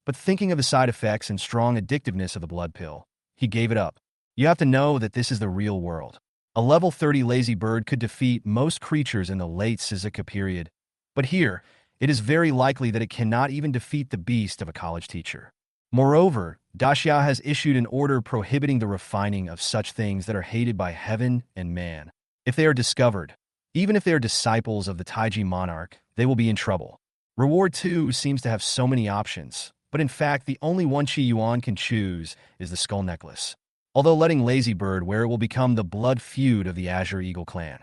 but thinking of the side effects and strong addictiveness of the blood pill, he gave it up. You have to know that this is the real world. A level 30 Lazy Bird could defeat most creatures in the late Suzaku period, but here, it is very likely that it cannot even defeat the beast of a college teacher. Moreover, Daxia has issued an order prohibiting the refining of such things that are hated by heaven and man. If they are discovered, even if they are disciples of the Taiji monarch, they will be in trouble. Reward 2 seems to have so many options, but in fact the only one Chi Yuan can choose is the skull necklace. Although letting Lazy Bird wear it will become the blood feud of the Azure Eagle clan.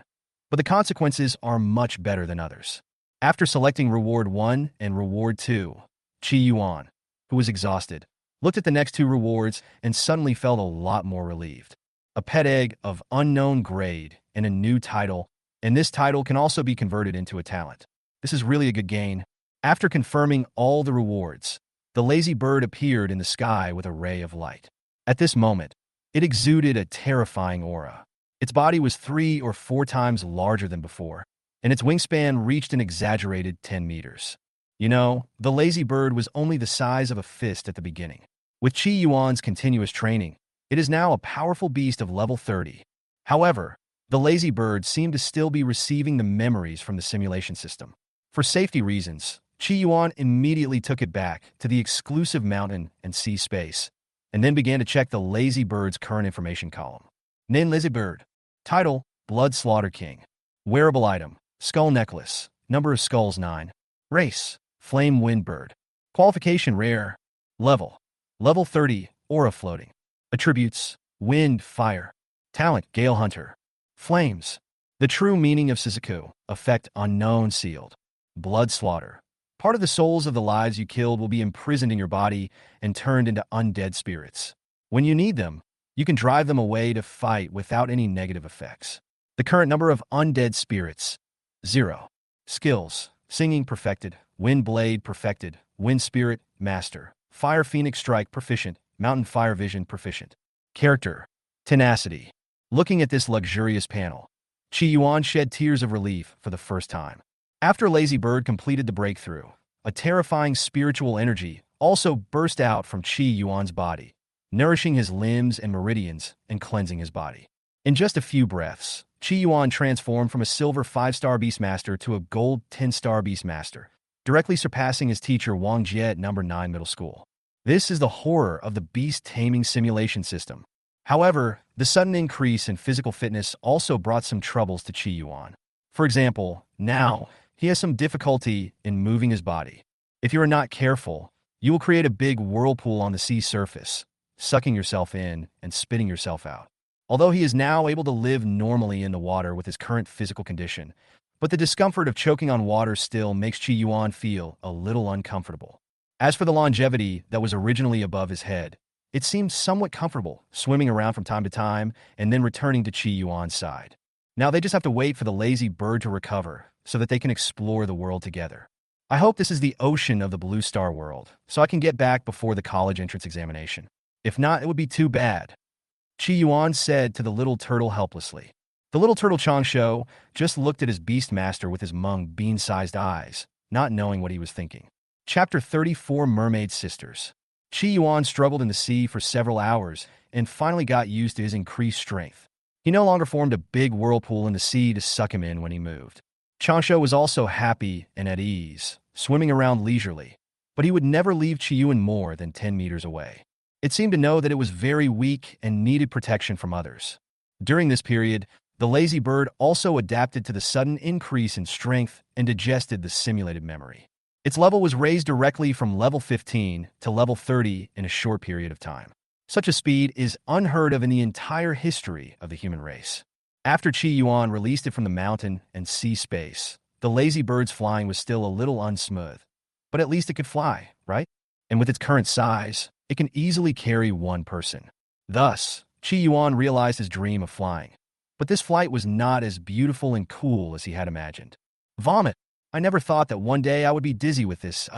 But the consequences are much better than others. After selecting Reward 1 and Reward 2, Chi Yuan, who was exhausted, looked at the next 2 rewards and suddenly felt a lot more relieved. A pet egg of unknown grade and a new title, and this title can also be converted into a talent. This is really a good gain. After confirming all the rewards, the Lazy Bird appeared in the sky with a ray of light. At this moment, it exuded a terrifying aura. Its body was 3 or 4 times larger than before, and its wingspan reached an exaggerated 10 meters. You know, the Lazy Bird was only the size of a fist at the beginning. With Chi Yuan's continuous training, it is now a powerful beast of level 30. However, the Lazy Bird seemed to still be receiving the memories from the simulation system. For safety reasons, Chi Yuan immediately took it back to the exclusive mountain and sea space, and then began to check the lazy bird's current information column. Name lazy bird. Title, Blood Slaughter King. Wearable item, skull necklace. Number of skulls 9. Race, flame wind bird. Qualification rare. Level, level 30, aura floating. Attributes, wind, fire. Talent, gale hunter. Flames. The true meaning of Suzaku, effect unknown sealed. Blood slaughter. Part of the souls of the lives you killed will be imprisoned in your body and turned into undead spirits. When you need them, you can drive them away to fight without any negative effects. The current number of undead spirits, 0. Skills, singing perfected, wind blade perfected, wind spirit, master, fire phoenix strike proficient, mountain fire vision proficient. Character, tenacity. Looking at this luxurious panel, Qi Yuan shed tears of relief for the first time. After Lazy Bird completed the breakthrough, a terrifying spiritual energy also burst out from Qi Yuan's body, nourishing his limbs and meridians and cleansing his body. In just a few breaths, Qi Yuan transformed from a silver 5-star beastmaster to a gold 10-star beastmaster, directly surpassing his teacher Wang Jie at number 9 middle school. This is the horror of the beast taming simulation system. However, the sudden increase in physical fitness also brought some troubles to Qi Yuan. For example, now he has some difficulty in moving his body. If you are not careful, you will create a big whirlpool on the sea surface, sucking yourself in and spitting yourself out. Although he is now able to live normally in the water with his current physical condition, but the discomfort of choking on water still makes Qi Yuan feel a little uncomfortable. As for the longevity that was originally above his head, it seemed somewhat comfortable, swimming around from time to time and then returning to Qi Yuan's side. Now they just have to wait for the lazy bird to recover so that they can explore the world together. I hope this is the ocean of the Blue Star world, so I can get back before the college entrance examination. If not, it would be too bad. Qi Yuan said to the little turtle helplessly. The little turtle Changsho just looked at his beastmaster with his mung bean-sized eyes, not knowing what he was thinking. Chapter 34 Mermaid Sisters. Qi Yuan struggled in the sea for several hours and finally got used to his increased strength. He no longer formed a big whirlpool in the sea to suck him in when he moved. Changsho was also happy and at ease, swimming around leisurely, but he would never leave Qi Yuan more than 10 meters away. It seemed to know that it was very weak and needed protection from others. During this period, the lazy bird also adapted to the sudden increase in strength and digested the simulated memory. Its level was raised directly from level 15 to level 30 in a short period of time. Such a speed is unheard of in the entire history of the human race. After Qi Yuan released it from the mountain and sea space, the lazy bird's flying was still a little unsmooth. But at least it could fly, right? And with its current size, it can easily carry one person. Thus, Qi Yuan realized his dream of flying. But this flight was not as beautiful and cool as he had imagined. Vomit! I never thought that one day I would be dizzy with this.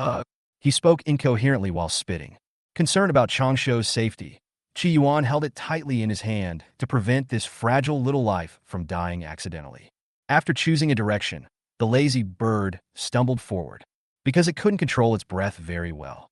He spoke incoherently while spitting. Concerned about Changsho's safety, Qi Yuan held it tightly in his hand to prevent this fragile little life from dying accidentally. After choosing a direction, the lazy bird stumbled forward, because it couldn't control its breath very well.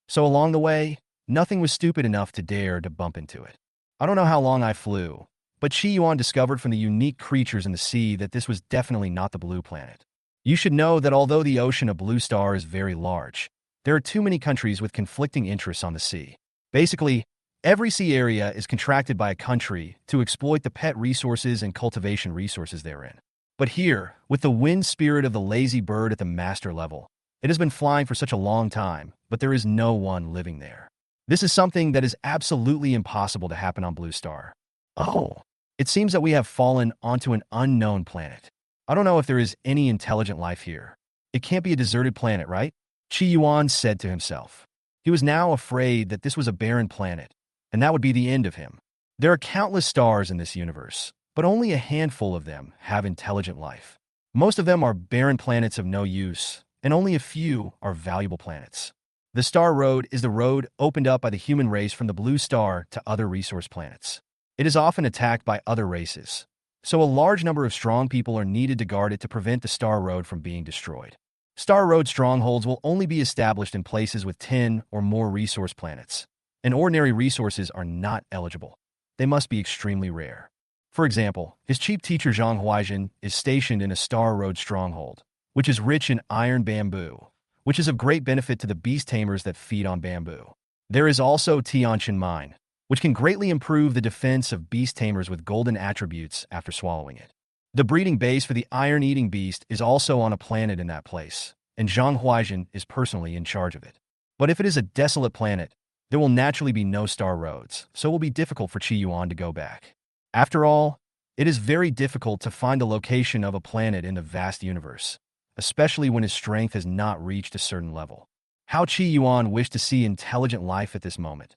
So along the way, nothing was stupid enough to dare to bump into it. I don't know how long I flew, but Qi Yuan discovered from the unique creatures in the sea that this was definitely not the blue planet. You should know that although the ocean of Blue Star is very large, there are too many countries with conflicting interests on the sea. Basically, every sea area is contracted by a country to exploit the pet resources and cultivation resources therein. But here, with the wind spirit of the lazy bird at the master level, it has been flying for such a long time, but there is no one living there. This is something that is absolutely impossible to happen on Blue Star. Oh, it seems that we have fallen onto an unknown planet. I don't know if there is any intelligent life here. It can't be a deserted planet, right? Qi Yuan said to himself. He was now afraid that this was a barren planet, and that would be the end of him. There are countless stars in this universe, but only a handful of them have intelligent life. Most of them are barren planets of no use, and only a few are valuable planets. The Star Road is the road opened up by the human race from the Blue Star to other resource planets. It is often attacked by other races, so a large number of strong people are needed to guard it to prevent the Star Road from being destroyed. Star Road strongholds will only be established in places with 10 or more resource planets, and ordinary resources are not eligible. They must be extremely rare. For example, his chief teacher Zhang Huaijin is stationed in a Star Road stronghold, which is rich in iron bamboo, which is of great benefit to the beast tamers that feed on bamboo. There is also Tianqian Mine, which can greatly improve the defense of beast tamers with golden attributes after swallowing it. The breeding base for the iron-eating beast is also on a planet in that place, and Zhang Huaijin is personally in charge of it. But if it is a desolate planet, there will naturally be no star roads, so it will be difficult for Qi Yuan to go back. After all, it is very difficult to find the location of a planet in the vast universe, especially when his strength has not reached a certain level. How Qi Yuan wished to see intelligent life at this moment.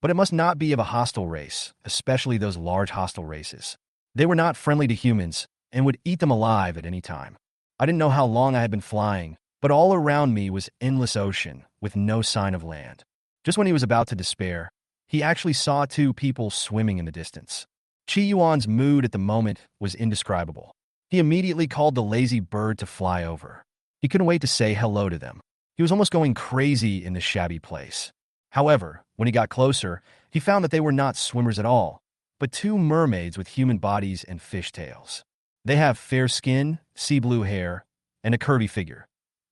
But it must not be of a hostile race, especially those large hostile races. They were not friendly to humans and would eat them alive at any time. I didn't know how long I had been flying, but all around me was endless ocean with no sign of land. Just when he was about to despair, he actually saw two people swimming in the distance. Qi Yuan's mood at the moment was indescribable. He immediately called the lazy bird to fly over. He couldn't wait to say hello to them. He was almost going crazy in this shabby place. However, when he got closer, he found that they were not swimmers at all, but two mermaids with human bodies and fish tails. They have fair skin, sea blue hair, and a curvy figure.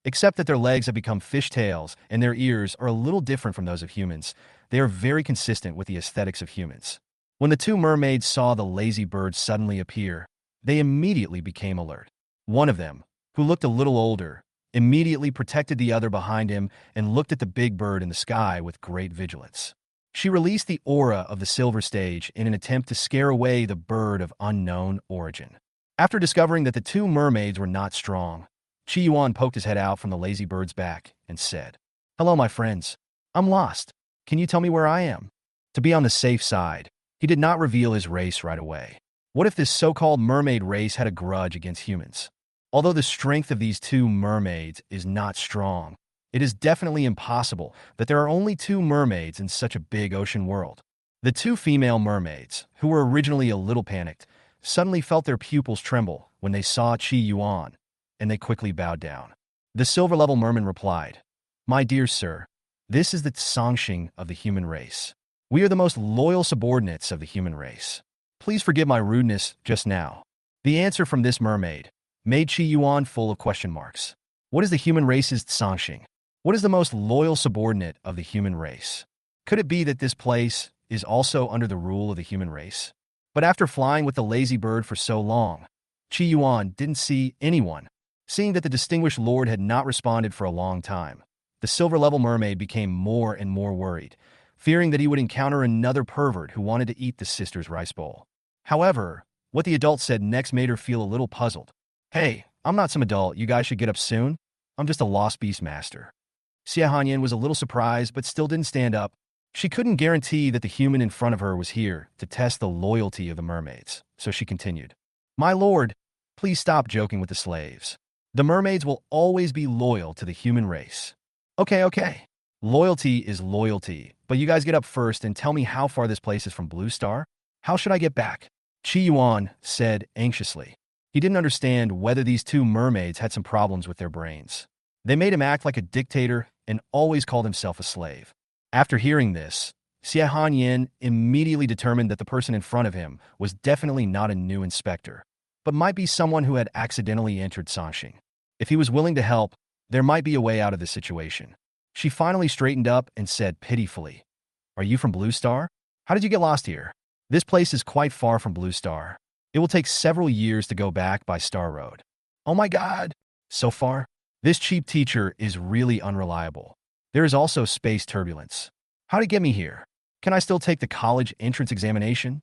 Except that their legs have become fish tails and their ears are a little different from those of humans, they are very consistent with the aesthetics of humans. When the two mermaids saw the lazy bird suddenly appear, they immediately became alert. One of them, who looked a little older, immediately protected the other behind him and looked at the big bird in the sky with great vigilance. She released the aura of the silver stage in an attempt to scare away the bird of unknown origin. After discovering that the two mermaids were not strong, Qi Yuan poked his head out from the lazy bird's back and said, "Hello, my friends. I'm lost. Can you tell me where I am?" To be on the safe side, he did not reveal his race right away. What if this so-called mermaid race had a grudge against humans? Although the strength of these two mermaids is not strong, it is definitely impossible that there are only two mermaids in such a big ocean world. The two female mermaids, who were originally a little panicked, suddenly felt their pupils tremble when they saw Qi Yuan, and they quickly bowed down. The silver-level merman replied, "My dear sir, this is the Songxing of the human race. We are the most loyal subordinates of the human race. Please forgive my rudeness just now." The answer from this mermaid made Qi Yuan full of question marks. What is the human race's Songxing? What is the most loyal subordinate of the human race? Could it be that this place is also under the rule of the human race? But after flying with the lazy bird for so long, Qi Yuan didn't see anyone. Seeing that the distinguished lord had not responded for a long time, the silver-level mermaid became more and more worried, fearing that he would encounter another pervert who wanted to eat the sister's rice bowl. However, what the adult said next made her feel a little puzzled. "Hey, I'm not some adult. You guys should get up soon. I'm just a lost beastmaster." Xie Hanyan was a little surprised but still didn't stand up. She couldn't guarantee that the human in front of her was here to test the loyalty of the mermaids, so she continued. "My lord, please stop joking with the slaves. The mermaids will always be loyal to the human race." Okay. Loyalty is loyalty, but you guys get up first and tell me how far this place is from Blue Star? How should I get back?" Qi Yuan said anxiously. He didn't understand whether these two mermaids had some problems with their brains. They made him act like a dictator and always called himself a slave. After hearing this, Xie Hanyan immediately determined that the person in front of him was definitely not a new inspector, but might be someone who had accidentally entered Songxing. If he was willing to help, there might be a way out of this situation. She finally straightened up and said pitifully, "Are you from Blue Star? How did you get lost here? This place is quite far from Blue Star. It will take several years to go back by Star Road." "Oh my god! So far? This cheap teacher is really unreliable. There is also space turbulence. How to get me here? Can I still take the college entrance examination?"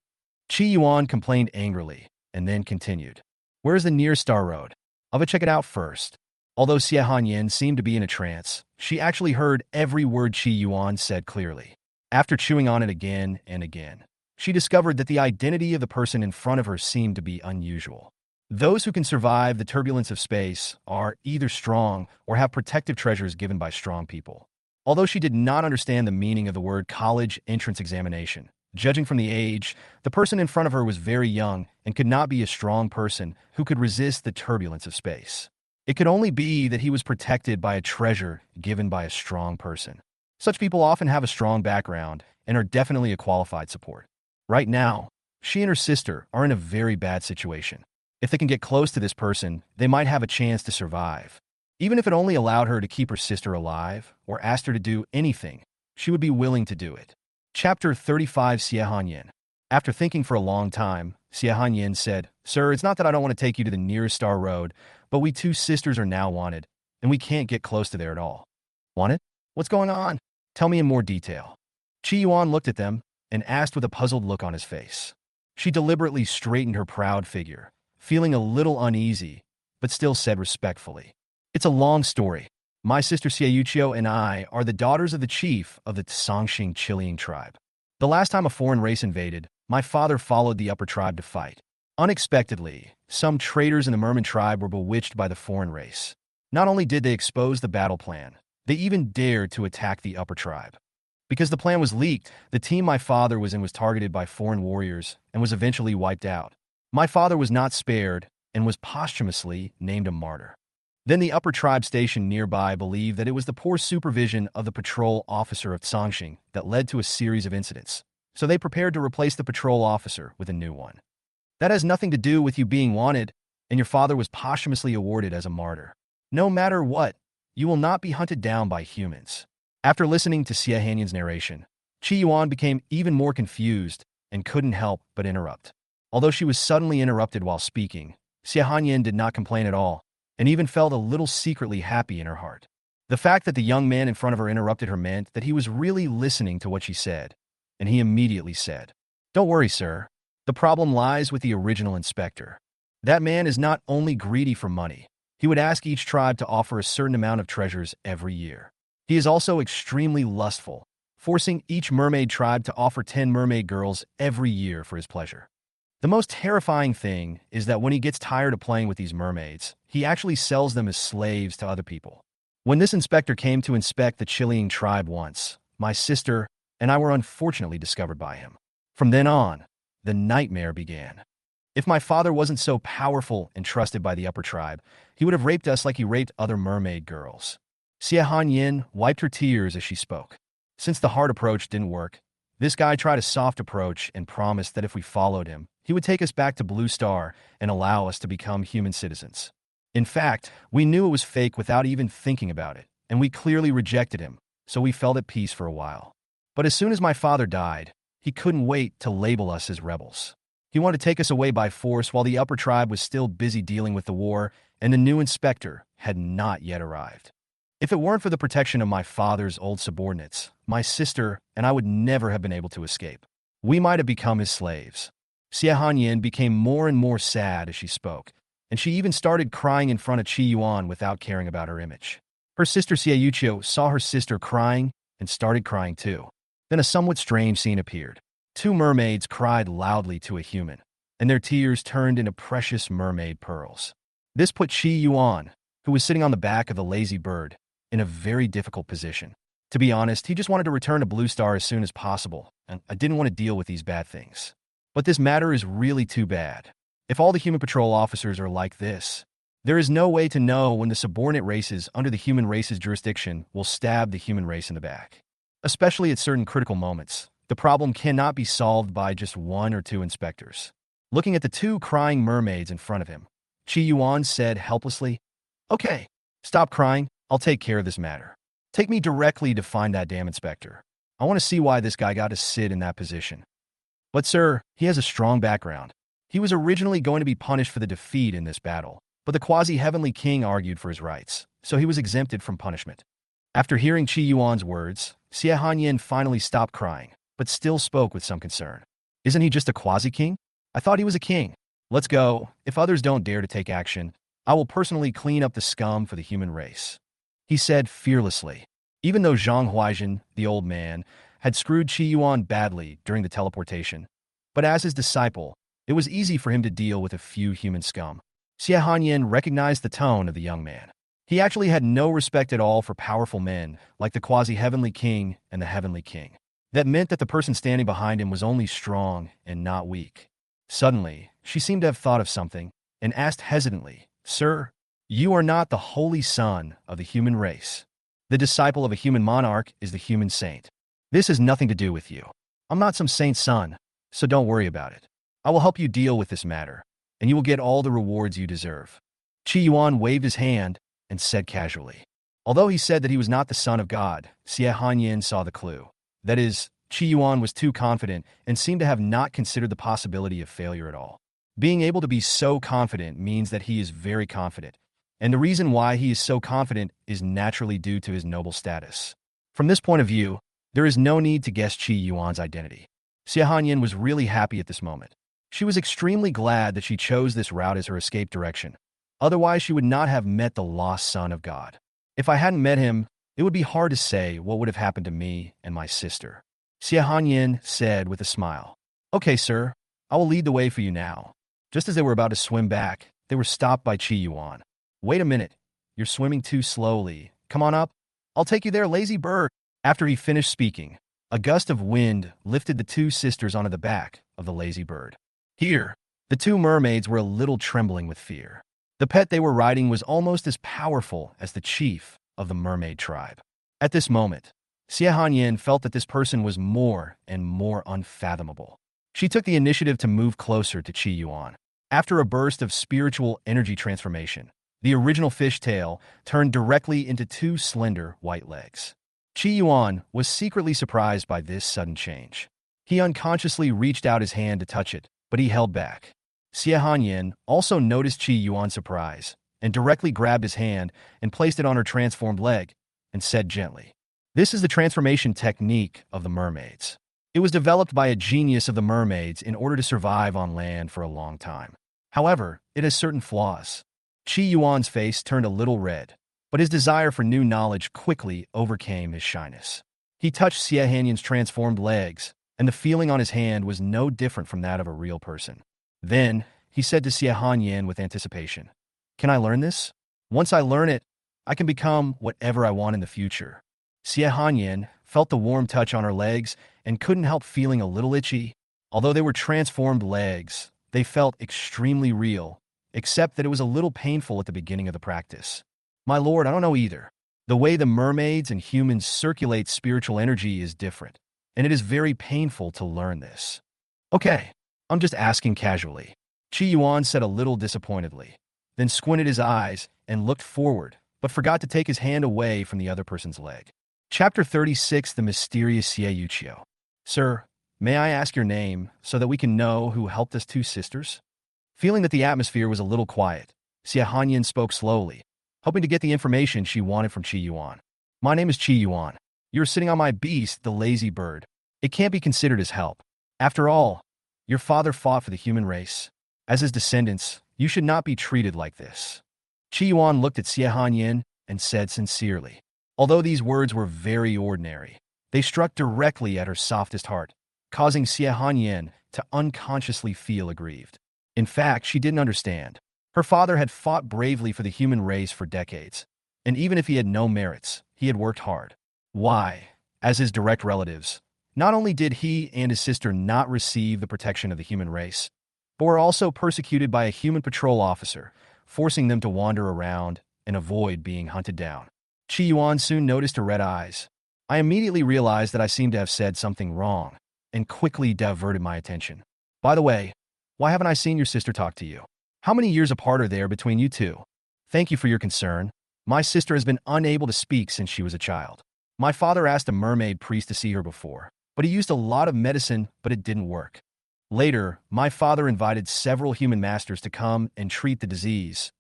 Qi Yuan complained angrily, and then continued. "Where is the nearest Star Road? I'll go check it out first." Although Xie Hanyan seemed to be in a trance, she actually heard every word Qi Yuan said clearly. After chewing on it again and again, she discovered that the identity of the person in front of her seemed to be unusual. Those who can survive the turbulence of space are either strong or have protective treasures given by strong people. Although she did not understand the meaning of the word college entrance examination, judging from the age, the person in front of her was very young and could not be a strong person who could resist the turbulence of space. It could only be that he was protected by a treasure given by a strong person. Such people often have a strong background and are definitely a qualified support. Right now, she and her sister are in a very bad situation. If they can get close to this person, they might have a chance to survive. Even if it only allowed her to keep her sister alive or asked her to do anything, she would be willing to do it. Chapter 35 Xie. After thinking for a long time, Xie said, "Sir, it's not that I don't want to take you to the nearest star road, but we two sisters are now wanted, and we can't get close to there at all." "Wanted? What's going on? Tell me in more detail." Qi Yuan looked at them and asked with a puzzled look on his face. She deliberately straightened her proud figure, feeling a little uneasy, but still said respectfully, "It's a long story. My sister Xiaochuo and I are the daughters of the chief of the Songxing Chilean tribe. The last time a foreign race invaded, my father followed the upper tribe to fight. Unexpectedly, some traders in the Merman tribe were bewitched by the foreign race. Not only did they expose the battle plan, they even dared to attack the upper tribe. Because the plan was leaked, the team my father was in was targeted by foreign warriors and was eventually wiped out. My father was not spared and was posthumously named a martyr. Then the upper tribe station nearby believed that it was the poor supervision of the patrol officer of Songxing that led to a series of incidents, so they prepared to replace the patrol officer with a new one. That has nothing to do with you being wanted, and your father was posthumously awarded as a martyr. No matter what, you will not be hunted down by humans." After listening to Xie Hanyan's narration, Qi Yuan became even more confused and couldn't help but interrupt. Although she was suddenly interrupted while speaking, Xie Hanyan did not complain at all, and even felt a little secretly happy in her heart. The fact that the young man in front of her interrupted her meant that he was really listening to what she said, and he immediately said, "Don't worry, sir. The problem lies with the original inspector. That man is not only greedy for money, he would ask each tribe to offer a certain amount of treasures every year. He is also extremely lustful, forcing each mermaid tribe to offer 10 mermaid girls every year for his pleasure. The most terrifying thing is that when he gets tired of playing with these mermaids, he actually sells them as slaves to other people. When this inspector came to inspect the Chilean tribe once, my sister and I were unfortunately discovered by him. From then on, the nightmare began. If my father wasn't so powerful and trusted by the upper tribe, he would have raped us like he raped other mermaid girls." Xie Hanyin wiped her tears as she spoke. Since the hard approach didn't work, this guy tried a soft approach and promised that if we followed him, he would take us back to Blue Star and allow us to become human citizens. In fact, we knew it was fake without even thinking about it, and we clearly rejected him, so we felt at peace for a while. But as soon as my father died, he couldn't wait to label us as rebels. He wanted to take us away by force while the upper tribe was still busy dealing with the war, and the new inspector had not yet arrived. If it weren't for the protection of my father's old subordinates, my sister and I would never have been able to escape. We might have become his slaves." Xie Hanyin became more and more sad as she spoke, and she even started crying in front of Qi Yuan without caring about her image. Her sister Xiaochuo saw her sister crying and started crying too. Then a somewhat strange scene appeared. 2 mermaids cried loudly to a human, and their tears turned into precious mermaid pearls. This put Qi Yuan, who was sitting on the back of the lazy bird, in a very difficult position. To be honest, he just wanted to return to Blue Star as soon as possible, and I didn't want to deal with these bad things. But this matter is really too bad. If all the human patrol officers are like this, there is no way to know when the subordinate races under the human race's jurisdiction will stab the human race in the back. Especially at certain critical moments, the problem cannot be solved by just 1 or 2 inspectors. Looking at the 2 crying mermaids in front of him, Qi Yuan said helplessly, "Okay, stop crying. I'll take care of this matter. Take me directly to find that damn inspector. I want to see why this guy got to sit in that position. But sir, he has a strong background. He was originally going to be punished for the defeat in this battle, but the quasi-heavenly king argued for his rights, so he was exempted from punishment." After hearing Qi Yuan's words, Xie Hanyin finally stopped crying, but still spoke with some concern. "Isn't he just a quasi-king? I thought he was a king. Let's go. If others don't dare to take action, I will personally clean up the scum for the human race," he said fearlessly. Even though Zhang Huaijin, the old man, had screwed Qi Yuan badly during the teleportation, but as his disciple, it was easy for him to deal with a few human scum. Xie Hanyin recognized the tone of the young man. He actually had no respect at all for powerful men like the quasi-heavenly king and the heavenly king. That meant that the person standing behind him was only strong and not weak. Suddenly, she seemed to have thought of something and asked hesitantly, "Sir, you are not the holy son of the human race. The disciple of a human monarch is the human saint. This has nothing to do with you. I'm not some saint's son, so don't worry about it. I will help you deal with this matter, and you will get all the rewards you deserve." Qi Yuan waved his hand and said casually, Although he said that he was not the son of God, Xie Hanyin saw the clue. That is, Qi Yuan was too confident and seemed to have not considered the possibility of failure at all. Being able to be so confident means that he is very confident, and the reason why he is so confident is naturally due to his noble status. From this point of view, there is no need to guess Qi Yuan's identity. Xie Hanyin was really happy at this moment. She was extremely glad that she chose this route as her escape direction. Otherwise, she would not have met the lost son of God. If I hadn't met him, it would be hard to say what would have happened to me and my sister. Xie Hanyin said with a smile. Okay, sir, I will lead the way for you now. Just as they were about to swim back, they were stopped by Qi Yuan. Wait a minute, you're swimming too slowly. Come on up. I'll take you there, lazy bird. After he finished speaking, a gust of wind lifted the two sisters onto the back of the lazy bird. Here, the two mermaids were a little trembling with fear. The pet they were riding was almost as powerful as the chief of the mermaid tribe. At this moment, Xie Hanyin felt that this person was more and more unfathomable. She took the initiative to move closer to Qi Yuan. After a burst of spiritual energy transformation, the original fishtail turned directly into two slender white legs. Qi Yuan was secretly surprised by this sudden change. He unconsciously reached out his hand to touch it, but he held back. Xie Hanyin also noticed Qi Yuan's surprise and directly grabbed his hand and placed it on her transformed leg and said gently, "This is the transformation technique of the mermaids. It was developed by a genius of the mermaids in order to survive on land for a long time. However, it has certain flaws." Qi Yuan's face turned a little red, but his desire for new knowledge quickly overcame his shyness. He touched Xie Hanyin's transformed legs, and the feeling on his hand was no different from that of a real person. Then, he said to Xie Hanyin with anticipation, "Can I learn this? Once I learn it, I can become whatever I want in the future." Xie Hanyin felt the warm touch on her legs and couldn't help feeling a little itchy. Although they were transformed legs, they felt extremely real, except that it was a little painful at the beginning of the practice. "My lord, I don't know either. The way the mermaids and humans circulate spiritual energy is different, and it is very painful to learn this." "Okay, I'm just asking casually," Qi Yuan said a little disappointedly, then squinted his eyes and looked forward, but forgot to take his hand away from the other person's leg. Chapter 36, The Mysterious Xie Yuqiu. "Sir, may I ask your name so that we can know who helped us two sisters?" Feeling that the atmosphere was a little quiet, Xie Hanyin spoke slowly, hoping to get the information she wanted from Qi Yuan. "My name is Qi Yuan. You're sitting on my beast, the lazy bird. It can't be considered as help. After all, your father fought for the human race. As his descendants, you should not be treated like this." Qi Yuan looked at Xie Hanyin and said sincerely. Although these words were very ordinary, they struck directly at her softest heart, causing Xie Hanyin to unconsciously feel aggrieved. In fact, she didn't understand. Her father had fought bravely for the human race for decades, and even if he had no merits, he had worked hard. Why, as his direct relatives, not only did he and his sister not receive the protection of the human race, but were also persecuted by a human patrol officer, forcing them to wander around and avoid being hunted down. Qi Yuan soon noticed her red eyes. I immediately realized that I seemed to have said something wrong, and quickly diverted my attention. "By the way, why haven't I seen your sister talk to you? How many years apart are there between you two?" "Thank you for your concern. My sister has been unable to speak since she was a child. My father asked a mermaid priest to see her before, but he used a lot of medicine, but it didn't work. Later, my father invited several human masters to come and treat the disease,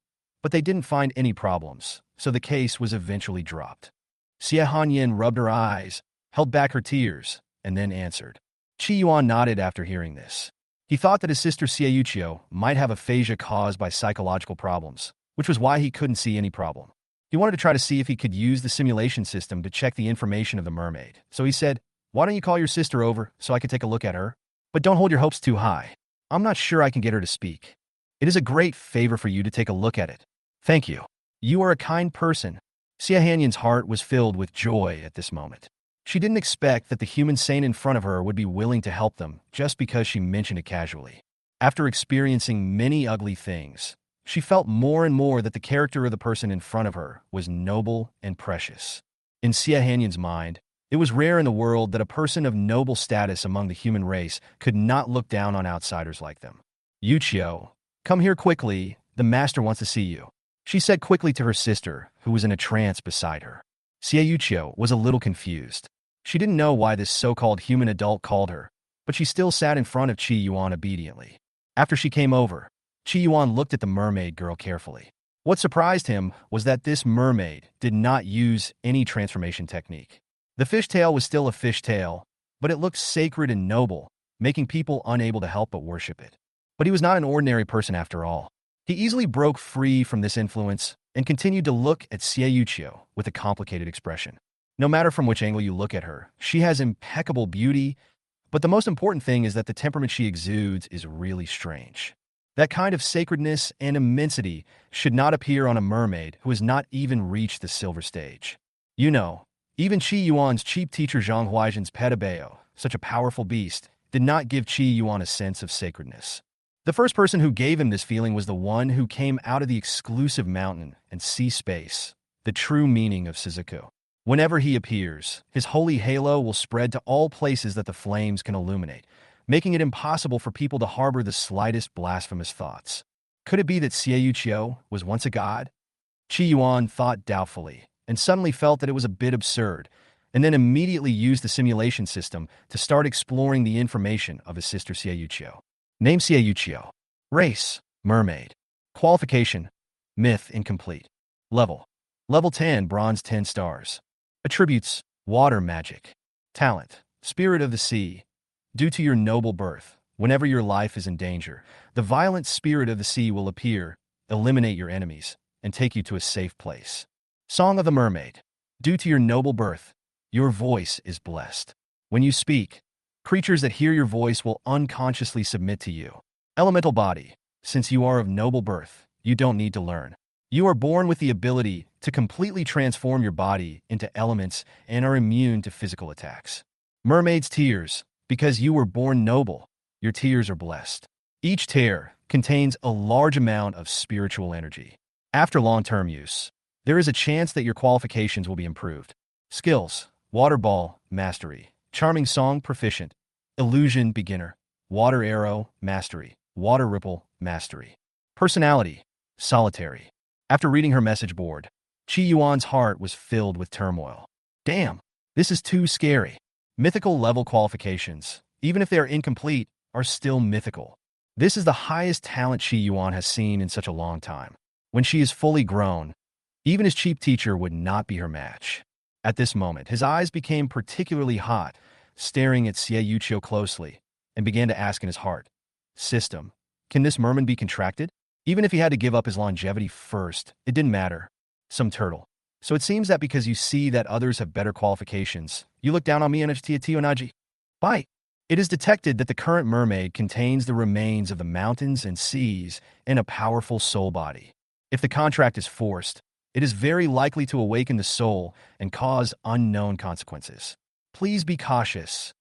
but they didn't find any problems, so the case was eventually dropped." Xie Hanyin rubbed her eyes, held back her tears, and then answered. Qi Yuan nodded after hearing this. He thought that his sister Xie Yuqiu might have aphasia caused by psychological problems, which was why he couldn't see any problem. He wanted to try to see if he could use the simulation system to check the information of the mermaid, so he said, "Why don't you call your sister over so I can take a look at her? But don't hold your hopes too high. I'm not sure I can get her to speak. It is a great favor for you to take a look at it." "Thank you. You are a kind person." Xie Hanyin's heart was filled with joy at this moment. She didn't expect that the human saint in front of her would be willing to help them just because she mentioned it casually. After experiencing many ugly things, she felt more and more that the character of the person in front of her was noble and precious. In Xie Hanyin's mind, it was rare in the world that a person of noble status among the human race could not look down on outsiders like them. "Yuqiu, come here quickly, the master wants to see you." she said quickly to her sister, who was in a trance beside her. Xiaochuo was a little confused. She didn't know why this so-called human adult called her, but she still sat in front of Qi Yuan obediently. After she came over, Qi Yuan looked at the mermaid girl carefully. What surprised him was that this mermaid did not use any transformation technique. The fishtail was still a fishtail, but it looked sacred and noble, making people unable to help but worship it. But he was not an ordinary person after all. He easily broke free from this influence and continued to look at Xiaochuo with a complicated expression. No matter from which angle you look at her, she has impeccable beauty, but the most important thing is that the temperament she exudes is really strange. That kind of sacredness and immensity should not appear on a mermaid who has not even reached the silver stage. You know, even Qi Yuan's cheap teacher Zhang Huaijin's Petabeo, such a powerful beast, did not give Qi Yuan a sense of sacredness. The first person who gave him this feeling was the one who came out of the exclusive mountain and sea space, the true meaning of Suzaku. Whenever he appears, his holy halo will spread to all places that the flames can illuminate, making it impossible for people to harbor the slightest blasphemous thoughts. Could it be that Xiaochuo was once a god? Qi Yuan thought doubtfully, and suddenly felt that it was a bit absurd, and then immediately used the simulation system to start exploring the information of his sister Xiaochuo. Name Xiaochuo. Race, mermaid. Qualification, myth incomplete. Level 10, bronze 10 stars. Attributes, water magic. Talent, spirit of the sea. Due to your noble birth, whenever your life is in danger, the violent spirit of the sea will appear, eliminate your enemies, and take you to a safe place. Song of the Mermaid. Due to your noble birth, your voice is blessed. When you speak, creatures that hear your voice will unconsciously submit to you. Elemental body. Since you are of noble birth, you don't need to learn. You are born with the ability to completely transform your body into elements and are immune to physical attacks. Mermaid's tears. Because you were born noble, your tears are blessed. Each tear contains a large amount of spiritual energy. After long-term use, there is a chance that your qualifications will be improved. Skills, water ball, mastery. Charming song, proficient. Illusion, beginner. Water arrow, mastery. Water ripple, mastery. Personality, solitary. After reading her message board, Qi Yuan's heart was filled with turmoil. Damn, this is too scary. Mythical level qualifications, even if they are incomplete, are still mythical. This is the highest talent Qi Yuan has seen in such a long time. When she is fully grown, even his cheap teacher would not be her match. At this moment, his eyes became particularly hot, staring at Xiaochuo closely, and began to ask in his heart, System, can this merman be contracted? Even if he had to give up his longevity first, it didn't matter. Some turtle. So it seems that because you see that others have better qualifications, you look down on me and Tionaji. Bye. It is detected that the current mermaid contains the remains of the mountains and seas in a powerful soul body. If the contract is forced, it is very likely to awaken the soul and cause unknown consequences. Please be cautious.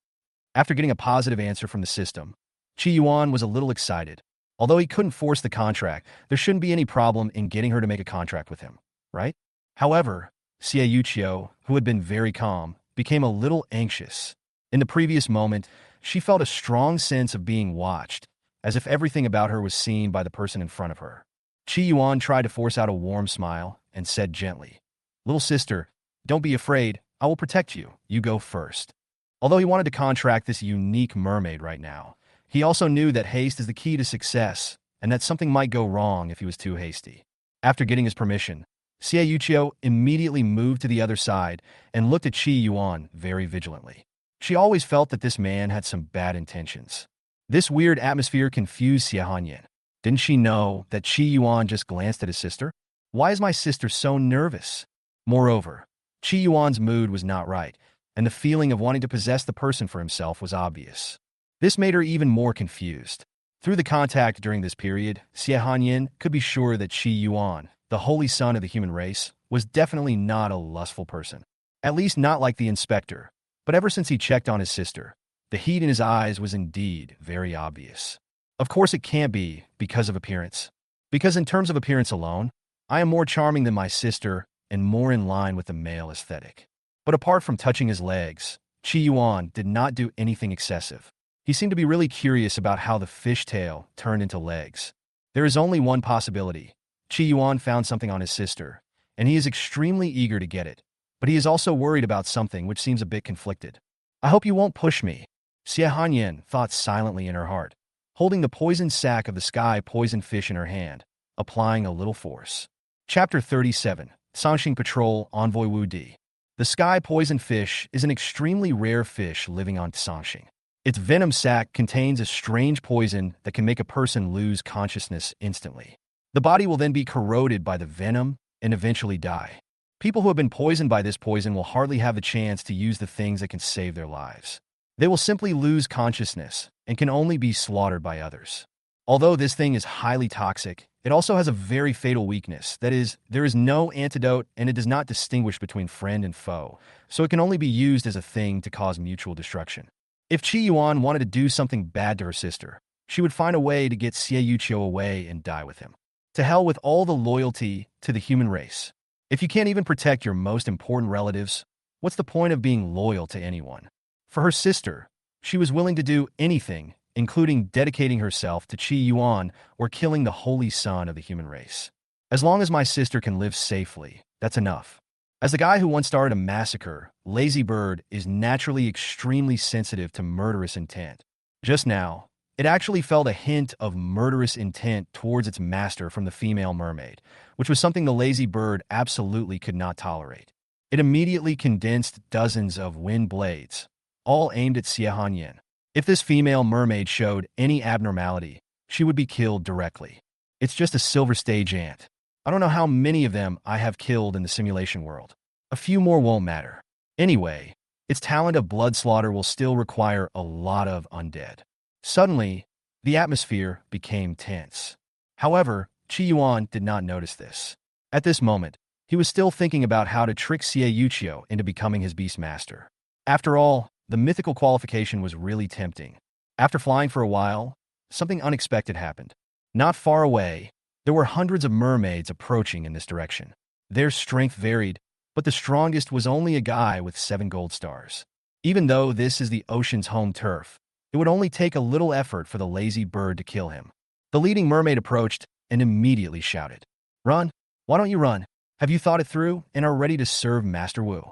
After getting a positive answer from the system, Qi Yuan was a little excited. Although he couldn't force the contract, there shouldn't be any problem in getting her to make a contract with him, right? However, Xiaochuo, who had been very calm, became a little anxious. In the previous moment, she felt a strong sense of being watched, as if everything about her was seen by the person in front of her. Qi Yuan tried to force out a warm smile and said gently, Little sister, don't be afraid, I will protect you, you go first. Although he wanted to contract this unique mermaid right now, he also knew that haste is the key to success, and that something might go wrong if he was too hasty. After getting his permission, Xiaochuo immediately moved to the other side and looked at Qi Yuan very vigilantly. She always felt that this man had some bad intentions. This weird atmosphere confused Xiaohanyan. Didn't she know that Qi Yuan just glanced at his sister? Why is my sister so nervous? Moreover, Qi Yuan's mood was not right, and the feeling of wanting to possess the person for himself was obvious. This made her even more confused. Through the contact during this period, Xiaohanyan could be sure that Qi Yuan, the holy son of the human race, was definitely not a lustful person. At least not like the inspector. But ever since he checked on his sister, the heat in his eyes was indeed very obvious. Of course it can't be because of appearance. Because in terms of appearance alone, I am more charming than my sister and more in line with the male aesthetic. But apart from touching his legs, Qi Yuan did not do anything excessive. He seemed to be really curious about how the fishtail turned into legs. There is only one possibility. Qi Yuan found something on his sister, and he is extremely eager to get it, but he is also worried about something which seems a bit conflicted. I hope you won't push me, Xie Hanyan thought silently in her heart, holding the poisoned sack of the sky poison fish in her hand, applying a little force. Chapter 37, Sanxing Patrol Envoy Wu Di. The sky poison fish is an extremely rare fish living on Sanxing. Its venom sac contains a strange poison that can make a person lose consciousness instantly. The body will then be corroded by the venom and eventually die. People who have been poisoned by this poison will hardly have the chance to use the things that can save their lives. They will simply lose consciousness and can only be slaughtered by others. Although this thing is highly toxic, it also has a very fatal weakness. That is, there is no antidote and it does not distinguish between friend and foe, so it can only be used as a thing to cause mutual destruction. If Qi Yuan wanted to do something bad to her sister, she would find a way to get Xie Yuqiu away and die with him. To hell with all the loyalty to the human race. If you can't even protect your most important relatives, what's the point of being loyal to anyone? For her sister, she was willing to do anything, including dedicating herself to Qi Yuan or killing the holy son of the human race. As long as my sister can live safely, that's enough. As the guy who once started a massacre, Lazy Bird is naturally extremely sensitive to murderous intent. Just now, it actually felt a hint of murderous intent towards its master from the female mermaid, which was something the Lazy Bird absolutely could not tolerate. It immediately condensed dozens of wind blades, all aimed at Xie Hanyan. If this female mermaid showed any abnormality, she would be killed directly. It's just a silver stage ant. I don't know how many of them I have killed in the simulation world. A few more won't matter. Anyway, its talent of blood slaughter will still require a lot of undead. Suddenly, the atmosphere became tense. However, Qi Yuan did not notice this. At this moment, he was still thinking about how to trick Xie Yuqiu into becoming his beastmaster. After all, the mythical qualification was really tempting. After flying for a while, something unexpected happened. Not far away, there were hundreds of mermaids approaching in this direction. Their strength varied, but the strongest was only a guy with 7 gold stars. Even though this is the ocean's home turf, it would only take a little effort for the Lazy Bird to kill him. The leading mermaid approached and immediately shouted, "Run! Why don't you run? Have you thought it through and are ready to serve Master Wu?"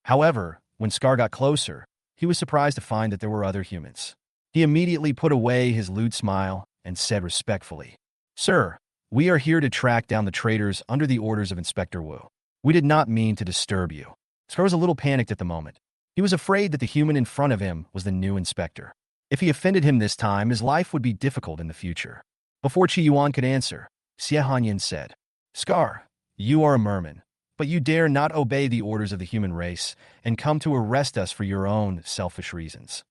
However, when Scar got closer, he was surprised to find that there were other humans. He immediately put away his lewd smile and said respectfully, "Sir, we are here to track down the traitors under the orders of Inspector Wu. We did not mean to disturb you." Scar was a little panicked at the moment. He was afraid that the human in front of him was the new inspector. If he offended him this time, his life would be difficult in the future. Before Qi Yuan could answer, Xie Hanyan said, "Scar, you are a merman, but you dare not obey the orders of the human race and come to arrest us for your own selfish reasons.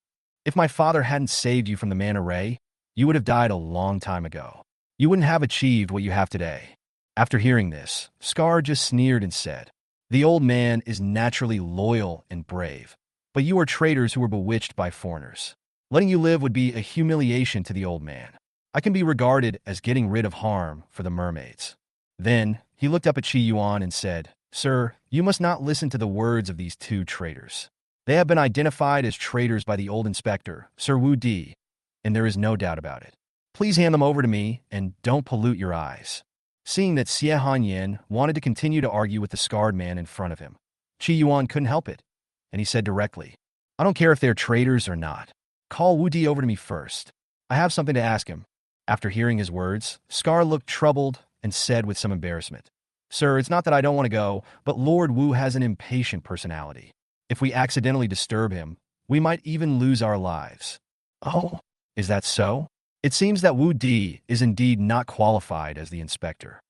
If my father hadn't saved you from the manta ray, you would have died a long time ago. You wouldn't have achieved what you have today." After hearing this, Scar just sneered and said, "The old man is naturally loyal and brave, but you are traitors who were bewitched by foreigners. Letting you live would be a humiliation to the old man. I can be regarded as getting rid of harm for the mermaids." Then, he looked up at Qi Yuan and said, "Sir, you must not listen to the words of these 2 traitors. They have been identified as traitors by the old inspector, Sir Wu Di, and there is no doubt about it. Please hand them over to me and don't pollute your eyes." Seeing that Xie Hanyan wanted to continue to argue with the scarred man in front of him, Qi Yuan couldn't help it, and he said directly, "I don't care if they're traitors or not. Call Wu Di over to me first. I have something to ask him." After hearing his words, Scar looked troubled and said with some embarrassment, "Sir, it's not that I don't want to go, but Lord Wu has an impatient personality. If we accidentally disturb him, we might even lose our lives." "Oh, is that so?" It seems that Wu Di is indeed not qualified as the inspector.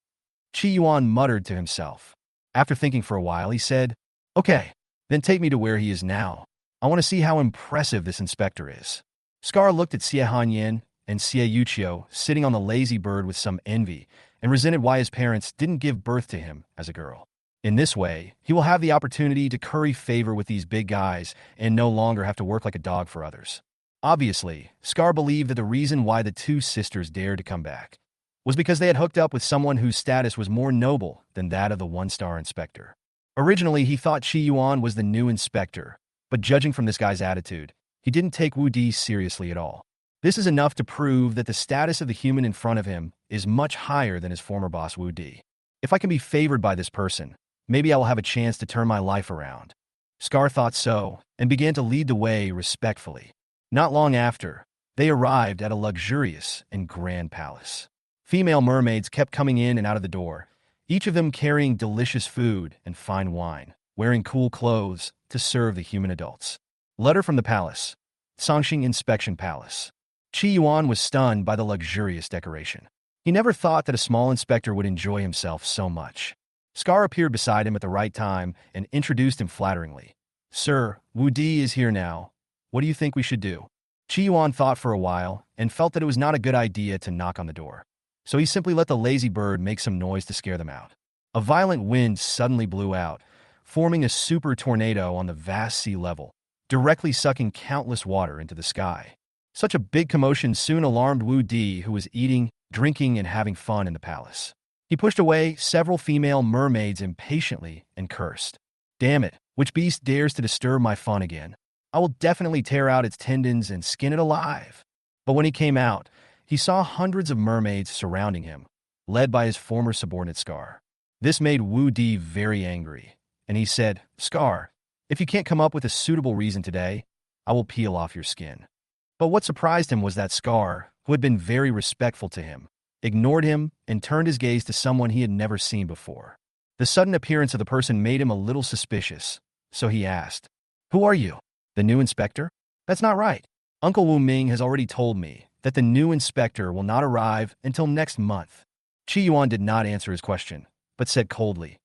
Qi Yuan muttered to himself. After thinking for a while, he said, "Okay, then take me to where he is now. I want to see how impressive this inspector is." Scar looked at Xie Hanyan and Xie Yuqiu sitting on the Lazy Bird with some envy and resented why his parents didn't give birth to him as a girl. In this way, he will have the opportunity to curry favor with these big guys and no longer have to work like a dog for others. Obviously, Scar believed that the reason why the 2 sisters dared to come back was because they had hooked up with someone whose status was more noble than that of the 1-star inspector. Originally, he thought Qi Yuan was the new inspector, but judging from this guy's attitude, he didn't take Wu Di seriously at all. This is enough to prove that the status of the human in front of him is much higher than his former boss Wu Di. If I can be favored by this person, maybe I will have a chance to turn my life around. Scar thought so, and began to lead the way respectfully. Not long after, they arrived at a luxurious and grand palace. Female mermaids kept coming in and out of the door, each of them carrying delicious food and fine wine, wearing cool clothes to serve the human adults. Letter from the palace. Songqing Inspection Palace. Qi Yuan was stunned by the luxurious decoration. He never thought that a small inspector would enjoy himself so much. Scar appeared beside him at the right time and introduced him flatteringly. Sir, Wu Di is here now. What do you think we should do? Qi Yuan thought for a while and felt that it was not a good idea to knock on the door. So he simply let the lazy bird make some noise to scare them out. A violent wind suddenly blew out, forming a super tornado on the vast sea level, directly sucking countless water into the sky. Such a big commotion soon alarmed Wu Di, who was eating, drinking, and having fun in the palace. He pushed away several female mermaids impatiently and cursed. Damn it, which beast dares to disturb my fun again? I will definitely tear out its tendons and skin it alive. But when he came out, he saw hundreds of mermaids surrounding him, led by his former subordinate Scar. This made Wu Di very angry, and he said, Scar, if you can't come up with a suitable reason today, I will peel off your skin. But what surprised him was that Scar, who had been very respectful to him, ignored him and turned his gaze to someone he had never seen before. The sudden appearance of the person made him a little suspicious, so he asked, Who are you? The new inspector? That's not right. Uncle Wu Ming has already told me that the new inspector will not arrive until next month. Qi Yuan did not answer his question, but said coldly,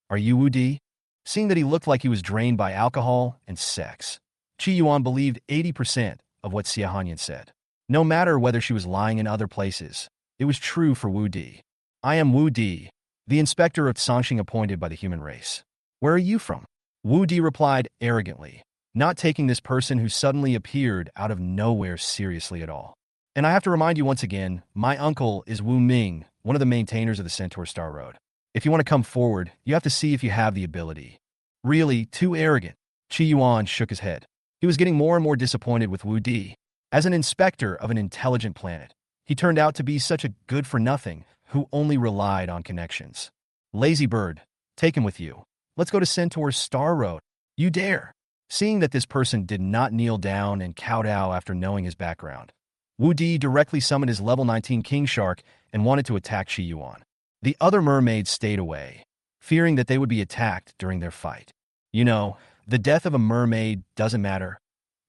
Are you Wu Di? Seeing that he looked like he was drained by alcohol and sex, Qi Yuan believed 80% of what Xia Hanyan said. No matter whether she was lying in other places, it was true for Wu Di. I am Wu Di, the inspector of Songqing appointed by the human race. Where are you from? Wu Di replied arrogantly, not taking this person who suddenly appeared out of nowhere seriously at all. And I have to remind you once again, my uncle is Wu Ming, one of the maintainers of the Centaur Star Road. If you want to come forward, you have to see if you have the ability. Really, too arrogant. Qi Yuan shook his head. He was getting more and more disappointed with Wu Di. As an inspector of an intelligent planet, he turned out to be such a good-for-nothing who only relied on connections. Lazy bird, take him with you. Let's go to Centaur's Star Road. You dare. Seeing that this person did not kneel down and kowtow after knowing his background, Wu Di directly summoned his level 19 King Shark and wanted to attack Qi Yuan. The other mermaids stayed away, fearing that they would be attacked during their fight. You know, the death of a mermaid doesn't matter.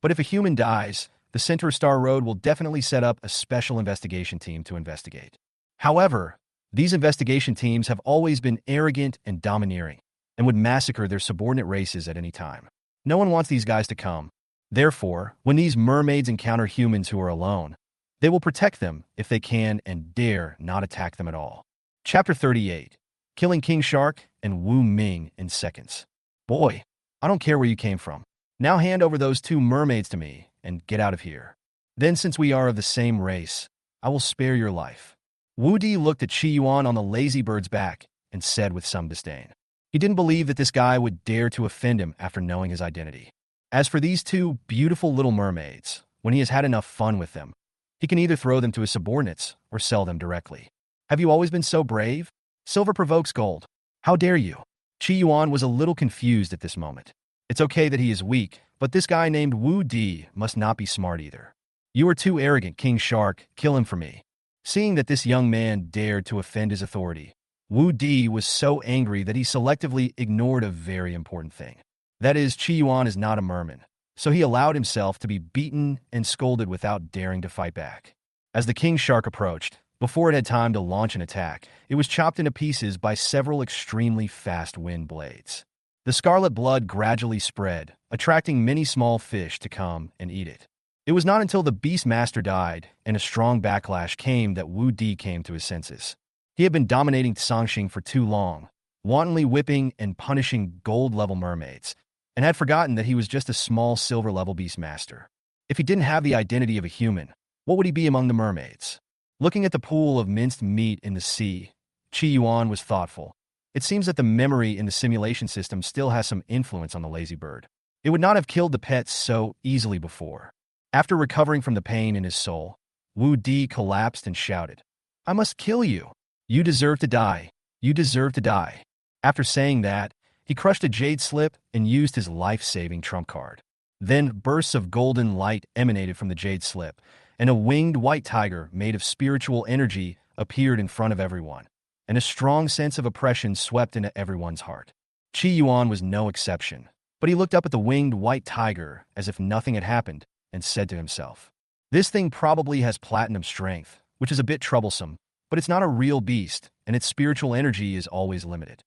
But if a human dies, the Centaur Star Road will definitely set up a special investigation team to investigate. However, these investigation teams have always been arrogant and domineering, and would massacre their subordinate races at any time. No one wants these guys to come. Therefore, when these mermaids encounter humans who are alone, they will protect them if they can and dare not attack them at all. Chapter 38. Killing King Shark and Wu Ming in seconds. Boy, I don't care where you came from. Now hand over those two mermaids to me and get out of here. Then, since we are of the same race, I will spare your life. Wu Di looked at Qi Yuan on the lazy bird's back and said with some disdain. He didn't believe that this guy would dare to offend him after knowing his identity. As for these two beautiful little mermaids, when he has had enough fun with them, he can either throw them to his subordinates or sell them directly. Have you always been so brave? Silver provokes gold. How dare you? Qi Yuan was a little confused at this moment. It's okay that he is weak, but this guy named Wu Di must not be smart either. You are too arrogant, King Shark. Kill him for me. Seeing that this young man dared to offend his authority, Wu Di was so angry that he selectively ignored a very important thing. That is, Qi Yuan is not a merman, so he allowed himself to be beaten and scolded without daring to fight back. As the King Shark approached, before it had time to launch an attack, it was chopped into pieces by several extremely fast wind blades. The scarlet blood gradually spread, attracting many small fish to come and eat it. It was not until the beastmaster died and a strong backlash came that Wu Di came to his senses. He had been dominating Songqing for too long, wantonly whipping and punishing gold-level mermaids, and had forgotten that he was just a small silver-level beastmaster. If he didn't have the identity of a human, what would he be among the mermaids? Looking at the pool of minced meat in the sea, Qi Yuan was thoughtful. It seems that the memory in the simulation system still has some influence on the lazy bird. It would not have killed the pets so easily before. After recovering from the pain in his soul, Wu Di collapsed and shouted, "I must kill you! You deserve to die! You deserve to die!" After saying that, he crushed a jade slip and used his life-saving trump card. Then bursts of golden light emanated from the jade slip, and a winged white tiger made of spiritual energy appeared in front of everyone, and a strong sense of oppression swept into everyone's heart. Qi Yuan was no exception, but he looked up at the winged white tiger as if nothing had happened and said to himself, "This thing probably has platinum strength, which is a bit troublesome, but it's not a real beast, and its spiritual energy is always limited.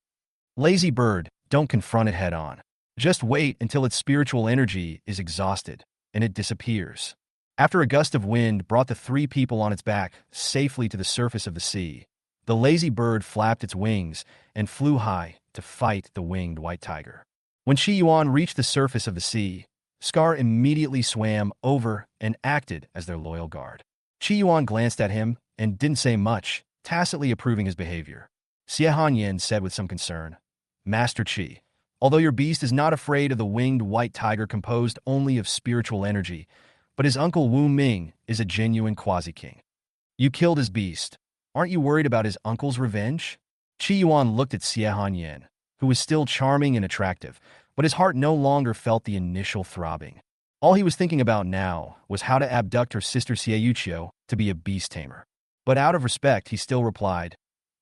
Lazy bird, don't confront it head-on. Just wait until its spiritual energy is exhausted, and it disappears." After a gust of wind brought the three people on its back safely to the surface of the sea, the lazy bird flapped its wings and flew high to fight the winged white tiger. When Qi Yuan reached the surface of the sea, Scar immediately swam over and acted as their loyal guard. Qi Yuan glanced at him and didn't say much, tacitly approving his behavior. Xie Hanyan said with some concern, "Master Qi, although your beast is not afraid of the winged white tiger composed only of spiritual energy, but his uncle Wu Ming is a genuine quasi-king. You killed his beast. Aren't you worried about his uncle's revenge?" Qi Yuan looked at Xie Hanyan, who was still charming and attractive, but his heart no longer felt the initial throbbing. All he was thinking about now was how to abduct her sister Xie Yuqiu to be a beast tamer. But out of respect, he still replied,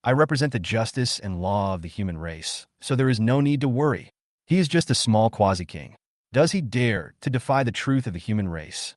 "I represent the justice and law of the human race, so there is no need to worry. He is just a small quasi-king. Does he dare to defy the truth of the human race?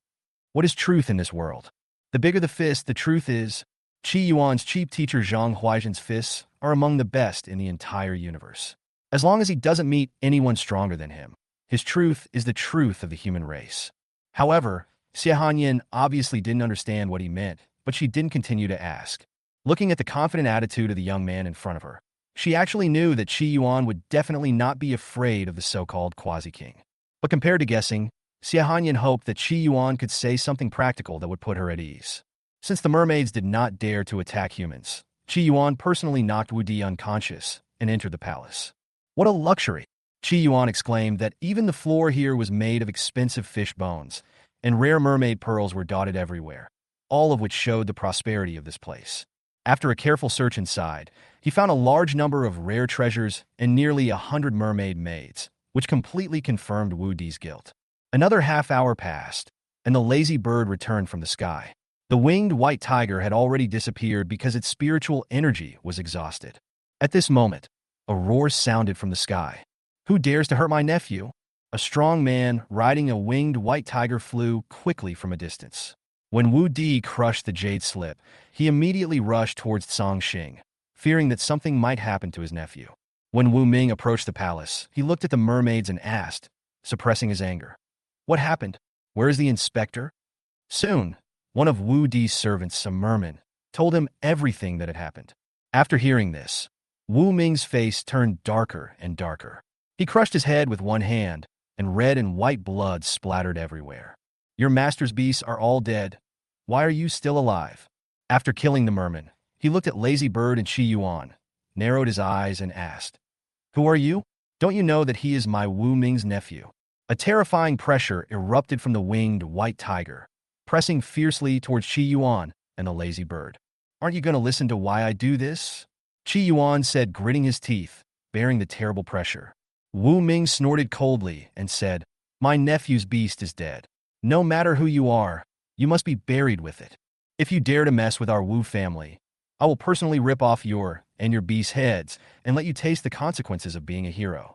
What is truth in this world? The bigger the fist, the truth is." Qi Yuan's chief teacher Zhang Huaizhen's fists are among the best in the entire universe. As long as he doesn't meet anyone stronger than him, his truth is the truth of the human race. However, Xie Hanyan obviously didn't understand what he meant, but she didn't continue to ask. Looking at the confident attitude of the young man in front of her, she actually knew that Qi Yuan would definitely not be afraid of the so-called quasi-king. But compared to guessing, Xie Hanyan hoped that Qi Yuan could say something practical that would put her at ease. Since the mermaids did not dare to attack humans, Qi Yuan personally knocked Wu Di unconscious and entered the palace. What a luxury! Qi Yuan exclaimed that even the floor here was made of expensive fish bones, and rare mermaid pearls were dotted everywhere, all of which showed the prosperity of this place. After a careful search inside, he found a large number of rare treasures and nearly 100 mermaid maids, which completely confirmed Wu Di's guilt. Another half-hour passed, and the lazy bird returned from the sky. The winged white tiger had already disappeared because its spiritual energy was exhausted. At this moment, a roar sounded from the sky. "Who dares to hurt my nephew?" A strong man riding a winged white tiger flew quickly from a distance. When Wu Di crushed the jade slip, he immediately rushed towards Song Xing, fearing that something might happen to his nephew. When Wu Ming approached the palace, he looked at the mermaids and asked, suppressing his anger, "What happened? Where is the inspector?" Soon, one of Wu Di's servants, a merman, told him everything that had happened. After hearing this, Wu Ming's face turned darker and darker. He crushed his head with one hand, and red and white blood splattered everywhere. "Your master's beasts are all dead. Why are you still alive?" After killing the merman, he looked at Lazy Bird and Qi Yuan, narrowed his eyes, and asked, "Who are you? Don't you know that he is my Wu Ming's nephew?" A terrifying pressure erupted from the winged white tiger, pressing fiercely towards Qi Yuan and the lazy bird. "Aren't you going to listen to why I do this?" Qi Yuan said, gritting his teeth, bearing the terrible pressure. Wu Ming snorted coldly and said, "My nephew's beast is dead. No matter who you are, you must be buried with it. If you dare to mess with our Wu family, I will personally rip off your and your beast's heads and let you taste the consequences of being a hero."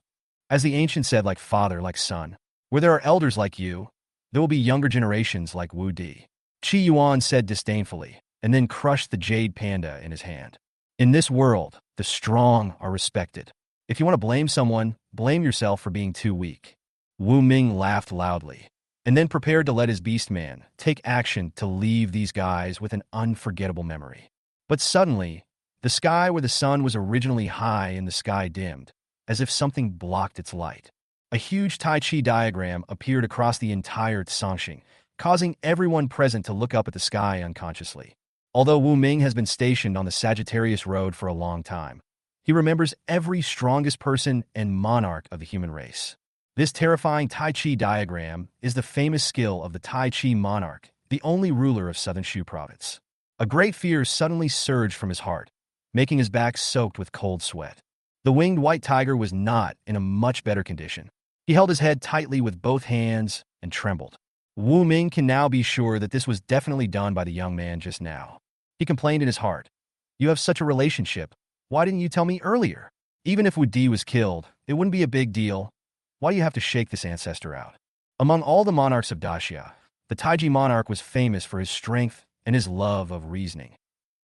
As the ancient said, like father, like son, where there are elders like you, there will be younger generations like Wu Di. Qi Yuan said disdainfully, and then crushed the jade panda in his hand. In this world, the strong are respected. If you want to blame someone, blame yourself for being too weak. Wu Ming laughed loudly, and then prepared to let his beastman take action to leave these guys with an unforgettable memory. But suddenly, the sky where the sun was originally high in the sky dimmed, as if something blocked its light. A huge Tai Chi diagram appeared across the entire Songxing, causing everyone present to look up at the sky unconsciously. Although Wu Ming has been stationed on the Sagittarius Road for a long time, he remembers every strongest person and monarch of the human race. This terrifying Tai Chi diagram is the famous skill of the Tai Chi monarch the only ruler of southern Shu province. A great fear suddenly surged from his heart, making his back soaked with cold sweat. The winged white tiger was not in a much better condition. He held his head tightly with both hands and trembled. Wu Ming can now be sure that this was definitely done by the young man just now. He complained in his heart. You have such a relationship. Why didn't you tell me earlier? Even if Wu Di was killed, it wouldn't be a big deal. Why do you have to shake this ancestor out? Among all the monarchs of Daxia, the Taiji monarch was famous for his strength and his love of reasoning.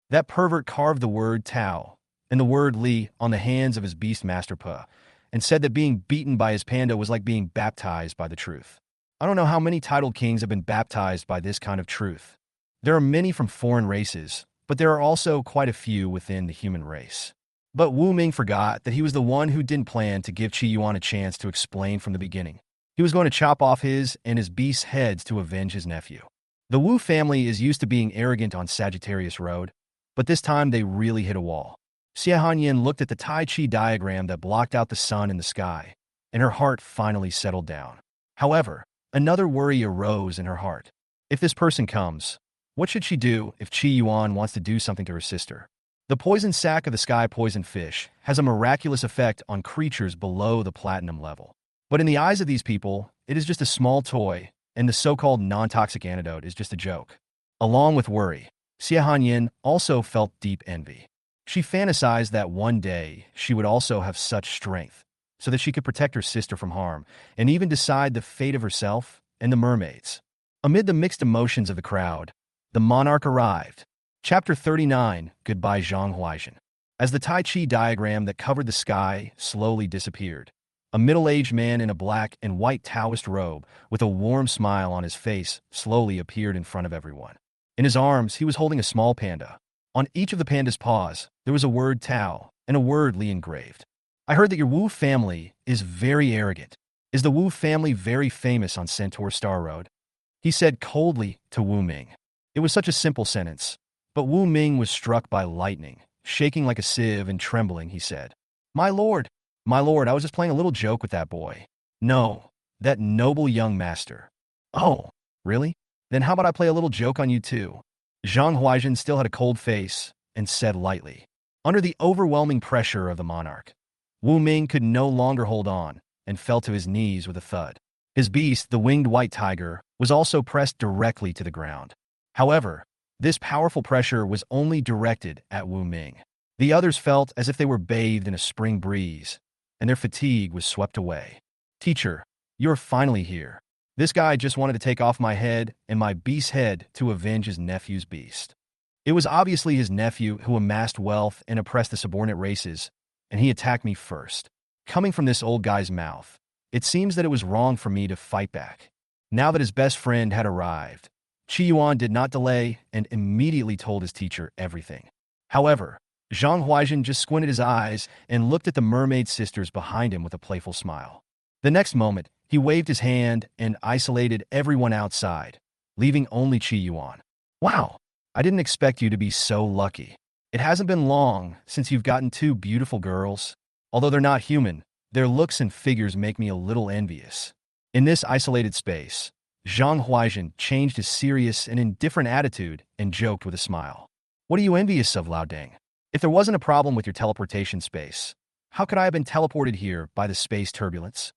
That pervert carved the word Tao and the word Li on the hands of his beastmaster Pa, and said that being beaten by his panda was like being baptized by the truth. I don't know how many titled kings have been baptized by this kind of truth. There are many from foreign races, but there are also quite a few within the human race. But Wu Ming forgot that he was the one who didn't plan to give Qi Yuan a chance to explain from the beginning. He was going to chop off his and his beast's heads to avenge his nephew. The Wu family is used to being arrogant on Sagittarius Road, but this time they really hit a wall. Xie Hanyin looked at the Tai Chi diagram that blocked out the sun and the sky, and her heart finally settled down. However, another worry arose in her heart. If this person comes, what should she do if Qi Yuan wants to do something to her sister? The poison sac of the sky poison fish has a miraculous effect on creatures below the platinum level. But in the eyes of these people, it is just a small toy, and the so-called non-toxic antidote is just a joke. Along with worry, Xie Hanyin also felt deep envy. She fantasized that one day she would also have such strength, so that she could protect her sister from harm, and even decide the fate of herself and the mermaids. Amid the mixed emotions of the crowd, the monarch arrived. Chapter 39, Goodbye Zhang Huaixin. As the Tai Chi diagram that covered the sky slowly disappeared, a middle-aged man in a black and white Taoist robe with a warm smile on his face slowly appeared in front of everyone. In his arms, he was holding a small panda. On each of the panda's paws, there was a word Tao and a word Li engraved. I heard that your Wu family is very arrogant. Is the Wu family very famous on Centaur Star Road? He said coldly to Wu Ming. It was such a simple sentence, but Wu Ming was struck by lightning. Shaking like a sieve and trembling, he said, my lord, I was just playing a little joke with that boy. No, that noble young master. Oh, really? Then how about I play a little joke on you too? Zhang Huaixin still had a cold face and said lightly. Under the overwhelming pressure of the monarch, Wu Ming could no longer hold on and fell to his knees with a thud. His beast, the winged white tiger, was also pressed directly to the ground. However, this powerful pressure was only directed at Wu Ming. The others felt as if they were bathed in a spring breeze, and their fatigue was swept away. Teacher, you're finally here. This guy just wanted to take off my head and my beast's head to avenge his nephew's beast. It was obviously his nephew who amassed wealth and oppressed the subordinate races, and he attacked me first. Coming from this old guy's mouth, it seems that it was wrong for me to fight back. Now that his best friend had arrived, Qi Yuan did not delay and immediately told his teacher everything. However, Zhang Huaixin just squinted his eyes and looked at the mermaid sisters behind him with a playful smile. The next moment, he waved his hand and isolated everyone outside, leaving only Qi Yuan. Wow, I didn't expect you to be so lucky. It hasn't been long since you've gotten two beautiful girls. Although they're not human, their looks and figures make me a little envious. In this isolated space, Zhang Huaixin changed his serious and indifferent attitude and joked with a smile. What are you envious of, Lao Deng? If there wasn't a problem with your teleportation space, how could I have been teleported here by the space turbulence?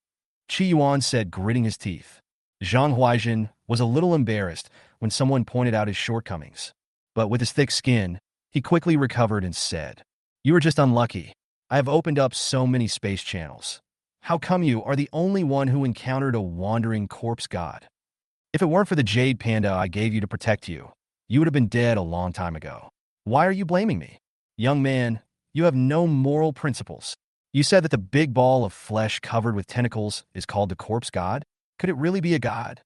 Qi Yuan said, gritting his teeth. Zhang Huaixin was a little embarrassed when someone pointed out his shortcomings, but with his thick skin, he quickly recovered and said, you were just unlucky. I have opened up so many space channels. How come you are the only one who encountered a wandering corpse god? If it weren't for the jade panda I gave you to protect you, you would have been dead a long time ago. Why are you blaming me? Young man, you have no moral principles. You said that the big ball of flesh covered with tentacles is called the corpse god? Could it really be a god?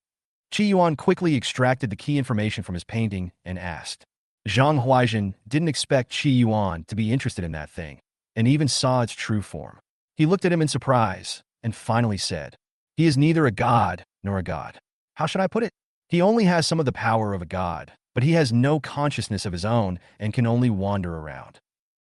Qi Yuan quickly extracted the key information from his painting and asked. Zhang Huaixin didn't expect Qi Yuan to be interested in that thing, and even saw its true form. He looked at him in surprise and finally said, he is neither a god nor a god. How should I put it? He only has some of the power of a god, but he has no consciousness of his own and can only wander around.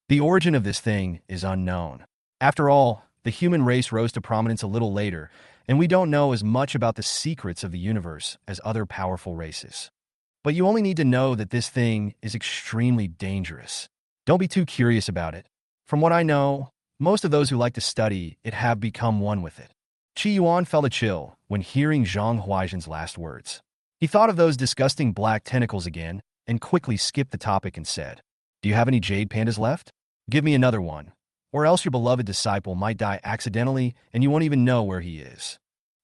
The origin of this thing is unknown. After all, the human race rose to prominence a little later, and we don't know as much about the secrets of the universe as other powerful races. But you only need to know that this thing is extremely dangerous. Don't be too curious about it. From what I know, most of those who like to study it have become one with it. Qi Yuan felt a chill when hearing Zhang Huaizhen's last words. He thought of those disgusting black tentacles again and quickly skipped the topic and said, "Do you have any jade pandas left? Give me another one, or else your beloved disciple might die accidentally and you won't even know where he is.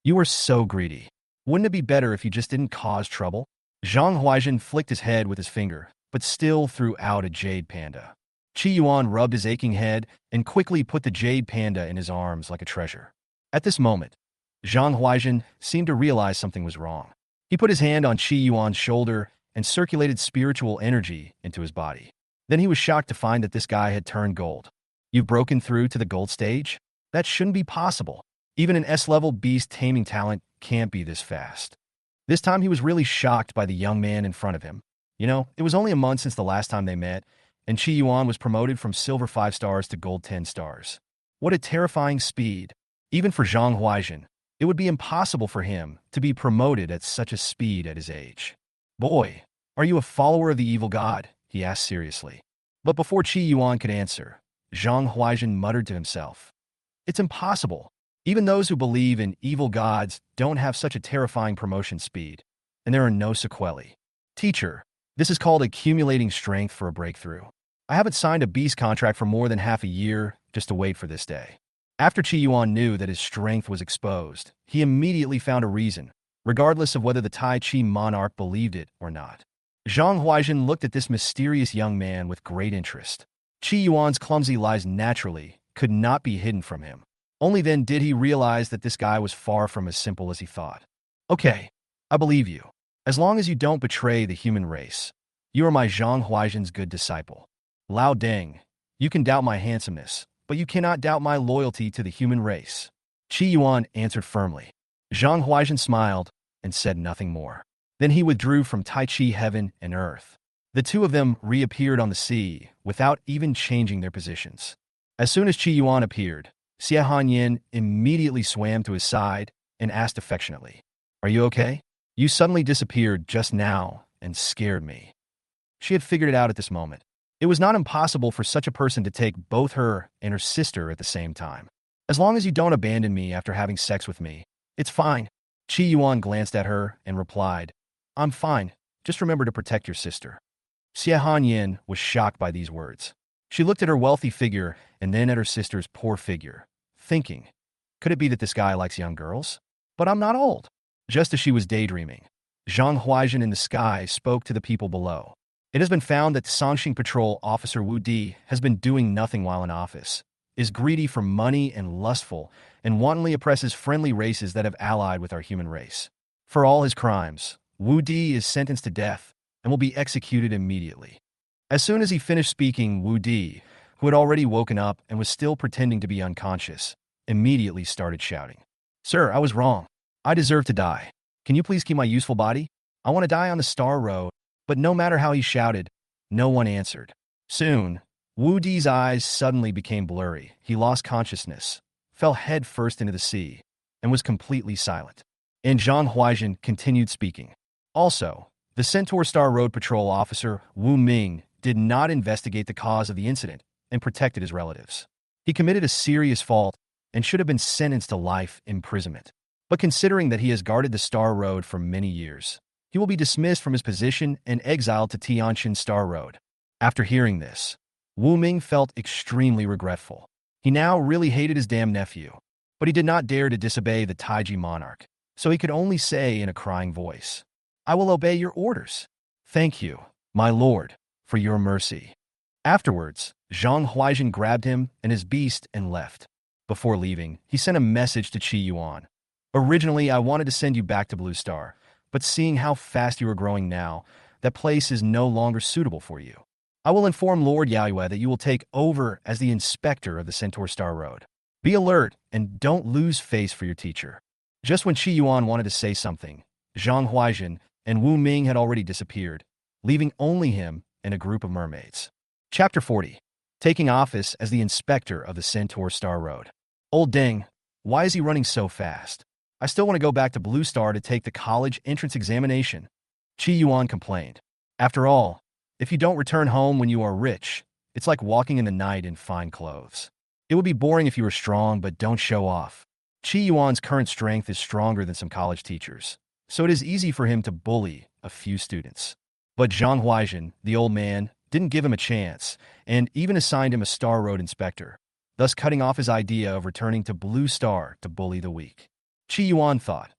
You are so greedy. Wouldn't it be better if you just didn't cause trouble?" Zhang Huaizhen flicked his head with his finger, but still threw out a jade panda. Qi Yuan rubbed his aching head and quickly put the jade panda in his arms like a treasure. At this moment, Zhang Huaizhen seemed to realize something was wrong. He put his hand on Qi Yuan's shoulder and circulated spiritual energy into his body. Then he was shocked to find that this guy had turned gold. "You've broken through to the gold stage? That shouldn't be possible. Even an S-level beast taming talent can't be this fast." This time he was really shocked by the young man in front of him. It was only a month since the last time they met, and Qi Yuan was promoted from silver 5 stars to gold 10 stars. What a terrifying speed. Even for Zhang Huaizhen, it would be impossible for him to be promoted at such a speed at his age. "Boy, are you a follower of the evil god?" he asked seriously. But before Qi Yuan could answer, Zhang Huaizhen muttered to himself, "It's impossible. Even those who believe in evil gods don't have such a terrifying promotion speed, and there are no sequelae. Teacher, this is called accumulating strength for a breakthrough. I haven't signed a beast contract for more than half a year just to wait for this day." After Qi Yuan knew that his strength was exposed, he immediately found a reason, regardless of whether the Tai Chi monarch believed it or not. Zhang Huaizhen looked at this mysterious young man with great interest. Qi Yuan's clumsy lies naturally could not be hidden from him. Only then did he realize that this guy was far from as simple as he thought. "Okay, I believe you. As long as you don't betray the human race. You are my Zhang Huaizhen's good disciple. Lao Deng, you can doubt my handsomeness, but you cannot doubt my loyalty to the human race." Qi Yuan answered firmly. Zhang Huaizhen smiled and said nothing more. Then he withdrew from Tai Chi heaven and earth. The two of them reappeared on the sea without even changing their positions. As soon as Qi Yuan appeared, Xie Hanyin immediately swam to his side and asked affectionately, "Are you okay? You suddenly disappeared just now and scared me." She had figured it out at this moment. It was not impossible for such a person to take both her and her sister at the same time. "As long as you don't abandon me after having sex with me, it's fine." Qi Yuan glanced at her and replied, "I'm fine. Just remember to protect your sister." Xie Hanyin was shocked by these words. She looked at her wealthy figure and then at her sister's poor figure, thinking, could it be that this guy likes young girls? But I'm not old. Just as she was daydreaming, Zhang Huaizhen in the sky spoke to the people below. It has been found that Songxing Patrol Officer Wu Di has been doing nothing while in office, is greedy for money and lustful, and wantonly oppresses friendly races that have allied with our human race. For all his crimes, Wu Di is sentenced to death and will be executed immediately. As soon as he finished speaking, Wu Di, who had already woken up and was still pretending to be unconscious, immediately started shouting, "Sir, I was wrong. I deserve to die. Can you please keep my useful body? I want to die on the Star Road." But no matter how he shouted, no one answered. Soon, Wu Di's eyes suddenly became blurry. He lost consciousness, fell head first into the sea, and was completely silent. And Zhang Huaizhen continued speaking. Also, the Centaur Star Road Patrol officer Wu Ming did not investigate the cause of the incident and protected his relatives. He committed a serious fault and should have been sentenced to life imprisonment. But considering that he has guarded the Star Road for many years, he will be dismissed from his position and exiled to Tianshan Star Road. After hearing this, Wu Ming felt extremely regretful. He now really hated his damn nephew, but he did not dare to disobey the Taiji monarch, so he could only say in a crying voice, "I will obey your orders. Thank you, my lord, for your mercy." Afterwards, Zhang Huaizhen grabbed him and his beast and left. Before leaving, he sent a message to Qi Yuan. "Originally, I wanted to send you back to Blue Star, but seeing how fast you are growing now, that place is no longer suitable for you. I will inform Lord Yaoyue that you will take over as the inspector of the Centaur Star Road. Be alert and don't lose face for your teacher." Just when Qi Yuan wanted to say something, Zhang Huaizhen and Wu Ming had already disappeared, leaving only him and a group of mermaids. Chapter 40. Taking office as the inspector of the Centaur Star Road. "Old Deng, why is he running so fast? I still want to go back to Blue Star to take the college entrance examination." Qi Yuan complained. After all, if you don't return home when you are rich, it's like walking in the night in fine clothes. It would be boring if you were strong but don't show off. Qi Yuan's current strength is stronger than some college teachers, so it is easy for him to bully a few students. But Zhang Huaijin, the old man, didn't give him a chance, and even assigned him a Star Road inspector, thus cutting off his idea of returning to Blue Star to bully the weak. Qi Yuan thought,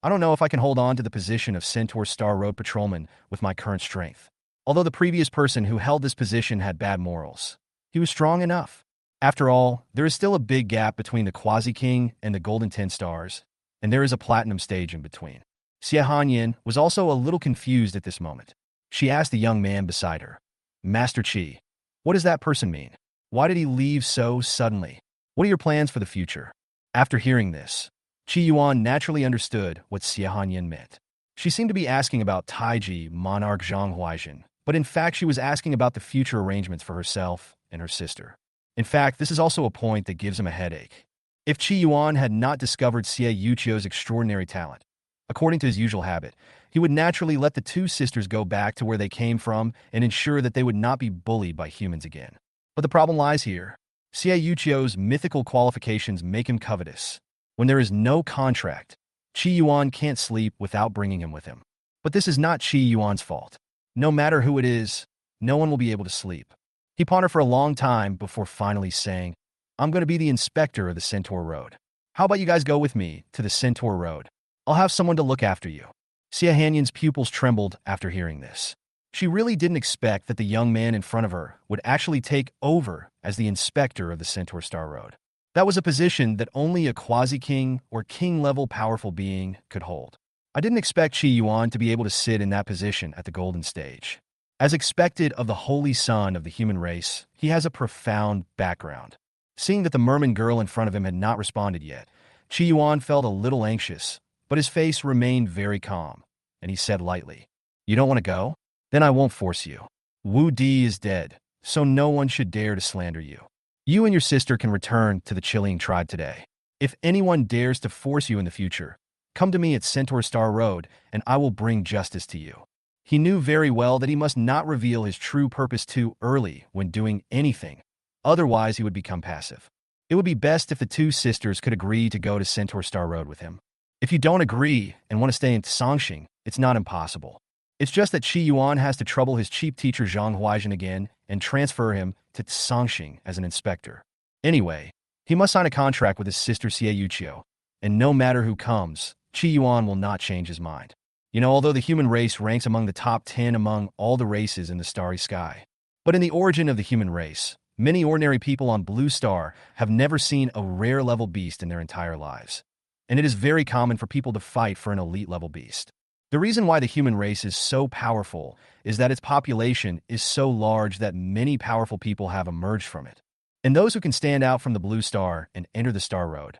I don't know if I can hold on to the position of Centaur Star Road Patrolman with my current strength. Although the previous person who held this position had bad morals, he was strong enough. After all, there is still a big gap between the Quasi-King and the Golden 10 Stars, and there is a Platinum stage in between. Xie Hanyin was also a little confused at this moment. She asked the young man beside her, Master Qi, what does that person mean? Why did he leave so suddenly? What are your plans for the future? After hearing this, Qi Yuan naturally understood what Xie Hanyin meant. She seemed to be asking about Taiji Monarch Zhang Huaijin, but in fact she was asking about the future arrangements for herself and her sister. In fact, this is also a point that gives him a headache. If Qi Yuan had not discovered Xie Yuchio's extraordinary talent, according to his usual habit, he would naturally let the two sisters go back to where they came from and ensure that they would not be bullied by humans again. But the problem lies here. Xie Yuchio's mythical qualifications make him covetous. When there is no contract, Qi Yuan can't sleep without bringing him with him. But this is not Qi Yuan's fault. No matter who it is, no one will be able to sleep. He pondered for a long time before finally saying, I'm going to be the inspector of the Centaur Road. How about you guys go with me to the Centaur Road? I'll have someone to look after you. Xie Hanyin's pupils trembled after hearing this. She really didn't expect that the young man in front of her would actually take over as the inspector of the Centaur Star Road. That was a position that only a quasi-king or king-level powerful being could hold. I didn't expect Qi Yuan to be able to sit in that position at the Golden Stage. As expected of the holy son of the human race, he has a profound background. Seeing that the merman girl in front of him had not responded yet, Qi Yuan felt a little anxious, but his face remained very calm, and he said lightly, You don't want to go? Then I won't force you. Wu Di is dead, so no one should dare to slander you. You and your sister can return to the Chilean tribe today. If anyone dares to force you in the future, come to me at Centaur Star Road, and I will bring justice to you. He knew very well that he must not reveal his true purpose too early when doing anything, otherwise he would become passive. It would be best if the two sisters could agree to go to Centaur Star Road with him. If you don't agree and want to stay in Songxing, it's not impossible. It's just that Qi Yuan has to trouble his cheap teacher Zhang Huaijin again and transfer him to Songxing as an inspector. Anyway, he must sign a contract with his sister Xie Yuchio, and no matter who comes, Qi Yuan will not change his mind. Although the human race ranks among the top 10 among all the races in the starry sky. But in the origin of the human race, many ordinary people on Blue Star have never seen a rare level beast in their entire lives. And it is very common for people to fight for an elite level beast. The reason why the human race is so powerful is that its population is so large that many powerful people have emerged from it. And those who can stand out from the Blue Star and enter the Star Road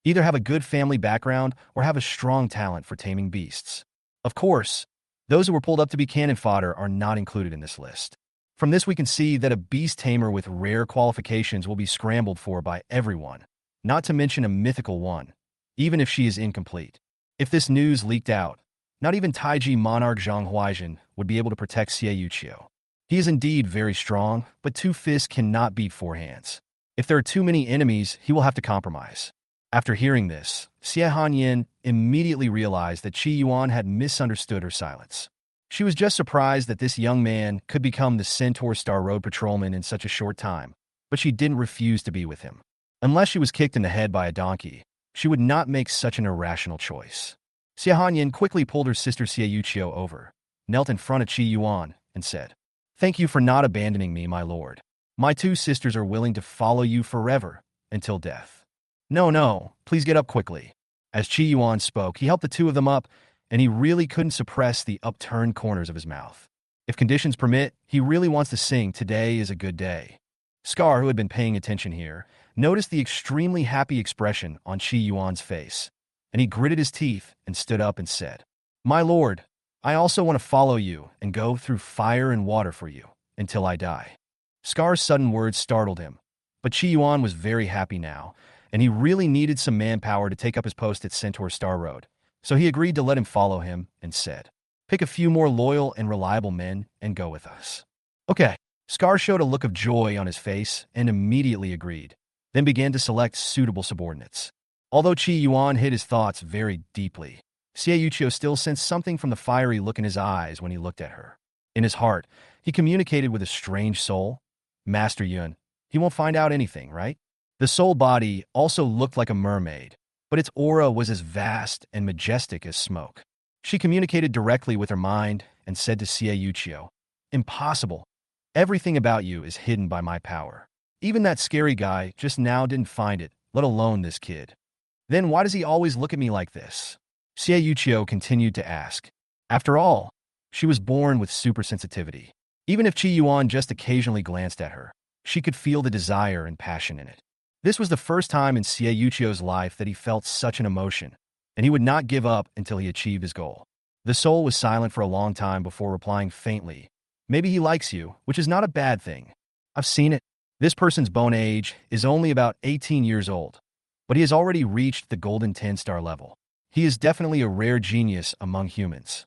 either have a good family background or have a strong talent for taming beasts. Of course, those who were pulled up to be cannon fodder are not included in this list. From this we can see that a beast tamer with rare qualifications will be scrambled for by everyone, not to mention a mythical one, even if she is incomplete. If this news leaked out, not even Taiji Monarch Zhang Huaijin would be able to protect Xie Yuchio. He is indeed very strong, but two fists cannot beat four hands. If there are too many enemies, he will have to compromise. After hearing this, Xie Hanyin immediately realized that Qi Yuan had misunderstood her silence. She was just surprised that this young man could become the Centaur Star Road Patrolman in such a short time, but she didn't refuse to be with him. Unless she was kicked in the head by a donkey, she would not make such an irrational choice. Xie Hanyin quickly pulled her sister Xie Yuchio over, knelt in front of Qi Yuan, and said, Thank you for not abandoning me, my lord. My two sisters are willing to follow you forever, until death. No, please get up quickly. As Qi Yuan spoke, he helped the two of them up, and he really couldn't suppress the upturned corners of his mouth. If conditions permit, he really wants to sing Today is a Good Day. Scar, who had been paying attention here, noticed the extremely happy expression on Qi Yuan's face, and he gritted his teeth and stood up and said, My lord, I also want to follow you and go through fire and water for you, until I die. Scar's sudden words startled him, but Qi Yuan was very happy now, and he really needed some manpower to take up his post at Centaur Star Road, so he agreed to let him follow him and said, Pick a few more loyal and reliable men and go with us. Okay. Scar showed a look of joy on his face and immediately agreed, then began to select suitable subordinates. Although Chi Yuan hid his thoughts very deeply, Xieyuqiu still sensed something from the fiery look in his eyes when he looked at her. In his heart, he communicated with a strange soul. Master Yun, he won't find out anything, right? The soul body also looked like a mermaid, but its aura was as vast and majestic as smoke. She communicated directly with her mind and said to Xieyuqiu, "Impossible. Everything about you is hidden by my power. Even that scary guy just now didn't find it, let alone this kid. Then why does he always look at me like this?" Xieyuqiu continued to ask. After all, she was born with super sensitivity. Even if Chi Yuan just occasionally glanced at her, she could feel the desire and passion in it. This was the first time in Xieyuqiu's life that he felt such an emotion, and he would not give up until he achieved his goal. The soul was silent for a long time before replying faintly, "Maybe he likes you, which is not a bad thing. I've seen it. This person's bone age is only about 18 years old, but he has already reached the golden 10-star level. He is definitely a rare genius among humans.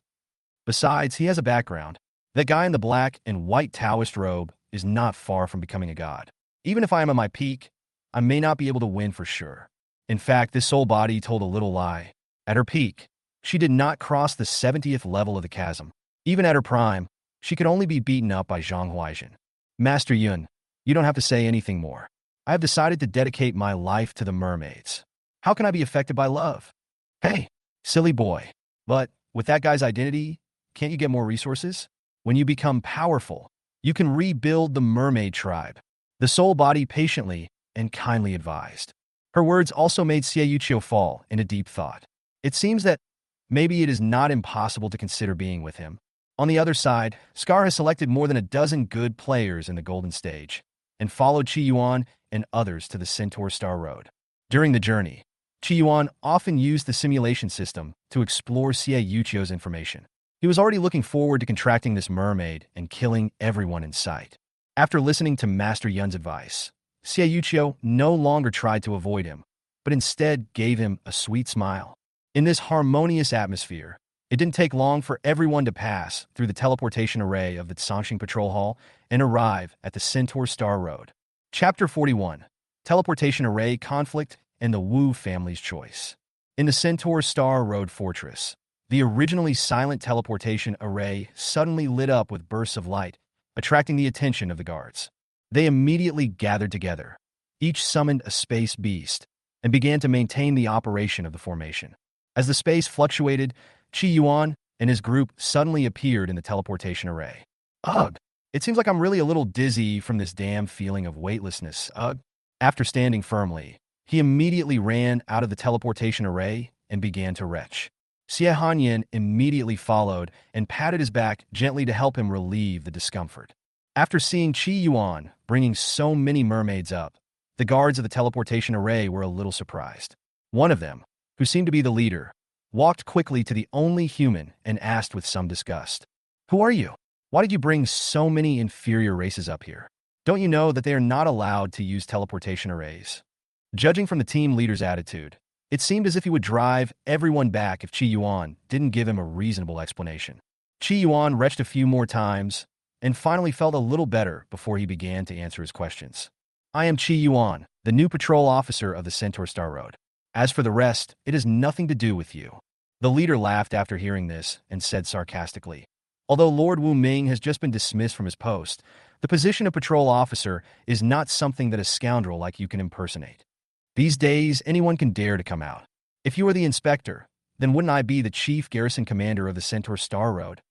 Besides, he has a background. That guy in the black and white Taoist robe is not far from becoming a god. Even if I am at my peak, I may not be able to win for sure." In fact, this soul body told a little lie. At her peak, she did not cross the 70th level of the chasm. Even at her prime, she could only be beaten up by Zhang Huaijin. "Master Yun, you don't have to say anything more. I have decided to dedicate my life to the mermaids. How can I be affected by love?" "Hey, silly boy. But with that guy's identity, can't you get more resources? When you become powerful, you can rebuild the mermaid tribe." The soul body patiently and kindly advised. Her words also made Xieyuqiu fall into deep thought. It seems that maybe it is not impossible to consider being with him. On the other side, Scar has selected more than a dozen good players in the Golden Stage and followed Chi Yuan and others to the Centaur Star Road. During the journey, Chi Yuan often used the simulation system to explore Xieyuqiu's information. He was already looking forward to contracting this mermaid and killing everyone in sight. After listening to Master Yun's advice, Xieyuqiu no longer tried to avoid him, but instead gave him a sweet smile. In this harmonious atmosphere, it didn't take long for everyone to pass through the teleportation array of the Songqing Patrol Hall and arrive at the Centaur Star Road. Chapter 41, Teleportation Array Conflict and the Wu Family's Choice. In the Centaur Star Road Fortress, the originally silent teleportation array suddenly lit up with bursts of light, attracting the attention of the guards. They immediately gathered together. Each summoned a space beast and began to maintain the operation of the formation. As the space fluctuated, Chi Yuan and his group suddenly appeared in the teleportation array. "Ugh, it seems like I'm really a little dizzy from this damn feeling of weightlessness, ugh." After standing firmly, he immediately ran out of the teleportation array and began to retch. Xie Hanyin immediately followed and patted his back gently to help him relieve the discomfort. After seeing Chi Yuan bringing so many mermaids up, the guards of the teleportation array were a little surprised. One of them, who seemed to be the leader, walked quickly to the only human and asked with some disgust, "Who are you? Why did you bring so many inferior races up here? Don't you know that they are not allowed to use teleportation arrays?" Judging from the team leader's attitude, it seemed as if he would drive everyone back if Chi Yuan didn't give him a reasonable explanation. Chi Yuan retched a few more times and finally felt a little better before he began to answer his questions. "I am Chi Yuan, the new patrol officer of the Centaur Star Road. As for the rest, it has nothing to do with you." The leader laughed after hearing this and said sarcastically, "Although Lord Wu Ming has just been dismissed from his post, the position of patrol officer is not something that a scoundrel like you can impersonate. These days, anyone can dare to come out. If you are the inspector, then wouldn't I be the chief garrison commander of the Centaur Star Road?"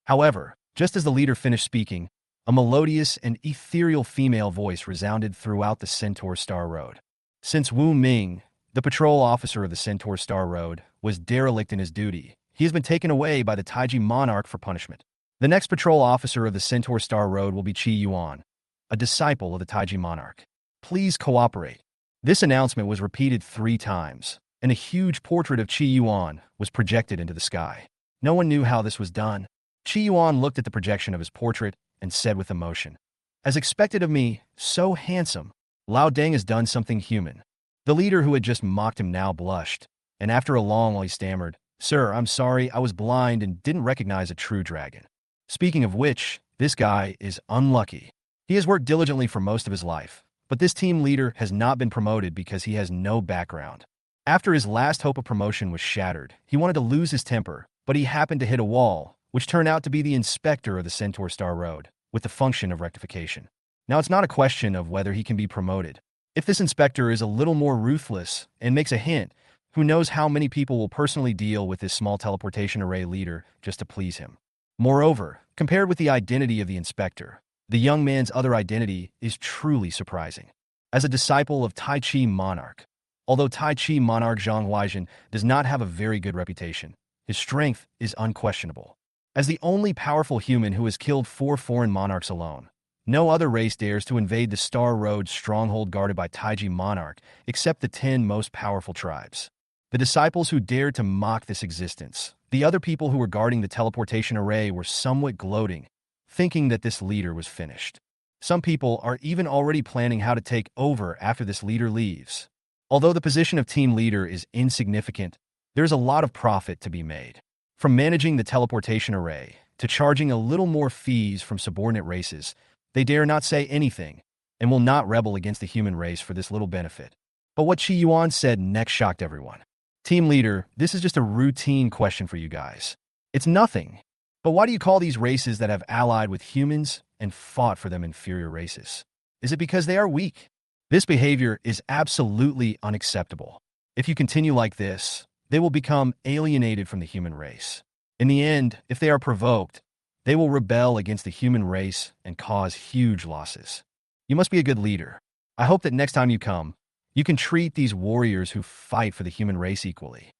However, just as the leader finished speaking, a melodious and ethereal female voice resounded throughout the Centaur Star Road. Since Wu Ming, the patrol officer of the Centaur Star Road, was derelict in his duty, he has been taken away by the Taiji Monarch for punishment. The next patrol officer of the Centaur Star Road will be Chi Yuan, a disciple of the Taiji Monarch. Please cooperate. This announcement was repeated 3 times, and a huge portrait of Chi Yuan was projected into the sky. No one knew how this was done. Chi Yuan looked at the projection of his portrait and said with emotion, "As expected of me, so handsome, Lao Deng has done something human." The leader who had just mocked him now blushed, and after a long while he stammered, Sir, I'm sorry, I was blind and didn't recognize a true dragon. Speaking of which, this guy is unlucky. He has worked diligently for most of his life, but this team leader has not been promoted because he has no background. After his last hope of promotion was shattered, he wanted to lose his temper, but he happened to hit a wall, which turned out to be the inspector of the Centaur Star Road, with the function of rectification. Now it's not a question of whether he can be promoted. If this inspector is a little more ruthless and makes a hint, who knows how many people will personally deal with this small teleportation array leader just to please him. Moreover, compared with the identity of the inspector, the young man's other identity is truly surprising. As a disciple of Tai Chi Monarch, although Tai Chi Monarch Zhang Huaijin does not have a very good reputation, his strength is unquestionable. As the only powerful human who has killed 4 foreign monarchs alone, no other race dares to invade the Star Road stronghold guarded by Taiji Monarch except the 10 most powerful tribes. The disciples who dared to mock this existence, the other people who were guarding the teleportation array were somewhat gloating, thinking that this leader was finished. Some people are even already planning how to take over after this leader leaves. Although the position of team leader is insignificant, there's a lot of profit to be made. From managing the teleportation array to charging a little more fees from subordinate races, they dare not say anything and will not rebel against the human race for this little benefit. But what Qi Yuan said next shocked everyone. Team leader, this is just a routine question for you guys. It's nothing. But why do you call these races that have allied with humans and fought for them inferior races? Is it because they are weak? This behavior is absolutely unacceptable. If you continue like this, they will become alienated from the human race. In the end, if they are provoked, they will rebel against the human race and cause huge losses. You must be a good leader. I hope that next time you come, you can treat these warriors who fight for the human race equally.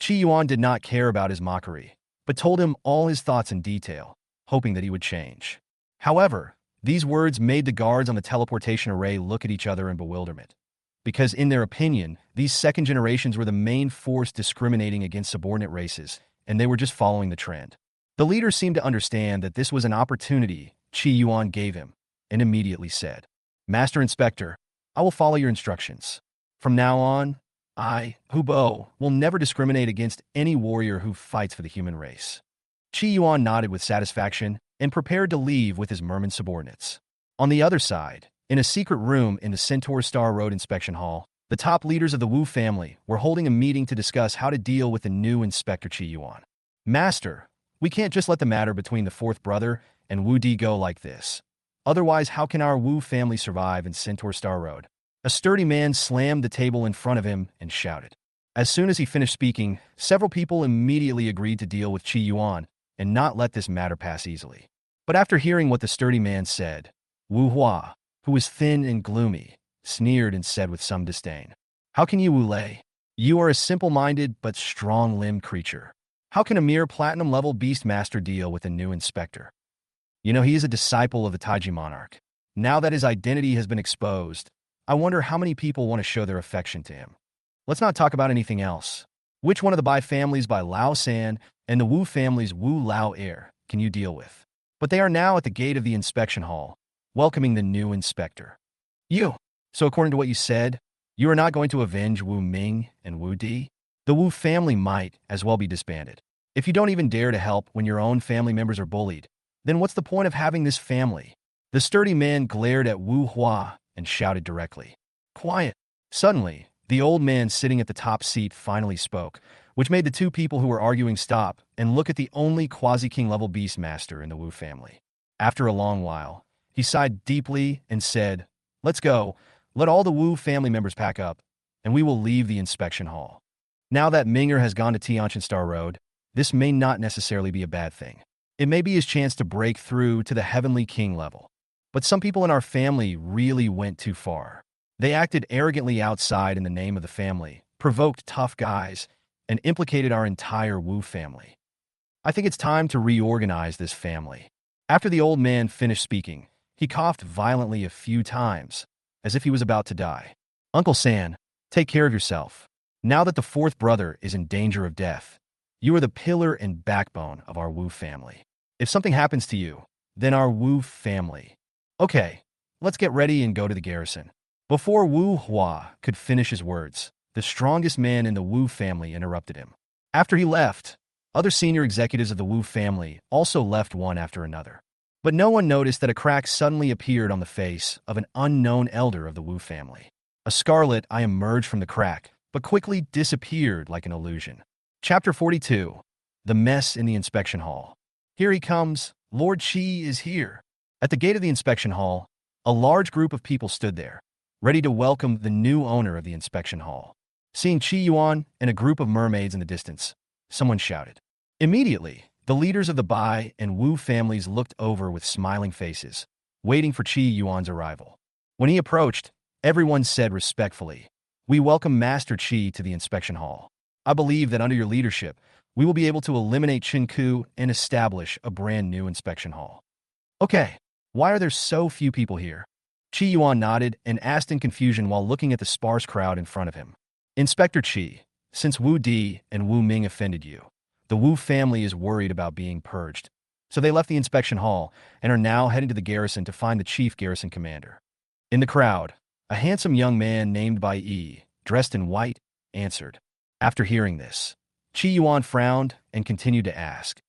Qi Yuan did not care about his mockery, but told him all his thoughts in detail, hoping that he would change. However, these words made the guards on the teleportation array look at each other in bewilderment, because in their opinion, these second generations were the main force discriminating against subordinate races, and they were just following the trend. The leader seemed to understand that this was an opportunity Qi Yuan gave him, and immediately said, "Master Inspector, I will follow your instructions. From now on, I, Hubo, will never discriminate against any warrior who fights for the human race." Qi Yuan nodded with satisfaction and prepared to leave with his merman subordinates. On the other side, in a secret room in the Centaur Star Road Inspection Hall, the top leaders of the Wu family were holding a meeting to discuss how to deal with the new Inspector Qi Yuan. "Master, we can't just let the matter between the fourth brother and Wu Di go like this. Otherwise, how can our Wu family survive in Centaur Star Road?" A sturdy man slammed the table in front of him and shouted. As soon as he finished speaking, several people immediately agreed to deal with Qi Yuan and not let this matter pass easily. But after hearing what the sturdy man said, Wu Hua, who was thin and gloomy, sneered and said with some disdain, "How can you, Wu Lei? You are a simple-minded but strong-limbed creature. How can a mere platinum-level beastmaster deal with a new inspector? You know, he is a disciple of the Taiji Monarch. Now that his identity has been exposed, I wonder how many people want to show their affection to him. Let's not talk about anything else. Which one of the Bai families by Lao San and the Wu family's Wu Lao heir can you deal with?" But they are now at the gate of the inspection hall, welcoming the new inspector. "You. So according to what you said, you are not going to avenge Wu Ming and Wu Di? The Wu family might as well be disbanded. If you don't even dare to help when your own family members are bullied, then what's the point of having this family?" The sturdy man glared at Wu Hua and shouted directly, "Quiet." Suddenly, the old man sitting at the top seat finally spoke, which made the two people who were arguing stop and look at the only quasi-king level beastmaster in the Wu family. After a long while, he sighed deeply and said, "Let's go. Let all the Wu family members pack up, and we will leave the inspection hall. Now that Minger has gone to Tianjin Star Road, this may not necessarily be a bad thing. It may be his chance to break through to the Heavenly King level. But some people in our family really went too far. They acted arrogantly outside in the name of the family, provoked tough guys, and implicated our entire Wu family. I think it's time to reorganize this family." After the old man finished speaking, he coughed violently a few times, as if he was about to die. "Uncle San, take care of yourself. Now that the fourth brother is in danger of death, you are the pillar and backbone of our Wu family. If something happens to you, then our Wu family. Okay, let's get ready and go to the garrison." Before Wu Hua could finish his words, the strongest man in the Wu family interrupted him. After he left, other senior executives of the Wu family also left one after another. But no one noticed that a crack suddenly appeared on the face of an unknown elder of the Wu family. A scarlet eye emerged from the crack, but quickly disappeared like an illusion. Chapter 42. The Mess in the Inspection Hall. Here he comes. Lord Qi is here. At the gate of the inspection hall, a large group of people stood there, ready to welcome the new owner of the inspection hall. Seeing Qi Yuan and a group of mermaids in the distance, someone shouted. Immediately, the leaders of the Bai and Wu families looked over with smiling faces, waiting for Qi Yuan's arrival. When he approached, everyone said respectfully, "We welcome Master Qi to the inspection hall. I believe that under your leadership, we will be able to eliminate Qinku and establish a brand new inspection hall." Okay, why are there so few people here? Qi Yuan nodded and asked in confusion while looking at the sparse crowd in front of him. Inspector Qi, since Wu Di and Wu Ming offended you, the Wu family is worried about being purged. So they left the inspection hall and are now heading to the garrison to find the chief garrison commander. In the crowd, a handsome young man named Bai Yi, dressed in white, answered. After hearing this, Qi Yuan frowned and continued to ask,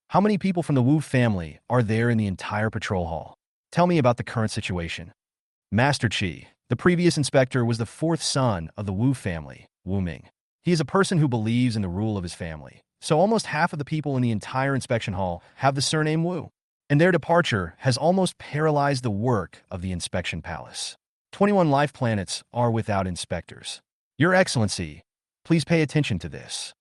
"How many people from the Wu family are there in the entire patrol hall? Tell me about the current situation." Master Qi, the previous inspector, was the fourth son of the Wu family, Wu Ming. He is a person who believes in the rule of his family, so almost half of the people in the entire inspection hall have the surname Wu, and their departure has almost paralyzed the work of the inspection palace. 21 life planets are without inspectors. Your Excellency, please pay attention to this.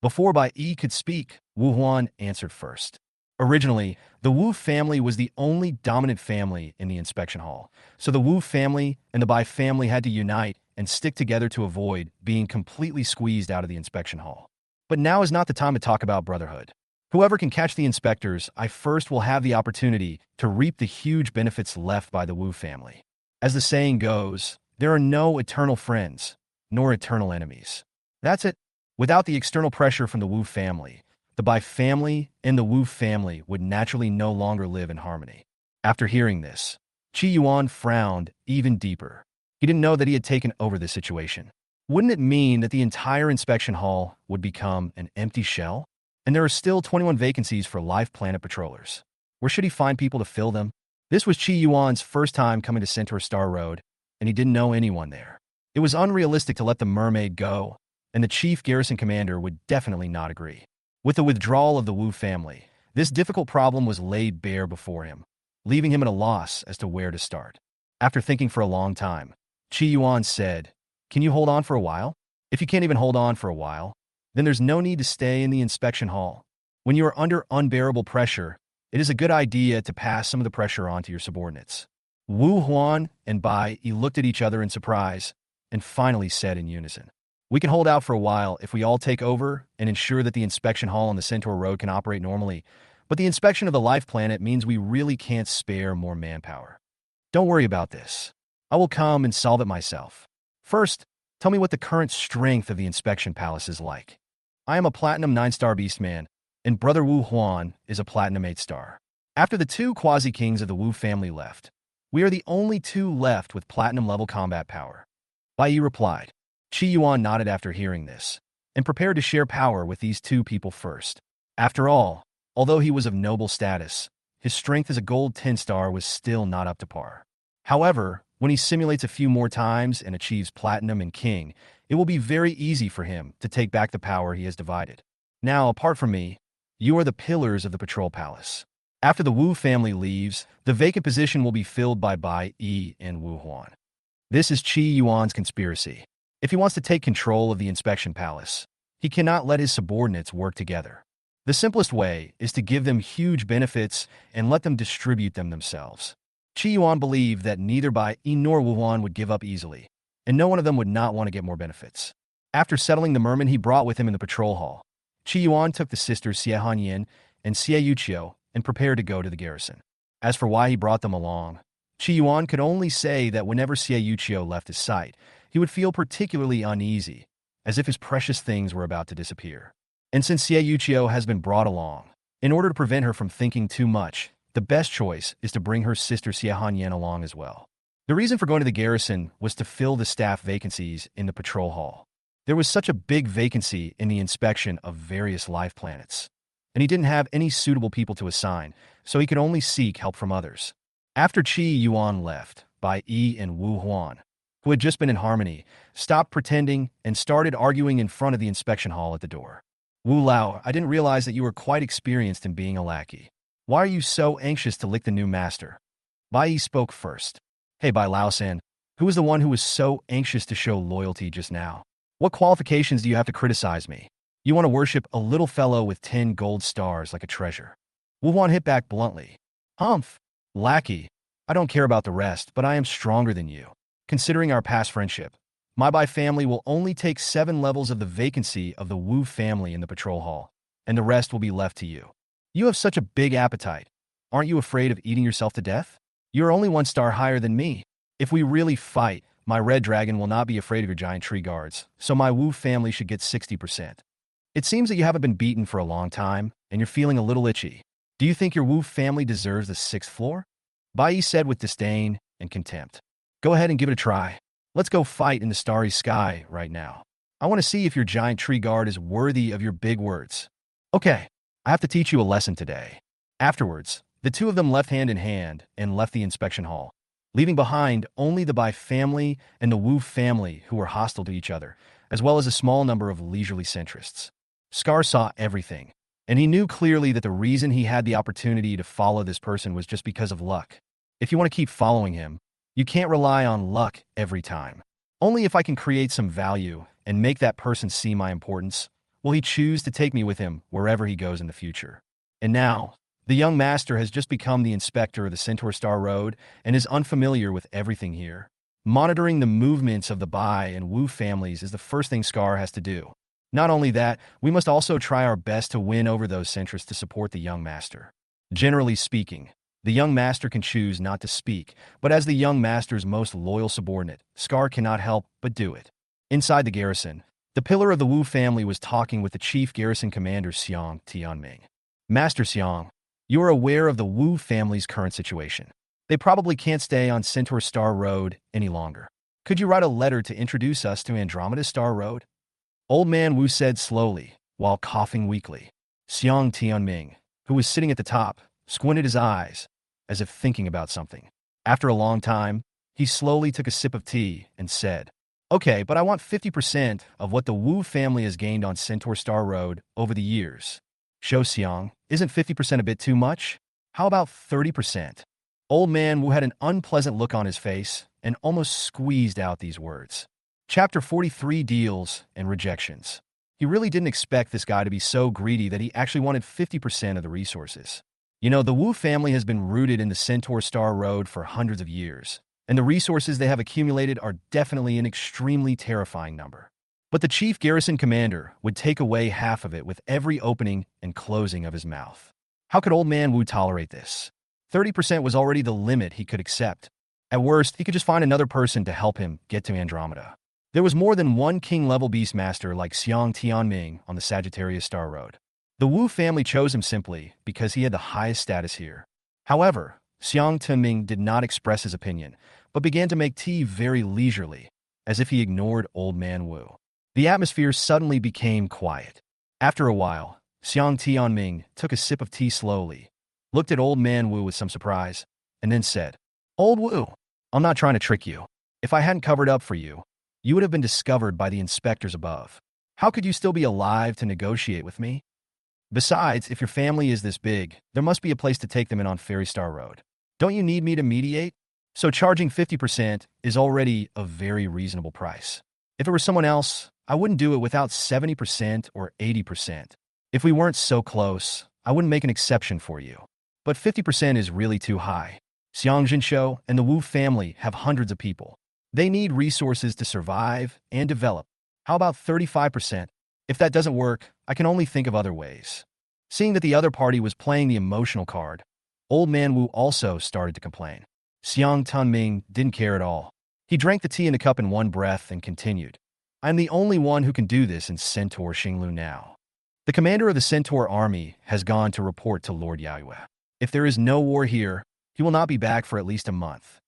Before Bai Yi could speak, Wu Huan answered first. Originally, the Wu family was the only dominant family in the inspection hall, so the Wu family and the Bai family had to unite and stick together to avoid being completely squeezed out of the inspection hall. But now is not the time to talk about brotherhood. Whoever can catch the inspectors, I first will have the opportunity to reap the huge benefits left by the Wu family. As the saying goes, there are no eternal friends, nor eternal enemies. That's it. Without the external pressure from the Wu family, the Bai family and the Wu family would naturally no longer live in harmony. After hearing this, Qi Yuan frowned even deeper. He didn't know that he had taken over this situation. Wouldn't it mean that the entire inspection hall would become an empty shell? And there are still 21 vacancies for life planet patrollers. Where should he find people to fill them? This was Qi Yuan's first time coming to Centaur Star Road, and he didn't know anyone there. It was unrealistic to let the mermaid go, and the chief garrison commander would definitely not agree. With the withdrawal of the Wu family, this difficult problem was laid bare before him, leaving him at a loss as to where to start. After thinking for a long time, Qi Yuan said, "Can you hold on for a while? If you can't even hold on for a while, then there's no need to stay in the inspection hall. When you are under unbearable pressure, it is a good idea to pass some of the pressure on to your subordinates." Wu Huan and Bai Yi looked at each other in surprise and finally said in unison, "We can hold out for a while if we all take over and ensure that the inspection hall on the Centaur Road can operate normally, but the inspection of the life planet means we really can't spare more manpower. Don't worry about this. I will come and solve it myself. First, tell me what the current strength of the inspection palace is like." "I am a Platinum 9-star Beastman, and Brother Wu Huan is a Platinum 8-star. After the two quasi-kings of the Wu family left, we are the only two left with Platinum-level combat power." Bai Yi replied. Qi Yuan nodded after hearing this, and prepared to share power with these two people first. After all, although he was of noble status, his strength as a gold 10-star was still not up to par. However, when he simulates a few more times and achieves Platinum and King, it will be very easy for him to take back the power he has divided. Now, apart from me, you are the pillars of the patrol palace. After the Wu family leaves, the vacant position will be filled by Bai Yi and Wu Huan. This is Qi Yuan's conspiracy. If he wants to take control of the inspection palace, he cannot let his subordinates work together. The simplest way is to give them huge benefits and let them distribute them themselves. Qi Yuan believed that neither Bai Yi nor Wu Huan would give up easily, and no one of them would not want to get more benefits. After settling the merman he brought with him in the patrol hall, Qi Yuan took the sisters Xie Hanyin and Xie Yuqiu and prepared to go to the garrison. As for why he brought them along, Qi Yuan could only say that whenever Xie Yuqiu left his sight, he would feel particularly uneasy, as if his precious things were about to disappear. And since Xie Yuqiu has been brought along, in order to prevent her from thinking too much, the best choice is to bring her sister Xie Hanyin along as well. The reason for going to the garrison was to fill the staff vacancies in the patrol hall. There was such a big vacancy in the inspection of various life planets, and he didn't have any suitable people to assign, so he could only seek help from others. After Qi Yuan left, Bai Yi and Wu Huan, who had just been in harmony, stopped pretending and started arguing in front of the inspection hall at the door. Wu Lao, I didn't realize that you were quite experienced in being a lackey. Why are you so anxious to lick the new master? Bai Yi spoke first. Hey Bai Lao-san, who was the one who was so anxious to show loyalty just now? What qualifications do you have to criticize me? You want to worship a little fellow with 10 gold stars like a treasure. Wu Huan hit back bluntly. Humph, lackey, I don't care about the rest, but I am stronger than you. Considering our past friendship, my Bai family will only take 7 levels of the vacancy of the Wu family in the patrol hall, and the rest will be left to you. You have such a big appetite. Aren't you afraid of eating yourself to death? You're only 1 star higher than me. If we really fight, my red dragon will not be afraid of your giant tree guards, so my Wu family should get 60%. It seems that you haven't been beaten for a long time, and you're feeling a little itchy. Do you think your Wu family deserves the 6th floor? Bai Yi said with disdain and contempt. Go ahead and give it a try. Let's go fight in the starry sky right now. I want to see if your giant tree guard is worthy of your big words. Okay, I have to teach you a lesson today. Afterwards, the two of them left hand in hand and left the inspection hall, leaving behind only the Bai family and the Wu family who were hostile to each other, as well as a small number of leisurely centrists. Scar saw everything, and he knew clearly that the reason he had the opportunity to follow this person was just because of luck. If you want to keep following him, you can't rely on luck every time. Only if I can create some value and make that person see my importance will he choose to take me with him wherever he goes in the future. And now, the young master has just become the inspector of the Centaur Star Road and is unfamiliar with everything here. Monitoring the movements of the Bai and Wu families is the first thing Scar has to do. Not only that, we must also try our best to win over those centrists to support the young master. Generally speaking, the young master can choose not to speak, but as the young master's most loyal subordinate, Scar cannot help but do it. Inside the garrison, the pillar of the Wu family was talking with the chief garrison commander Xiang Tianming. Master Xiang, you are aware of the Wu family's current situation. They probably can't stay on Centaur Star Road any longer. Could you write a letter to introduce us to Andromeda Star Road? Old man Wu said slowly, while coughing weakly. Xiang Tianming, who was sitting at the top, squinted his eyes, as if thinking about something. After a long time, he slowly took a sip of tea and said, Okay, but I want 50% of what the Wu family has gained on Centaur Star Road over the years. Shou Xiang, isn't 50% a bit too much? How about 30%? Old man Wu had an unpleasant look on his face and almost squeezed out these words. Chapter 43 Deals and Rejections. He really didn't expect this guy to be so greedy that he actually wanted 50% of the resources. You know, the Wu family has been rooted in the Centaur Star Road for hundreds of years, and the resources they have accumulated are definitely an extremely terrifying number. But the chief garrison commander would take away half of it with every opening and closing of his mouth. How could old man Wu tolerate this? 30% was already the limit he could accept. At worst, he could just find another person to help him get to Andromeda. There was more than one king-level beastmaster like Xiang Tianming on the Sagittarius Star Road. The Wu family chose him simply because he had the highest status here. However, Xiang Tianming did not express his opinion, but began to make tea very leisurely, as if he ignored old man Wu. The atmosphere suddenly became quiet. After a while, Xiang Tianming took a sip of tea slowly, looked at old man Wu with some surprise, and then said, Old Wu, I'm not trying to trick you. If I hadn't covered up for you, you would have been discovered by the inspectors above. How could you still be alive to negotiate with me? Besides, if your family is this big, there must be a place to take them in on Fairy Star Road. Don't you need me to mediate? So charging 50% is already a very reasonable price. If it were someone else, I wouldn't do it without 70% or 80%. If we weren't so close, I wouldn't make an exception for you. But 50% is really too high. Xiang Jinshou and the Wu family have hundreds of people. They need resources to survive and develop. How about 35%? If that doesn't work, I can only think of other ways. Seeing that the other party was playing the emotional card, old man Wu also started to complain. Xiang Tianming didn't care at all. He drank the tea in the cup in one breath and continued. I'm the only one who can do this in Centaur Xinglu now. The commander of the Centaur army has gone to report to Lord Yaoyue. If there is no war here, he will not be back for at least a month.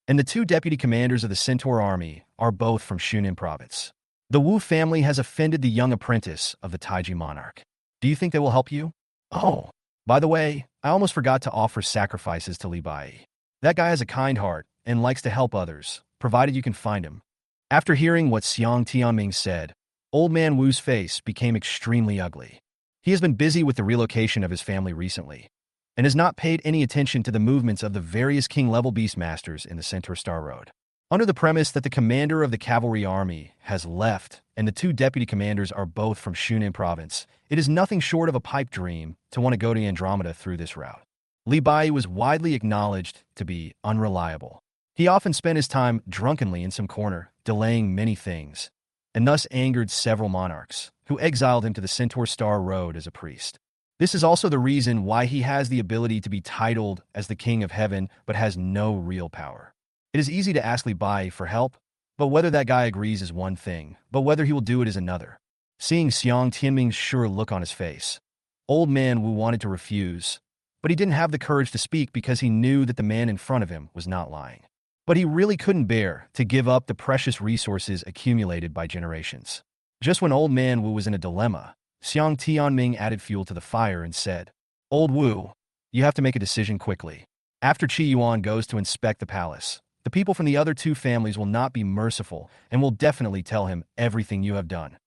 And the two deputy commanders of the Centaur army are both from Shunan province. The Wu family has offended the young apprentice of the Taiji monarch. Do you think they will help you? Oh, by the way, I almost forgot to offer sacrifices to Li Bai. That guy has a kind heart and likes to help others, provided you can find him. After hearing what Xiang Tianming said, Old Man Wu's face became extremely ugly. He has been busy with the relocation of his family recently, and has not paid any attention to the movements of the various king-level beastmasters in the Centaur Star Road. Under the premise that the commander of the cavalry army has left and the two deputy commanders are both from Shunan province, it is nothing short of a pipe dream to want to go to Andromeda through this route. Li Bai was widely acknowledged to be unreliable. He often spent his time drunkenly in some corner, delaying many things, and thus angered several monarchs, who exiled him to the Centaur Star Road as a priest. This is also the reason why he has the ability to be titled as the King of Heaven but has no real power. It is easy to ask Li Bai for help, but whether that guy agrees is one thing, but whether he will do it is another. Seeing Xiang Tianming's sure look on his face, Old Man Wu wanted to refuse, but he didn't have the courage to speak because he knew that the man in front of him was not lying. But he really couldn't bear to give up the precious resources accumulated by generations. Just when Old Man Wu was in a dilemma, Xiang Tianming added fuel to the fire and said, "Old Wu, you have to make a decision quickly. After Qi Yuan goes to inspect the palace, the people from the other two families will not be merciful and will definitely tell him everything you have done.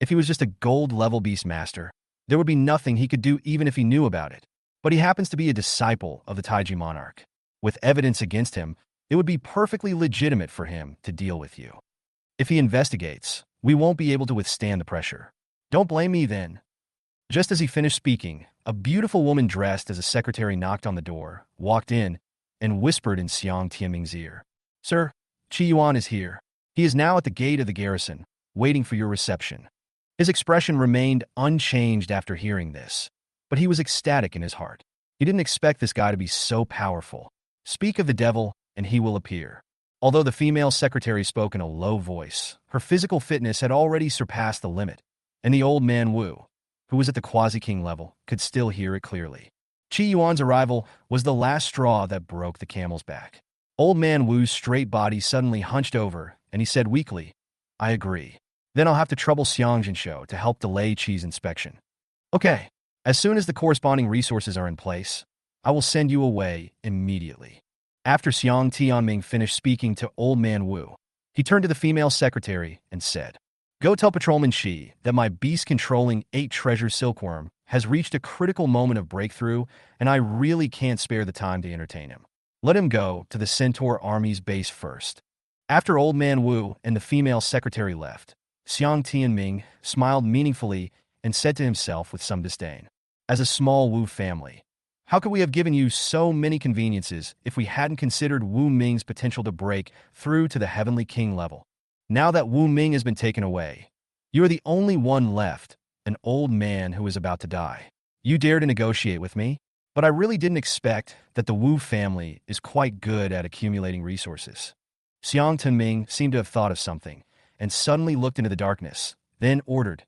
If he was just a gold-level beastmaster, there would be nothing he could do even if he knew about it. But he happens to be a disciple of the Taiji monarch. With evidence against him, it would be perfectly legitimate for him to deal with you. If he investigates, we won't be able to withstand the pressure. Don't blame me then." Just as he finished speaking, a beautiful woman dressed as a secretary knocked on the door, walked in, and whispered in Xiang Tianming's ear, "Sir, Qi Yuan is here. He is now at the gate of the garrison, waiting for your reception." His expression remained unchanged after hearing this, but he was ecstatic in his heart. He didn't expect this guy to be so powerful. Speak of the devil, and he will appear. Although the female secretary spoke in a low voice, her physical fitness had already surpassed the limit, and the Old Man Wu, who was at the quasi-king level, could still hear it clearly. Qi Yuan's arrival was the last straw that broke the camel's back. Old Man Wu's straight body suddenly hunched over, and he said weakly, "I agree. Then I'll have to trouble Xiang Jinsho to help delay Qi's inspection. Okay, as soon as the corresponding resources are in place, I will send you away immediately." After Xiang Tianming finished speaking to Old Man Wu, he turned to the female secretary and said, "Go tell Patrolman Shi that my beast-controlling 8-treasure silkworm has reached a critical moment of breakthrough, and I really can't spare the time to entertain him. Let him go to the Centaur Army's base first." After Old Man Wu and the female secretary left, Xiang Tianming smiled meaningfully and said to himself with some disdain, "As a small Wu family, how could we have given you so many conveniences if we hadn't considered Wu Ming's potential to break through to the Heavenly King level? Now that Wu Ming has been taken away, you are the only one left, an old man who is about to die. You dare to negotiate with me? But I really didn't expect that the Wu family is quite good at accumulating resources." Xiang Tianming seemed to have thought of something, and suddenly looked into the darkness, then ordered,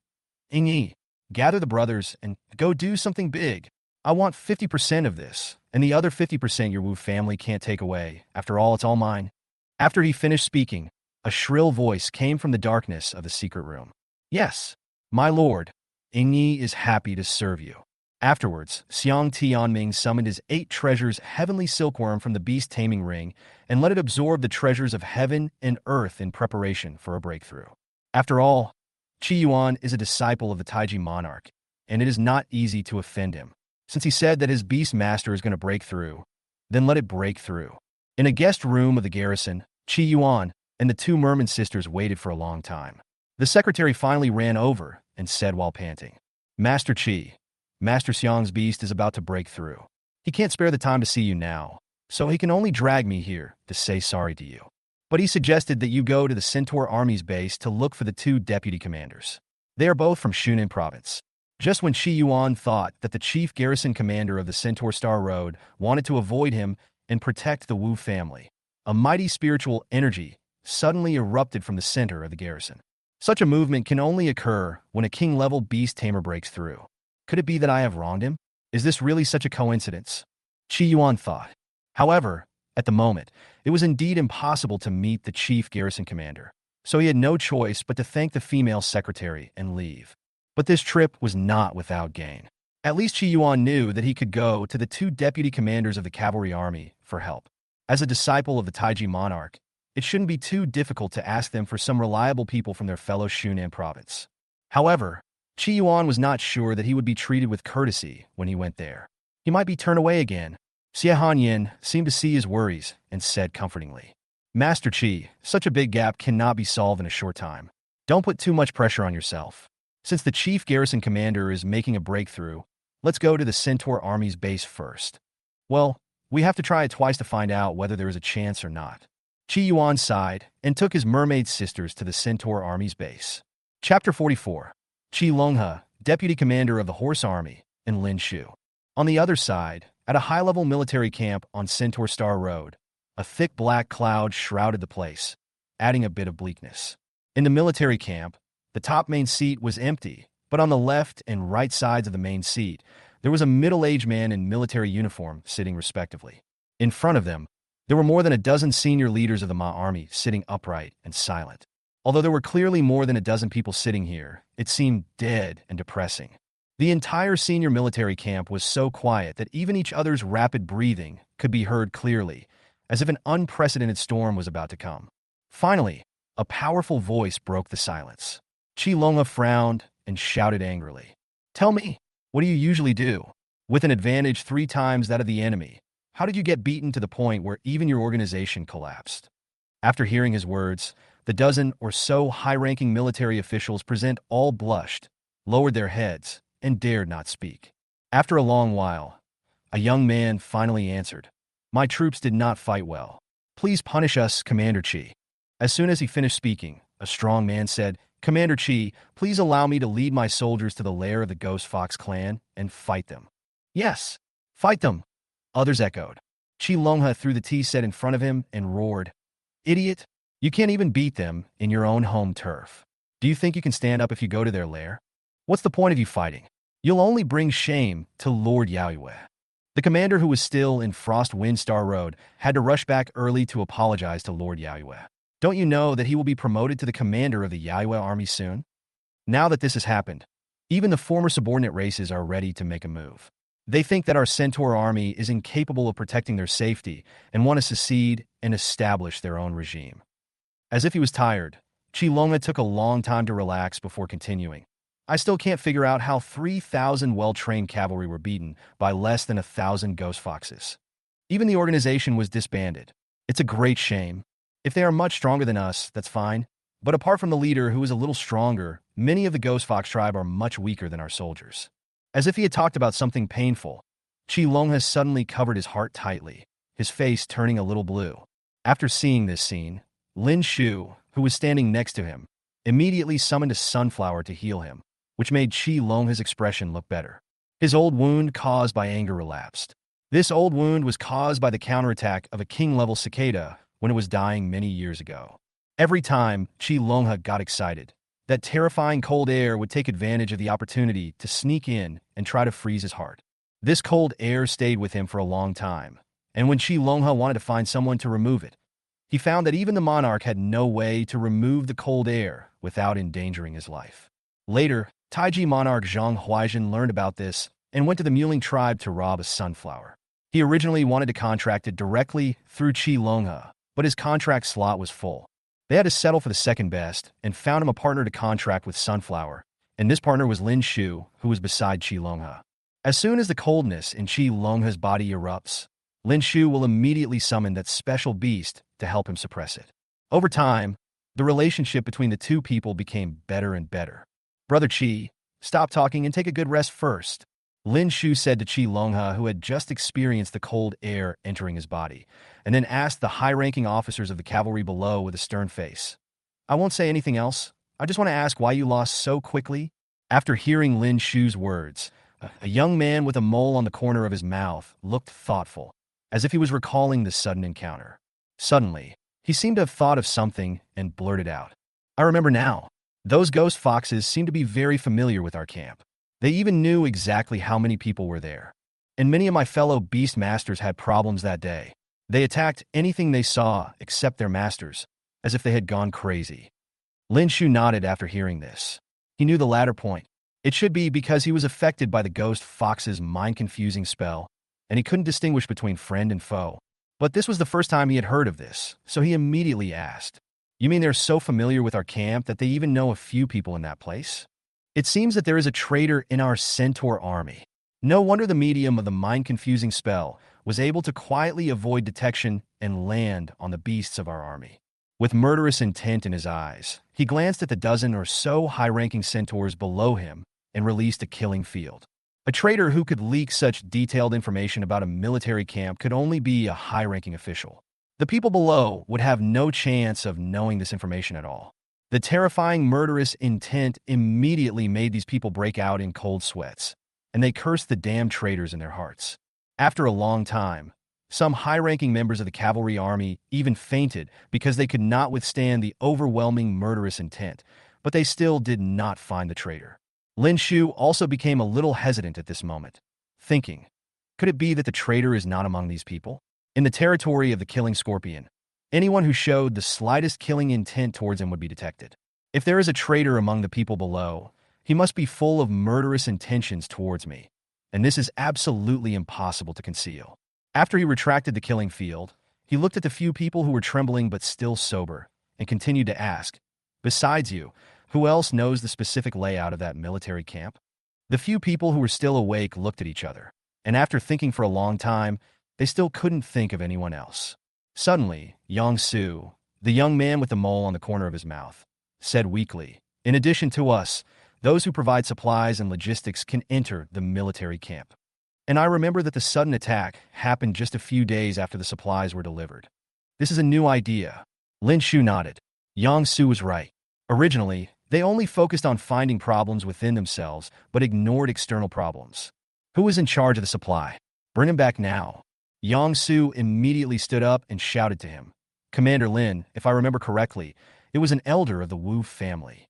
"Yingyi, gather the brothers and go do something big. I want 50% of this, and the other 50% your Wu family can't take away. After all, it's all mine." After he finished speaking, a shrill voice came from the darkness of the secret room. "Yes, my lord, Yingyi is happy to serve you." Afterwards, Xiang Tianming summoned his 8 treasures heavenly silkworm from the beast taming ring and let it absorb the treasures of heaven and earth in preparation for a breakthrough. After all, Qi Yuan is a disciple of the Taiji monarch, and it is not easy to offend him. Since he said that his beastmaster is going to break through, then let it break through. In a guest room of the garrison, Qi Yuan and the 2 merman sisters waited for a long time. The secretary finally ran over and said while panting, "Master Qi, Master Xiang's beast is about to break through. He can't spare the time to see you now, so he can only drag me here to say sorry to you. But he suggested that you go to the Centaur Army's base to look for the 2 deputy commanders. They are both from Shunan province." Just when Qi Yuan thought that the chief garrison commander of the Centaur Star Road wanted to avoid him and protect the Wu family, a mighty spiritual energy suddenly erupted from the center of the garrison. Such a movement can only occur when a king-level beast tamer breaks through. Could it be that I have wronged him? Is this really such a coincidence? Qi Yuan thought. However, at the moment, it was indeed impossible to meet the chief garrison commander. so he had no choice but to thank the female secretary and leave. But this trip was not without gain. At least Qi Yuan knew that he could go to the two deputy commanders of the cavalry army for help. As a disciple of the Taiji monarch, it shouldn't be too difficult to ask them for some reliable people from their fellow Shunan province. However, Qi Yuan was not sure that he would be treated with courtesy when he went there. He might be turned away again. Xie Hanyin seemed to see his worries and said comfortingly, "Master Qi, such a big gap cannot be solved in a short time. Don't put too much pressure on yourself. Since the chief garrison commander is making a breakthrough, let's go to the Centaur Army's base first. Well, we have to try it twice to find out whether there is a chance or not." Qi Yuan sighed and took his mermaid sisters to the Centaur Army's base. Chapter 44. Qi Longhe, deputy commander of the Horse Army, and Lin Shu. On the other side, at a high-level military camp on Centaur Star Road, a thick black cloud shrouded the place, adding a bit of bleakness. In the military camp, the top main seat was empty, but on the left and right sides of the main seat, there was a middle-aged man in military uniform sitting respectively. In front of them, there were more than a dozen senior leaders of the Ma army sitting upright and silent. Although there were clearly more than a dozen people sitting here, it seemed dead and depressing. The entire senior military camp was so quiet that even each other's rapid breathing could be heard clearly, as if an unprecedented storm was about to come. Finally, a powerful voice broke the silence. Qi Longhe frowned and shouted angrily, "Tell me, what do you usually do? With an advantage 3 times that of the enemy, how did you get beaten to the point where even your organization collapsed?" After hearing his words, the dozen or so high-ranking military officials present all blushed, lowered their heads, and dared not speak. After a long while, a young man finally answered, "My troops did not fight well. Please punish us, Commander Qi." As soon as he finished speaking, a strong man said, "Commander Qi, please allow me to lead my soldiers to the lair of the Ghost Fox clan and fight them." "Yes, fight them," others echoed. Qi Longhe threw the tea set in front of him and roared, "Idiot! You can't even beat them in your own home turf. Do you think you can stand up if you go to their lair? What's the point of you fighting? You'll only bring shame to Lord Yaoyue." The commander, who was still in Frost Wind Star Road, had to rush back early to apologize to Lord Yaoyue. "Don't you know that he will be promoted to the commander of the Yaoyue army soon? Now that this has happened, even the former subordinate races are ready to make a move. They think that our Centaur army is incapable of protecting their safety and want to secede and establish their own regime." As if he was tired, Qi Longhe took a long time to relax before continuing. "I still can't figure out how 3,000 well-trained cavalry were beaten by less than 1,000 ghost foxes. Even the organization was disbanded. It's a great shame. If they are much stronger than us, that's fine. But apart from the leader, who is a little stronger, many of the Ghost Fox tribe are much weaker than our soldiers." As if he had talked about something painful, Qi Longhe suddenly covered his heart tightly, his face turning a little blue. After seeing this scene, Lin Shu, who was standing next to him, immediately summoned a sunflower to heal him, which made Qi Longhe's expression look better. His old wound caused by anger relapsed. This old wound was caused by the counterattack of a king-level cicada when it was dying many years ago. Every time Qi Longhe got excited, that terrifying cold air would take advantage of the opportunity to sneak in and try to freeze his heart. This cold air stayed with him for a long time, and when Qi Longhe wanted to find someone to remove it, he found that even the monarch had no way to remove the cold air without endangering his life. Later, Taiji monarch Zhang Huaijin learned about this and went to the Muling tribe to rob a sunflower. He originally wanted to contract it directly through Qi Longhe, but his contract slot was full. They had to settle for the second best and found him a partner to contract with Sunflower, and this partner was Lin Shu, who was beside Qi Longhe. As soon as the coldness in Qi Longhe's body erupts, Lin Shu will immediately summon that special beast to help him suppress it. Over time, the relationship between the two people became better and better. "Brother Qi, stop talking and take a good rest first," Lin Shu said to Qi Longhe, who had just experienced the cold air entering his body, and then asked the high-ranking officers of the cavalry below with a stern face, "I won't say anything else. I just want to ask why you lost so quickly." After hearing Lin Shu's words, a young man with a mole on the corner of his mouth looked thoughtful, as if he was recalling the sudden encounter. Suddenly, he seemed to have thought of something and blurted out, "I remember now. Those ghost foxes seem to be very familiar with our camp. They even knew exactly how many people were there. And many of my fellow beastmasters had problems that day. They attacked anything they saw except their masters, as if they had gone crazy. Lin Shu nodded after hearing this. He knew the latter point. It should be because he was affected by the ghost fox's mind-confusing spell, and he couldn't distinguish between friend and foe. But this was the first time he had heard of this, so he immediately asked, "You mean they're so familiar with our camp that they even know a few people in that place?" It seems that there is a traitor in our centaur army. No wonder the medium of the mind-confusing spell was able to quietly avoid detection and land on the beasts of our army. With murderous intent in his eyes, he glanced at the dozen or so high-ranking centaurs below him and released a killing field. A traitor who could leak such detailed information about a military camp could only be a high-ranking official. The people below would have no chance of knowing this information at all. The terrifying murderous intent immediately made these people break out in cold sweats, and they cursed the damned traitors in their hearts. After a long time, some high-ranking members of the cavalry army even fainted because they could not withstand the overwhelming murderous intent, but they still did not find the traitor. Lin Shu also became a little hesitant at this moment, thinking, could it be that the traitor is not among these people? In the territory of the killing scorpion, anyone who showed the slightest killing intent towards him would be detected. If there is a traitor among the people below, he must be full of murderous intentions towards me, and this is absolutely impossible to conceal. After he retracted the killing field, he looked at the few people who were trembling but still sober, and continued to ask, "Besides you, who else knows the specific layout of that military camp?" The few people who were still awake looked at each other, and after thinking for a long time, they still couldn't think of anyone else. Suddenly, Yang Su, the young man with the mole on the corner of his mouth, said weakly, "In addition to us, those who provide supplies and logistics can enter the military camp." And I remember that the sudden attack happened just a few days after the supplies were delivered. This is a new idea. Lin Shu nodded. Yang Su was right. Originally, they only focused on finding problems within themselves, but ignored external problems. Who was in charge of the supply? Bring him back now. Yang Su immediately stood up and shouted to him. Commander Lin, if I remember correctly, it was an elder of the Wu family.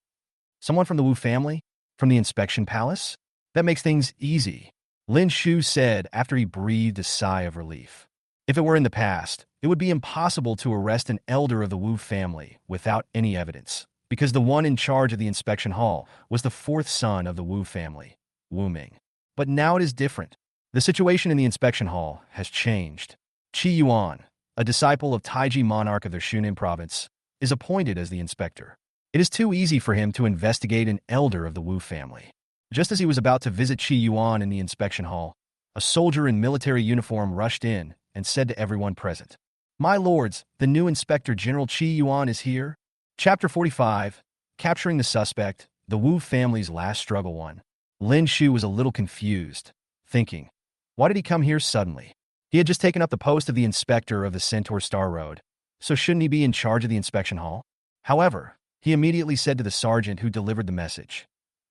Someone from the Wu family? From the inspection palace? That makes things easy, Lin Shu said after he breathed a sigh of relief. If it were in the past, it would be impossible to arrest an elder of the Wu family without any evidence, because the one in charge of the inspection hall was the fourth son of the Wu family, Wu Ming. But now it is different. The situation in the inspection hall has changed. Qi Yuan, a disciple of Taiji Monarch of their Shunin province, is appointed as the inspector. It is too easy for him to investigate an elder of the Wu family. Just as he was about to visit Qi Yuan in the inspection hall, a soldier in military uniform rushed in and said to everyone present, "My lords, the new Inspector General Qi Yuan is here." Chapter 45, Capturing the Suspect, the Wu family's last struggle 1. Lin Shu was a little confused, thinking, why did he come here suddenly? He had just taken up the post of the inspector of the Centaur Star Road, so shouldn't he be in charge of the inspection hall? However, he immediately said to the sergeant who delivered the message,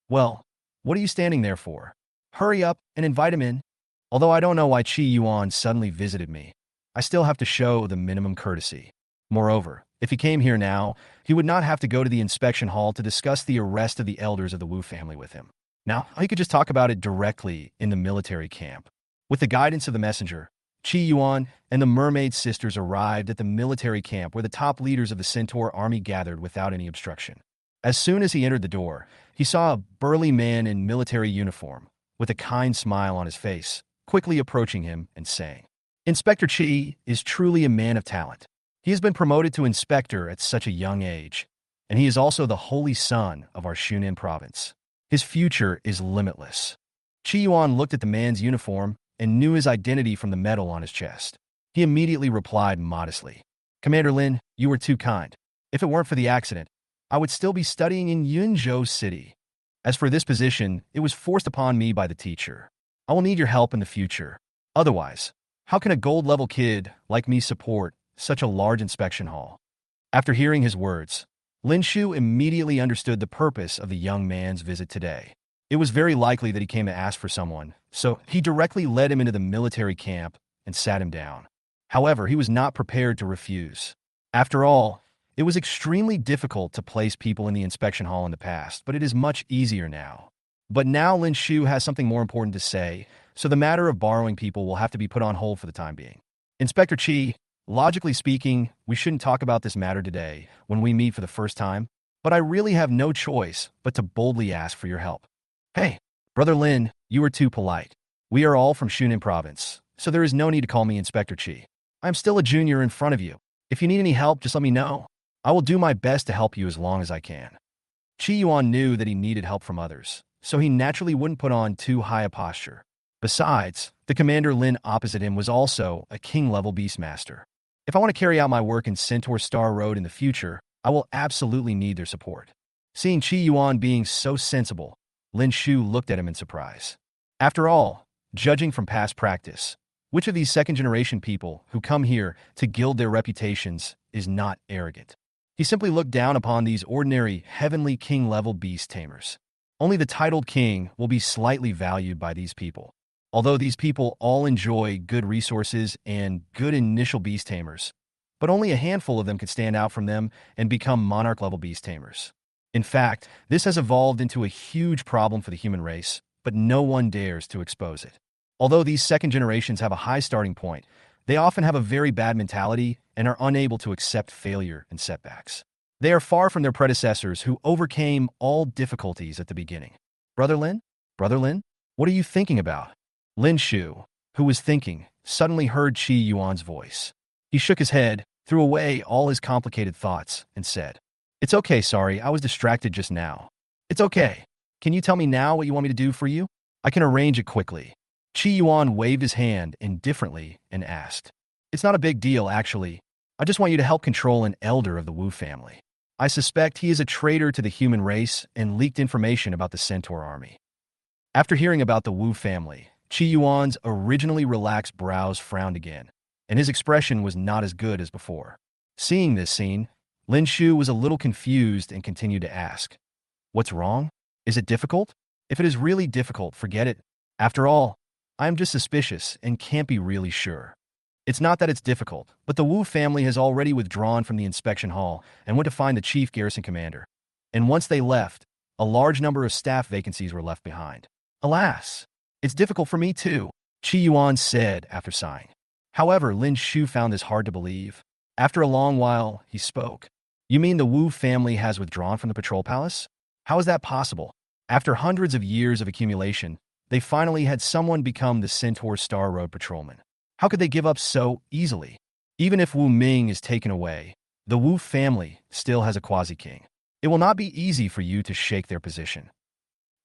"Well, what are you standing there for? Hurry up and invite him in." Although I don't know why Qi Yuan suddenly visited me, I still have to show the minimum courtesy. Moreover, if he came here now, he would not have to go to the inspection hall to discuss the arrest of the elders of the Wu family with him. Now, he could just talk about it directly in the military camp. With the guidance of the messenger, Qi Yuan and the Mermaid sisters arrived at the military camp where the top leaders of the Centaur army gathered without any obstruction. As soon as he entered the door, he saw a burly man in military uniform, with a kind smile on his face, quickly approaching him and saying, "Inspector Qi is truly a man of talent. He has been promoted to inspector at such a young age, and he is also the holy son of our Shunin province. His future is limitless." Qi Yuan looked at the man's uniform and knew his identity from the medal on his chest. He immediately replied modestly, "Commander Lin, you were too kind. If it weren't for the accident, I would still be studying in Yunzhou City. As for this position, it was forced upon me by the teacher. I will need your help in the future. Otherwise, how can a gold-level kid like me support such a large inspection hall?" After hearing his words, Lin Shu immediately understood the purpose of the young man's visit today. It was very likely that he came to ask for someone, so he directly led him into the military camp and sat him down. However, he was not prepared to refuse. After all, it was extremely difficult to place people in the inspection hall in the past, but it is much easier now. But now Lin Shu has something more important to say, so the matter of borrowing people will have to be put on hold for the time being. "Inspector Qi, logically speaking, we shouldn't talk about this matter today when we meet for the first time. but I really have no choice but to boldly ask for your help. Hey, Brother Lin, you are too polite. We are all from Shunan Province, so there is no need to call me Inspector Chi. I'm still a junior in front of you. If you need any help, just let me know. I will do my best to help you as long as I can. Chi Yuan knew that he needed help from others, so he naturally wouldn't put on too high a posture. Besides, the Commander Lin opposite him was also a king-level beastmaster. If I want to carry out my work in Centaur Star Road in the future, I will absolutely need their support. Seeing Chi Yuan being so sensible, Lin Shu looked at him in surprise. After all, judging from past practice, which of these second-generation people who come here to gild their reputations is not arrogant? He simply looked down upon these ordinary, heavenly king-level beast tamers. Only the titled king will be slightly valued by these people. Although these people all enjoy good resources and good initial beast tamers, but only a handful of them could stand out from them and become monarch-level beast tamers. In fact, this has evolved into a huge problem for the human race, but no one dares to expose it. Although these second generations have a high starting point, they often have a very bad mentality and are unable to accept failure and setbacks. They are far from their predecessors who overcame all difficulties at the beginning. Brother Lin? Brother Lin? What are you thinking about? Lin Shu, who was thinking, suddenly heard Chi Yuan's voice. He shook his head, threw away all his complicated thoughts, and said, "It's okay, sorry, I was distracted just now. It's okay. Can you tell me now what you want me to do for you? I can arrange it quickly." Chi Yuan waved his hand indifferently and asked, "It's not a big deal, actually. I just want you to help control an elder of the Wu family. I suspect he is a traitor to the human race and leaked information about the Centaur army." After hearing about the Wu family, Chi Yuan's originally relaxed brows frowned again, and his expression was not as good as before. Seeing this scene, Lin Shu was a little confused and continued to ask, "What's wrong? Is it difficult? If it is really difficult, forget it. After all, I am just suspicious and can't be really sure. It's not that it's difficult, but the Wu family has already withdrawn from the inspection hall and went to find the chief garrison commander. And once they left, a large number of staff vacancies were left behind. Alas, it's difficult for me too," Chi Yuan said after sighing. However, Lin Shu found this hard to believe. After a long while, he spoke. "You mean the Wu family has withdrawn from the patrol palace? How is that possible? After hundreds of years of accumulation, they finally had someone become the Centaur Star Road patrolman. How could they give up so easily? Even if Wu Ming is taken away, the Wu family still has a quasi-king. It will not be easy for you to shake their position.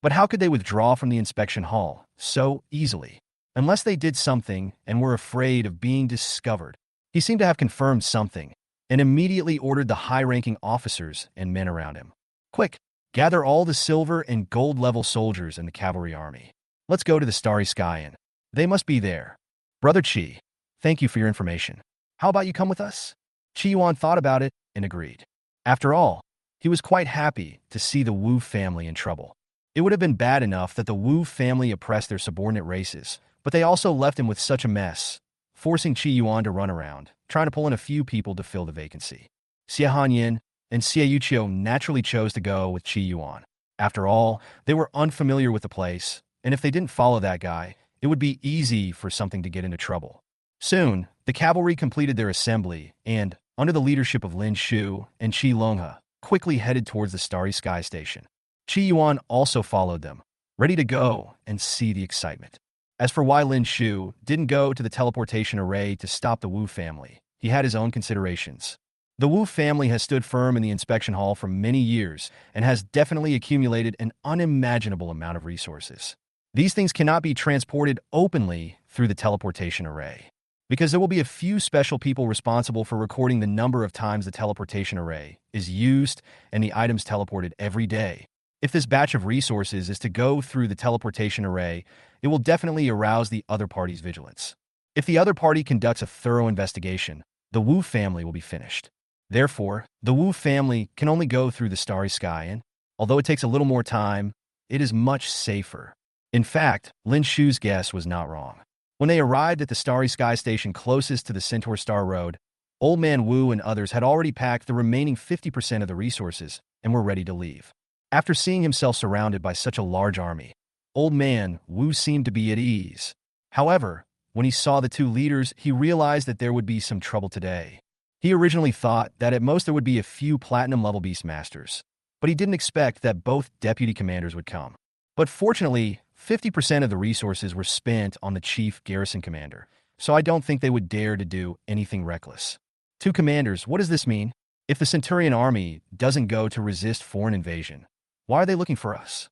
But how could they withdraw from the inspection hall so easily? Unless they did something and were afraid of being discovered." He seemed to have confirmed something and immediately ordered the high-ranking officers and men around him. "Quick, gather all the silver and gold-level soldiers in the cavalry army. Let's go to the Starry Sky Inn. They must be there. Brother Chi, thank you for your information. How about you come with us?" Chi Yuan thought about it and agreed. After all, he was quite happy to see the Wu family in trouble. It would have been bad enough that the Wu family oppressed their subordinate races, but they also left him with such a mess, forcing Chi Yuan to run around, trying to pull in a few people to fill the vacancy. Xie Hanyin and Xie Yuqiu naturally chose to go with Chi Yuan. After all, they were unfamiliar with the place, and if they didn't follow that guy, it would be easy for something to get into trouble. Soon, the cavalry completed their assembly and, under the leadership of Lin Shu and Qi Longhe, quickly headed towards the Starry Sky Station. Chi Yuan also followed them, ready to go and see the excitement. As for why Lin Shu didn't go to the teleportation array to stop the Wu family, he had his own considerations. The Wu family has stood firm in the inspection hall for many years and has definitely accumulated an unimaginable amount of resources. These things cannot be transported openly through the teleportation array, because there will be a few special people responsible for recording the number of times the teleportation array is used and the items teleported every day. If this batch of resources is to go through the teleportation array, it will definitely arouse the other party's vigilance. If the other party conducts a thorough investigation, the Wu family will be finished. Therefore, the Wu family can only go through the Starry Sky, and although it takes a little more time, it is much safer. In fact, Lin Shu's guess was not wrong. When they arrived at the Starry Sky Station closest to the Centaur Star Road, Old Man Wu and others had already packed the remaining 50% of the resources and were ready to leave. After seeing himself surrounded by such a large army, Old Man Wu seemed to be at ease. However, when he saw the two leaders, he realized that there would be some trouble today. He originally thought that at most there would be a few platinum-level beastmasters, but he didn't expect that both deputy commanders would come. But fortunately, 50% of the resources were spent on the chief garrison commander, so I don't think they would dare to do anything reckless. Two commanders, what does this mean? If the Centurion army doesn't go to resist foreign invasion, why are they looking for us?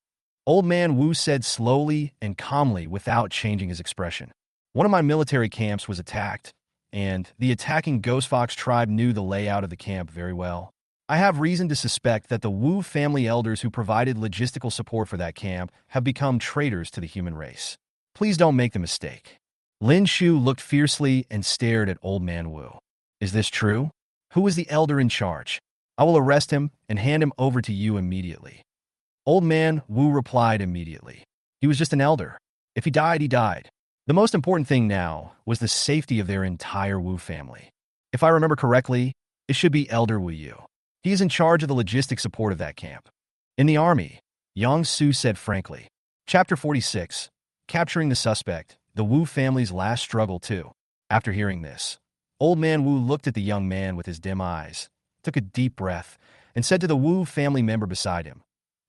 Old Man Wu said slowly and calmly without changing his expression. One of my military camps was attacked, and the attacking Ghost Fox tribe knew the layout of the camp very well. I have reason to suspect that the Wu family elders who provided logistical support for that camp have become traitors to the human race. Please don't make the mistake. Lin Shu looked fiercely and stared at Old Man Wu. Is this true? Who is the elder in charge? I will arrest him and hand him over to you immediately. Old Man Wu replied immediately. He was just an elder. If he died, he died. The most important thing now was the safety of their entire Wu family. If I remember correctly, it should be Elder Wu Yu. He is in charge of the logistic support of that camp. In the army, Yang Su said frankly. Chapter 46, Capturing the Suspect, the Wu family's last struggle too. After hearing this, Old Man Wu looked at the young man with his dim eyes, took a deep breath, and said to the Wu family member beside him,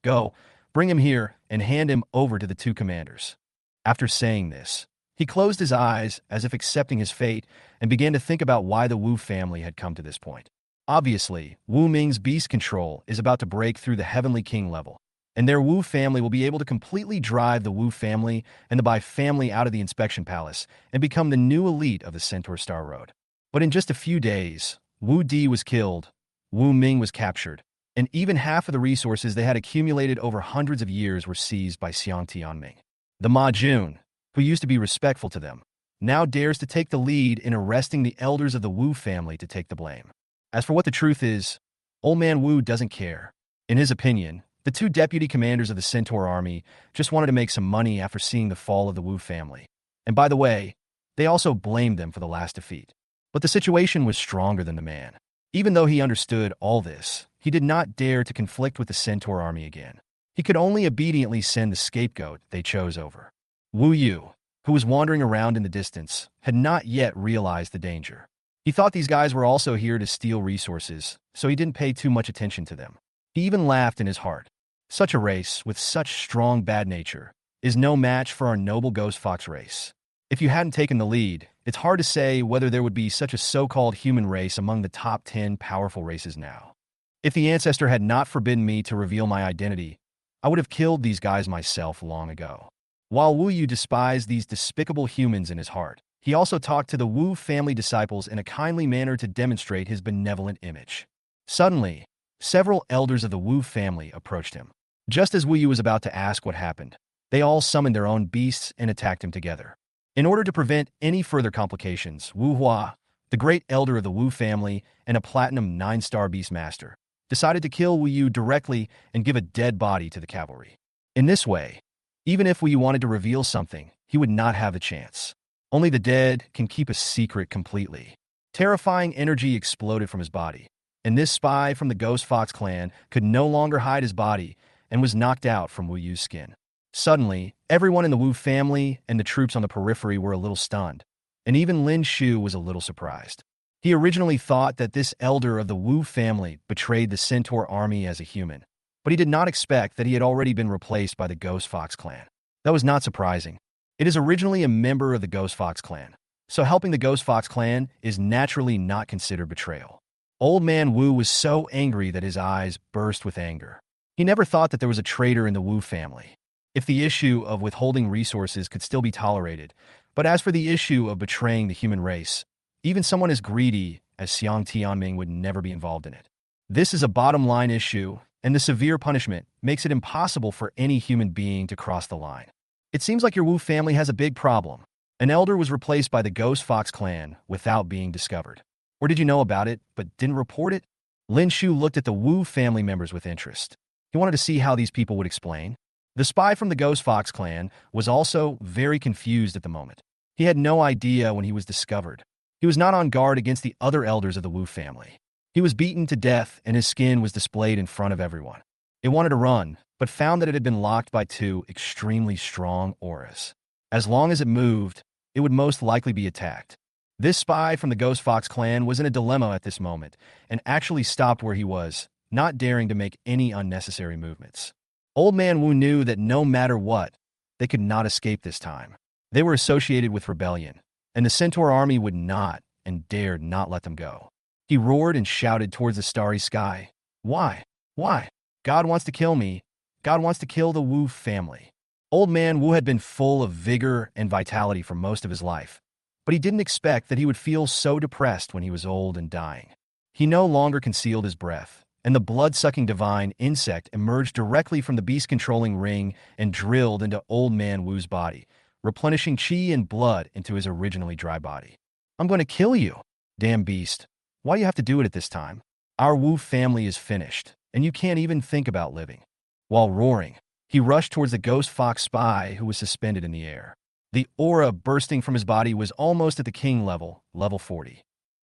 Go, bring him here, and hand him over to the two commanders. After saying this, he closed his eyes as if accepting his fate and began to think about why the Wu family had come to this point. Obviously, Wu Ming's beast control is about to break through the Heavenly King level, and their Wu family will be able to completely drive the Wu family and the Bai family out of the Inspection Palace and become the new elite of the Centaur Star Road. But in just a few days, Wu Di was killed, Wu Ming was captured, and even half of the resources they had accumulated over hundreds of years were seized by Xiang Tianming. The Ma Jun, who used to be respectful to them, now dares to take the lead in arresting the elders of the Wu family to take the blame. As for what the truth is, Old Man Wu doesn't care. In his opinion, the two deputy commanders of the Centaur army just wanted to make some money after seeing the fall of the Wu family. And by the way, they also blamed them for the last defeat. But the situation was stronger than the man. Even though he understood all this, he did not dare to conflict with the Centaur army again. He could only obediently send the scapegoat they chose over. Wu Yu, who was wandering around in the distance, had not yet realized the danger. He thought these guys were also here to steal resources, so he didn't pay too much attention to them. He even laughed in his heart. Such a race, with such strong bad nature, is no match for our noble Ghost Fox race. If you hadn't taken the lead, it's hard to say whether there would be such a so-called human race among the top 10 powerful races now. If the ancestor had not forbidden me to reveal my identity, I would have killed these guys myself long ago. While Wu Yu despised these despicable humans in his heart, he also talked to the Wu family disciples in a kindly manner to demonstrate his benevolent image. Suddenly, several elders of the Wu family approached him. Just as Wu Yu was about to ask what happened, they all summoned their own beasts and attacked him together. In order to prevent any further complications, Wu Hua, the great elder of the Wu family and a platinum 9-star beastmaster, decided to kill Wu Yu directly and give a dead body to the cavalry. In this way, even if Wu Yu wanted to reveal something, he would not have a chance. Only the dead can keep a secret completely. Terrifying energy exploded from his body, and this spy from the Ghost Fox clan could no longer hide his body and was knocked out from Wu Yu's skin. Suddenly, everyone in the Wu family and the troops on the periphery were a little stunned, and even Lin Shu was a little surprised. He originally thought that this elder of the Wu family betrayed the Centaur army as a human, but he did not expect that he had already been replaced by the Ghost Fox clan. That was not surprising. It is originally a member of the Ghost Fox clan, so helping the Ghost Fox clan is naturally not considered betrayal. Old Man Wu was so angry that his eyes burst with anger. He never thought that there was a traitor in the Wu family. If the issue of withholding resources could still be tolerated, but as for the issue of betraying the human race, even someone as greedy as Xiang Tianming would never be involved in it. This is a bottom-line issue, and the severe punishment makes it impossible for any human being to cross the line. It seems like your Wu family has a big problem. An elder was replaced by the Ghost Fox clan without being discovered. Or did you know about it, but didn't report it? Lin Shu looked at the Wu family members with interest. He wanted to see how these people would explain. The spy from the Ghost Fox clan was also very confused at the moment. He had no idea when he was discovered. He was not on guard against the other elders of the Wu family. He was beaten to death and his skin was displayed in front of everyone. It wanted to run, but found that it had been locked by two extremely strong auras. As long as it moved, it would most likely be attacked. This spy from the Ghost Fox clan was in a dilemma at this moment and actually stopped where he was, not daring to make any unnecessary movements. Old Man Wu knew that no matter what, they could not escape this time. They were associated with rebellion, and the Centaur army would not and dared not let them go. He roared and shouted towards the starry sky. Why? Why? God wants to kill me. God wants to kill the Wu family. Old Man Wu had been full of vigor and vitality for most of his life, but he didn't expect that he would feel so depressed when he was old and dying. He no longer concealed his breath, and the blood-sucking divine insect emerged directly from the beast-controlling ring and drilled into Old Man Wu's body, replenishing qi and blood into his originally dry body. I'm going to kill you, damn beast. Why do you have to do it at this time? Our Wu family is finished, and you can't even think about living. While roaring, he rushed towards the ghost fox spy who was suspended in the air. The aura bursting from his body was almost at the king level, level 40.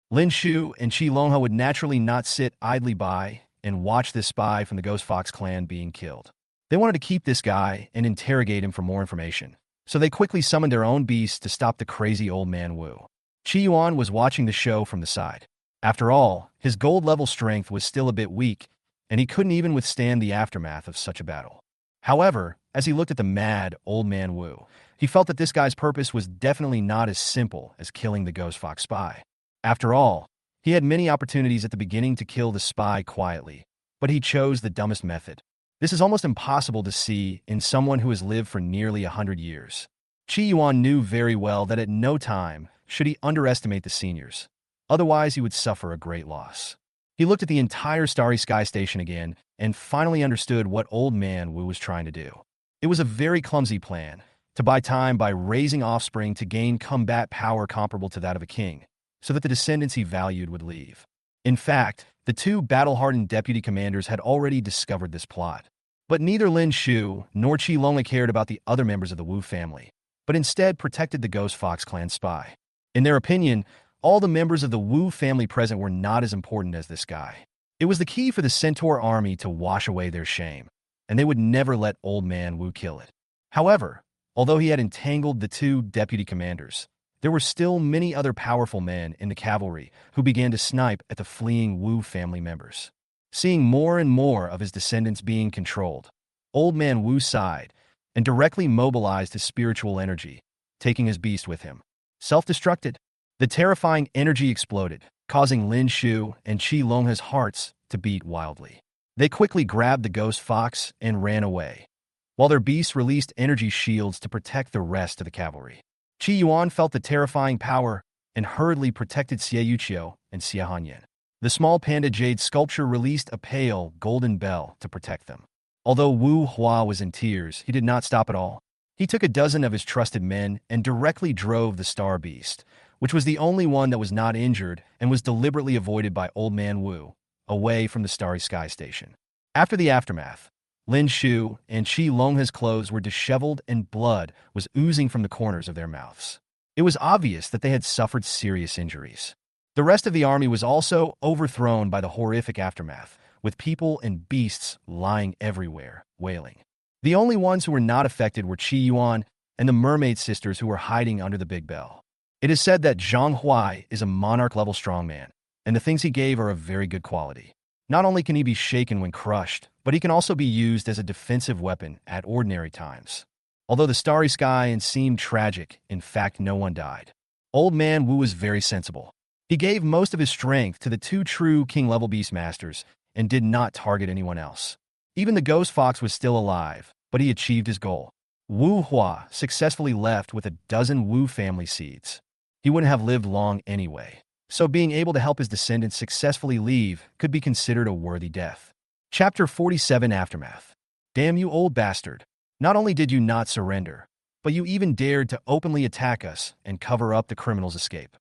Lin Shu and Qi Longhe would naturally not sit idly by and watch this spy from the Ghost Fox clan being killed. They wanted to keep this guy and interrogate him for more information, so they quickly summoned their own beasts to stop the crazy Old Man Wu. Qi Yuan was watching the show from the side. After all, his gold-level strength was still a bit weak, and he couldn't even withstand the aftermath of such a battle. However, as he looked at the mad Old Man Wu, he felt that this guy's purpose was definitely not as simple as killing the Ghost Fox spy. After all, he had many opportunities at the beginning to kill the spy quietly, but he chose the dumbest method. This is almost impossible to see in someone who has lived for nearly 100 years. Qi Yuan knew very well that at no time should he underestimate the seniors. Otherwise, he would suffer a great loss. He looked at the entire Starry Sky Station again and finally understood what Old Man Wu was trying to do. It was a very clumsy plan, to buy time by raising offspring to gain combat power comparable to that of a king, so that the descendants he valued would leave. In fact, the two battle-hardened deputy commanders had already discovered this plot. But neither Lin Shu nor Qi Longhe cared about the other members of the Wu family, but instead protected the Ghost Fox clan spy. In their opinion, all the members of the Wu family present were not as important as this guy. It was the key for the Centaur army to wash away their shame, and they would never let Old Man Wu kill it. However, although he had entangled the two deputy commanders, there were still many other powerful men in the cavalry who began to snipe at the fleeing Wu family members. Seeing more and more of his descendants being controlled, Old Man Wu sighed and directly mobilized his spiritual energy, taking his beast with him. Self-destructed, the terrifying energy exploded, causing Lin Shu and Qi Longhe's hearts to beat wildly. They quickly grabbed the Ghost Fox and ran away, while their beasts released energy shields to protect the rest of the cavalry. Qi Yuan felt the terrifying power and hurriedly protected Xie Yuqiu and Xie Hanyan. The small panda jade sculpture released a pale, golden bell to protect them. Although Wu Hua was in tears, he did not stop at all. He took a dozen of his trusted men and directly drove the Star Beast, which was the only one that was not injured and was deliberately avoided by Old Man Wu, away from the Starry Sky Station. After the aftermath, Lin Shu and Qi Longhe's clothes were disheveled and blood was oozing from the corners of their mouths. It was obvious that they had suffered serious injuries. The rest of the army was also overthrown by the horrific aftermath, with people and beasts lying everywhere, wailing. The only ones who were not affected were Qi Yuan and the Mermaid sisters who were hiding under the Big Bell. It is said that Zhang Huai is a Monarch-level strongman, and the things he gave are of very good quality. Not only can he be shaken when crushed, but he can also be used as a defensive weapon at ordinary times. Although the Starry Sky seemed tragic, in fact no one died. Old Man Wu was very sensible. He gave most of his strength to the two true king-level beastmasters and did not target anyone else. Even the Ghost Fox was still alive, but he achieved his goal. Wu Hua successfully left with a dozen Wu family seeds. He wouldn't have lived long anyway, so being able to help his descendants successfully leave could be considered a worthy death. Chapter 47 Aftermath. Damn you old bastard. Not only did you not surrender, but you even dared to openly attack us and cover up the criminal's escape.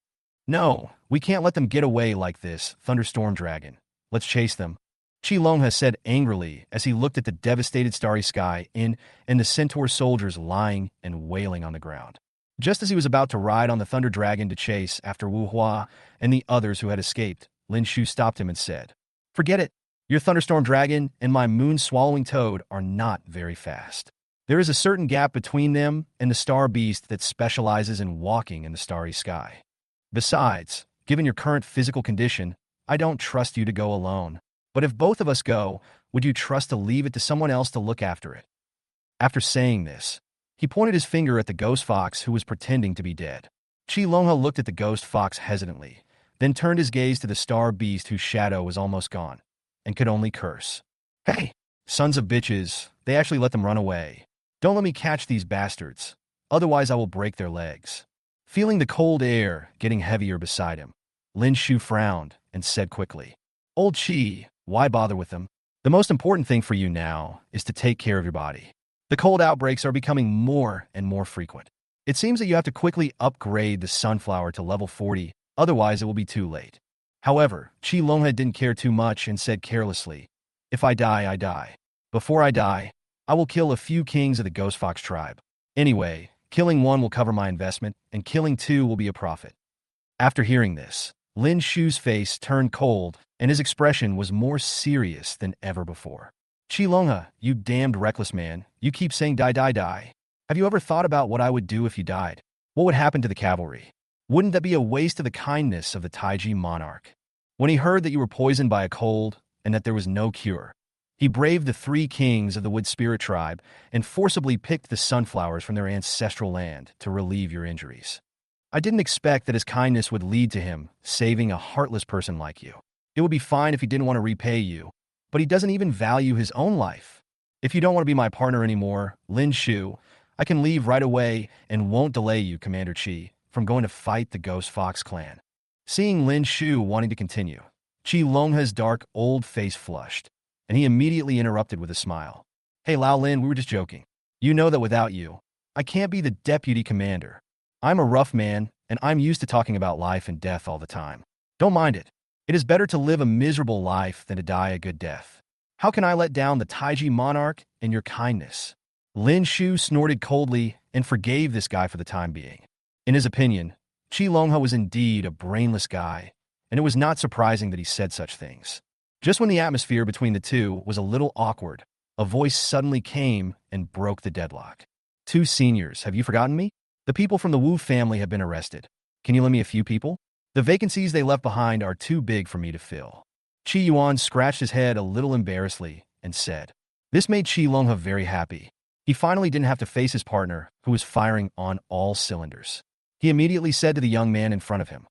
No, we can't let them get away like this, Thunderstorm Dragon. Let's chase them. Qi Longhe said angrily as he looked at the devastated Starry Sky and the Centaur soldiers lying and wailing on the ground. Just as he was about to ride on the Thunder Dragon to chase after Wu Hua and the others who had escaped, Lin Shu stopped him and said, "Forget it. Your Thunderstorm Dragon and my moon-swallowing toad are not very fast. There is a certain gap between them and the Star Beast that specializes in walking in the starry sky. Besides, given your current physical condition, I don't trust you to go alone." But if both of us go, would you trust to leave it to someone else to look after it? After saying this, he pointed his finger at the ghost fox who was pretending to be dead. Chi Longha looked at the ghost fox hesitantly, then turned his gaze to the star beast whose shadow was almost gone, and could only curse. Hey, sons of bitches, they actually let them run away. Don't let me catch these bastards, otherwise I will break their legs. Feeling the cold air getting heavier beside him, Lin Shu frowned and said quickly, Old Chi, why bother with them? The most important thing for you now is to take care of your body. The cold outbreaks are becoming more and more frequent. It seems that you have to quickly upgrade the sunflower to level 40, otherwise it will be too late. However, Chi Longha didn't care too much and said carelessly, If I die, I die. Before I die, I will kill a few kings of the Ghost Fox tribe. Anyway, killing one will cover my investment, and killing two will be a profit. After hearing this, Lin Shu's face turned cold, and his expression was more serious than ever before. Chi Longha, you damned reckless man, you keep saying die, die, die. Have you ever thought about what I would do if you died? What would happen to the cavalry? Wouldn't that be a waste of the kindness of the Taiji monarch? When he heard that you were poisoned by a cold, and that there was no cure, he braved the 3 kings of the Wood Spirit tribe and forcibly picked the sunflowers from their ancestral land to relieve your injuries. I didn't expect that his kindness would lead to him saving a heartless person like you. It would be fine if he didn't want to repay you, but he doesn't even value his own life. If you don't want to be my partner anymore, Lin Shu, I can leave right away and won't delay you, Commander Chi, from going to fight the Ghost Fox clan. Seeing Lin Shu wanting to continue, Chi Longha's dark old face flushed, and he immediately interrupted with a smile. Hey Lao Lin, we were just joking. You know that without you, I can't be the deputy commander. I'm a rough man, and I'm used to talking about life and death all the time. Don't mind it. It is better to live a miserable life than to die a good death. How can I let down the Taiji monarch and your kindness? Lin Shu snorted coldly and forgave this guy for the time being. In his opinion, Chi Longha was indeed a brainless guy, and it was not surprising that he said such things. Just when the atmosphere between the two was a little awkward, a voice suddenly came and broke the deadlock. 2 seniors, have you forgotten me? The people from the Wu family have been arrested. Can you lend me a few people? The vacancies they left behind are too big for me to fill. Chi Yuan scratched his head a little embarrassedly and said. This made Chi Longha very happy. He finally didn't have to face his partner, who was firing on all cylinders. He immediately said to the young man in front of him,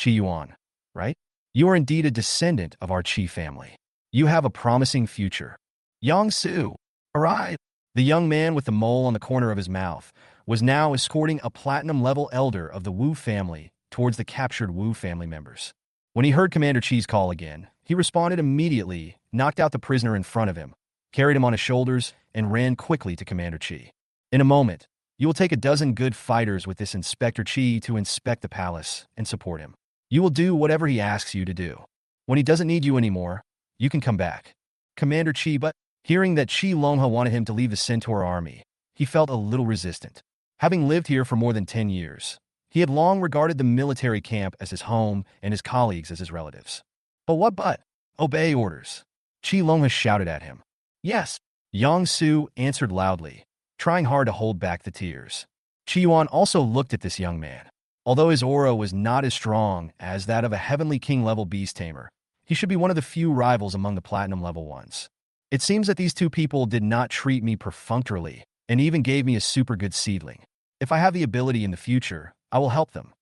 Chi Yuan, right? You are indeed a descendant of our Chi family. You have a promising future. Yang Su, arrive. The young man with the mole on the corner of his mouth was now escorting a platinum-level elder of the Wu family towards the captured Wu family members. When he heard Commander Chi's call again, he responded immediately, knocked out the prisoner in front of him, carried him on his shoulders, and ran quickly to Commander Chi. In a moment, you will take a dozen good fighters with this Inspector Chi to inspect the palace and support him. You will do whatever he asks you to do. When he doesn't need you anymore, you can come back. Commander Chi, but hearing that Chi Longha wanted him to leave the Centaur army, he felt a little resistant. Having lived here for more than 10 years, he had long regarded the military camp as his home and his colleagues as his relatives. But what but? Obey orders. Chi Longha shouted at him. Yes. Yang Su answered loudly, trying hard to hold back the tears. Chi Yuan also looked at this young man. Although his aura was not as strong as that of a Heavenly King-level beast tamer, he should be one of the few rivals among the Platinum-level ones. It seems that these 2 people did not treat me perfunctorily, and even gave me a super good seedling. If I have the ability in the future, I will help them.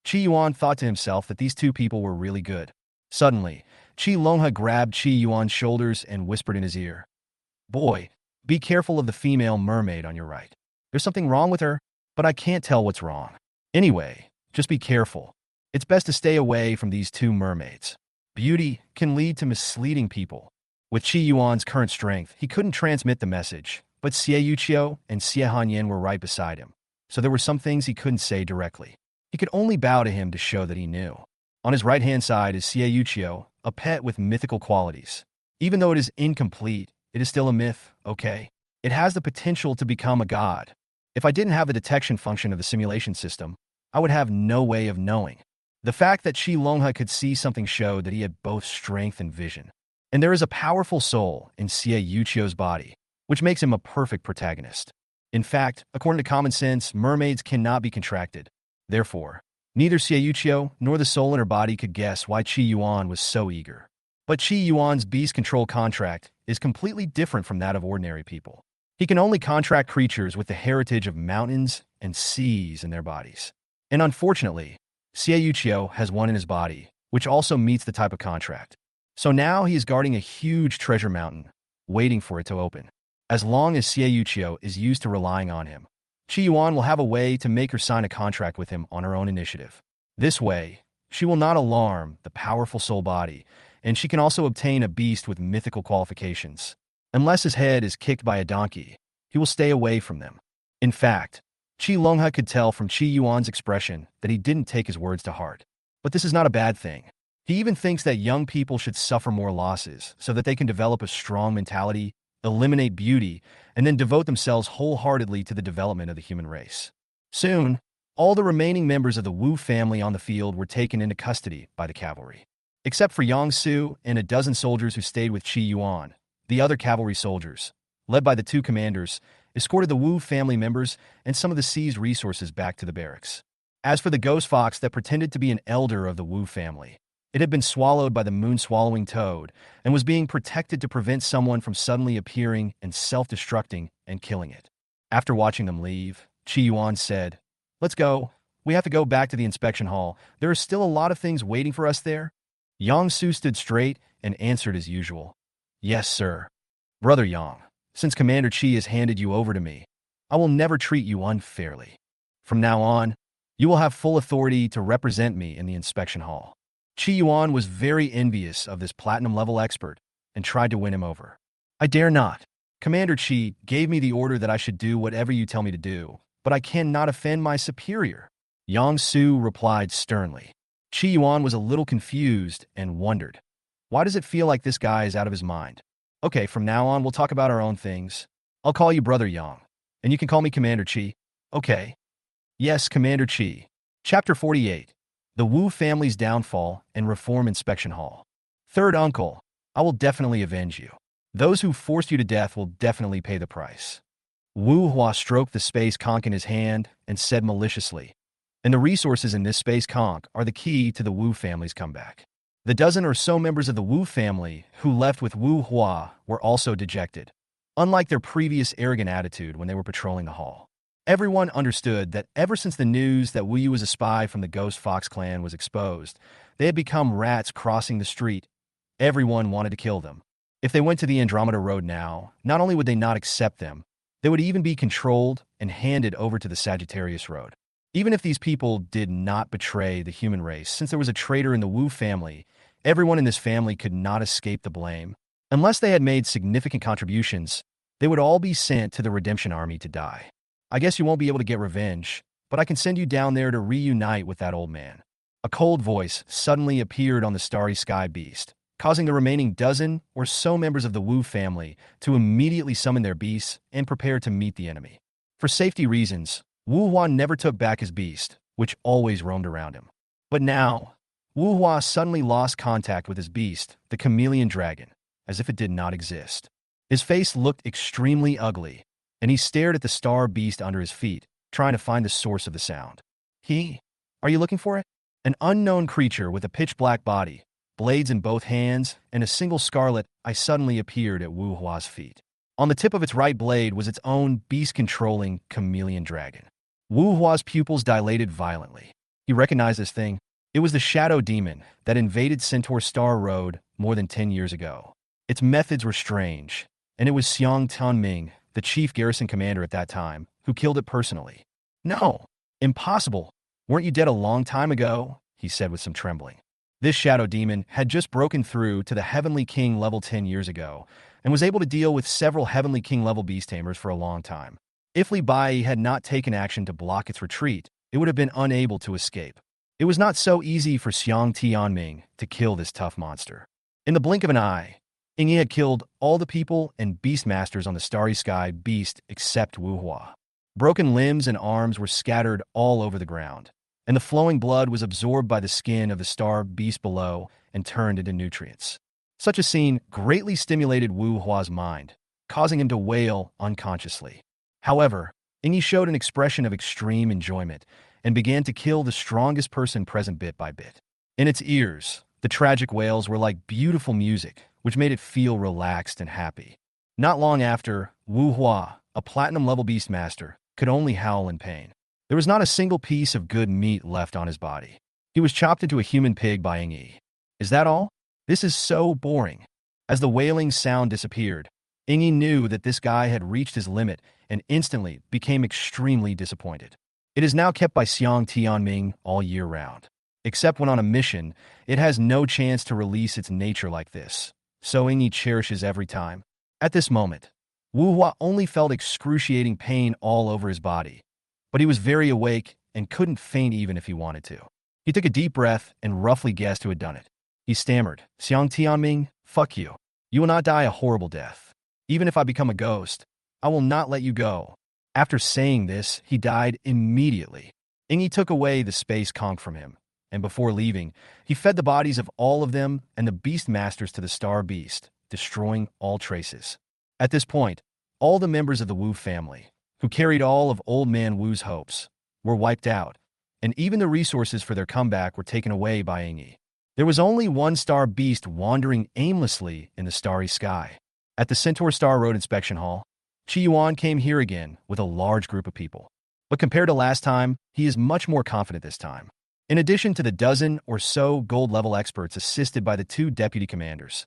Chi Yuan thought to himself that these 2 people were really good. Suddenly, Chi Longha grabbed Chi Yuan's shoulders and whispered in his ear, Boy, be careful of the female mermaid on your right. There's something wrong with her, but I can't tell what's wrong. Anyway, just be careful. It's best to stay away from these 2 mermaids. Beauty can lead to misleading people. With Chi Yuan's current strength, he couldn't transmit the message, but Xie Yuqiu and Xie Hanyan were right beside him, so there were some things he couldn't say directly. He could only bow to him to show that he knew. On his right-hand side is Xie Yuqiu, a pet with mythical qualities. Even though it is incomplete, it is still a myth, okay? It has the potential to become a god. If I didn't have the detection function of the simulation system, I would have no way of knowing. The fact that Chi Longha could see something showed that he had both strength and vision. And there is a powerful soul in Xie Yuqiu's body, which makes him a perfect protagonist. In fact, according to common sense, mermaids cannot be contracted. Therefore, neither Xie Yuqiu nor the soul in her body could guess why Chi Yuan was so eager. But Qi Yuan's beast control contract is completely different from that of ordinary people. He can only contract creatures with the heritage of mountains and seas in their bodies. And unfortunately, Xie Yuqiu has one in his body, which also meets the type of contract. So now he is guarding a huge treasure mountain, waiting for it to open. As long as Xie Yuqiu is used to relying on him, Qi Yuan will have a way to make her sign a contract with him on her own initiative. This way, she will not alarm the powerful soul body, and she can also obtain a beast with mythical qualifications. Unless his head is kicked by a donkey, he will stay away from them. In fact, Qi Longhe could tell from Qi Yuan's expression that he didn't take his words to heart. But this is not a bad thing. He even thinks that young people should suffer more losses so that they can develop a strong mentality, eliminate beauty, and then devote themselves wholeheartedly to the development of the human race. Soon, all the remaining members of the Wu family on the field were taken into custody by the cavalry. Except for Yang Su and a dozen soldiers who stayed with Qi Yuan, the other cavalry soldiers, led by the two commanders, escorted the Wu family members and some of the seized resources back to the barracks. As for the ghost fox that pretended to be an elder of the Wu family, it had been swallowed by the moon-swallowing toad and was being protected to prevent someone from suddenly appearing and self-destructing and killing it. After watching them leave, Qi Yuan said, "Let's go. We have to go back to the inspection hall. There are still a lot of things waiting for us there." Yang Su stood straight and answered as usual. "Yes, sir. Brother Yang, since Commander Qi has handed you over to me, I will never treat you unfairly. From now on, you will have full authority to represent me in the inspection hall." Qi Yuan was very envious of this platinum-level expert and tried to win him over. "I dare not. Commander Qi gave me the order that I should do whatever you tell me to do, but I cannot offend my superior," Yang Su replied sternly. Qi Yuan was a little confused and wondered, why does it feel like this guy is out of his mind? "Okay, from now on, we'll talk about our own things. I'll call you Brother Yang, and you can call me Commander Qi." "Okay." "Yes, Commander Qi." Chapter 48. The Wu family's downfall and reform inspection hall. Third uncle, I will definitely avenge you. Those who forced you to death will definitely pay the price. Wu Hua stroked the space conch in his hand and said maliciously, "And the resources in this space conch are the key to the Wu family's comeback." The dozen or so members of the Wu family who left with Wu Hua were also dejected, unlike their previous arrogant attitude when they were patrolling the hall. Everyone understood that ever since the news that Wu Yu was a spy from the Ghost Fox clan was exposed, they had become rats crossing the street. Everyone wanted to kill them. If they went to the Andromeda Road now, not only would they not accept them, they would even be controlled and handed over to the Sagittarius Road. Even if these people did not betray the human race, since there was a traitor in the Wu family, everyone in this family could not escape the blame. Unless they had made significant contributions, they would all be sent to the Redemption Army to die. "I guess you won't be able to get revenge, but I can send you down there to reunite with that old man." A cold voice suddenly appeared on the starry sky beast, causing the remaining dozen or so members of the Wu family to immediately summon their beasts and prepare to meet the enemy. For safety reasons, Wu Hua never took back his beast, which always roamed around him. But now, Wu Hua suddenly lost contact with his beast, the chameleon dragon, as if it did not exist. His face looked extremely ugly, and he stared at the star beast under his feet, trying to find the source of the sound. Are you looking for it?" An unknown creature with a pitch-black body, blades in both hands, and a single scarlet eye suddenly appeared at Wu Hua's feet. On the tip of its right blade was its own beast-controlling chameleon dragon. Wu Hua's pupils dilated violently. He recognized this thing. It was the shadow demon that invaded Centaur Star Road more than 10 years ago. Its methods were strange, and it was Xiang Tanming, the chief garrison commander at that time, who killed it personally. "No, impossible. Weren't you dead a long time ago?" he said with some trembling. This shadow demon had just broken through to the Heavenly King level 10 years ago, and was able to deal with several Heavenly King level beast tamers for a long time. If Li Bai had not taken action to block its retreat, it would have been unable to escape. It was not so easy for Xiang Tianming to kill this tough monster. In the blink of an eye, Yingyi had killed all the people and beastmasters on the starry sky beast except Wu Hua. Broken limbs and arms were scattered all over the ground, and the flowing blood was absorbed by the skin of the star beast below and turned into nutrients. Such a scene greatly stimulated Wu Hua's mind, causing him to wail unconsciously. However, Yingyi showed an expression of extreme enjoyment and began to kill the strongest person present bit by bit. In its ears, The tragic wails were like beautiful music, which made it feel relaxed and happy. Not long after, Wu Hua, a platinum-level beastmaster, could only howl in pain. There was not a single piece of good meat left on his body. He was chopped into a human pig by Ing Yi. Is that all? This is so boring. As the wailing sound disappeared, Ing Yi knew that this guy had reached his limit and instantly became extremely disappointed. It is now kept by Xiang Tianming all year round. Except when on a mission, it has no chance to release its nature like this, so Ing Yi cherishes every time. At this moment, Wu Hua only felt excruciating pain all over his body, but he was very awake and couldn't faint even if he wanted to. He took a deep breath and roughly guessed who had done it. He stammered, Xiang Tianming, fuck you. You will not die a horrible death. Even if I become a ghost, I will not let you go. After saying this, he died immediately. Ing Yi took away the space conch from him, and before leaving, he fed the bodies of all of them and the beastmasters to the star beast, destroying all traces. At this point, all the members of the Wu family, who carried all of Old Man Wu's hopes, were wiped out, and even the resources for their comeback were taken away by Ing Yi. There was only one star beast wandering aimlessly in the starry sky. At the Centaur Star Road Inspection Hall, Qi Yuan came here again with a large group of people. But compared to last time, he is much more confident this time. In addition to the dozen or so gold-level experts assisted by the two deputy commanders,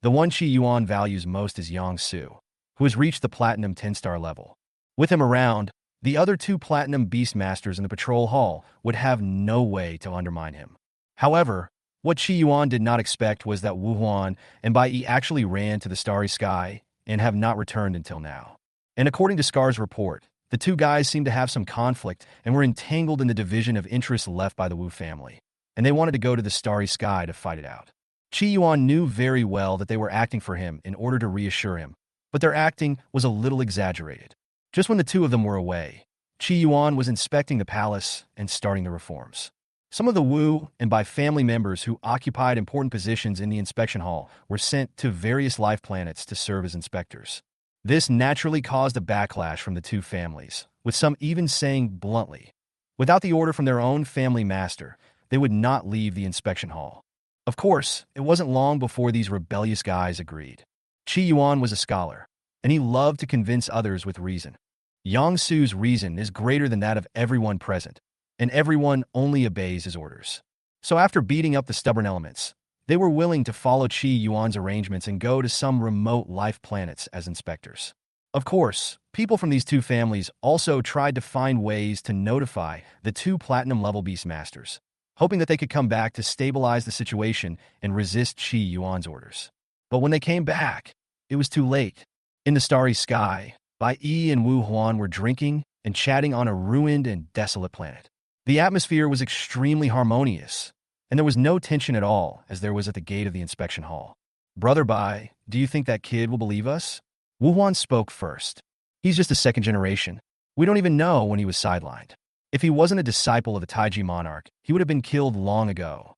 the one Qi Yuan values most is Yang Su, who has reached the platinum 10-star level. With him around, the other two platinum beastmasters in the patrol hall would have no way to undermine him. However, what Qi Yuan did not expect was that Wu Huan and Bai Yi actually ran to the starry sky and have not returned until now. And according to Scar's report, the two guys seemed to have some conflict and were entangled in the division of interest left by the Wu family, and they wanted to go to the starry sky to fight it out. Qi Yuan knew very well that they were acting for him in order to reassure him, but their acting was a little exaggerated. Just when the two of them were away, Qi Yuan was inspecting the palace and starting the reforms. Some of the Wu and Bai family members who occupied important positions in the inspection hall were sent to various life planets to serve as inspectors. This naturally caused a backlash from the two families, with some even saying bluntly, without the order from their own family master, they would not leave the inspection hall. Of course, it wasn't long before these rebellious guys agreed. Qi Yuan was a scholar, and he loved to convince others with reason. Yang Su's reason is greater than that of everyone present, and everyone only obeys his orders. So after beating up the stubborn elements, they were willing to follow Qi Yuan's arrangements and go to some remote life planets as inspectors. Of course, people from these two families also tried to find ways to notify the two platinum-level beastmasters, hoping that they could come back to stabilize the situation and resist Qi Yuan's orders. But when they came back, it was too late. In the starry sky, Bai Yi and Wu Huan were drinking and chatting on a ruined and desolate planet. The atmosphere was extremely harmonious, and there was no tension at all as there was at the gate of the inspection hall. Brother Bai, do you think that kid will believe us? Wu Huan spoke first. He's just a second generation. We don't even know when he was sidelined. If he wasn't a disciple of the Taiji monarch, he would have been killed long ago.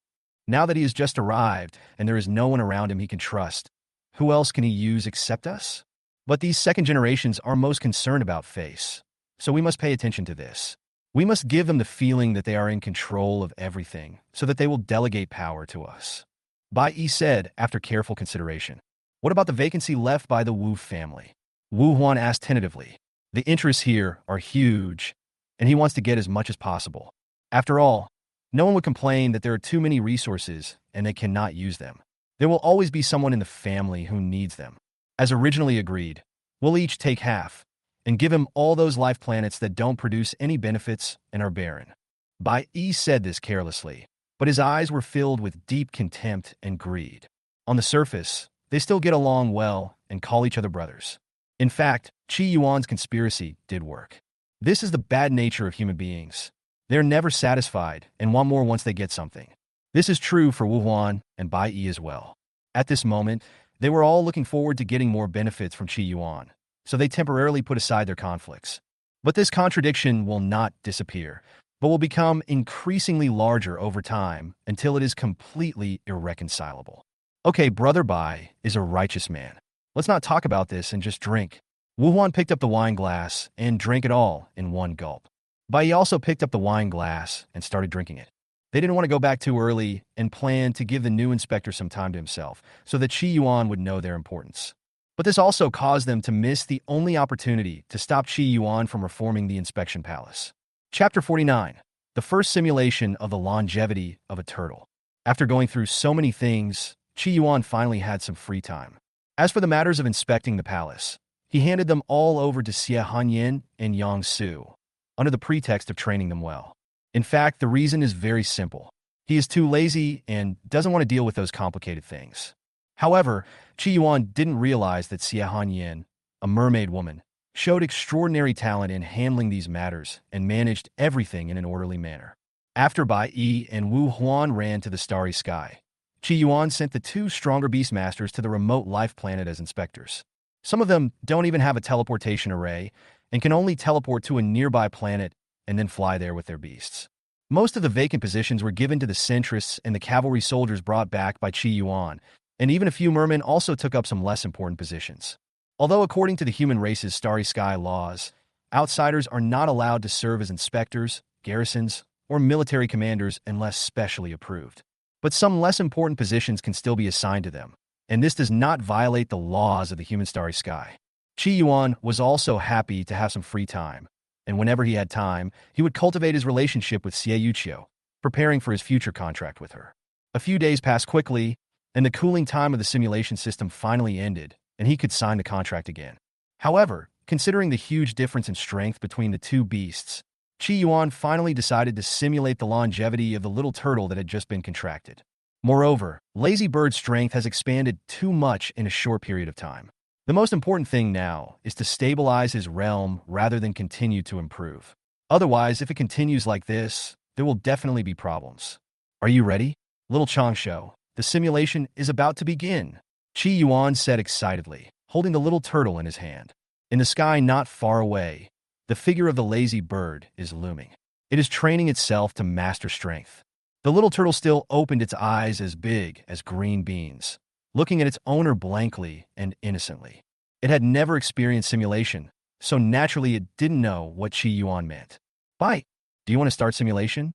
Now that he has just arrived and there is no one around him he can trust, who else can he use except us? But these second generations are most concerned about face, so we must pay attention to this. We must give them the feeling that they are in control of everything so that they will delegate power to us. Bai Yi said after careful consideration. What about the vacancy left by the Wu family? Wu Huan asked tentatively. The interests here are huge, and he wants to get as much as possible. After all, no one would complain that there are too many resources and they cannot use them. There will always be someone in the family who needs them. As originally agreed, we'll each take half, and give him all those life planets that don't produce any benefits and are barren. Bai Yi said this carelessly, but his eyes were filled with deep contempt and greed. On the surface, they still get along well and call each other brothers. In fact, Qi Yuan's conspiracy did work. This is the bad nature of human beings. They're never satisfied and want more once they get something. This is true for Wu Huan and Bai Yi as well. At this moment, they were all looking forward to getting more benefits from Qi Yuan, so they temporarily put aside their conflicts. But this contradiction will not disappear, but will become increasingly larger over time until it is completely irreconcilable. Okay, Brother Bai is a righteous man. Let's not talk about this and just drink. Wu Huan picked up the wine glass and drank it all in one gulp. Bai Yi also picked up the wine glass and started drinking it. They didn't want to go back too early and planned to give the new inspector some time to himself so that Qi Yuan would know their importance. But this also caused them to miss the only opportunity to stop Qi Yuan from reforming the inspection palace. Chapter 49. The first simulation of the longevity of a turtle. After going through so many things, Qi Yuan finally had some free time. As for the matters of inspecting the palace, he handed them all over to Xie Hanyin and Yang Su, under the pretext of training them well. In fact, the reason is very simple. He is too lazy and doesn't want to deal with those complicated things. However, Qi Yuan didn't realize that Xie Hanyin, a mermaid woman, showed extraordinary talent in handling these matters and managed everything in an orderly manner. After Bai Yi and Wu Huan ran to the starry sky, Qi Yuan sent the two stronger beastmasters to the remote life planet as inspectors. Some of them don't even have a teleportation array and can only teleport to a nearby planet and then fly there with their beasts. Most of the vacant positions were given to the centrists and the cavalry soldiers brought back by Qi Yuan, and even a few mermen also took up some less important positions. Although according to the human race's starry sky laws, outsiders are not allowed to serve as inspectors, garrisons, or military commanders unless specially approved. But some less important positions can still be assigned to them, and this does not violate the laws of the human starry sky. Qi Yuan was also happy to have some free time, and whenever he had time, he would cultivate his relationship with Xie Yuqiu, preparing for his future contract with her. A few days passed quickly, and the cooling time of the simulation system finally ended, and he could sign the contract again. However, considering the huge difference in strength between the two beasts, Qi Yuan finally decided to simulate the longevity of the little turtle that had just been contracted. Moreover, Lazy Bird's strength has expanded too much in a short period of time. The most important thing now is to stabilize his realm rather than continue to improve. Otherwise, if it continues like this, there will definitely be problems. Are you ready? Little Changsho, the simulation is about to begin, Qi Yuan said excitedly, holding the little turtle in his hand. In the sky not far away, the figure of the lazy bird is looming. It is training itself to master strength. The little turtle still opened its eyes as big as green beans, looking at its owner blankly and innocently. It had never experienced simulation, so naturally it didn't know what Qi Yuan meant. Bite. Do you want to start simulation?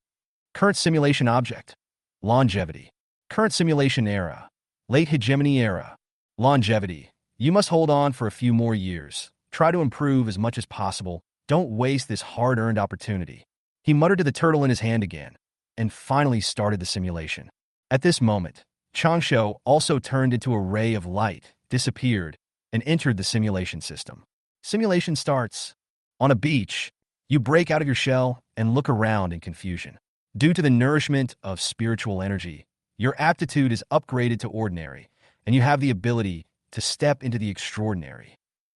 Current simulation object. Longevity. Current simulation era. Late hegemony era. Longevity. You must hold on for a few more years. Try to improve as much as possible. Don't waste this hard-earned opportunity. He muttered to the turtle in his hand again, and finally started the simulation. At this moment, Changsho also turned into a ray of light, disappeared, and entered the simulation system. Simulation starts. On a beach, you break out of your shell and look around in confusion. Due to the nourishment of spiritual energy, your aptitude is upgraded to ordinary, and you have the ability to step into the extraordinary.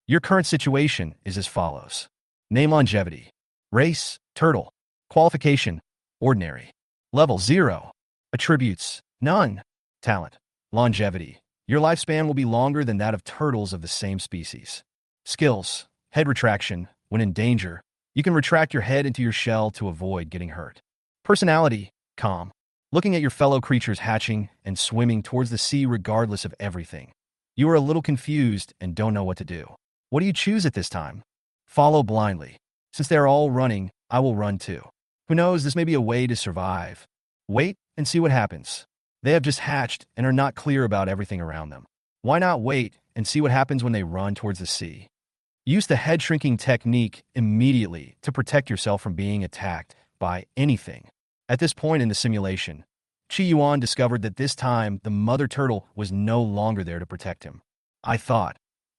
Your current situation is as follows. Name: longevity. Race: turtle. Qualification: ordinary. Level: 0. Attributes: none. Talent: longevity. Your lifespan will be longer than that of turtles of the same species. Skills: head retraction. When in danger, you can retract your head into your shell to avoid getting hurt. Personality: calm. Looking at your fellow creatures hatching and swimming towards the sea regardless of everything. You are a little confused and don't know what to do. What do you choose at this time? Follow blindly. Since they are all running, I will run too. Who knows, this may be a way to survive. Wait and see what happens. They have just hatched and are not clear about everything around them. Why not wait and see what happens when they run towards the sea? Use the head shrinking technique immediately to protect yourself from being attacked by anything. At this point in the simulation, Qi Yuan discovered that this time the mother turtle was no longer there to protect him. I thought,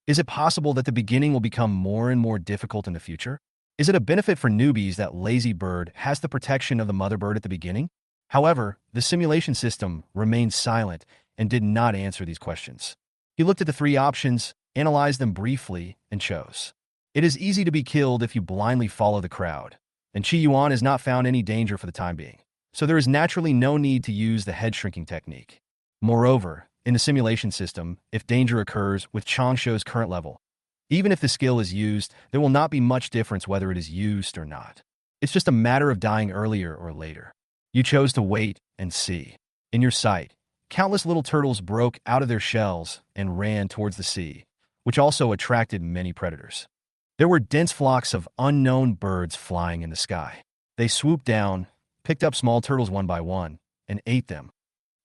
is it possible that the beginning will become more and more difficult in the future? Is it a benefit for newbies that Lazy Bird has the protection of the mother bird at the beginning? However, the simulation system remained silent and did not answer these questions. He looked at the three options, analyzed them briefly, and chose. It is easy to be killed if you blindly follow the crowd, and Qi Yuan has not found any danger for the time being, so there is naturally no need to use the head shrinking technique. Moreover, in the simulation system, if danger occurs with Changsho's current level, even if the skill is used, there will not be much difference whether it is used or not. It's just a matter of dying earlier or later. You chose to wait and see. In your sight, countless little turtles broke out of their shells and ran towards the sea, which also attracted many predators. There were dense flocks of unknown birds flying in the sky. They swooped down, picked up small turtles one by one, and ate them.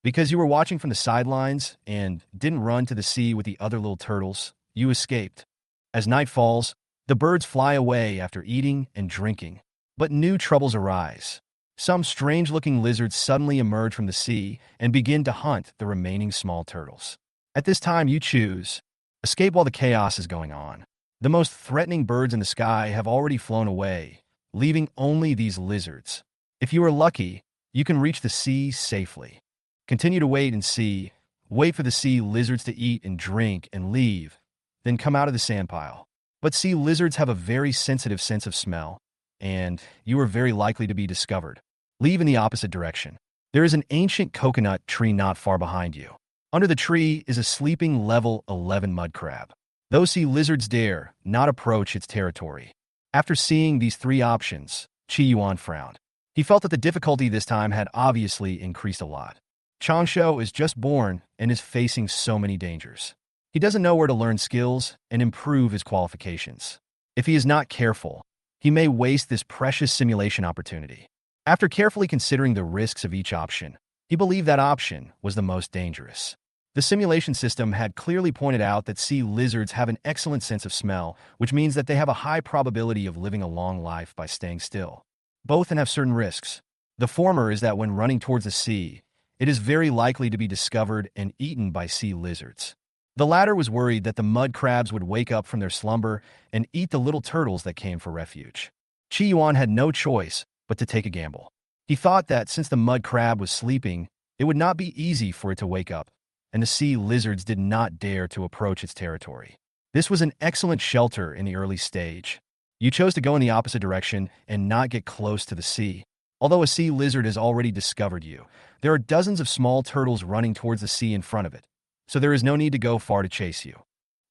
Because you were watching from the sidelines and didn't run to the sea with the other little turtles, you escaped. As night falls, the birds fly away after eating and drinking. But new troubles arise. Some strange-looking lizards suddenly emerge from the sea and begin to hunt the remaining small turtles. At this time, you choose escape while the chaos is going on. The most threatening birds in the sky have already flown away, leaving only these lizards. If you are lucky, you can reach the sea safely. Continue to wait and see. Wait for the sea lizards to eat and drink and leave, then come out of the sandpile. But sea lizards have a very sensitive sense of smell, and you are very likely to be discovered. Leave in the opposite direction. There is an ancient coconut tree not far behind you. Under the tree is a sleeping level 11 mud crab. Those sea lizards dare not approach its territory. After seeing these three options, Chi Yuan frowned. He felt that the difficulty this time had obviously increased a lot. Changsho is just born and is facing so many dangers. He doesn't know where to learn skills and improve his qualifications. If he is not careful, he may waste this precious simulation opportunity. After carefully considering the risks of each option, he believed that option was the most dangerous. The simulation system had clearly pointed out that sea lizards have an excellent sense of smell, which means that they have a high probability of living a long life by staying still. Both have certain risks. The former is that when running towards the sea, it is very likely to be discovered and eaten by sea lizards. The latter was worried that the mud crabs would wake up from their slumber and eat the little turtles that came for refuge. Chi Yuan had no choice but to take a gamble. He thought that since the mud crab was sleeping, it would not be easy for it to wake up, and the sea lizards did not dare to approach its territory. This was an excellent shelter in the early stage. You chose to go in the opposite direction and not get close to the sea. Although a sea lizard has already discovered you, there are dozens of small turtles running towards the sea in front of it, so there is no need to go far to chase you.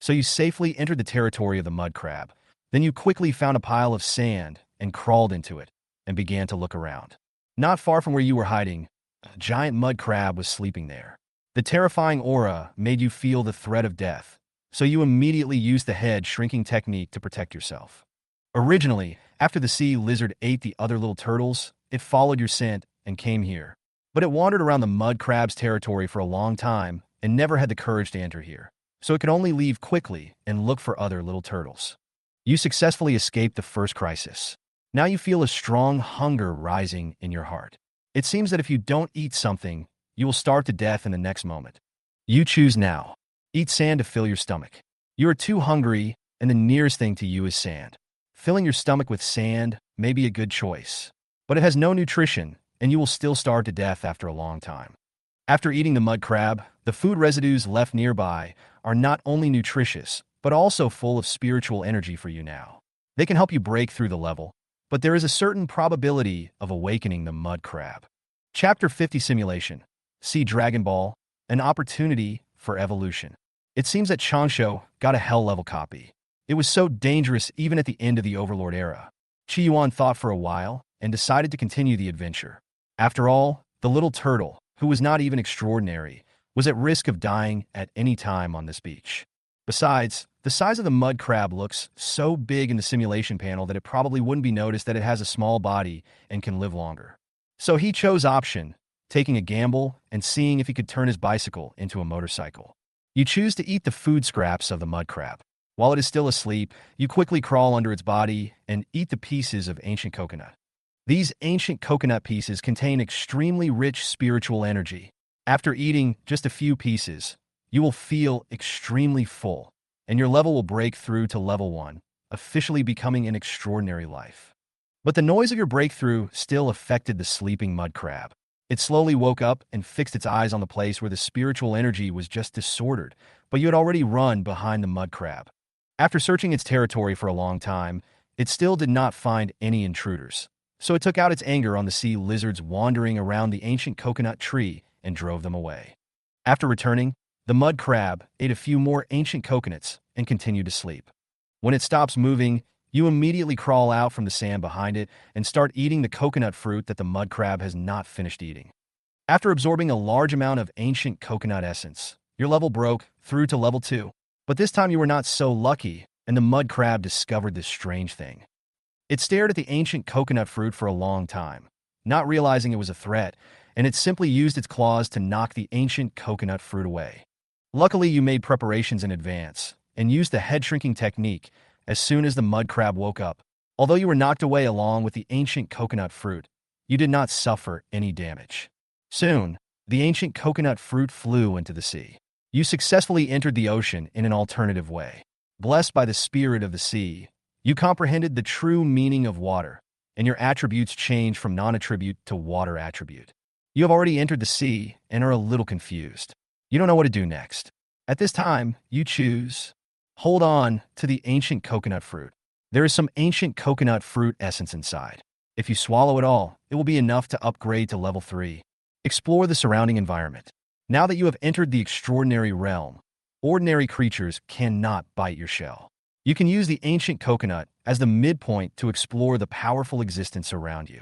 So you safely entered the territory of the mud crab. Then you quickly found a pile of sand and crawled into it and began to look around. Not far from where you were hiding, a giant mud crab was sleeping there. The terrifying aura made you feel the threat of death, so you immediately used the head shrinking technique to protect yourself. Originally, after the sea lizard ate the other little turtles, it followed your scent and came here. But it wandered around the mud crab's territory for a long time and never had the courage to enter here, so it could only leave quickly and look for other little turtles. You successfully escaped the first crisis. Now you feel a strong hunger rising in your heart. It seems that if you don't eat something, you will starve to death in the next moment. You choose now. Eat sand to fill your stomach. You are too hungry, and the nearest thing to you is sand. Filling your stomach with sand may be a good choice, but it has no nutrition, and you will still starve to death after a long time. After eating the mud crab, the food residues left nearby are not only nutritious, but also full of spiritual energy for you now. They can help you break through the level, but there is a certain probability of awakening the mud crab. Chapter 50 Simulation. See Dragon Ball, an opportunity for evolution. It seems that Changsho got a hell-level copy. It was so dangerous even at the end of the Overlord era. Chi Yuan thought for a while and decided to continue the adventure. After all, the little turtle, who was not even extraordinary, was at risk of dying at any time on this beach. Besides, the size of the mud crab looks so big in the simulation panel that it probably wouldn't be noticed that it has a small body and can live longer. So he chose option, taking a gamble and seeing if he could turn his bicycle into a motorcycle. You choose to eat the food scraps of the mud crab. While it is still asleep, you quickly crawl under its body and eat the pieces of ancient coconut. These ancient coconut pieces contain extremely rich spiritual energy. After eating just a few pieces, you will feel extremely full, and your level will break through to level 1, officially becoming an extraordinary life. But the noise of your breakthrough still affected the sleeping mud crab. It slowly woke up and fixed its eyes on the place where the spiritual energy was just disordered, but you had already run behind the mud crab. After searching its territory for a long time, it still did not find any intruders, so it took out its anger on the sea lizards wandering around the ancient coconut tree and drove them away. After returning, the mud crab ate a few more ancient coconuts and continued to sleep. When it stops moving, you immediately crawl out from the sand behind it and start eating the coconut fruit that the mud crab has not finished eating. After absorbing a large amount of ancient coconut essence, your level broke through to level 2. But this time you were not so lucky, and the mud crab discovered this strange thing. It stared at the ancient coconut fruit for a long time, not realizing it was a threat, and it simply used its claws to knock the ancient coconut fruit away. Luckily, you made preparations in advance and used the head-shrinking technique as soon as the mud crab woke up. Although you were knocked away along with the ancient coconut fruit, you did not suffer any damage. Soon, the ancient coconut fruit flew into the sea. You successfully entered the ocean in an alternative way. Blessed by the spirit of the sea, you comprehended the true meaning of water, and your attributes changed from non-attribute to water attribute. You have already entered the sea and are a little confused. You don't know what to do next. At this time, you choose. Hold on to the ancient coconut fruit. There is some ancient coconut fruit essence inside. If you swallow it all, it will be enough to upgrade to level 3. Explore the surrounding environment. Now that you have entered the extraordinary realm, ordinary creatures cannot bite your shell. You can use the ancient coconut as the midpoint to explore the powerful existence around you.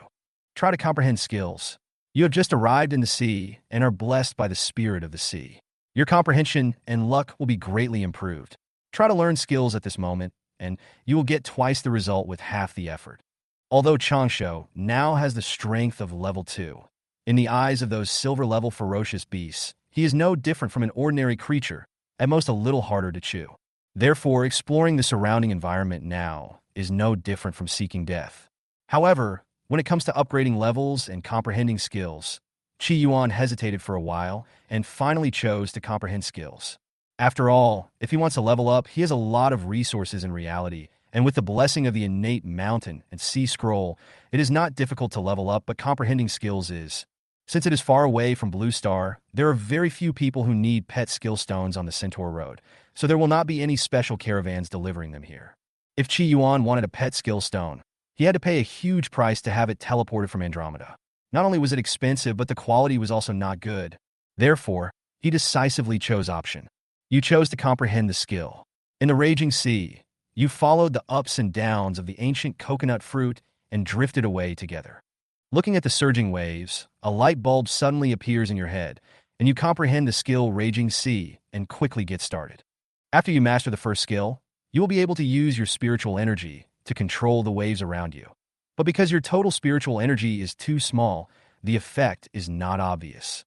Try to comprehend skills. You have just arrived in the sea and are blessed by the spirit of the sea. Your comprehension and luck will be greatly improved. Try to learn skills at this moment, and you will get twice the result with half the effort. Although Changsho now has the strength of level 2, in the eyes of those silver-level ferocious beasts, he is no different from an ordinary creature, at most a little harder to chew. Therefore, exploring the surrounding environment now is no different from seeking death. However, when it comes to upgrading levels and comprehending skills, Qi Yuan hesitated for a while and finally chose to comprehend skills. After all, if he wants to level up, he has a lot of resources in reality, and with the blessing of the innate mountain and sea scroll, it is not difficult to level up, but comprehending skills is. Since it is far away from Blue Star, there are very few people who need pet skill stones on the Centaur Road, so there will not be any special caravans delivering them here. If Qi Yuan wanted a pet skill stone, he had to pay a huge price to have it teleported from Andromeda. Not only was it expensive, but the quality was also not good. Therefore, he decisively chose option. You chose to comprehend the skill. In the raging sea, you followed the ups and downs of the ancient coconut fruit and drifted away together. Looking at the surging waves, a light bulb suddenly appears in your head, and you comprehend the skill Raging Sea and quickly get started. After you master the first skill, you will be able to use your spiritual energy to control the waves around you. But because your total spiritual energy is too small, the effect is not obvious.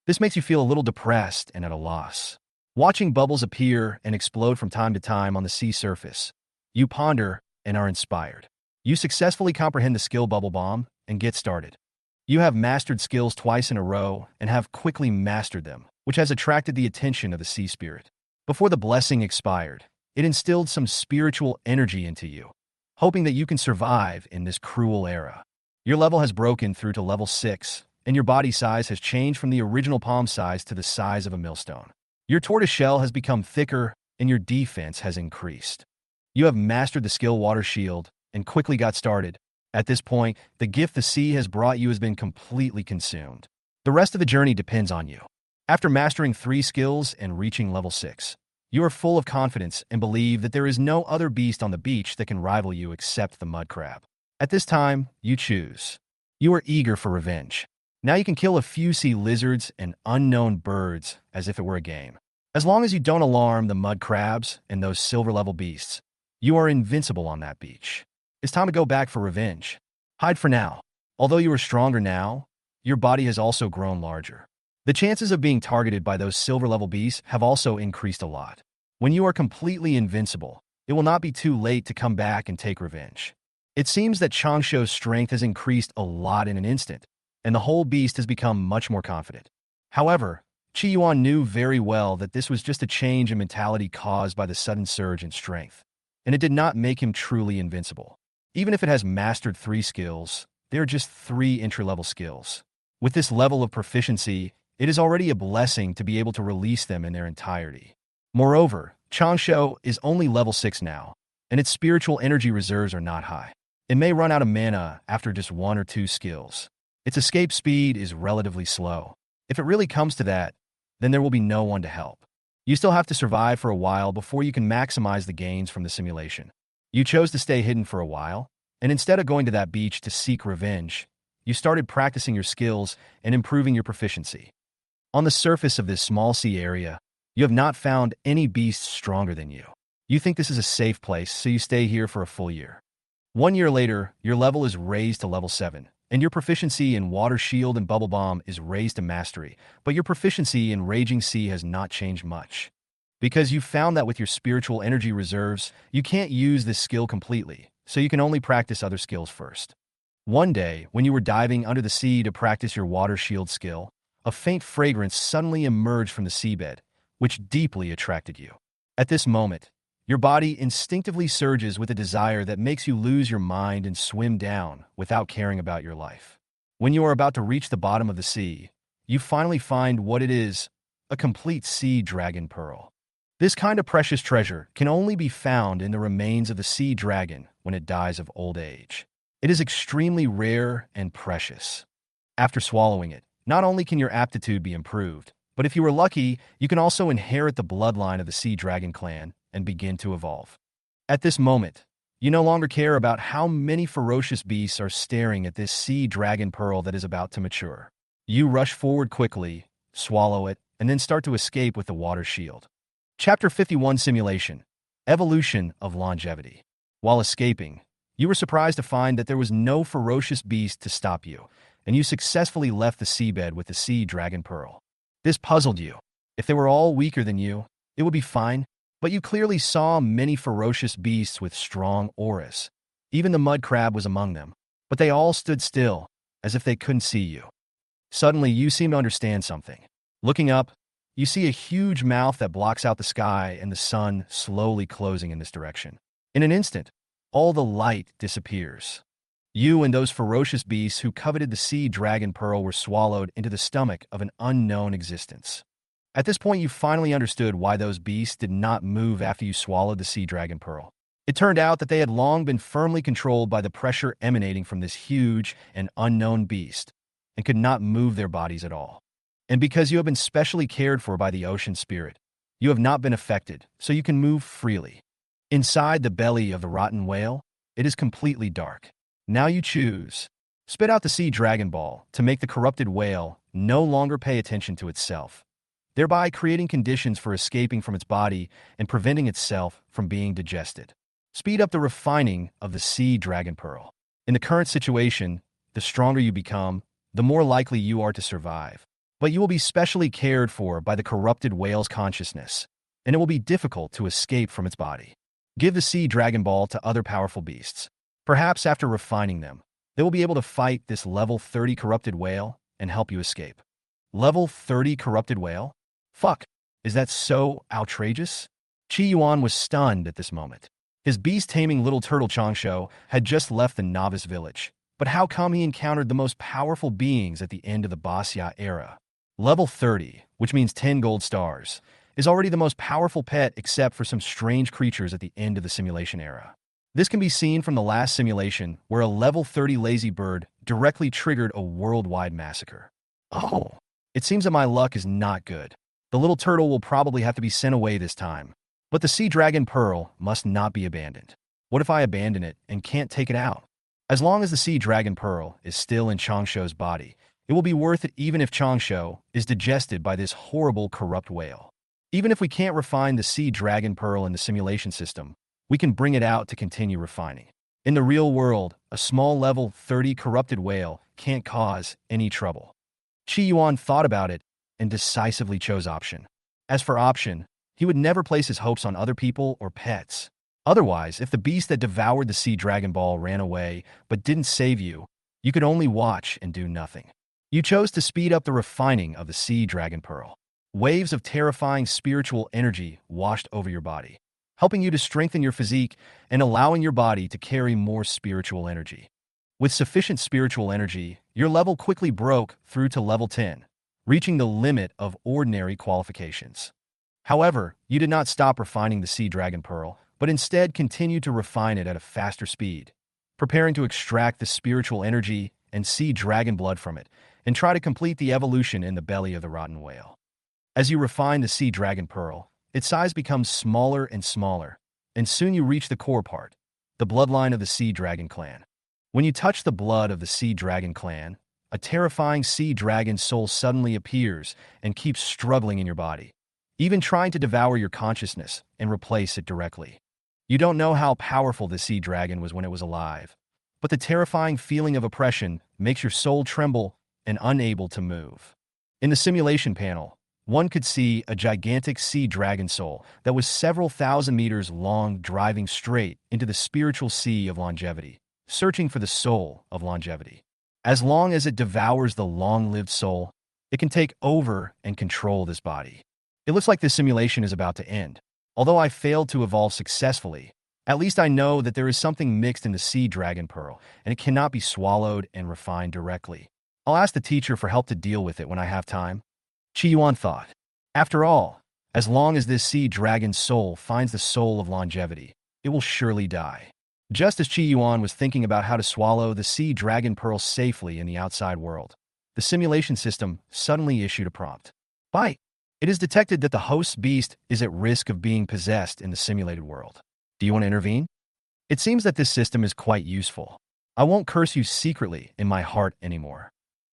This makes you feel a little depressed and at a loss. Watching bubbles appear and explode from time to time on the sea surface, you ponder and are inspired. You successfully comprehend the skill Bubble Bomb and get started. You have mastered skills twice in a row and have quickly mastered them, which has attracted the attention of the sea spirit. Before the blessing expired, it instilled some spiritual energy into you, hoping that you can survive in this cruel era. Your level has broken through to level 6, and your body size has changed from the original palm size to the size of a millstone. Your tortoise shell has become thicker, and your defense has increased. You have mastered the skill Water Shield and quickly got started. At this point, the gift the sea has brought you has been completely consumed. The rest of the journey depends on you. After mastering 3 skills and reaching level 6, you are full of confidence and believe that there is no other beast on the beach that can rival you except the mud crab. At this time, you choose. You are eager for revenge. Now you can kill a few sea lizards and unknown birds as if it were a game. As long as you don't alarm the mud crabs and those silver-level beasts, you are invincible on that beach. It's time to go back for revenge. Hide for now. Although you are stronger now, your body has also grown larger. The chances of being targeted by those silver-level beasts have also increased a lot. When you are completely invincible, it will not be too late to come back and take revenge. It seems that Changsho's strength has increased a lot in an instant, and the whole beast has become much more confident. However, Qi Yuan knew very well that this was just a change in mentality caused by the sudden surge in strength, and it did not make him truly invincible. Even if it has mastered 3 skills, they are just 3 entry-level skills. With this level of proficiency, it is already a blessing to be able to release them in their entirety. Moreover, Changsho is only level 6 now, and its spiritual energy reserves are not high. It may run out of mana after just 1 or 2 skills. Its escape speed is relatively slow. If it really comes to that, then there will be no one to help. You still have to survive for a while before you can maximize the gains from the simulation. You chose to stay hidden for a while, and instead of going to that beach to seek revenge, you started practicing your skills and improving your proficiency. On the surface of this small sea area, you have not found any beasts stronger than you. You think this is a safe place, so you stay here for a full year. 1 year later, your level is raised to level 7, and your proficiency in Water Shield and Bubble Bomb is raised to mastery, but your proficiency in Raging Sea has not changed much. Because you found that with your spiritual energy reserves, you can't use this skill completely, so you can only practice other skills first. One day, when you were diving under the sea to practice your Water Shield skill, a faint fragrance suddenly emerged from the seabed, which deeply attracted you. At this moment, your body instinctively surges with a desire that makes you lose your mind and swim down without caring about your life. When you are about to reach the bottom of the sea, you finally find what it is, a complete sea dragon pearl. This kind of precious treasure can only be found in the remains of the sea dragon when it dies of old age. It is extremely rare and precious. After swallowing it, not only can your aptitude be improved, but if you are lucky, you can also inherit the bloodline of the Sea Dragon clan and begin to evolve. At this moment, you no longer care about how many ferocious beasts are staring at this Sea Dragon pearl that is about to mature. You rush forward quickly, swallow it, and then start to escape with the Water Shield. Chapter 51 Simulation: Evolution of Longevity. While escaping, you were surprised to find that there was no ferocious beast to stop you, and you successfully left the seabed with the Sea Dragon pearl. This puzzled you. If they were all weaker than you, it would be fine, but you clearly saw many ferocious beasts with strong auras. Even the mud crab was among them, but they all stood still, as if they couldn't see you. Suddenly, you seem to understand something. Looking up, you see a huge mouth that blocks out the sky and the sun slowly closing in this direction. In an instant, all the light disappears. You and those ferocious beasts who coveted the Sea Dragon pearl were swallowed into the stomach of an unknown existence. At this point, you finally understood why those beasts did not move after you swallowed the Sea Dragon pearl. It turned out that they had long been firmly controlled by the pressure emanating from this huge and unknown beast, and could not move their bodies at all. And because you have been specially cared for by the ocean spirit, you have not been affected, so you can move freely. Inside the belly of the rotten whale, it is completely dark. Now you choose. Spit out the Sea Dragon Ball to make the corrupted whale no longer pay attention to itself, thereby creating conditions for escaping from its body and preventing itself from being digested. Speed up the refining of the Sea Dragon Pearl. In the current situation, the stronger you become, the more likely you are to survive. But you will be specially cared for by the corrupted whale's consciousness, and it will be difficult to escape from its body. Give the Sea Dragon Ball to other powerful beasts. Perhaps after refining them, they will be able to fight this level 30 corrupted whale and help you escape. Level 30 corrupted whale? Fuck, is that so outrageous? Chi Yuan was stunned at this moment. His beast-taming little turtle Changsho had just left the novice village, but how come he encountered the most powerful beings at the end of the Basya era? Level 30, which means 10 gold stars, is already the most powerful pet except for some strange creatures at the end of the simulation era. This can be seen from the last simulation, where a level 30 lazy bird directly triggered a worldwide massacre. Oh, it seems that my luck is not good. The little turtle will probably have to be sent away this time. But the Sea Dragon Pearl must not be abandoned. What if I abandon it and can't take it out? As long as the Sea Dragon Pearl is still in Changsho's body, it will be worth it even if Changsho is digested by this horrible corrupt whale. Even if we can't refine the Sea Dragon Pearl in the simulation system, we can bring it out to continue refining. In the real world, a small level 30 corrupted whale can't cause any trouble. Chi Yuan thought about it and decisively chose option. As for option, he would never place his hopes on other people or pets. Otherwise, if the beast that devoured the Sea Dragon Ball ran away but didn't save you, you could only watch and do nothing. You chose to speed up the refining of the Sea Dragon Pearl. Waves of terrifying spiritual energy washed over your body, helping you to strengthen your physique and allowing your body to carry more spiritual energy. With sufficient spiritual energy, your level quickly broke through to level 10, reaching the limit of ordinary qualifications. However, you did not stop refining the Sea Dragon Pearl, but instead continued to refine it at a faster speed, preparing to extract the spiritual energy and sea dragon blood from it, and try to complete the evolution in the belly of the rotten whale. As you refine the Sea Dragon Pearl, its size becomes smaller and smaller, and soon you reach the core part, the bloodline of the Sea Dragon clan. When you touch the blood of the Sea Dragon clan, a terrifying sea dragon soul suddenly appears and keeps struggling in your body, even trying to devour your consciousness and replace it directly. You don't know how powerful the sea dragon was when it was alive, but the terrifying feeling of oppression makes your soul tremble and unable to move. In the simulation panel, one could see a gigantic sea dragon soul that was several thousand meters long driving straight into the spiritual sea of longevity, searching for the soul of longevity. As long as it devours the long-lived soul, it can take over and control this body. It looks like this simulation is about to end. Although I failed to evolve successfully, at least I know that there is something mixed in the sea dragon pearl, and it cannot be swallowed and refined directly. I'll ask the teacher for help to deal with it when I have time. Qi Yuan thought. After all, as long as this sea dragon's soul finds the soul of longevity, it will surely die. Just as Qi Yuan was thinking about how to swallow the sea dragon pearl safely in the outside world, the simulation system suddenly issued a prompt. Bite. It is detected that the host's beast is at risk of being possessed in the simulated world. Do you want to intervene? It seems that this system is quite useful. I won't curse you secretly in my heart anymore.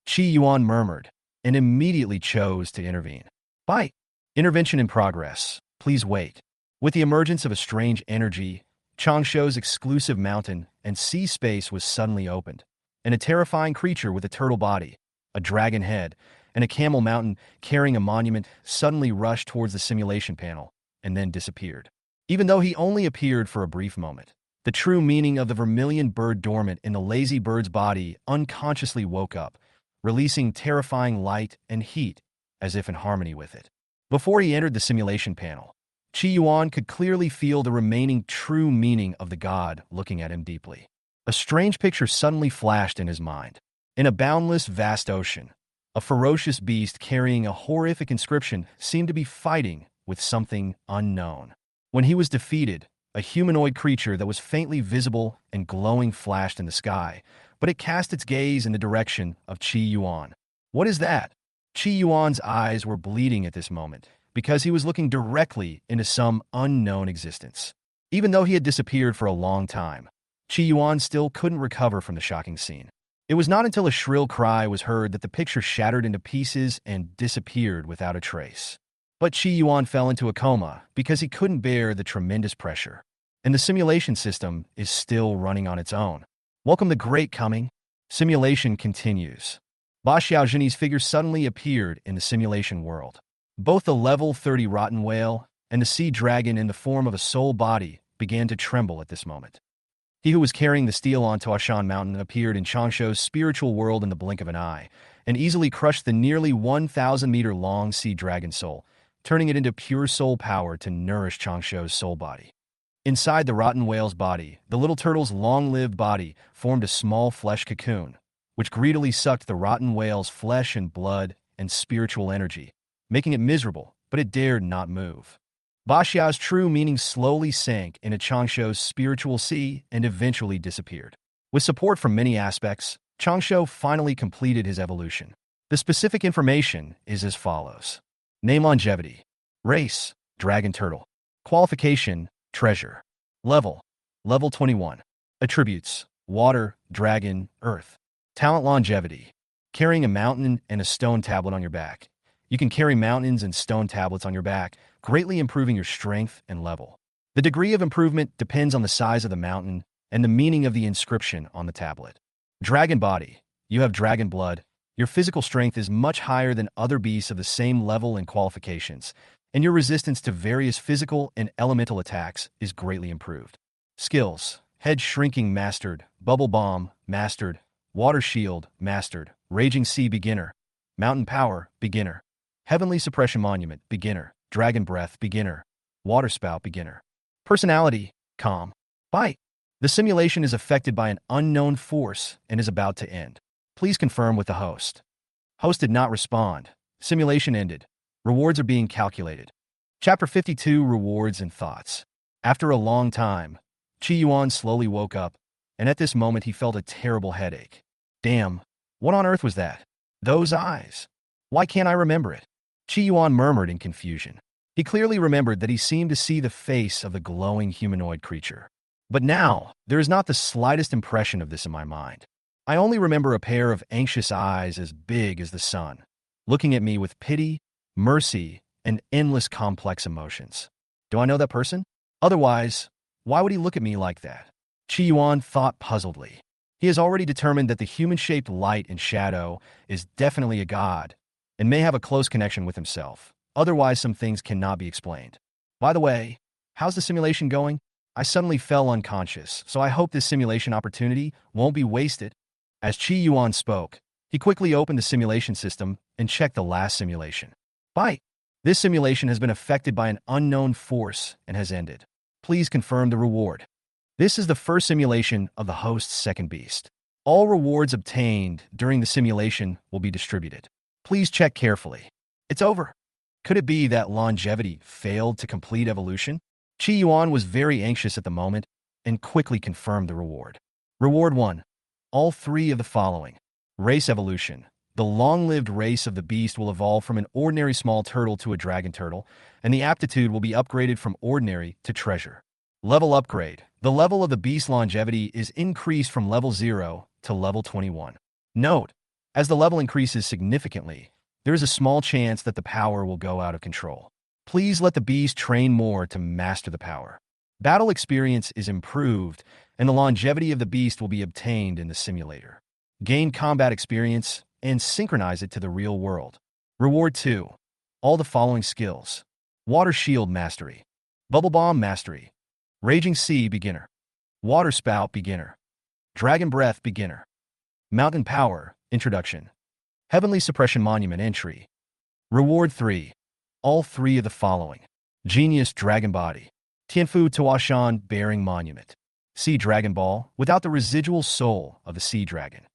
Qi Yuan murmured, and immediately chose to intervene. Bite. Intervention in progress. Please wait. With the emergence of a strange energy, Changshou's exclusive mountain and sea space was suddenly opened, and a terrifying creature with a turtle body, a dragon head, and a camel mountain carrying a monument suddenly rushed towards the simulation panel and then disappeared. Even though he only appeared for a brief moment, the true meaning of the vermilion bird dormant in the lazy bird's body unconsciously woke up, releasing terrifying light and heat as if in harmony with it. Before he entered the simulation panel, Qi Yuan could clearly feel the remaining true meaning of the god looking at him deeply. A strange picture suddenly flashed in his mind. In a boundless, vast ocean, a ferocious beast carrying a horrific inscription seemed to be fighting with something unknown. When he was defeated, a humanoid creature that was faintly visible and glowing flashed in the sky, but it cast its gaze in the direction of Qi Yuan. What is that? Qi Yuan's eyes were bleeding at this moment because he was looking directly into some unknown existence. Even though he had disappeared for a long time, Qi Yuan still couldn't recover from the shocking scene. It was not until a shrill cry was heard that the picture shattered into pieces and disappeared without a trace. But Qi Yuan fell into a coma because he couldn't bear the tremendous pressure. And the simulation system is still running on its own. Welcome the Great Coming. Simulation continues. Ba Xiaozhen's figure suddenly appeared in the simulation world. Both the level 30 rotten whale and the sea dragon in the form of a soul body began to tremble at this moment. He who was carrying the steel on Taoshan Mountain appeared in Changshou's spiritual world in the blink of an eye, and easily crushed the nearly 1,000-meter-long sea dragon soul, turning it into pure soul power to nourish Changshou's soul body. Inside the rotten whale's body, the little turtle's long-lived body formed a small flesh cocoon, which greedily sucked the rotten whale's flesh and blood and spiritual energy, making it miserable, but it dared not move. Ba Xiao's true meaning slowly sank into Changshou's spiritual sea and eventually disappeared. With support from many aspects, Changshou finally completed his evolution. The specific information is as follows. Name: longevity. Race: dragon turtle. Qualification: treasure. Level: level 21. Attributes: water, dragon, earth. Talent: longevity. Carrying a mountain and a stone tablet on your back. You can carry mountains and stone tablets on your back, greatly improving your strength and level. The degree of improvement depends on the size of the mountain and the meaning of the inscription on the tablet. Dragon body. You have dragon blood. Your physical strength is much higher than other beasts of the same level and qualifications, and your resistance to various physical and elemental attacks is greatly improved. Skills: head shrinking mastered, bubble bomb mastered, water shield mastered, raging sea beginner, mountain power beginner, heavenly suppression monument beginner, dragon breath beginner, water spout beginner. Personality: calm. Bite. The simulation is affected by an unknown force and is about to end. Please confirm with the host. Host did not respond. Simulation ended. Rewards are being calculated. Chapter 52: Rewards and Thoughts. After a long time, Qi Yuan slowly woke up, and at this moment he felt a terrible headache. Damn, what on earth was that? Those eyes. Why can't I remember it? Qi Yuan murmured in confusion. He clearly remembered that he seemed to see the face of the glowing humanoid creature. But now, there is not the slightest impression of this in my mind. I only remember a pair of anxious eyes as big as the sun, looking at me with pity, mercy, and endless complex emotions. Do I know that person? Otherwise, why would he look at me like that? Qi Yuan thought puzzledly. He He has already determined that the human-shaped light and shadow is definitely a god and may have a close connection with himself. Otherwise, some things cannot be explained. By the way, how's the simulation going? I suddenly fell unconscious, so I hope this simulation opportunity won't be wasted. As Qi Yuan spoke, he quickly opened the simulation system and checked the last simulation. Bite. This simulation has been affected by an unknown force and has ended. Please confirm the reward. This is the first simulation of the host's second beast. All rewards obtained during the simulation will be distributed. Please check carefully. It's over. Could it be that longevity failed to complete evolution? Qi Yuan was very anxious at the moment and quickly confirmed the reward. Reward 1. All three of the following. Race evolution. The long-lived race of the beast will evolve from an ordinary small turtle to a dragon turtle, and the aptitude will be upgraded from ordinary to treasure. Level upgrade. The level of the beast's longevity is increased from level 0 to level 21. Note, as the level increases significantly, there is a small chance that the power will go out of control. Please let the beast train more to master the power. Battle experience is improved, and the longevity of the beast will be obtained in the simulator. Gain combat experience and synchronize it to the real world. Reward 2. All the following skills. Water Shield Mastery. Bubble Bomb Mastery. Raging Sea Beginner. Water Spout Beginner. Dragon Breath Beginner. Mountain Power Introduction. Heavenly Suppression Monument Entry. Reward 3. All three of the following. Genius Dragon Body. Tianfu Tuashan Bearing Monument. Sea Dragon Ball without the residual soul of the sea dragon.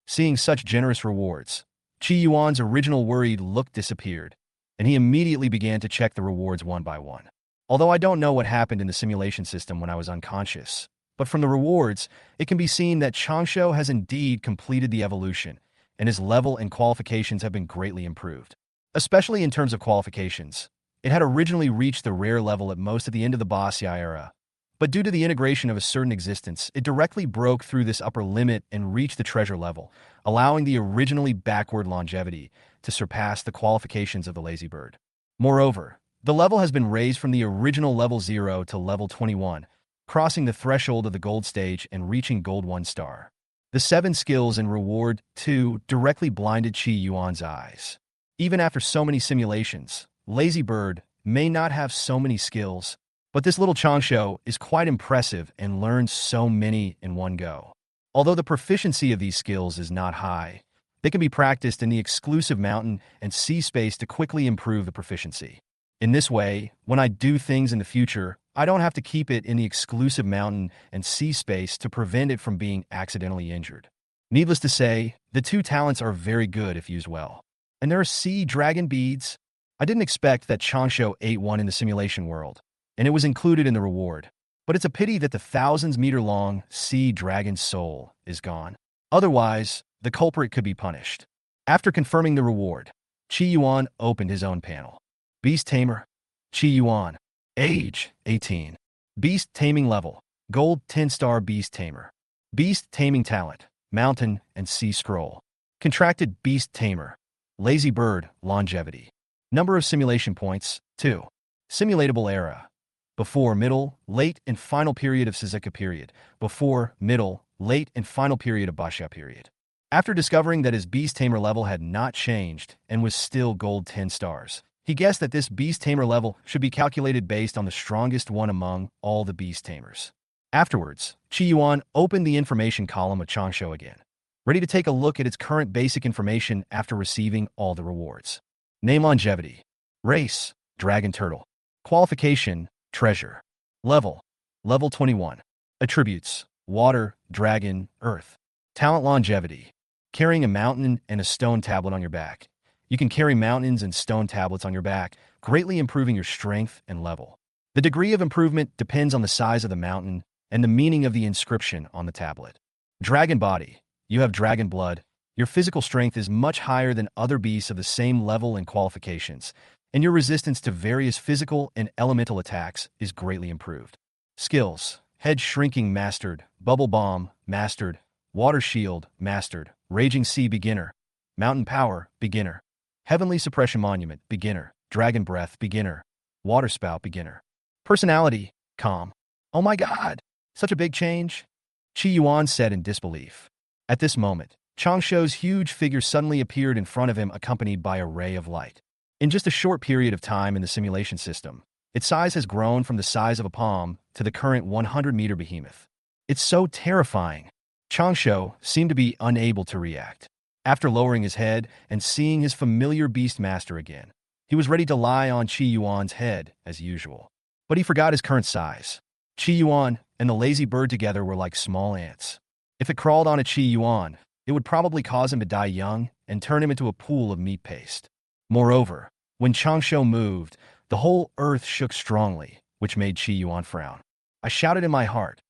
Seeing such generous rewards, Qi Yuan's original worried look disappeared, and he immediately began to check the rewards one by one. Although I don't know what happened in the simulation system when I was unconscious, but from the rewards, it can be seen that Changsho has indeed completed the evolution, and his level and qualifications have been greatly improved. Especially in terms of qualifications, it had originally reached the rare level at most at the end of the Boss era, but due to the integration of a certain existence, it directly broke through this upper limit and reached the treasure level, allowing the originally backward longevity to surpass the qualifications of the lazy bird. Moreover, the level has been raised from the original level 0 to level 21, crossing the threshold of the gold stage and reaching gold 1 star. The 7 skills in reward 2 directly blinded Qi Yuan's eyes. Even after so many simulations, Lazy Bird may not have so many skills, but this little Changsho is quite impressive and learns so many in one go. Although the proficiency of these skills is not high, they can be practiced in the exclusive mountain and sea space to quickly improve the proficiency. In this way, when I do things in the future, I don't have to keep it in the exclusive mountain and sea space to prevent it from being accidentally injured. Needless to say, the 2 talents are very good if used well. And there are sea dragon beads. I didn't expect that Changsho ate one in the simulation world, and it was included in the reward. But it's a pity that the thousands-meter-long sea dragon soul is gone. Otherwise, the culprit could be punished. After confirming the reward, Qi Yuan opened his own panel. Beast Tamer. Qi Yuan. Age, 18. Beast Taming Level. Gold 10-star Beast Tamer. Beast Taming Talent. Mountain and Sea Scroll. Contracted Beast Tamer. Lazy Bird. Longevity. Number of simulation points, 2. Simulatable era. Before, middle, late, and final period of Suzaku period. Before, middle, late, and final period of Basha period. After discovering that his Beast Tamer level had not changed and was still gold 10 stars, he guessed that this Beast Tamer level should be calculated based on the strongest one among all the Beast Tamers. Afterwards, Qi Yuan opened the information column of Changsho again, ready to take a look at its current basic information after receiving all the rewards. Name longevity. Race, Dragon Turtle. Qualification, Treasure. Level, Level 21. Attributes, Water, Dragon, Earth. Talent longevity. Carrying a mountain and a stone tablet on your back. You can carry mountains and stone tablets on your back, greatly improving your strength and level. The degree of improvement depends on the size of the mountain and the meaning of the inscription on the tablet. Dragon body. You have dragon blood. Your physical strength is much higher than other beasts of the same level and qualifications, and your resistance to various physical and elemental attacks is greatly improved. Skills. Head Shrinking Mastered. Bubble Bomb Mastered. Water Shield Mastered. Raging Sea Beginner. Mountain Power Beginner. Heavenly Suppression Monument Beginner. Dragon Breath Beginner. Water Spout Beginner. Personality Calm. Oh my god! Such a big change? Qi Yuan said in disbelief. At this moment, Changsho's huge figure suddenly appeared in front of him accompanied by a ray of light. In just a short period of time in the simulation system, its size has grown from the size of a palm to the current 100-meter behemoth. It's so terrifying. Changsho seemed to be unable to react. After lowering his head and seeing his familiar beastmaster again, he was ready to lie on Qi Yuan's head as usual. But he forgot his current size. Qi Yuan and the lazy bird together were like small ants. If it crawled on a Qi Yuan, it would probably cause him to die young and turn him into a pool of meat paste. Moreover, when Changsho moved, the whole earth shook strongly, which made Qi Yuan frown. I shouted in my heart,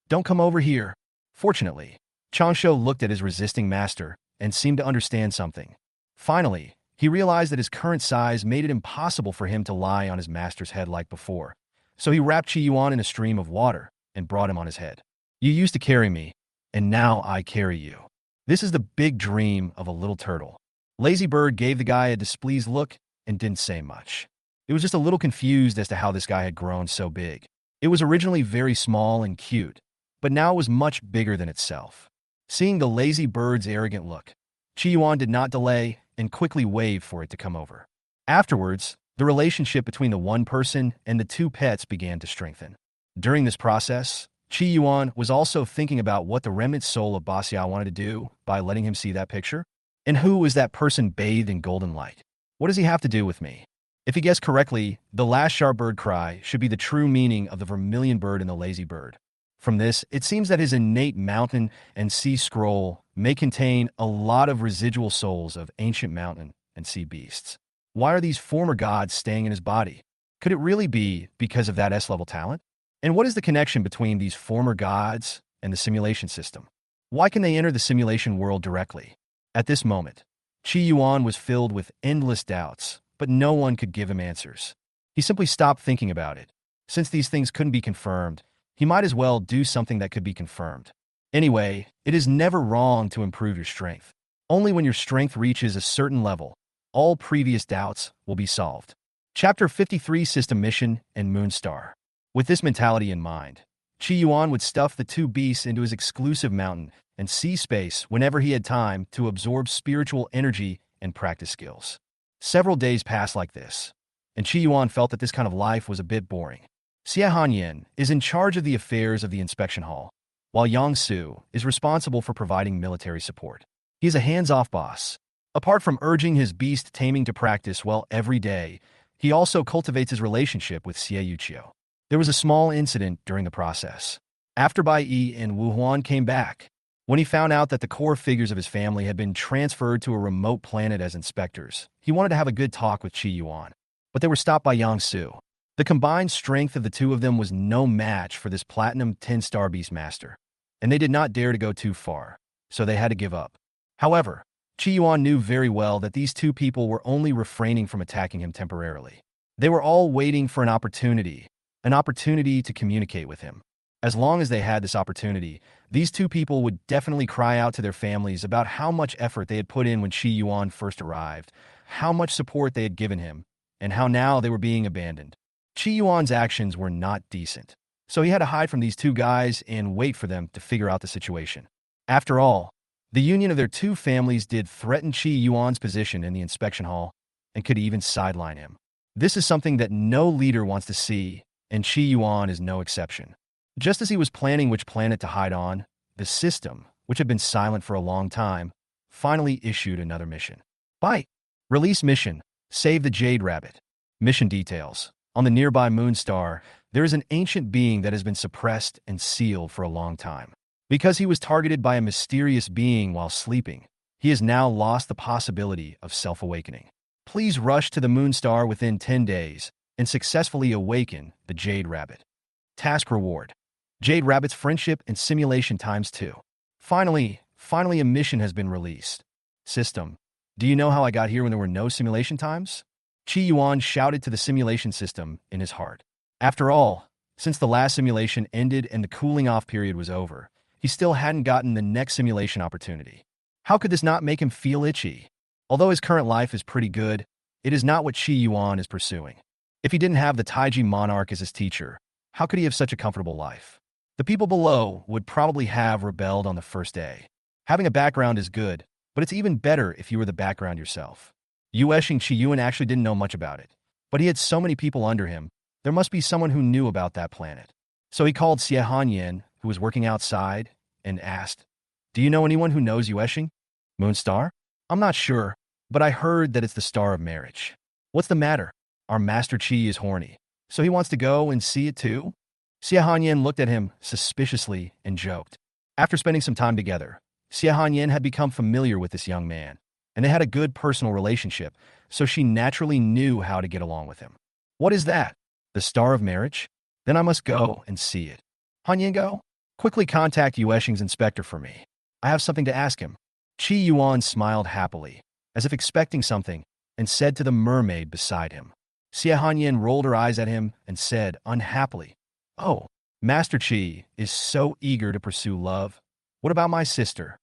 "Don't come over here." Fortunately, Changsho looked at his resisting master and seemed to understand something. Finally, he realized that his current size made it impossible for him to lie on his master's head like before. So he wrapped Qi Yuan in a stream of water and brought him on his head. "You used to carry me, and now I carry you. This is the big dream of a little turtle." Lazy Bird gave the guy a displeased look and didn't say much. It was just a little confused as to how this guy had grown so big. It was originally very small and cute, but now it was much bigger than itself. Seeing the Lazy Bird's arrogant look, Qi Yuan did not delay and quickly waved for it to come over. Afterwards, the relationship between the one person and the two pets began to strengthen. During this process, Qi Yuan was also thinking about what the remnant soul of Basya wanted to do by letting him see that picture. And who was that person bathed in golden light? What does he have to do with me? If he guessed correctly, the last sharp bird cry should be the true meaning of the vermilion bird and the lazy bird. From this, it seems that his innate mountain and sea scroll may contain a lot of residual souls of ancient mountain and sea beasts. Why are these former gods staying in his body? Could it really be because of that S-level talent? And what is the connection between these former gods and the simulation system? Why can they enter the simulation world directly? At this moment, Qi Yuan was filled with endless doubts, but no one could give him answers. He simply stopped thinking about it. Since these things couldn't be confirmed, he might as well do something that could be confirmed. Anyway, it is never wrong to improve your strength. Only when your strength reaches a certain level, all previous doubts will be solved. Chapter 53 System Mission and Moonstar. With this mentality in mind, Qi Yuan would stuff the two beasts into his exclusive mountain and sea space whenever he had time to absorb spiritual energy and practice skills. Several days passed like this, and Qi Yuan felt that this kind of life was a bit boring. Xie Hanyan is in charge of the affairs of the inspection hall, while Yang Su is responsible for providing military support. He is a hands-off boss. Apart from urging his beast taming to practice well every day, he also cultivates his relationship with Xie Yuqiu. There was a small incident during the process. After Bai Yi and Wu Huan came back, when he found out that the core figures of his family had been transferred to a remote planet as inspectors, he wanted to have a good talk with Qi Yuan, but they were stopped by Yang Su. The combined strength of the two of them was no match for this Platinum 10-star Beastmaster, and they did not dare to go too far, so they had to give up. However, Qi Yuan knew very well that these two people were only refraining from attacking him temporarily. They were all waiting for an opportunity to communicate with him. As long as they had this opportunity, these two people would definitely cry out to their families about how much effort they had put in when Qi Yuan first arrived, how much support they had given him, and how now they were being abandoned. Qi Yuan's actions were not decent, so he had to hide from these two guys and wait for them to figure out the situation. After all, the union of their two families did threaten Qi Yuan's position in the inspection hall and could even sideline him. This is something that no leader wants to see, and Qi Yuan is no exception. Just as he was planning which planet to hide on, the system, which had been silent for a long time, finally issued another mission. Bite. Release mission. Save the Jade Rabbit. Mission details. On the nearby Moonstar, there is an ancient being that has been suppressed and sealed for a long time. Because he was targeted by a mysterious being while sleeping, he has now lost the possibility of self-awakening. Please rush to the Moonstar within 10 days and successfully awaken the Jade Rabbit. Task reward. Jade Rabbit's friendship and simulation ×2. Finally, a mission has been released. System. Do you know how I got here when there were no simulation times? Qi Yuan shouted to the simulation system in his heart. After all, since the last simulation ended and the cooling off period was over, he still hadn't gotten the next simulation opportunity. How could this not make him feel itchy? Although his current life is pretty good, it is not what Qi Yuan is pursuing. If he didn't have the Taiji Monarch as his teacher, how could he have such a comfortable life? The people below would probably have rebelled on the first day. Having a background is good, but it's even better if you were the background yourself. Yueshing Qiyuan actually didn't know much about it, but he had so many people under him, there must be someone who knew about that planet. So he called Xie Hanyan, who was working outside, and asked, "Do you know anyone who knows Yueshing? Moonstar? I'm not sure, but I heard that it's the star of marriage. What's the matter? Our Master Qi is horny, so he wants to go and see it too?" Xie Hanyan looked at him suspiciously and joked. After spending some time together, Xie Hanyan had become familiar with this young man, and they had a good personal relationship, so she naturally knew how to get along with him. "What is that? The star of marriage? Then I must go and see it. Hanyan, go? Quickly contact Yueshing's inspector for me. I have something to ask him." Qi Yuan smiled happily, as if expecting something, and said to the mermaid beside him. Xie Hanyan rolled her eyes at him and said unhappily, "Oh, Master Qi is so eager to pursue love. What about my sister?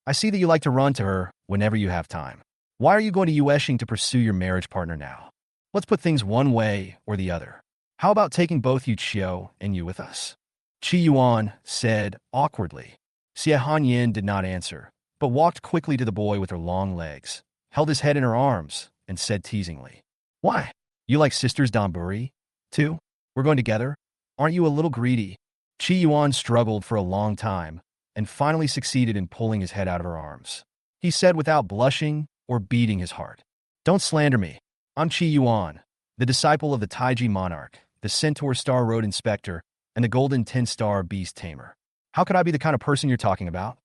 I see that you like to run to her whenever you have time. Why are you going to Yueshing to pursue your marriage partner now? Let's put things one way or the other. How about taking both Yu Qiu and you with us?" Qi Yuan said awkwardly. Xie Hanyan did not answer, but walked quickly to the boy with her long legs, held his head in her arms, and said teasingly, "Why? You like sisters Donburi, too? We're going together? Aren't you a little greedy?" Qi Yuan struggled for a long time, and finally succeeded in pulling his head out of her arms. He said without blushing or beating his heart, "Don't slander me. I'm Qi Yuan, the disciple of the Taiji Monarch, the Centaur Star Road Inspector, and the Golden 10-Star Beast Tamer. How could I be the kind of person you're talking about?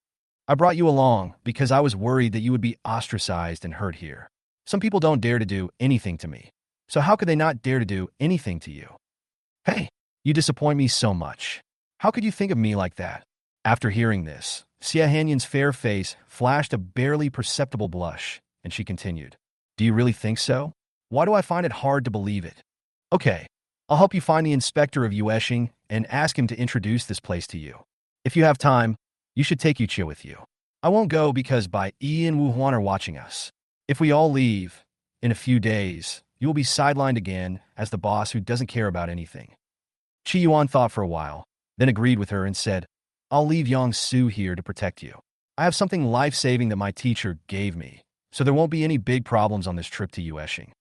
I brought you along because I was worried that you would be ostracized and hurt here. Some people don't dare to do anything to me, so how could they not dare to do anything to you? Hey, you disappoint me so much. How could you think of me like that?" After hearing this, Xie Hanyan's fair face flashed a barely perceptible blush, and she continued, "Do you really think so? Why do I find it hard to believe it? Okay, I'll help you find the inspector of Yueshing and ask him to introduce this place to you. If you have time, you should take Yuqi with you. I won't go because Bai Yi and Wu Huan are watching us. If we all leave, in a few days, you will be sidelined again as the boss who doesn't care about anything." Qi Yuan thought for a while, then agreed with her and said, "I'll leave Yang Su here to protect you. I have something life-saving that my teacher gave me, so there won't be any big problems on this trip to Yueshing."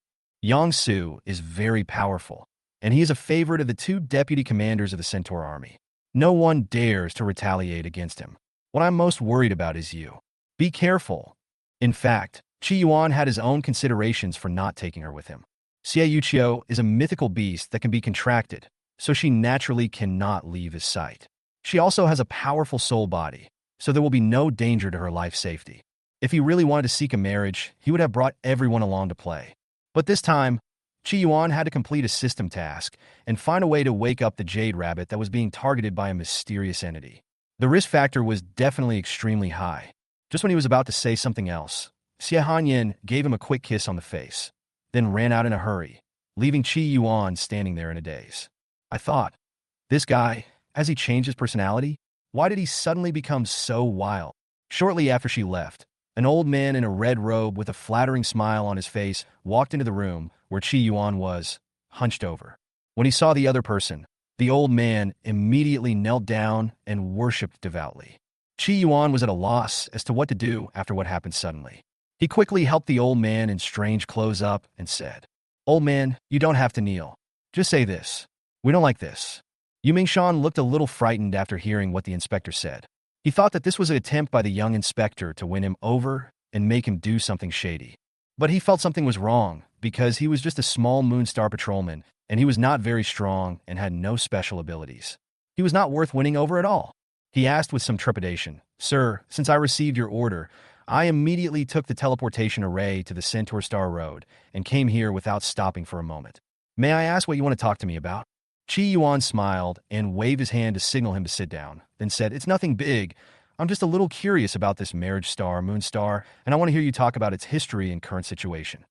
Yang Su is very powerful, and he is a favorite of the two deputy commanders of the Centaur army. No one dares to retaliate against him. What I'm most worried about is you. Be careful. In fact, Qi Yuan had his own considerations for not taking her with him. Xie Yuqiu is a mythical beast that can be contracted, so she naturally cannot leave his sight. She also has a powerful soul body, so there will be no danger to her life safety. If he really wanted to seek a marriage, he would have brought everyone along to play. But this time, Qi Yuan had to complete a system task and find a way to wake up the jade rabbit that was being targeted by a mysterious entity. The risk factor was definitely extremely high. Just when he was about to say something else, Xie Hanyan gave him a quick kiss on the face, then ran out in a hurry, leaving Qi Yuan standing there in a daze. I thought, this guy, has he changed his personality? Why did he suddenly become so wild? Shortly after she left, an old man in a red robe with a flattering smile on his face walked into the room where Qi Yuan was, hunched over. When he saw the other person, the old man immediately knelt down and worshipped devoutly. Qi Yuan was at a loss as to what to do after what happened suddenly. He quickly helped the old man in strange clothes up and said, "Old man, you don't have to kneel. Just say this. We don't like this." Yu Mingshan looked a little frightened after hearing what the inspector said. He thought that this was an attempt by the young inspector to win him over and make him do something shady. But he felt something was wrong because he was just a small Moonstar patrolman and he was not very strong and had no special abilities. He was not worth winning over at all. He asked with some trepidation, "Sir, since I received your order, I immediately took the teleportation array to the Centaur Star Road and came here without stopping for a moment. May I ask what you want to talk to me about?" Qi Yuan smiled and waved his hand to signal him to sit down, then said, "It's nothing big. I'm just a little curious about this marriage star, Moonstar, and I want to hear you talk about its history and current situation."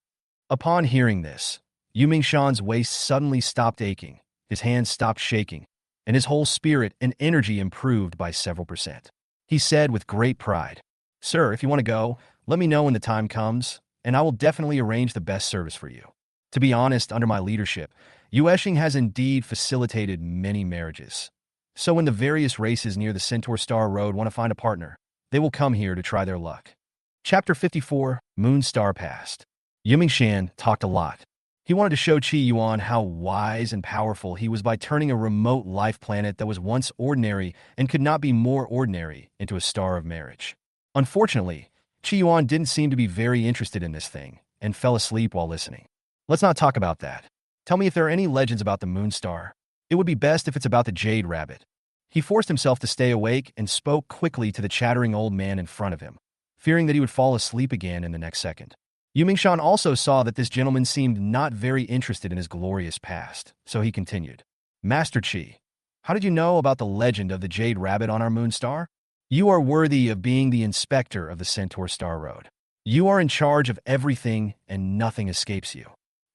Upon hearing this, Yu Mingshan's waist suddenly stopped aching, his hands stopped shaking, and his whole spirit and energy improved by several percent. He said with great pride, "Sir, if you want to go, let me know when the time comes, and I will definitely arrange the best service for you. To be honest, under my leadership, Yueshing has indeed facilitated many marriages. So when the various races near the Centaur Star Road want to find a partner, they will come here to try their luck. Chapter 54, Moonstar Past. Shan talked a lot. He wanted to show Qi Yuan how wise and powerful he was by turning a remote life planet that was once ordinary and could not be more ordinary into a star of marriage. Unfortunately, Qi Yuan didn't seem to be very interested in this thing and fell asleep while listening. Let's not talk about that. Tell me if there are any legends about the Moonstar. It would be best if it's about the Jade Rabbit. He forced himself to stay awake and spoke quickly to the chattering old man in front of him, fearing that he would fall asleep again in the next second. Shan also saw that this gentleman seemed not very interested in his glorious past, so he continued. Master Qi, how did you know about the legend of the Jade Rabbit on our Moonstar? You are worthy of being the inspector of the Centaur Star Road. You are in charge of everything and nothing escapes you.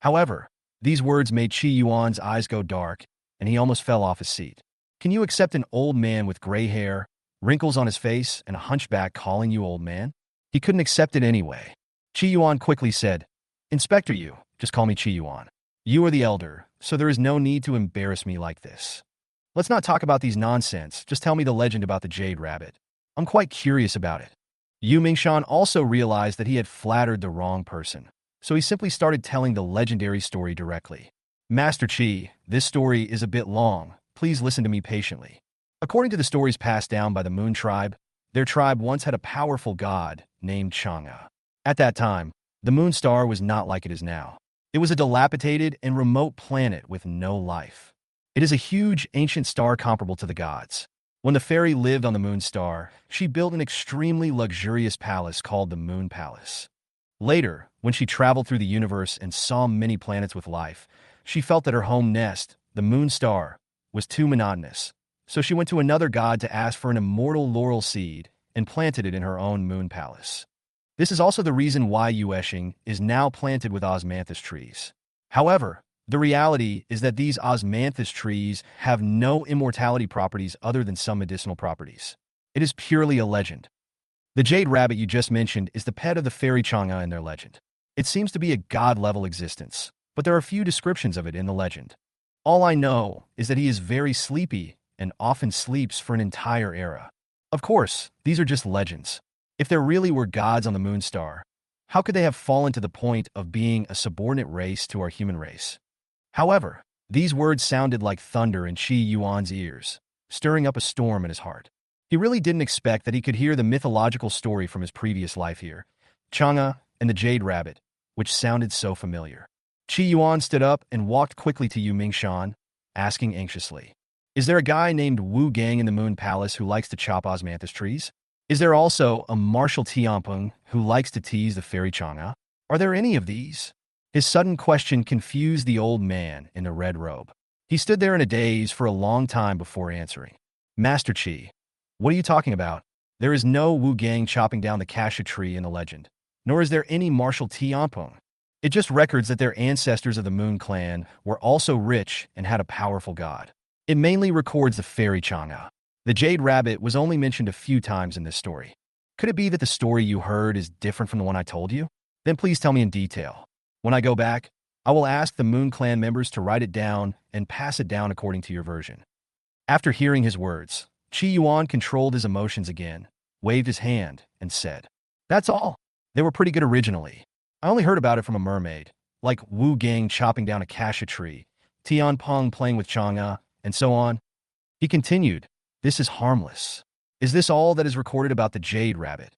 However, these words made Qi Yuan's eyes go dark, and he almost fell off his seat. Can you accept an old man with gray hair, wrinkles on his face, and a hunchback calling you old man? He couldn't accept it anyway. Qi Yuan quickly said, Inspector you, just call me Qi Yuan. You are the elder, so there is no need to embarrass me like this. Let's not talk about these nonsense, just tell me the legend about the Jade Rabbit. I'm quite curious about it. Shan also realized that he had flattered the wrong person, so he simply started telling the legendary story directly. Master Qi, this story is a bit long, please listen to me patiently. According to the stories passed down by the Moon Tribe, their tribe once had a powerful god named Chang'e. At that time, the Moonstar was not like it is now. It was a dilapidated and remote planet with no life. It is a huge ancient star comparable to the gods. When the fairy lived on the Moonstar, she built an extremely luxurious palace called the Moon Palace. Later, when she traveled through the universe and saw many planets with life, she felt that her home nest, the Moonstar, was too monotonous. So she went to another god to ask for an immortal laurel seed and planted it in her own moon palace. This is also the reason why Yueshing is now planted with osmanthus trees. However, the reality is that these osmanthus trees have no immortality properties other than some medicinal properties. It is purely a legend. The Jade Rabbit you just mentioned is the pet of the fairy Chang'e in their legend. It seems to be a god-level existence, but there are few descriptions of it in the legend. All I know is that he is very sleepy and often sleeps for an entire era. Of course, these are just legends. If there really were gods on the Moonstar, how could they have fallen to the point of being a subordinate race to our human race? However, these words sounded like thunder in Qi Yuan's ears, stirring up a storm in his heart. He really didn't expect that he could hear the mythological story from his previous life here, Chang'e and the Jade Rabbit, which sounded so familiar. Qi Yuan stood up and walked quickly to Shan, asking anxiously, Is there a guy named Wu Gang in the Moon Palace who likes to chop osmanthus trees? Is there also a Marshal Tianpeng who likes to tease the fairy Chang'e? Are there any of these? His sudden question confused the old man in the red robe. He stood there in a daze for a long time before answering. Master Qi, what are you talking about? There is no Wu Gang chopping down the cassia tree in the legend, nor is there any Marshal Tianpeng. It just records that their ancestors of the Moon Clan were also rich and had a powerful god. It mainly records the fairy Chang'e. The Jade Rabbit was only mentioned a few times in this story. Could it be that the story you heard is different from the one I told you? Then please tell me in detail. When I go back, I will ask the Moon Clan members to write it down and pass it down according to your version. After hearing his words, Qi Yuan controlled his emotions again, waved his hand, and said, That's all. They were pretty good originally. I only heard about it from a mermaid, like Wu Gang chopping down a cassia tree, Tianpeng playing with Chang'e, and so on. He continued, This is harmless. Is this all that is recorded about the Jade Rabbit?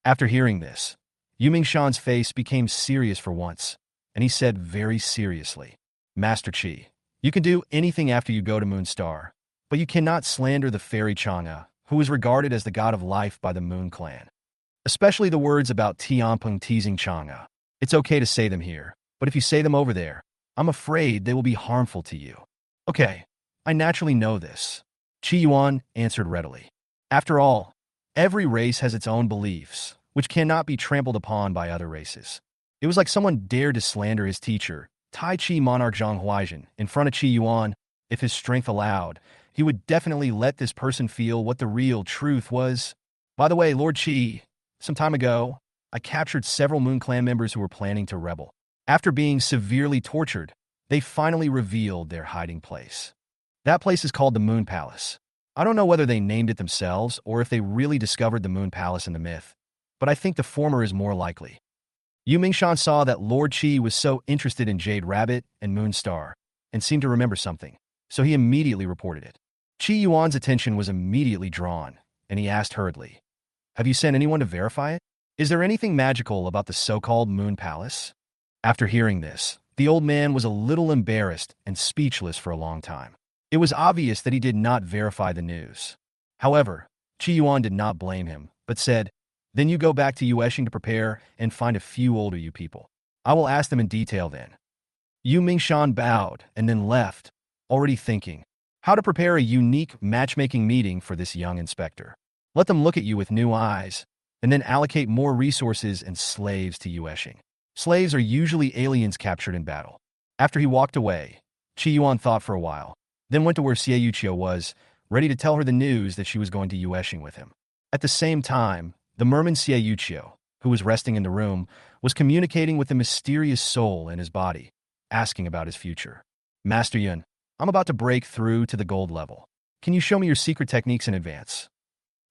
After hearing this, Shan's face became serious for once, and he said very seriously, Master Qi, you can do anything after you go to Moonstar, but you cannot slander the fairy Chang'e, who is regarded as the god of life by the Moon Clan. Especially the words about Tianpeng teasing Chang'e. It's okay to say them here, but if you say them over there, I'm afraid they will be harmful to you. Okay, I naturally know this. Qi Yuan answered readily. After all, every race has its own beliefs, which cannot be trampled upon by other races. It was like someone dared to slander his teacher, Tai Chi Monarch Zhang Huaijin, in front of Qi Yuan. If his strength allowed, he would definitely let this person feel what the real truth was. By the way, Lord Qi, some time ago, I captured several Moon Clan members who were planning to rebel. After being severely tortured, they finally revealed their hiding place. That place is called the Moon Palace. I don't know whether they named it themselves or if they really discovered the Moon Palace in the myth, but I think the former is more likely. Yu Mingshan saw that Lord Qi was so interested in Jade Rabbit and Moonstar, and seemed to remember something, so he immediately reported it. Qi Yuan's attention was immediately drawn, and he asked hurriedly, "Have you sent anyone to verify it? Is there anything magical about the so-called Moon Palace?" After hearing this, the old man was a little embarrassed and speechless for a long time. It was obvious that he did not verify the news. However, Qi Yuan did not blame him, but said, "Then you go back to Yueshing to prepare and find a few older Yu people. I will ask them in detail then." Yu Mingshan bowed and then left, already thinking how to prepare a unique matchmaking meeting for this young inspector. Let them look at you with new eyes, and then allocate more resources and slaves to Yueshing. Slaves are usually aliens captured in battle. After he walked away, Qi Yuan thought for a while, then went to where Xie Yuqiu was, ready to tell her the news that she was going to Yueshing with him. At the same time, the merman Xie Yuqiu, who was resting in the room, was communicating with the mysterious soul in his body, asking about his future. "Master Yun, I'm about to break through to the gold level. Can you show me your secret techniques in advance?"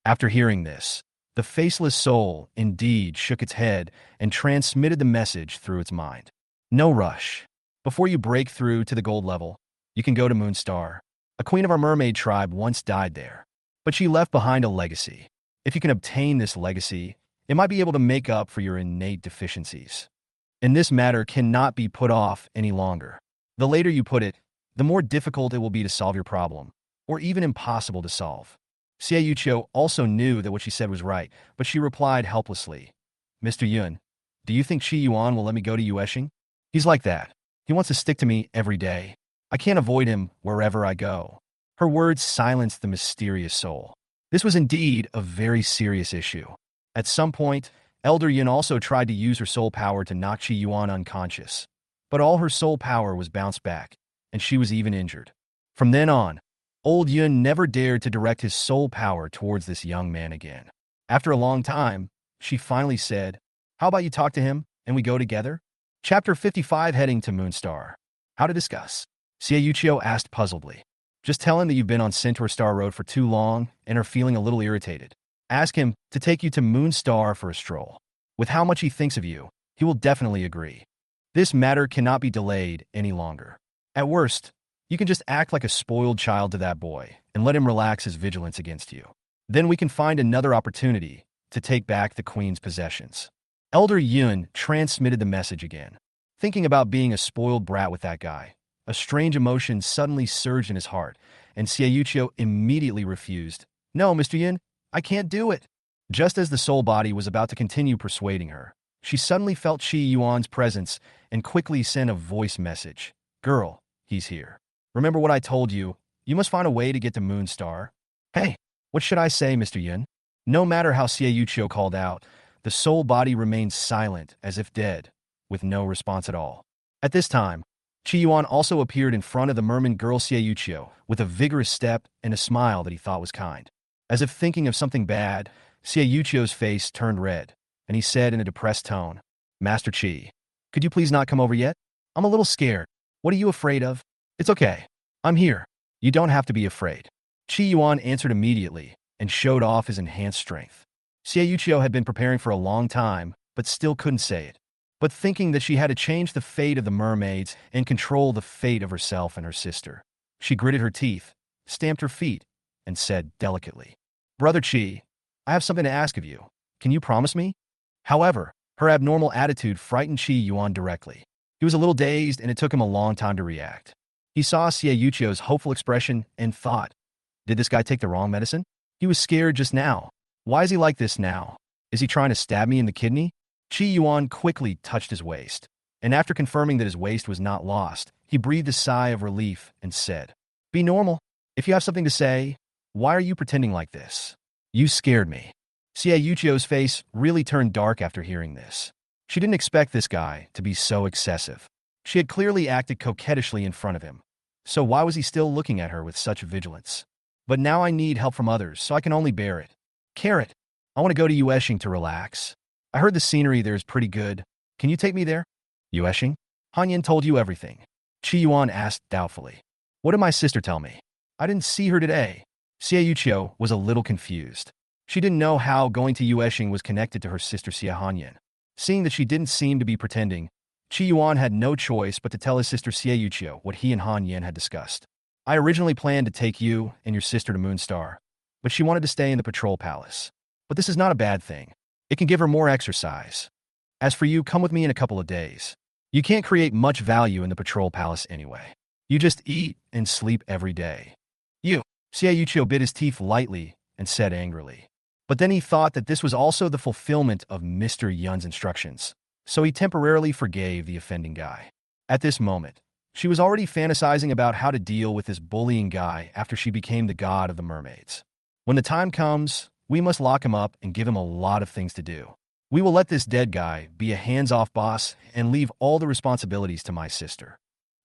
After hearing this, the faceless soul indeed shook its head and transmitted the message through its mind. "No rush. Before you break through to the gold level, you can go to Moonstar. A queen of our mermaid tribe once died there, but she left behind a legacy. If you can obtain this legacy, it might be able to make up for your innate deficiencies. And this matter cannot be put off any longer. The later you put it, the more difficult it will be to solve your problem, or even impossible to solve." Xie Yuqiu also knew that what she said was right, but she replied helplessly, "Mr. Yun, do you think Qi Yuan will let me go to Yueshing? He's like that. He wants to stick to me every day. I can't avoid him wherever I go." Her words silenced the mysterious soul. This was indeed a very serious issue. At some point, Elder Yun also tried to use her soul power to knock Qi Yuan unconscious, but all her soul power was bounced back, and she was even injured. From then on, Old Yun never dared to direct his soul power towards this young man again. After a long time, she finally said, "How about you talk to him, and we go together?" Chapter 55, Heading to Moonstar. How to discuss. Xie Yuqiu asked puzzledly. "Just tell him that you've been on Centaur Star Road for too long and are feeling a little irritated. Ask him to take you to Moonstar for a stroll. With how much he thinks of you, he will definitely agree. This matter cannot be delayed any longer. At worst, you can just act like a spoiled child to that boy and let him relax his vigilance against you. Then we can find another opportunity to take back the queen's possessions." Elder Yun transmitted the message again. Thinking about being a spoiled brat with that guy, a strange emotion suddenly surged in his heart, and Xie Yuqiu immediately refused. "No, Mr. Yun, I can't do it." Just as the soul body was about to continue persuading her, she suddenly felt Qi Yuan's presence and quickly sent a voice message. "Girl, he's here. Remember what I told you? You must find a way to get to Moonstar." "Hey, what should I say, Mr. Yun?" No matter how Xie Yuqiu called out, the soul body remained silent as if dead, with no response at all. At this time, Qi Yuan also appeared in front of the merman girl Xie Yuqiu with a vigorous step and a smile that he thought was kind. As if thinking of something bad, Xie Yuqiu's face turned red, and he said in a depressed tone, "Master Qi, could you please not come over yet? I'm a little scared. What are you afraid of?" "It's okay. I'm here. You don't have to be afraid." Qi Yuan answered immediately and showed off his enhanced strength. Xie Yuqiu had been preparing for a long time, but still couldn't say it. But thinking that she had to change the fate of the mermaids and control the fate of herself and her sister, she gritted her teeth, stamped her feet, and said delicately, "Brother Qi, I have something to ask of you. Can you promise me?" However, her abnormal attitude frightened Qi Yuan directly. He was a little dazed, and it took him a long time to react. He saw Xie Yuqiu's hopeful expression and thought, did this guy take the wrong medicine? He was scared just now. Why is he like this now? Is he trying to stab me in the kidney? Qi Yuan quickly touched his waist, and after confirming that his waist was not lost, he breathed a sigh of relief and said, "Be normal. If you have something to say, why are you pretending like this? You scared me." Xie Yuqiu's face really turned dark after hearing this. She didn't expect this guy to be so excessive. She had clearly acted coquettishly in front of him, so why was he still looking at her with such vigilance? "But now I need help from others, so I can only bear it. Carrot, I want to go to Yueshing to relax. I heard the scenery there is pretty good. Can you take me there?" "Yueshing? Hanyan told you everything?" Qi Yuan asked doubtfully. "What did my sister tell me? I didn't see her today." Xiaoyuqiu was a little confused. She didn't know how going to Yueshing was connected to her sister Xia Hanyan. Seeing that she didn't seem to be pretending, Qi Yuan had no choice but to tell his sister Xiaoyuqiu what he and Han Yan had discussed. I originally planned to take you and your sister to Moonstar, but she wanted to stay in the patrol palace. But this is not a bad thing. It can give her more exercise. As for you, come with me in a couple of days. You can't create much value in the patrol palace anyway. You just eat and sleep every day. You. Xiaoyuqiu bit his teeth lightly and said angrily. But then he thought that this was also the fulfillment of Mr. Yun's instructions, so he temporarily forgave the offending guy. At this moment, she was already fantasizing about how to deal with this bullying guy after she became the god of the mermaids. When the time comes, we must lock him up and give him a lot of things to do. We will let this dead guy be a hands-off boss and leave all the responsibilities to my sister.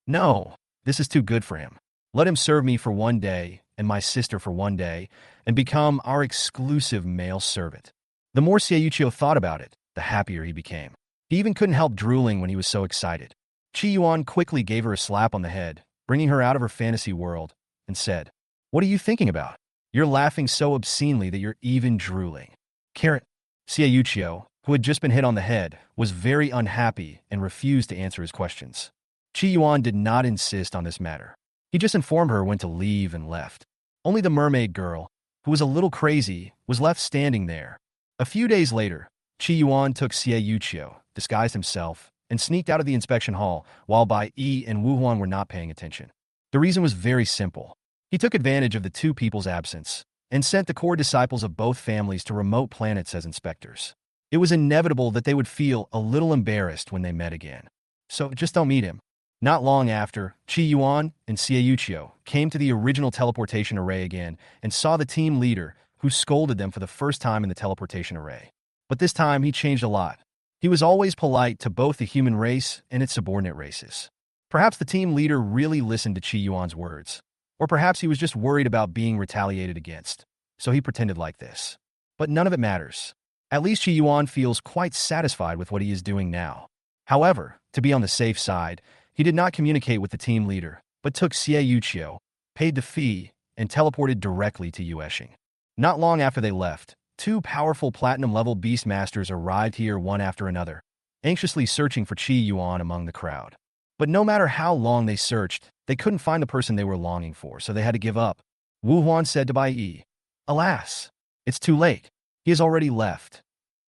No, this is too good for him. Let him serve me for one day and my sister for one day and become our exclusive male servant. The more Xiaoyuqiu thought about it, the happier he became. He even couldn't help drooling when he was so excited. Qi Yuan quickly gave her a slap on the head, bringing her out of her fantasy world, and said, "What are you thinking about? You're laughing so obscenely that you're even drooling." Carrot. Xiaoyuqiu, who had just been hit on the head, was very unhappy and refused to answer his questions. Qi Yuan did not insist on this matter. He just informed her when to leave and left. Only the mermaid girl, who was a little crazy, was left standing there. A few days later, Qi Yuan took Xiaoyuqiu, disguised himself, and sneaked out of the inspection hall while Bai Yi and Wu Huan were not paying attention. The reason was very simple. He took advantage of the two people's absence and sent the core disciples of both families to remote planets as inspectors. It was inevitable that they would feel a little embarrassed when they met again. So just don't meet him. Not long after, Qi Yuan and Xiaoyuqiu came to the original teleportation array again and saw the team leader, who scolded them for the first time in the teleportation array. But this time he changed a lot. He was always polite to both the human race and its subordinate races. Perhaps the team leader really listened to Qi Yuan's words. Or perhaps he was just worried about being retaliated against, so he pretended like this. But none of it matters. At least Qi Yuan feels quite satisfied with what he is doing now. However, to be on the safe side, he did not communicate with the team leader, but took Xiaoyuqiu, paid the fee, and teleported directly to Yueshing. Not long after they left, two powerful platinum-level beastmasters arrived here one after another, anxiously searching for Qi Yuan among the crowd. But no matter how long they searched, they couldn't find the person they were longing for, so they had to give up. Wu Huan said to Bai Yi, "Alas, it's too late. He has already left."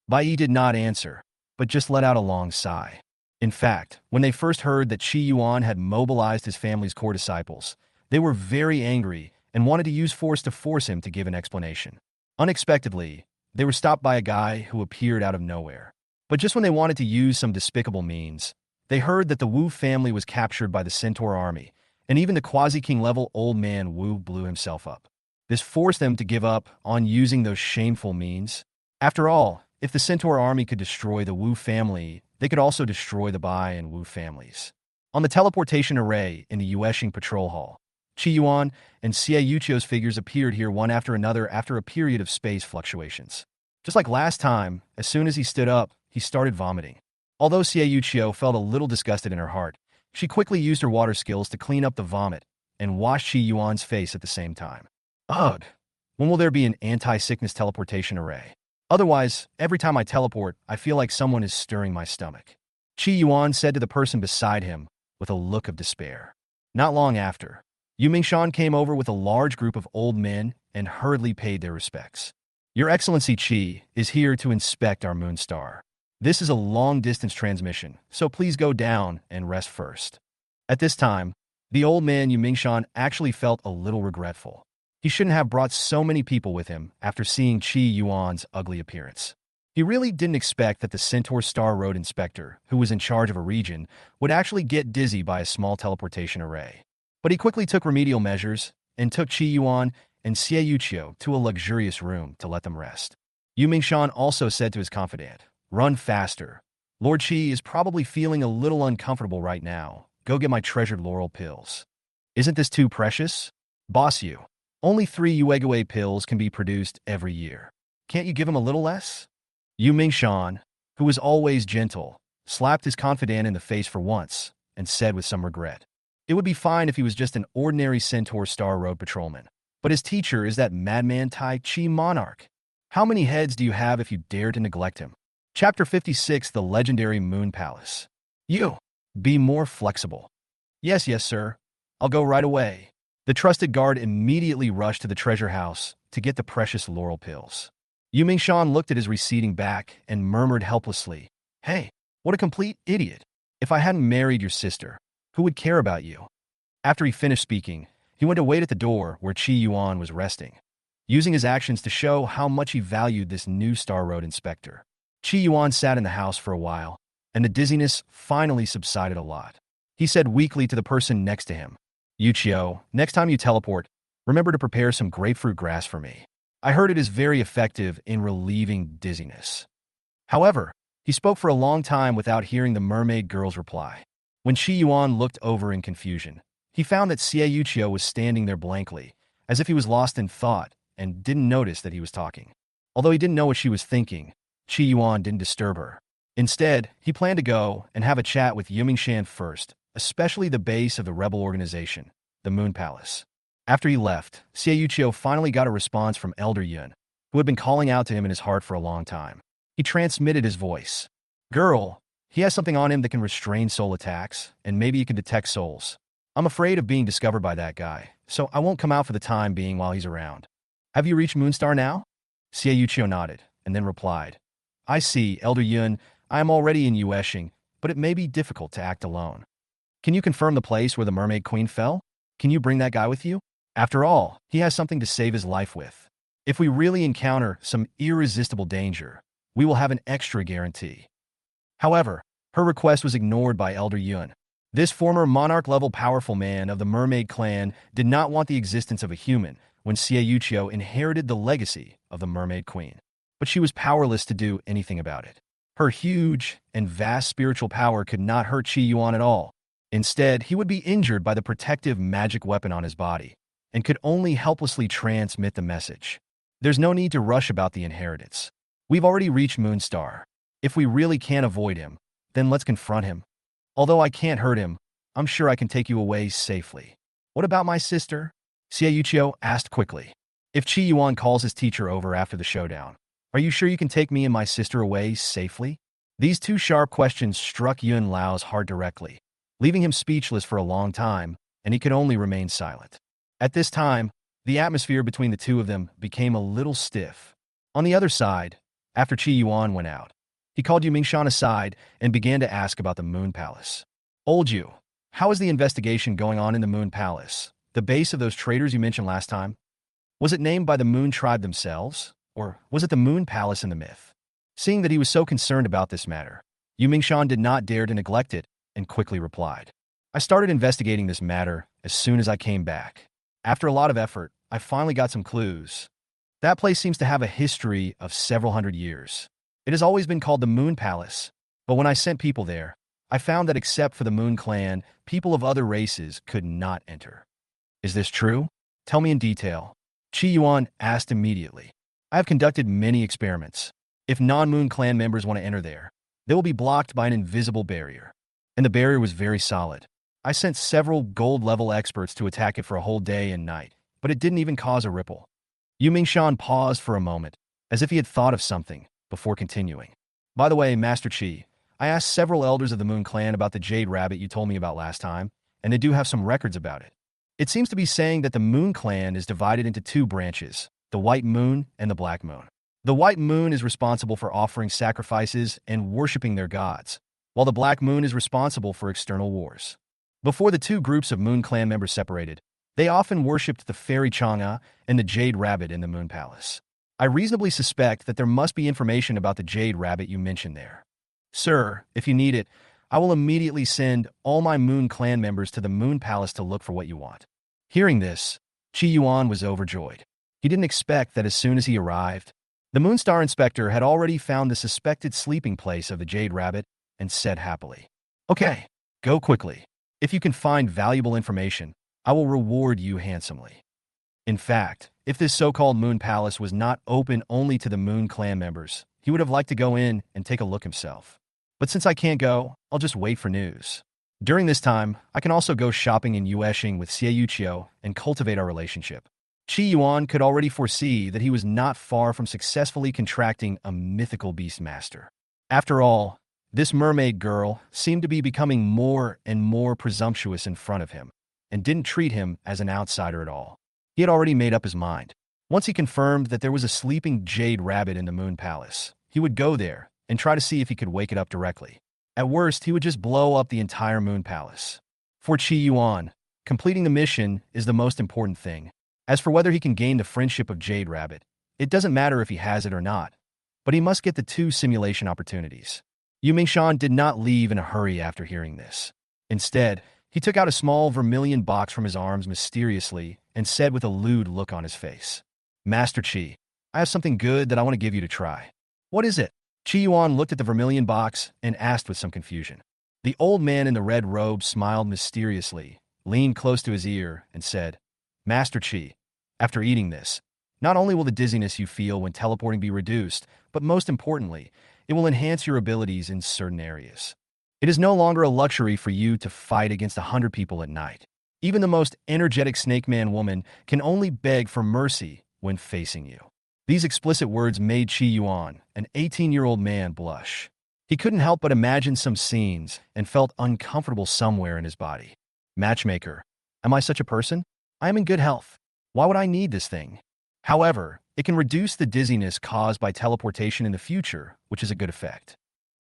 Bai Yi did not answer, but just let out a long sigh. In fact, when they first heard that Qi Yuan had mobilized his family's core disciples, they were very angry and wanted to use force to force him to give an explanation. Unexpectedly, they were stopped by a guy who appeared out of nowhere. But just when they wanted to use some despicable means, they heard that the Wu family was captured by the Centaur army, and even the quasi-king level old man Wu blew himself up. This forced them to give up on using those shameful means. After all, if the Centaur army could destroy the Wu family, they could also destroy the Bai and Wu families. On the teleportation array in the Yueshing patrol hall, Qi Yuan and Xiaoyuqiu's figures appeared here one after another after a period of space fluctuations. Just like last time, as soon as he stood up, he started vomiting. Although Xiaoyuqiu felt a little disgusted in her heart, she quickly used her water skills to clean up the vomit and wash Qi Yuan's face at the same time. Ugh! When will there be an anti-sickness teleportation array? Otherwise, every time I teleport, I feel like someone is stirring my stomach. Qi Yuan said to the person beside him with a look of despair. Not long after, Yu Mingshan came over with a large group of old men and hurriedly paid their respects. Your Excellency Qi is here to inspect our Moonstar. This is a long-distance transmission, so please go down and rest first. At this time, the old man Yu Mingshan actually felt a little regretful. He shouldn't have brought so many people with him after seeing Qi Yuan's ugly appearance. He really didn't expect that the Centaur Star Road Inspector, who was in charge of a region, would actually get dizzy by a small teleportation array. But he quickly took remedial measures and took Qi Yuan and Xiaoyuqiu to a luxurious room to let them rest. Yu Mingshan also said to his confidant, "Run faster. Lord Qi is probably feeling a little uncomfortable right now. Go get my treasured laurel pills." "Isn't this too precious?" "Boss you. Only 3 Uegue pills can be produced every year. Can't you give him a little less?" Yu Mingshan, who was always gentle, slapped his confidant in the face for once and said with some regret, "It would be fine if he was just an ordinary Centaur Star Road patrolman. but his teacher is that madman Tai Chi Monarch. How many heads do you have if you dare to neglect him? Chapter 56, The Legendary Moon Palace. You. Be more flexible. Yes, yes, sir. I'll go right away. The trusted guard immediately rushed to the treasure house to get the precious laurel pills. Yu Mingshan looked at his receding back and murmured helplessly, "Hey, what a complete idiot. If I hadn't married your sister, who would care about you?" After he finished speaking, he went to wait at the door where Qi Yuan was resting, using his actions to show how much he valued this new Star Road inspector. Qi Yuan sat in the house for a while, and the dizziness finally subsided a lot. He said weakly to the person next to him, "Yuchio, next time you teleport, remember to prepare some grapefruit grass for me. I heard it is very effective in relieving dizziness." However, he spoke for a long time without hearing the mermaid girl's reply. When Qi Yuan looked over in confusion, he found that Xie Yuchio was standing there blankly, as if he was lost in thought and didn't notice that he was talking. Although he didn't know what she was thinking, Qi Yuan didn't disturb her. Instead, he planned to go and have a chat with Yu Mingshan first, especially the base of the rebel organization, the Moon Palace. After he left, Xie Yuchio finally got a response from Elder Yun, who had been calling out to him in his heart for a long time. He transmitted his voice. "Girl, he has something on him that can restrain soul attacks, and maybe he can detect souls. I'm afraid of being discovered by that guy, so I won't come out for the time being while he's around. Have you reached Moonstar now?" Xie Yuchio nodded, and then replied, "I see, Elder Yun, I am already in Yueshing, but it may be difficult to act alone. Can you confirm the place where the Mermaid Queen fell? Can you bring that guy with you? After all, he has something to save his life with. If we really encounter some irresistible danger, we will have an extra guarantee." However, her request was ignored by Elder Yun. This former monarch-level powerful man of the Mermaid clan did not want the existence of a human when Xie Yuchio inherited the legacy of the Mermaid Queen. But she was powerless to do anything about it. Her huge and vast spiritual power could not hurt Qi Yuan at all. Instead, he would be injured by the protective magic weapon on his body, and could only helplessly transmit the message. There's no need to rush about the inheritance. We've already reached Moonstar. If we really can't avoid him, then let's confront him. Although I can't hurt him, I'm sure I can take you away safely. What about my sister? Xie Yuchio asked quickly. If Qi Yuan calls his teacher over after the showdown, are you sure you can take me and my sister away safely? These two sharp questions struck Yun Lao's heart directly, leaving him speechless for a long time, and he could only remain silent. At this time, the atmosphere between the two of them became a little stiff. On the other side, after Qi Yuan went out, he called Yu Mingshan aside and began to ask about the Moon Palace. "Old Yu, how is the investigation going on in the Moon Palace, the base of those traitors you mentioned last time? Was it named by the Moon Tribe themselves, or was it the Moon Palace in the myth?" Seeing that he was so concerned about this matter, Yu Mingshan did not dare to neglect it and quickly replied, "I started investigating this matter as soon as I came back. After a lot of effort, I finally got some clues. That place seems to have a history of several hundred years. It has always been called the Moon Palace, but when I sent people there, I found that except for the Moon Clan, people of other races could not enter." "Is this true? Tell me in detail," Qi Yuan asked immediately. "I have conducted many experiments. If non-Moon Clan members want to enter there, they will be blocked by an invisible barrier. And the barrier was very solid. I sent several gold-level experts to attack it for a whole day and night, but it didn't even cause a ripple." Yu Mingshan paused for a moment, as if he had thought of something, before continuing. "By the way, Master Qi, I asked several elders of the Moon Clan about the Jade Rabbit you told me about last time, and they do have some records about it. It seems to be saying that the Moon Clan is divided into two branches, the White Moon and the Black Moon. The White Moon is responsible for offering sacrifices and worshipping their gods, while the Black Moon is responsible for external wars. Before the two groups of Moon Clan members separated, they often worshipped the Fairy Chang'e and the Jade Rabbit in the Moon Palace. I reasonably suspect that there must be information about the Jade Rabbit you mentioned there. Sir, if you need it, I will immediately send all my Moon Clan members to the Moon Palace to look for what you want." Hearing this, Qi Yuan was overjoyed. He didn't expect that as soon as he arrived, the Moonstar Inspector had already found the suspected sleeping place of the Jade Rabbit and said happily, "Okay, go quickly. If you can find valuable information, I will reward you handsomely." In fact, if this so-called Moon Palace was not open only to the Moon Clan members, he would have liked to go in and take a look himself. But since I can't go, I'll just wait for news. During this time, I can also go shopping in Yueshing with Xie Yuchio and cultivate our relationship. Qi Yuan could already foresee that he was not far from successfully contracting a mythical beastmaster. After all, this mermaid girl seemed to be becoming more and more presumptuous in front of him, and didn't treat him as an outsider at all. He had already made up his mind. Once he confirmed that there was a sleeping jade rabbit in the Moon Palace, he would go there and try to see if he could wake it up directly. At worst, he would just blow up the entire Moon Palace. For Qi Yuan, completing the mission is the most important thing. As for whether he can gain the friendship of Jade Rabbit, it doesn't matter if he has it or not, but he must get the 2 simulation opportunities. Yu Mingshan did not leave in a hurry after hearing this. Instead, he took out a small vermilion box from his arms mysteriously and said with a lewd look on his face, "Master Qi, I have something good that I want to give you to try." "What is it?" Qi Yuan looked at the vermilion box and asked with some confusion. The old man in the red robe smiled mysteriously, leaned close to his ear, and said, "Master Qi, after eating this, not only will the dizziness you feel when teleporting be reduced, but most importantly, it will enhance your abilities in certain areas. It is no longer a luxury for you to fight against 100 people at night. Even the most energetic snake man woman can only beg for mercy when facing you." These explicit words made Qi Yuan, an 18-year-old man, blush. He couldn't help but imagine some scenes and felt uncomfortable somewhere in his body. "Matchmaker, am I such a person? I am in good health. Why would I need this thing?" However, it can reduce the dizziness caused by teleportation in the future, which is a good effect.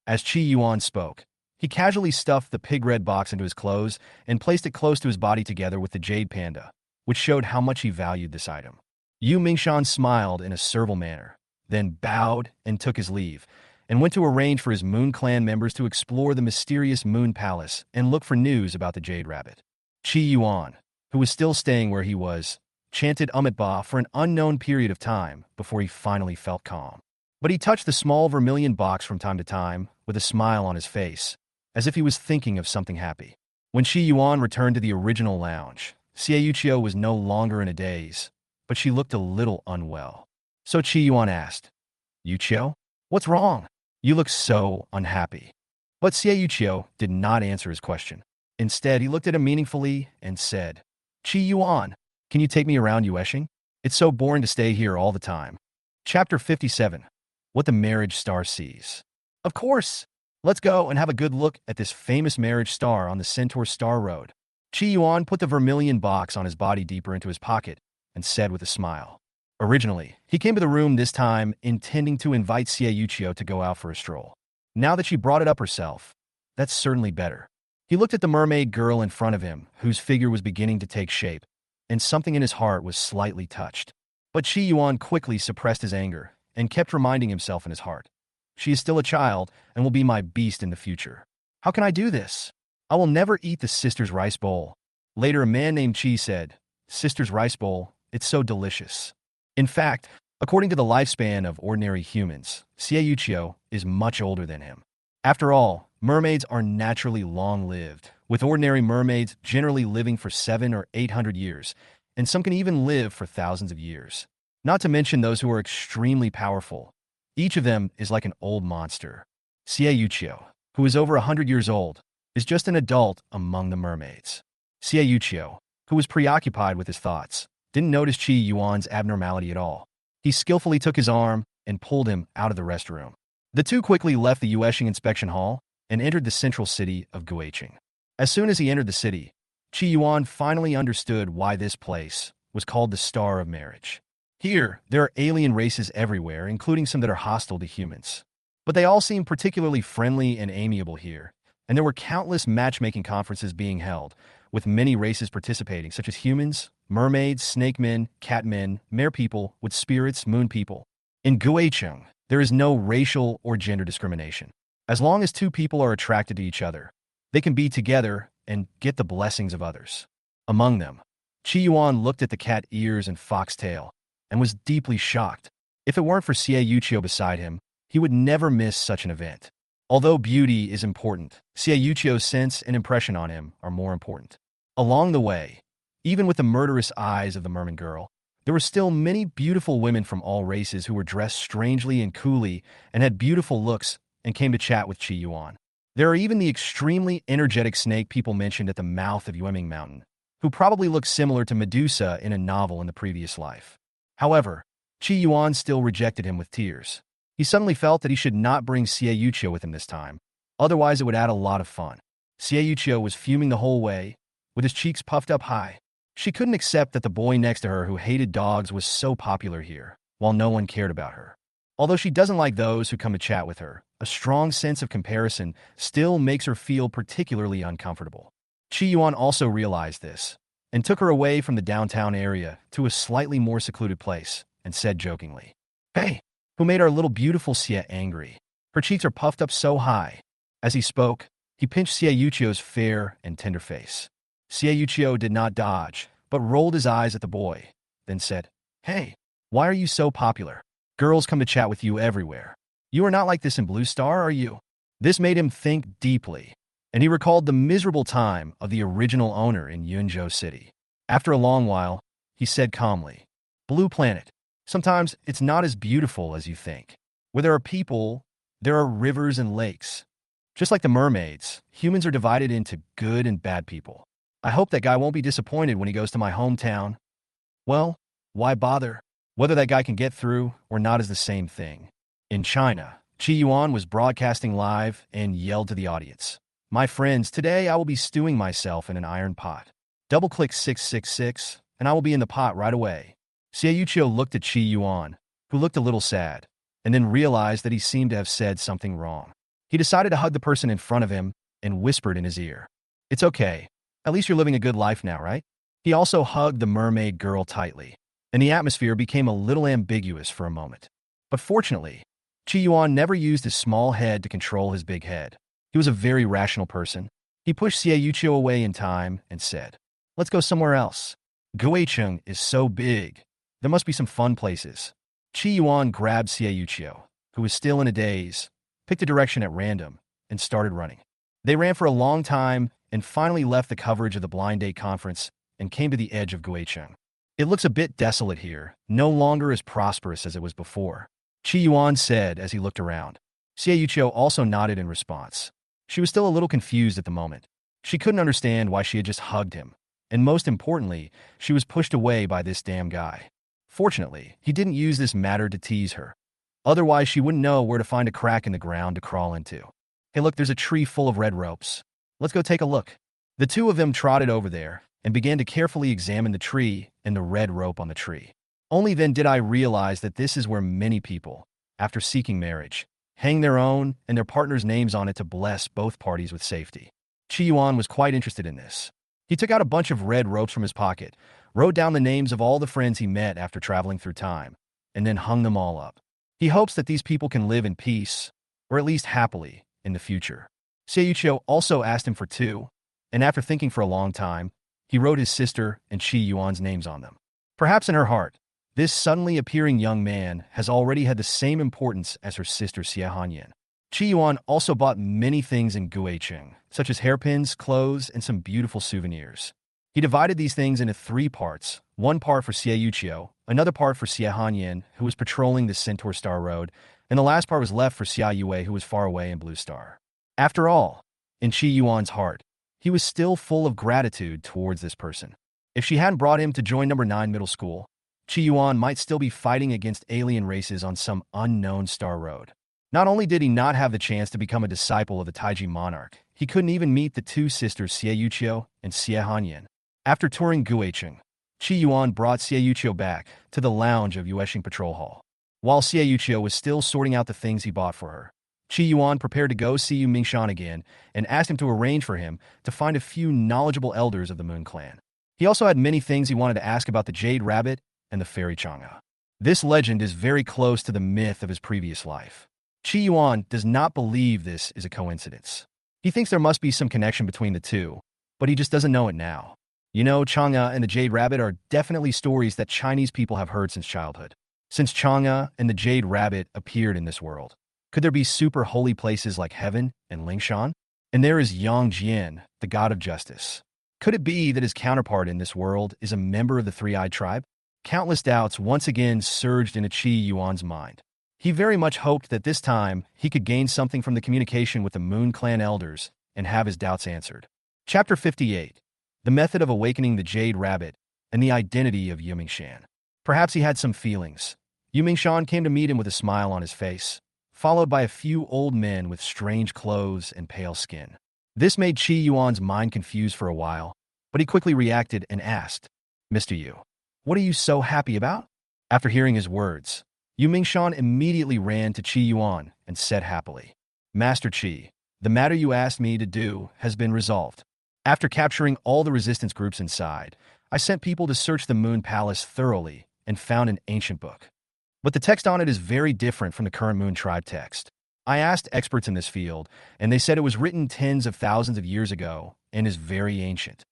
As Qi Yuan spoke, he casually stuffed the pig-red box into his clothes and placed it close to his body together with the jade panda, which showed how much he valued this item. Yu Mingshan smiled in a servile manner, then bowed and took his leave, and went to arrange for his Moon Clan members to explore the mysterious Moon Palace and look for news about the Jade Rabbit. Qi Yuan, who was still staying where he was, chanted Ba for an unknown period of time before he finally felt calm. But he touched the small vermilion box from time to time with a smile on his face, as if he was thinking of something happy. When Qi Yuan returned to the original lounge, Xiayuqiu was no longer in a daze, but she looked a little unwell. So Qi Yuan asked, "Yuqiu, what's wrong? You look so unhappy." But Xiayuqiu did not answer his question. Instead, he looked at him meaningfully and said, "Qi Yuan, can you take me around Yueshing? It's so boring to stay here all the time." Chapter 57. What the Marriage Star Sees. "Of course! Let's go and have a good look at this famous marriage star on the Centaur Star Road." Qi Yuan put the vermilion box on his body deeper into his pocket and said with a smile. Originally, he came to the room this time intending to invite Xiayuqiu to go out for a stroll. Now that she brought it up herself, that's certainly better. He looked at the mermaid girl in front of him, whose figure was beginning to take shape, and something in his heart was slightly touched. But Qi Yuan quickly suppressed his anger and kept reminding himself in his heart, "She is still a child and will be my beast in the future. How can I do this? I will never eat the sister's rice bowl." Later, a man named Qi said, "Sister's rice bowl, it's so delicious." In fact, according to the lifespan of ordinary humans, Xiayuqiu is much older than him. After all, mermaids are naturally long-lived, with ordinary mermaids generally living for 700 or 800 years, and some can even live for thousands of years. Not to mention those who are extremely powerful. Each of them is like an old monster. Xiayuqiu, who is over 100 years old, is just an adult among the mermaids. Xiayuqiu, who was preoccupied with his thoughts, didn't notice Qi Yuan's abnormality at all. He skillfully took his arm and pulled him out of the restroom. The two quickly left the Yueshing inspection hall and entered the central city of Guiqing. As soon as he entered the city, Qi Yuan finally understood why this place was called the Star of Marriage. Here, there are alien races everywhere, including some that are hostile to humans. But they all seem particularly friendly and amiable here, and there were countless matchmaking conferences being held, with many races participating, such as humans, mermaids, snake men, cat men, mare people, wood spirits, moon people. In Guiqing, there is no racial or gender discrimination. As long as two people are attracted to each other, they can be together and get the blessings of others. Among them, Qi Yuan looked at the cat ears and fox tail and was deeply shocked. If it weren't for Xiayuqiu beside him, he would never miss such an event. Although beauty is important, Xiayuqiu's sense and impression on him are more important. Along the way, even with the murderous eyes of the merman girl, there were still many beautiful women from all races who were dressed strangely and coolly and had beautiful looks and came to chat with Qi Yuan. There are even the extremely energetic snake people mentioned at the mouth of Yueming Mountain, who probably looked similar to Medusa in a novel in the previous life. However, Qi Yuan still rejected him with tears. He suddenly felt that he should not bring Xie Yuqiu with him this time, otherwise it would add a lot of fun. Xie Yuqiu was fuming the whole way, with his cheeks puffed up high. She couldn't accept that the boy next to her who hated dogs was so popular here, while no one cared about her. Although she doesn't like those who come to chat with her, a strong sense of comparison still makes her feel particularly uncomfortable. Qi Yuan also realized this, and took her away from the downtown area to a slightly more secluded place, and said jokingly, "Hey, who made our little beautiful Xie angry? Her cheeks are puffed up so high." As he spoke, he pinched Xie Yuqiu's fair and tender face. Xie Yuqiu did not dodge, but rolled his eyes at the boy, then said, "Hey, why are you so popular? Girls come to chat with you everywhere. You are not like this in Blue Star, are you?" This made him think deeply, and he recalled the miserable time of the original owner in Yunzhou City. After a long while, he said calmly, "Blue Planet, sometimes it's not as beautiful as you think. Where there are people, there are rivers and lakes. Just like the mermaids, humans are divided into good and bad people. I hope that guy won't be disappointed when he goes to my hometown. Well, why bother? Whether that guy can get through or not is the same thing." In China, Qi Yuan was broadcasting live and yelled to the audience, "My friends, today I will be stewing myself in an iron pot. Double-click 666, and I will be in the pot right away." Xie Yuqiu looked at Qi Yuan, who looked a little sad, and then realized that he seemed to have said something wrong. He decided to hug the person in front of him and whispered in his ear, "It's okay. At least you're living a good life now, right?" He also hugged the mermaid girl tightly, and the atmosphere became a little ambiguous for a moment. But fortunately, Qi Yuan never used his small head to control his big head. He was a very rational person. He pushed Xie Yuqiu away in time and said, "Let's go somewhere else. Guicheng is so big. There must be some fun places." Qi Yuan grabbed Xie Yuqiu, who was still in a daze, picked a direction at random, and started running. They ran for a long time and finally left the coverage of the blind date conference and came to the edge of Guicheng. "It looks a bit desolate here, no longer as prosperous as it was before," Qi Yuan said as he looked around. Xie Yuqiu also nodded in response. She was still a little confused at the moment. She couldn't understand why she had just hugged him, and most importantly, she was pushed away by this damn guy. Fortunately, he didn't use this matter to tease her. Otherwise, she wouldn't know where to find a crack in the ground to crawl into. "Hey look, there's a tree full of red ropes. Let's go take a look." The two of them trotted over there and began to carefully examine the tree and the red rope on the tree. Only then did I realize that this is where many people, after seeking marriage, hang their own and their partner's names on it to bless both parties with safety. Qi Yuan was quite interested in this. He took out a bunch of red ropes from his pocket, wrote down the names of all the friends he met after traveling through time, and then hung them all up. He hopes that these people can live in peace, or at least happily, in the future. Xie Yuqiu also asked him for two, and after thinking for a long time, he wrote his sister and Qi Yuan's names on them. Perhaps in her heart, this suddenly appearing young man has already had the same importance as her sister Xie Hanyan. Qi Yuan also bought many things in Guicheng, such as hairpins, clothes, and some beautiful souvenirs. He divided these things into 3 parts, one part for Xie Yuqiu, another part for Xie Hanyan, who was patrolling the Centaur Star Road, and the last part was left for Xia Yue, who was far away in Blue Star. After all, in Qi Yuan's heart, he was still full of gratitude towards this person. If she hadn't brought him to join number 9 middle school, Qi Yuan might still be fighting against alien races on some unknown star road. Not only did he not have the chance to become a disciple of the Taiji monarch, he couldn't even meet the 2 sisters Xie Yuqiu and Xie Hanyan. After touring Guicheng, Qi Yuan brought Xie Yuqiu back to the lounge of Yueshing Patrol Hall. While Xie Yuqiu was still sorting out the things he bought for her, Qi Yuan prepared to go see Yu Mingshan again and asked him to arrange for him to find a few knowledgeable elders of the Moon Clan. He also had many things he wanted to ask about the Jade Rabbit and the Fairy Chang'e. This legend is very close to the myth of his previous life. Qi Yuan does not believe this is a coincidence. He thinks there must be some connection between the two, but he just doesn't know it now. You know, Chang'e and the Jade Rabbit are definitely stories that Chinese people have heard since childhood. Since Chang'e and the Jade Rabbit appeared in this world, could there be super holy places like heaven and Lingshan? And there is Yang Jian, the god of justice. Could it be that his counterpart in this world is a member of the Three-Eyed Tribe? Countless doubts once again surged into Qi Yuan's mind. He very much hoped that this time he could gain something from the communication with the Moon Clan elders and have his doubts answered. Chapter 58. the method of awakening the Jade Rabbit, and the identity of Shan. Perhaps he had some feelings. Shan came to meet him with a smile on his face, followed by a few old men with strange clothes and pale skin. This made Qi Yuan's mind confused for a while, but he quickly reacted and asked, "Mr. Yu, what are you so happy about?" After hearing his words, Shan immediately ran to Qi Yuan and said happily, "Master Qi, the matter you asked me to do has been resolved. After capturing all the resistance groups inside, I sent people to search the Moon Palace thoroughly and found an ancient book. But the text on it is very different from the current Moon Tribe text. I asked experts in this field, and they said it was written tens of thousands of years ago and is very ancient.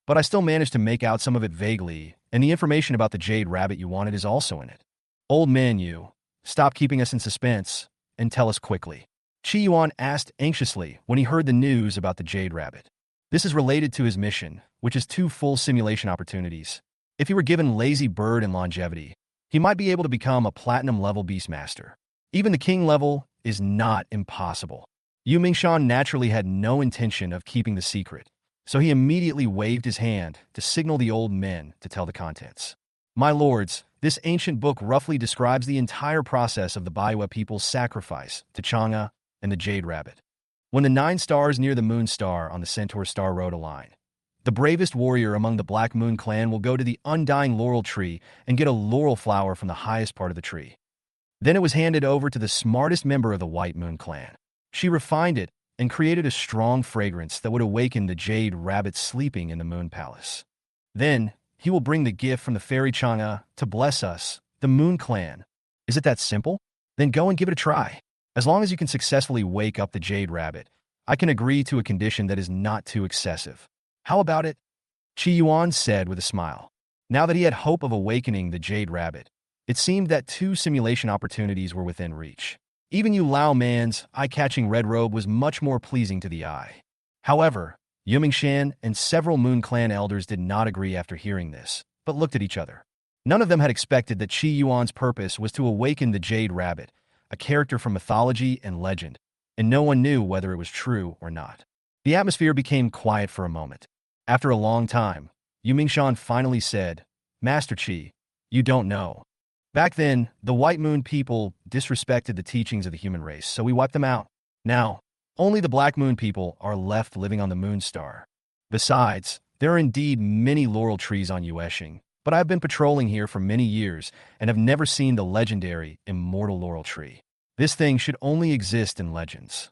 But I still managed to make out some of it vaguely, and the information about the Jade Rabbit you wanted is also in it. Old man, you, stop keeping us in suspense and tell us quickly." Qi Yuan asked anxiously when he heard the news about the Jade Rabbit. This is related to his mission, which is 2 full simulation opportunities. If he were given Lazy Bird and Longevity, he might be able to become a Platinum-level Beastmaster. Even the King level is not impossible. Shan naturally had no intention of keeping the secret, so he immediately waved his hand to signal the old men to tell the contents. "My lords, this ancient book roughly describes the entire process of the Baiwa people's sacrifice to Chang'e and the Jade Rabbit. When the 9 stars near the Moon Star on the Centaur Star Road align, the bravest warrior among the Black Moon clan will go to the undying laurel tree and get a laurel flower from the highest part of the tree. Then it was handed over to the smartest member of the White Moon clan. She refined it and created a strong fragrance that would awaken the Jade Rabbit sleeping in the Moon Palace. Then he will bring the gift from the fairy Chang'e to bless us, the Moon clan. Is it that simple? Then go and give it a try. As long as you can successfully wake up the Jade Rabbit, I can agree to a condition that is not too excessive. How about it?" Qi Yuan said with a smile. Now that he had hope of awakening the Jade Rabbit, it seemed that 2 simulation opportunities were within reach. Even Yu Lao Man's eye-catching red robe was much more pleasing to the eye. However, Shan and several Moon Clan elders did not agree after hearing this, but looked at each other. None of them had expected that Qi Yuan's purpose was to awaken the Jade Rabbit, a character from mythology and legend, and no one knew whether it was true or not. The atmosphere became quiet for a moment. After a long time, Shan finally said, "Master Qi, you don't know. Back then, the White Moon people disrespected the teachings of the human race, so we wiped them out. Now, only the Black Moon people are left living on the Moon Star. Besides, there are indeed many laurel trees on Yueshing, but I've been patrolling here for many years and have never seen the legendary immortal laurel tree. This thing should only exist in legends.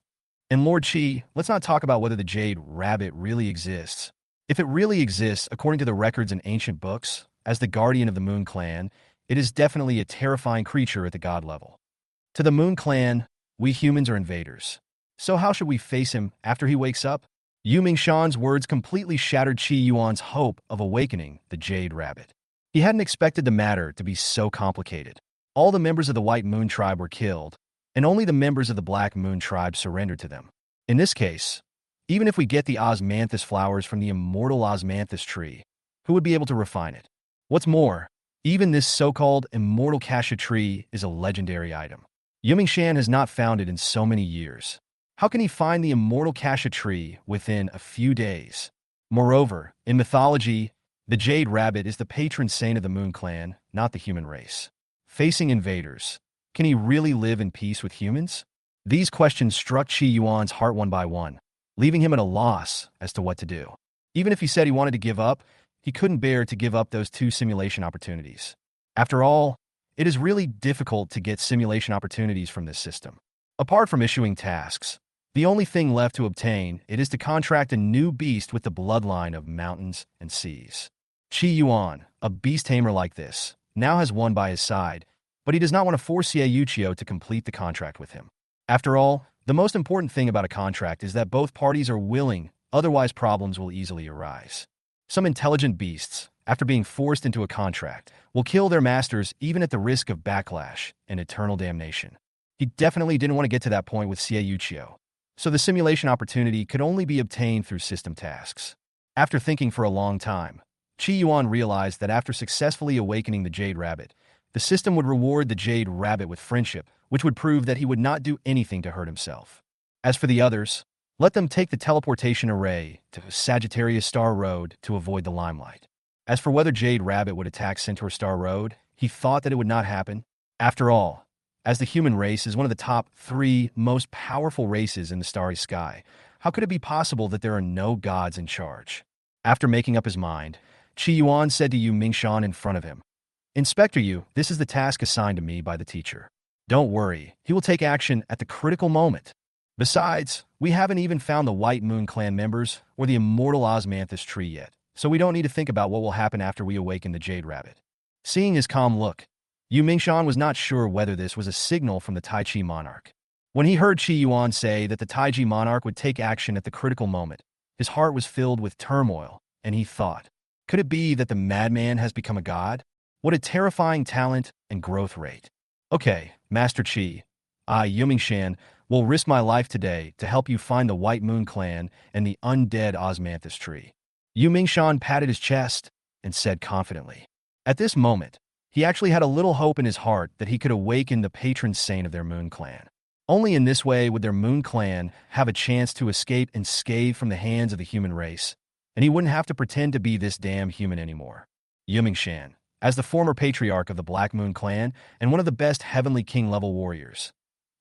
And Lord Qi, let's not talk about whether the Jade Rabbit really exists. If it really exists, according to the records in ancient books, as the guardian of the Moon Clan, it is definitely a terrifying creature at the god level. To the Moon Clan, we humans are invaders. So how should we face him after he wakes up?" Shan's words completely shattered Qi Yuan's hope of awakening the Jade Rabbit. He hadn't expected the matter to be so complicated. All the members of the White Moon Tribe were killed, and only the members of the Black Moon Tribe surrendered to them. In this case, even if we get the osmanthus flowers from the immortal osmanthus tree, who would be able to refine it? What's more, even this so-called immortal cassia tree is a legendary item. Shan has not found it in so many years. How can he find the immortal cassia tree within a few days? Moreover, in mythology, the Jade Rabbit is the patron saint of the Moon Clan, not the human race. Facing invaders, can he really live in peace with humans? These questions struck Qi Yuan's heart one by one, leaving him at a loss as to what to do. Even if he said he wanted to give up, he couldn't bear to give up those 2 simulation opportunities. After all, it is really difficult to get simulation opportunities from this system. Apart from issuing tasks, the only thing left to obtain it is to contract a new beast with the bloodline of mountains and seas. Qi Yuan, a beast tamer like this, now has one by his side, but he does not want to force Yuchio to complete the contract with him. After all, the most important thing about a contract is that both parties are willing, otherwise problems will easily arise. Some intelligent beasts, after being forced into a contract, will kill their masters even at the risk of backlash and eternal damnation. He definitely didn't want to get to that point with Yuchio, so the simulation opportunity could only be obtained through system tasks. After thinking for a long time, Qi Yuan realized that after successfully awakening the Jade Rabbit, the system would reward the Jade Rabbit with friendship, which would prove that he would not do anything to hurt himself. As for the others, Let them take the teleportation array to Sagittarius Star Road to avoid the limelight. As for whether Jade Rabbit would attack Centaur Star Road, he thought that it would not happen. After all, as the human race is one of the top 3 most powerful races in the starry sky, how could it be possible that there are no gods in charge? After making up his mind, Qi Yuan said to Yu Mingshan in front of him, "Inspector Yu, this is the task assigned to me by the teacher. Don't worry, he will take action at the critical moment. Besides, we haven't even found the White Moon Clan members or the immortal Osmanthus tree yet, so we don't need to think about what will happen after we awaken the Jade Rabbit." Seeing his calm look, Yu Mingshan was not sure whether this was a signal from the Taichi Monarch. When he heard Qi Yuan say that the Taiji Monarch would take action at the critical moment, his heart was filled with turmoil, and he thought, could it be that the madman has become a god? What a terrifying talent and growth rate. Okay, Master Qi, I, Yu Mingshan, will risk my life today to help you find the White Moon Clan and the undead Osmanthus tree. Yu Mingshan patted his chest and said confidently. At this moment, he actually had a little hope in his heart that he could awaken the patron saint of their Moon Clan. Only in this way would their Moon Clan have a chance to escape unscathed from the hands of the human race, and he wouldn't have to pretend to be this damn human anymore. Yu Mingshan, as the former patriarch of the Black Moon Clan and one of the best Heavenly King-level warriors.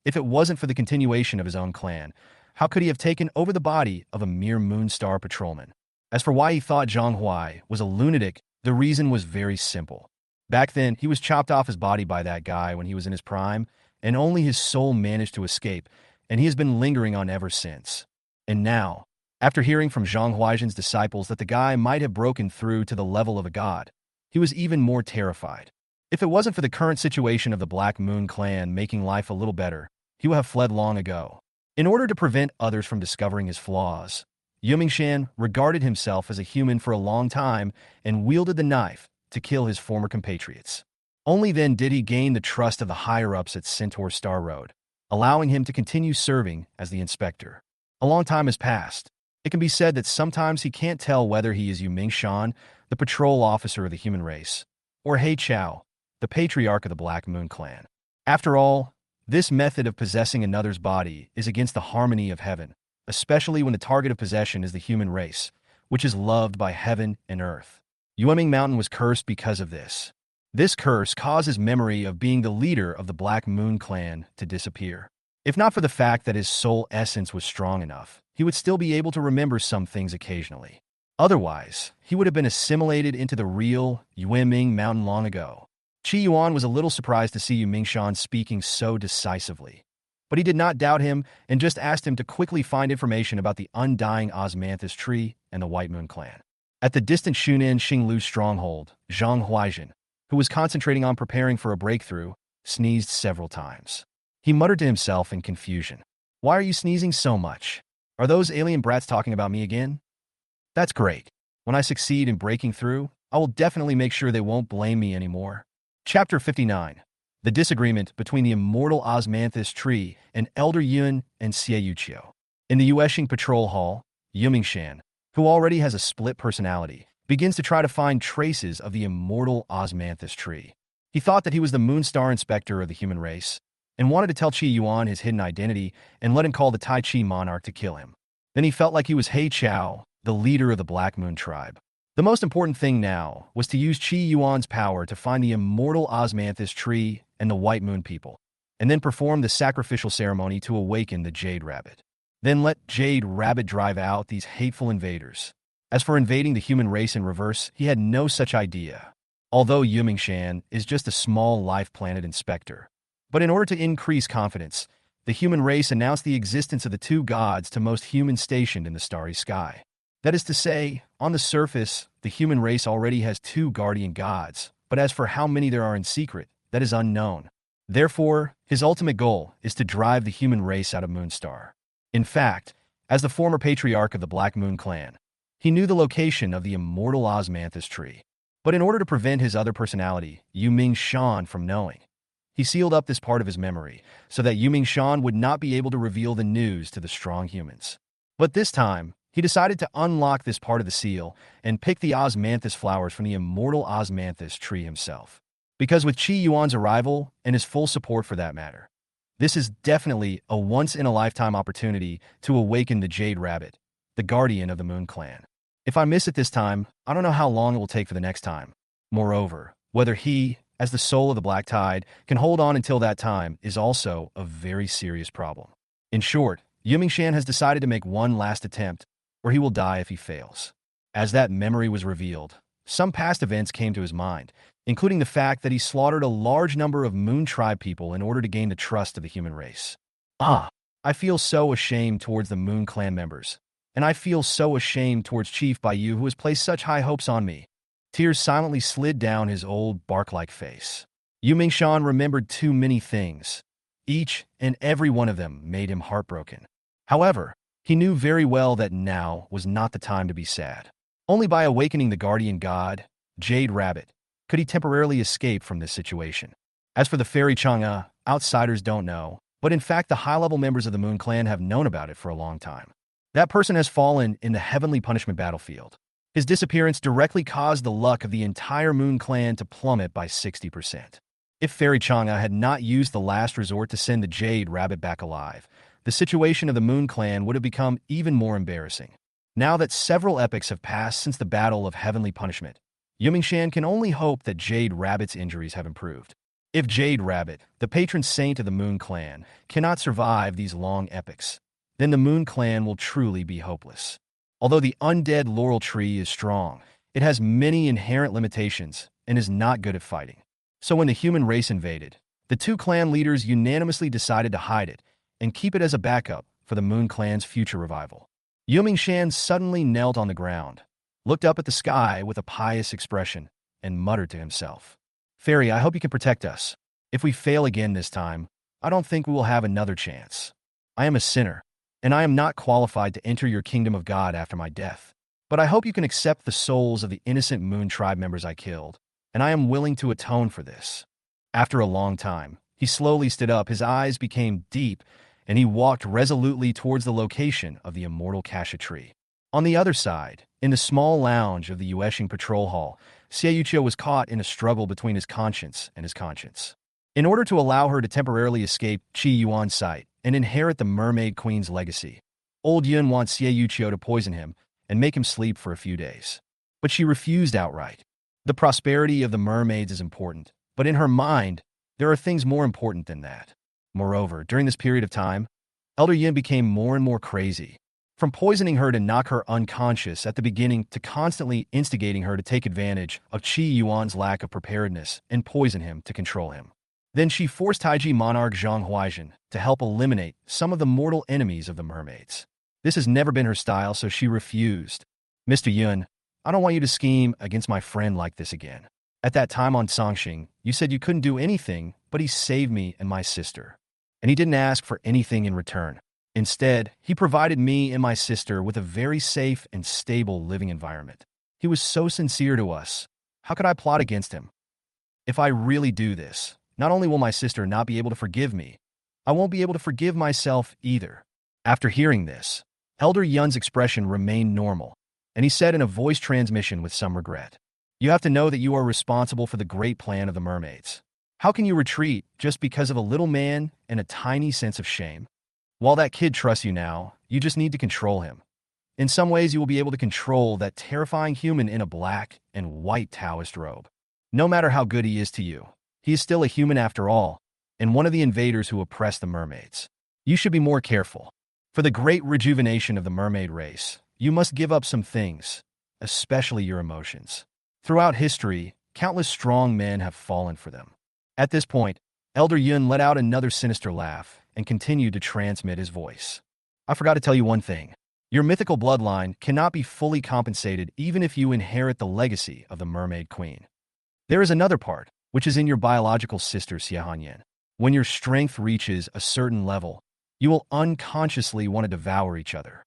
If it wasn't for the continuation of his own clan, how could he have taken over the body of a mere Moonstar patrolman? As for why he thought Zhang Huai was a lunatic, the reason was very simple. Back then, he was chopped off his body by that guy when he was in his prime, and only his soul managed to escape, and he has been lingering on ever since. And now, after hearing from Zhang Huaizhen's disciples that the guy might have broken through to the level of a god, he was even more terrified. If it wasn't for the current situation of the Black Moon Clan making life a little better, he would have fled long ago. In order to prevent others from discovering his flaws, Yu Mingshan regarded himself as a human for a long time and wielded the knife to kill his former compatriots. Only then did he gain the trust of the higher-ups at Centaur Star Road, allowing him to continue serving as the inspector. A long time has passed. It can be said that sometimes he can't tell whether he is Yu Mingshan, the patrol officer of the human race, or He Chao, the patriarch of the Black Moon Clan. After all, this method of possessing another's body is against the harmony of heaven, especially when the target of possession is the human race, which is loved by heaven and earth. Yueming Mountain was cursed because of this. This curse caused his memory of being the leader of the Black Moon Clan to disappear. If not for the fact that his soul essence was strong enough, he would still be able to remember some things occasionally. Otherwise, he would have been assimilated into the real Yueming Mountain long ago. Qi Yuan was a little surprised to see Yu Mingshan speaking so decisively. But he did not doubt him and just asked him to quickly find information about the undying Osmanthus tree and the White Moon Clan. At the distant Shunan Xinglu stronghold, Zhang Huaizhen, who was concentrating on preparing for a breakthrough, sneezed several times. He muttered to himself in confusion. Why are you sneezing so much? Are those alien brats talking about me again? That's great. When I succeed in breaking through, I will definitely make sure they won't blame me anymore. Chapter 59. The disagreement between the immortal Osmanthus tree and Elder Yun and Xie Yuqiu. In the Yueshing Patrol Hall, Yu Mingshan, who already has a split personality, begins to try to find traces of the immortal Osmanthus tree. He thought that he was the Moonstar Inspector of the human race, and wanted to tell Qi Yuan his hidden identity and let him call the Taichi Monarch to kill him. Then he felt like he was He Chao, the leader of the Black Moon tribe. The most important thing now was to use Qi Yuan's power to find the immortal Osmanthus tree and the White Moon people, and then perform the sacrificial ceremony to awaken the Jade Rabbit. Then let Jade Rabbit drive out these hateful invaders. As for invading the human race in reverse, he had no such idea. Although Yu Mingshan is just a small life planet inspector. But in order to increase confidence, the human race announced the existence of the 2 gods to most humans stationed in the starry sky. That is to say, on the surface, the human race already has 2 guardian gods, but as for how many there are in secret, that is unknown. Therefore, his ultimate goal is to drive the human race out of Moonstar. In fact, as the former patriarch of the Black Moon Clan, he knew the location of the immortal Osmanthus tree. But in order to prevent his other personality, Yu Mingshan, from knowing, he sealed up this part of his memory so that Yu Mingshan would not be able to reveal the news to the strong humans. But this time, he decided to unlock this part of the seal and pick the Osmanthus flowers from the immortal Osmanthus tree himself. Because with Qi Yuan's arrival and his full support for that matter, This is definitely a once-in-a-lifetime opportunity to awaken the Jade Rabbit, the guardian of the Moon Clan. If I miss it this time, I don't know how long it will take for the next time. Moreover, whether he, as the soul of the Black Tide, can hold on until that time is also a very serious problem. In short, Yumingshan has decided to make one last attempt, or he will die if he fails. As that memory was revealed, some past events came to his mind, including the fact that he slaughtered a large number of Moon Tribe people in order to gain the trust of the human race. I feel so ashamed towards the Moon Clan members, and I feel so ashamed towards Chief Baiyu who has placed such high hopes on me. Tears silently slid down his old bark-like face. Yumingshan remembered too many things. Each and every one of them made him heartbroken. However, he knew very well that now was not the time to be sad. Only by awakening the guardian god, Jade Rabbit, could he temporarily escape from this situation. As for the fairy Chang'e, outsiders don't know, but in fact the high-level members of the Moon Clan have known about it for a long time. That person has fallen in the heavenly punishment battlefield. His disappearance directly caused the luck of the entire Moon Clan to plummet by 60%. If Fairy Chang'e had not used the last resort to send the Jade Rabbit back alive, the situation of the Moon Clan would have become even more embarrassing. Now that several epochs have passed since the Battle of Heavenly Punishment, Yumingshan can only hope that Jade Rabbit's injuries have improved. If Jade Rabbit, the patron saint of the Moon Clan, cannot survive these long epochs, then the Moon Clan will truly be hopeless. Although the undead laurel tree is strong, it has many inherent limitations and is not good at fighting. So when the human race invaded, the two clan leaders unanimously decided to hide it and keep it as a backup for the Moon Clan's future revival. Yumingshan suddenly knelt on the ground, looked up at the sky with a pious expression, and muttered to himself, "Fairy, I hope you can protect us. If we fail again this time, I don't think we will have another chance. I am a sinner, and I am not qualified to enter your kingdom of God after my death. But I hope you can accept the souls of the innocent Moon Tribe members I killed, and I am willing to atone for this." After a long time, he slowly stood up, his eyes became deep, and he walked resolutely towards the location of the immortal Kasha tree. On the other side, in the small lounge of the Yueshing Patrol Hall, Xieyuqiu was caught in a struggle between his conscience and his conscience. In order to allow her to temporarily escape Qi Yuan's sight and inherit the Mermaid Queen's legacy, Old Yun wants Xieyuqiu to poison him and make him sleep for a few days. But she refused outright. The prosperity of the mermaids is important, but in her mind, there are things more important than that. Moreover, during this period of time, Elder Yin became more and more crazy. From poisoning her to knock her unconscious at the beginning to constantly instigating her to take advantage of Qi Yuan's lack of preparedness and poison him to control him. Then she forced Taiji monarch Zhang Huaizhen to help eliminate some of the mortal enemies of the mermaids. This has never been her style, so she refused. "Mr. Yun, I don't want you to scheme against my friend like this again. At that time on Songxing, you said you couldn't do anything, but he saved me and my sister. And he didn't ask for anything in return. Instead, he provided me and my sister with a very safe and stable living environment. He was so sincere to us. How could I plot against him? If I really do this, not only will my sister not be able to forgive me, I won't be able to forgive myself either." After hearing this, Elder Yun's expression remained normal, and he said in a voice transmission with some regret, "You have to know that you are responsible for the great plan of the mermaids. How can you retreat just because of a little man and a tiny sense of shame? While that kid trusts you now, you just need to control him. In some ways, you will be able to control that terrifying human in a black and white Taoist robe. No matter how good he is to you, he is still a human after all, and one of the invaders who oppressed the mermaids. You should be more careful. For the great rejuvenation of the mermaid race, you must give up some things, especially your emotions. Throughout history, countless strong men have fallen for them." At this point, Elder Yun let out another sinister laugh and continued to transmit his voice. "I forgot to tell you one thing. Your mythical bloodline cannot be fully compensated even if you inherit the legacy of the Mermaid Queen. There is another part, which is in your biological sister Xiehanyan. When your strength reaches a certain level, you will unconsciously want to devour each other.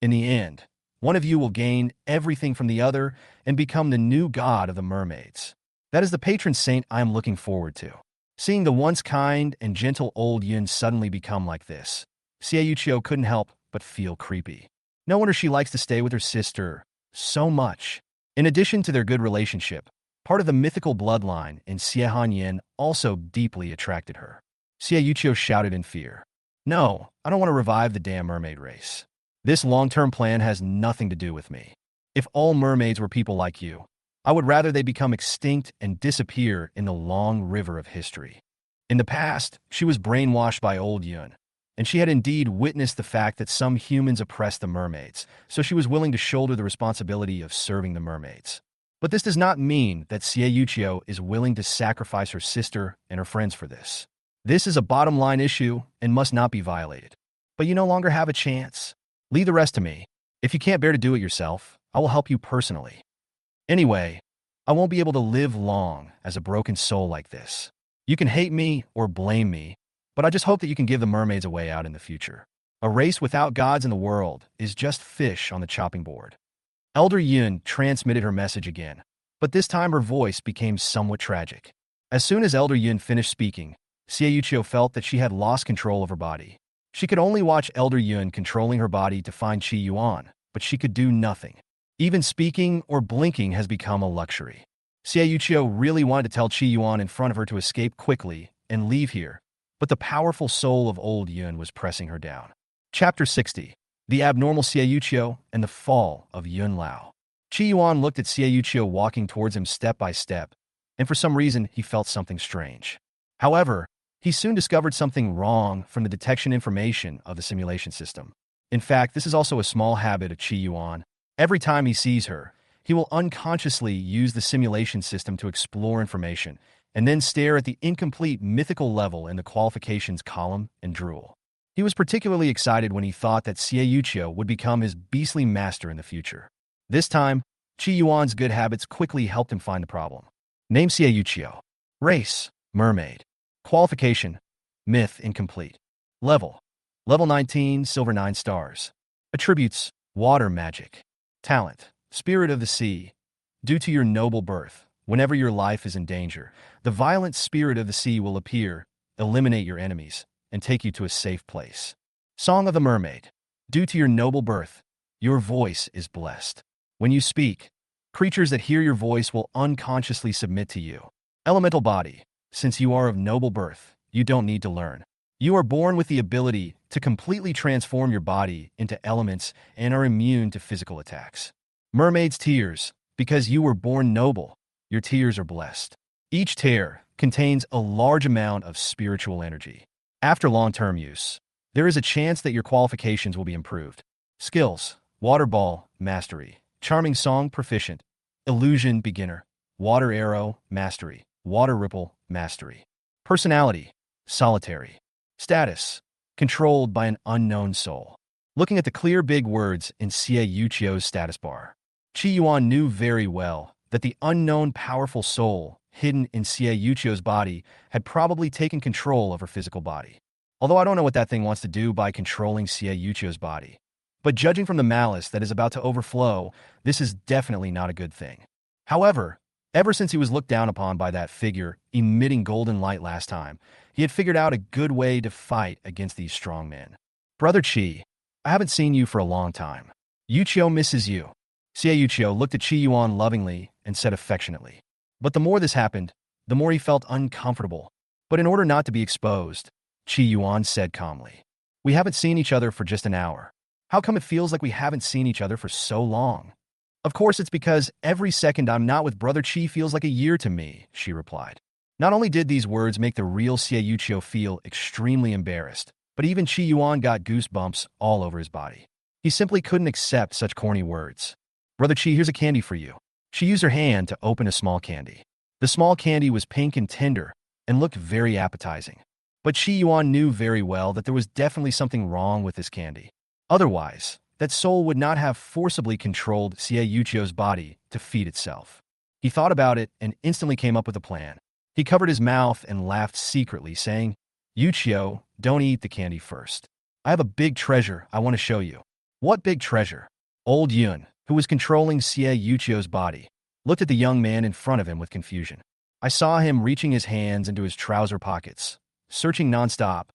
In the end, one of you will gain everything from the other and become the new god of the mermaids. That is the patron saint I am looking forward to." Seeing the once kind and gentle Old Yun suddenly become like this, Xieyuqiu couldn't help but feel creepy. No wonder she likes to stay with her sister so much. In addition to their good relationship, part of the mythical bloodline in Xiehanyan also deeply attracted her. Xiaoyuchio shouted in fear. No, I don't want to revive the damn mermaid race. This long-term plan has nothing to do with me. If all mermaids were people like you, I would rather they become extinct and disappear in the long river of history. In the past, she was brainwashed by old Yun, and she had indeed witnessed the fact that some humans oppressed the mermaids, so she was willing to shoulder the responsibility of serving the mermaids. But this does not mean that Xiaoyuchio is willing to sacrifice her sister and her friends for this. This is a bottom-line issue and must not be violated. But you no longer have a chance. Leave the rest to me. If you can't bear to do it yourself, I will help you personally. Anyway, I won't be able to live long as a broken soul like this. You can hate me or blame me, but I just hope that you can give the mermaids a way out in the future. A race without gods in the world is just fish on the chopping board. Elder Yun transmitted her message again, but this time her voice became somewhat tragic. As soon as Elder Yun finished speaking, Xiaoyuchio felt that she had lost control of her body. She could only watch Elder Yun controlling her body to find Qi Yuan, but she could do nothing. Even speaking or blinking has become a luxury. Xiaoyuchio really wanted to tell Qi Yuan in front of her to escape quickly and leave here, but the powerful soul of old Yun was pressing her down. Chapter 60. The Abnormal Xiaoyuchio and the Fall of Yun Lao. Qi Yuan looked at Xiaoyuchio walking towards him step by step, and for some reason he felt something strange. However, he soon discovered something wrong from the detection information of the simulation system. In fact, this is also a small habit of Qi Yuan. Every time he sees her, he will unconsciously use the simulation system to explore information, and then stare at the incomplete mythical level in the qualifications column and drool. He was particularly excited when he thought that Xiaoyuchio would become his beastly master in the future. This time, Qi Yuan's good habits quickly helped him find the problem. Name Xiaoyuchio. Race, mermaid. Qualification, myth incomplete. Level, level 19, silver 9 stars. Attributes, water magic. Talent, spirit of the sea. Due to your noble birth, whenever your life is in danger, the violent spirit of the sea will appear, eliminate your enemies, and take you to a safe place. Song of the Mermaid. Due to your noble birth, your voice is blessed. When you speak, creatures that hear your voice will unconsciously submit to you. Elemental body. Since you are of noble birth, you don't need to learn. You are born with the ability to completely transform your body into elements and are immune to physical attacks. Mermaid's tears. Because you were born noble, your tears are blessed. Each tear contains a large amount of spiritual energy. After long-term use, there is a chance that your qualifications will be improved. Skills, Water Ball, Mastery, Charming Song, Proficient, Illusion, Beginner, Water Arrow, Mastery, Water Ripple, Mastery. Personality, Solitary. Status, Controlled by an unknown soul. Looking at the clear big words in Xiaoyuchio's status bar, Qi Yuan knew very well that the unknown powerful soul hidden in Xiaoyuchio's body had probably taken control of her physical body. Although I don't know what that thing wants to do by controlling Xiaoyuchio's body. But judging from the malice that is about to overflow, this is definitely not a good thing. However, ever since he was looked down upon by that figure emitting golden light last time, he had figured out a good way to fight against these strong men. Brother Qi, I haven't seen you for a long time. Yuchio misses you. Xiaoyuchio looked at Qi Yuan lovingly and said affectionately. But the more this happened, the more he felt uncomfortable. But in order not to be exposed, Qi Yuan said calmly, "We haven't seen each other for just an hour. How come it feels like we haven't seen each other for so long?" "Of course it's because every second I'm not with Brother Qi feels like a year to me," she replied. Not only did these words make the real Xiaoyuchio feel extremely embarrassed, but even Qi Yuan got goosebumps all over his body. He simply couldn't accept such corny words. "Brother Qi, here's a candy for you." She used her hand to open a small candy. The small candy was pink and tender and looked very appetizing. But Qi Yuan knew very well that there was definitely something wrong with this candy. Otherwise, that soul would not have forcibly controlled Xiaoyuchio's body to feed itself. He thought about it and instantly came up with a plan. He covered his mouth and laughed secretly, saying, "Yuchio, don't eat the candy first. I have a big treasure I want to show you." "What big treasure?" Old Yun, who was controlling Xiaoyuchio's body, looked at the young man in front of him with confusion. I saw him reaching his hands into his trouser pockets, searching nonstop,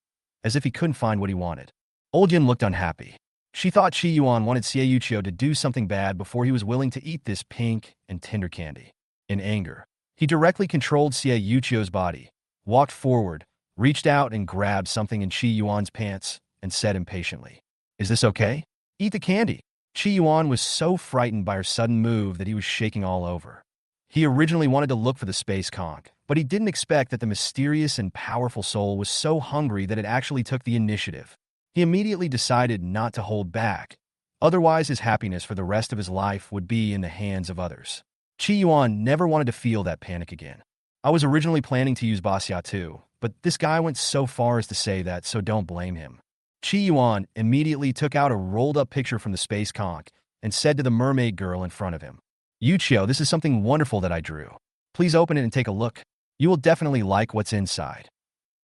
as if he couldn't find what he wanted. Old Yun looked unhappy. She thought Qi Yuan wanted Xiaoyuchio to do something bad before he was willing to eat this pink and tender candy. In anger, he directly controlled Xiaoyuchio's body, walked forward, reached out and grabbed something in Qi Yuan's pants and said impatiently, "Is this okay? Eat the candy." Qi Yuan was so frightened by her sudden move that he was shaking all over. He originally wanted to look for the space conch, but he didn't expect that the mysterious and powerful soul was so hungry that it actually took the initiative. He immediately decided not to hold back. Otherwise, his happiness for the rest of his life would be in the hands of others. Qi Yuan never wanted to feel that panic again. "I was originally planning to use Basya too, but this guy went so far as to say that, so don't blame him." Qi Yuan immediately took out a rolled-up picture from the space conch and said to the mermaid girl in front of him, "Yuchio, this is something wonderful that I drew. Please open it and take a look. You will definitely like what's inside."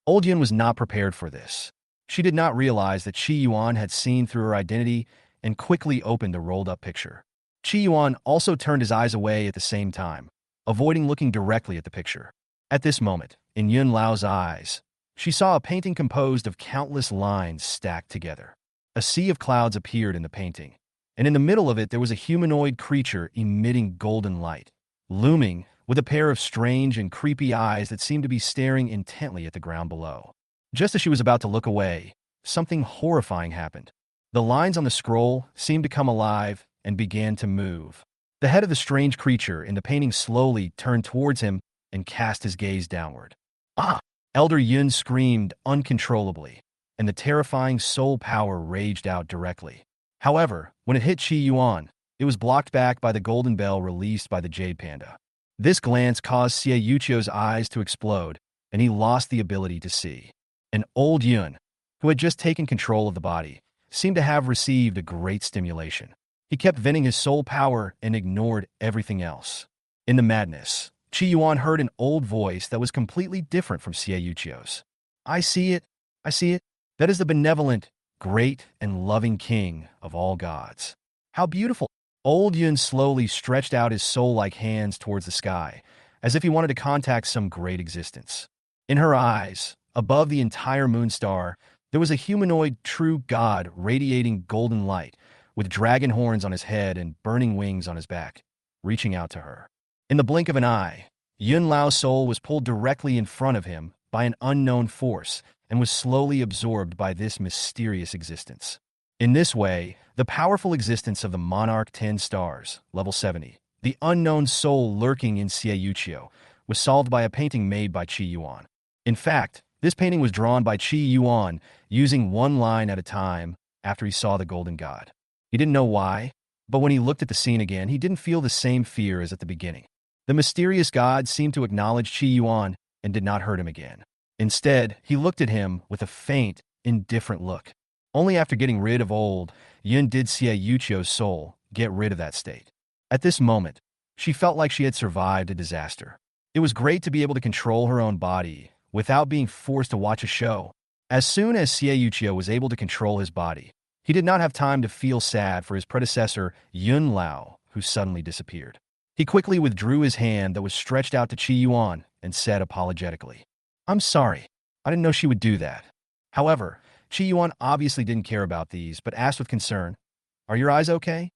Old Yun was not prepared for this. She did not realize that Qi Yuan had seen through her identity and quickly opened the rolled-up picture. Qi Yuan also turned his eyes away at the same time, avoiding looking directly at the picture. At this moment, in Yun Lao's eyes, she saw a painting composed of countless lines stacked together. A sea of clouds appeared in the painting, and in the middle of it there was a humanoid creature emitting golden light, looming with a pair of strange and creepy eyes that seemed to be staring intently at the ground below. Just as she was about to look away, something horrifying happened. The lines on the scroll seemed to come alive and began to move. The head of the strange creature in the painting slowly turned towards him and cast his gaze downward. "Ah!" Elder Yun screamed uncontrollably, and the terrifying soul power raged out directly. However, when it hit Qi Yuan, it was blocked back by the golden bell released by the Jade Panda. This glance caused Xie Yuchio's eyes to explode, and he lost the ability to see. And Old Yun, who had just taken control of the body, seemed to have received a great stimulation. He kept venting his soul power and ignored everything else. In the madness, Qi Yuan heard an old voice that was completely different from Xie Yuchio's. "I see it. I see it. That is the benevolent, great, and loving king of all gods. How beautiful." Old Yun slowly stretched out his soul-like hands towards the sky, as if he wanted to contact some great existence. In her eyes, above the entire Moonstar, there was a humanoid true god radiating golden light, with dragon horns on his head and burning wings on his back, reaching out to her. In the blink of an eye, Yun Lao's soul was pulled directly in front of him by an unknown force and was slowly absorbed by this mysterious existence. In this way, the powerful existence of the Monarch 10 stars, level 70, the unknown soul lurking in Xie Yuchio, was solved by a painting made by Qi Yuan. In fact, this painting was drawn by Qi Yuan using one line at a time after he saw the golden god. He didn't know why, but when he looked at the scene again, he didn't feel the same fear as at the beginning. The mysterious god seemed to acknowledge Qi Yuan and did not hurt him again. Instead, he looked at him with a faint, indifferent look. Only after getting rid of Old Yun did Xie Yuchio's soul get rid of that state. At this moment, she felt like she had survived a disaster. It was great to be able to control her own body without being forced to watch a show. As soon as Xie Yuchio was able to control his body, he did not have time to feel sad for his predecessor Yun Lao, who suddenly disappeared. He quickly withdrew his hand that was stretched out to Qi Yuan and said apologetically, "I'm sorry. I didn't know she would do that." However, Qi Yuan obviously didn't care about these, but asked with concern, "Are your eyes okay?"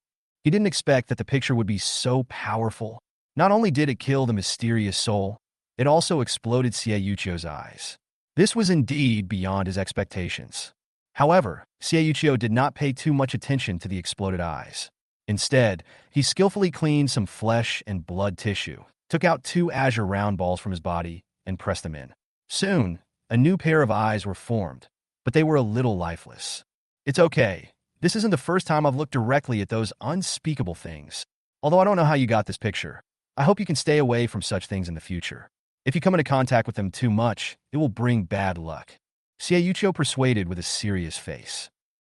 He didn't expect that the picture would be so powerful. Not only did it kill the mysterious soul, it also exploded Xie Yuchio's eyes. This was indeed beyond his expectations. However, Xie Yuchio did not pay too much attention to the exploded eyes. Instead, he skillfully cleaned some flesh and blood tissue, took out 2 azure round balls from his body, and pressed them in. Soon, a new pair of eyes were formed, but they were a little lifeless. "It's okay. This isn't the first time I've looked directly at those unspeakable things. Although I don't know how you got this picture. I hope you can stay away from such things in the future. If you come into contact with them too much, it will bring bad luck," Xie Yuchio persuaded with a serious face.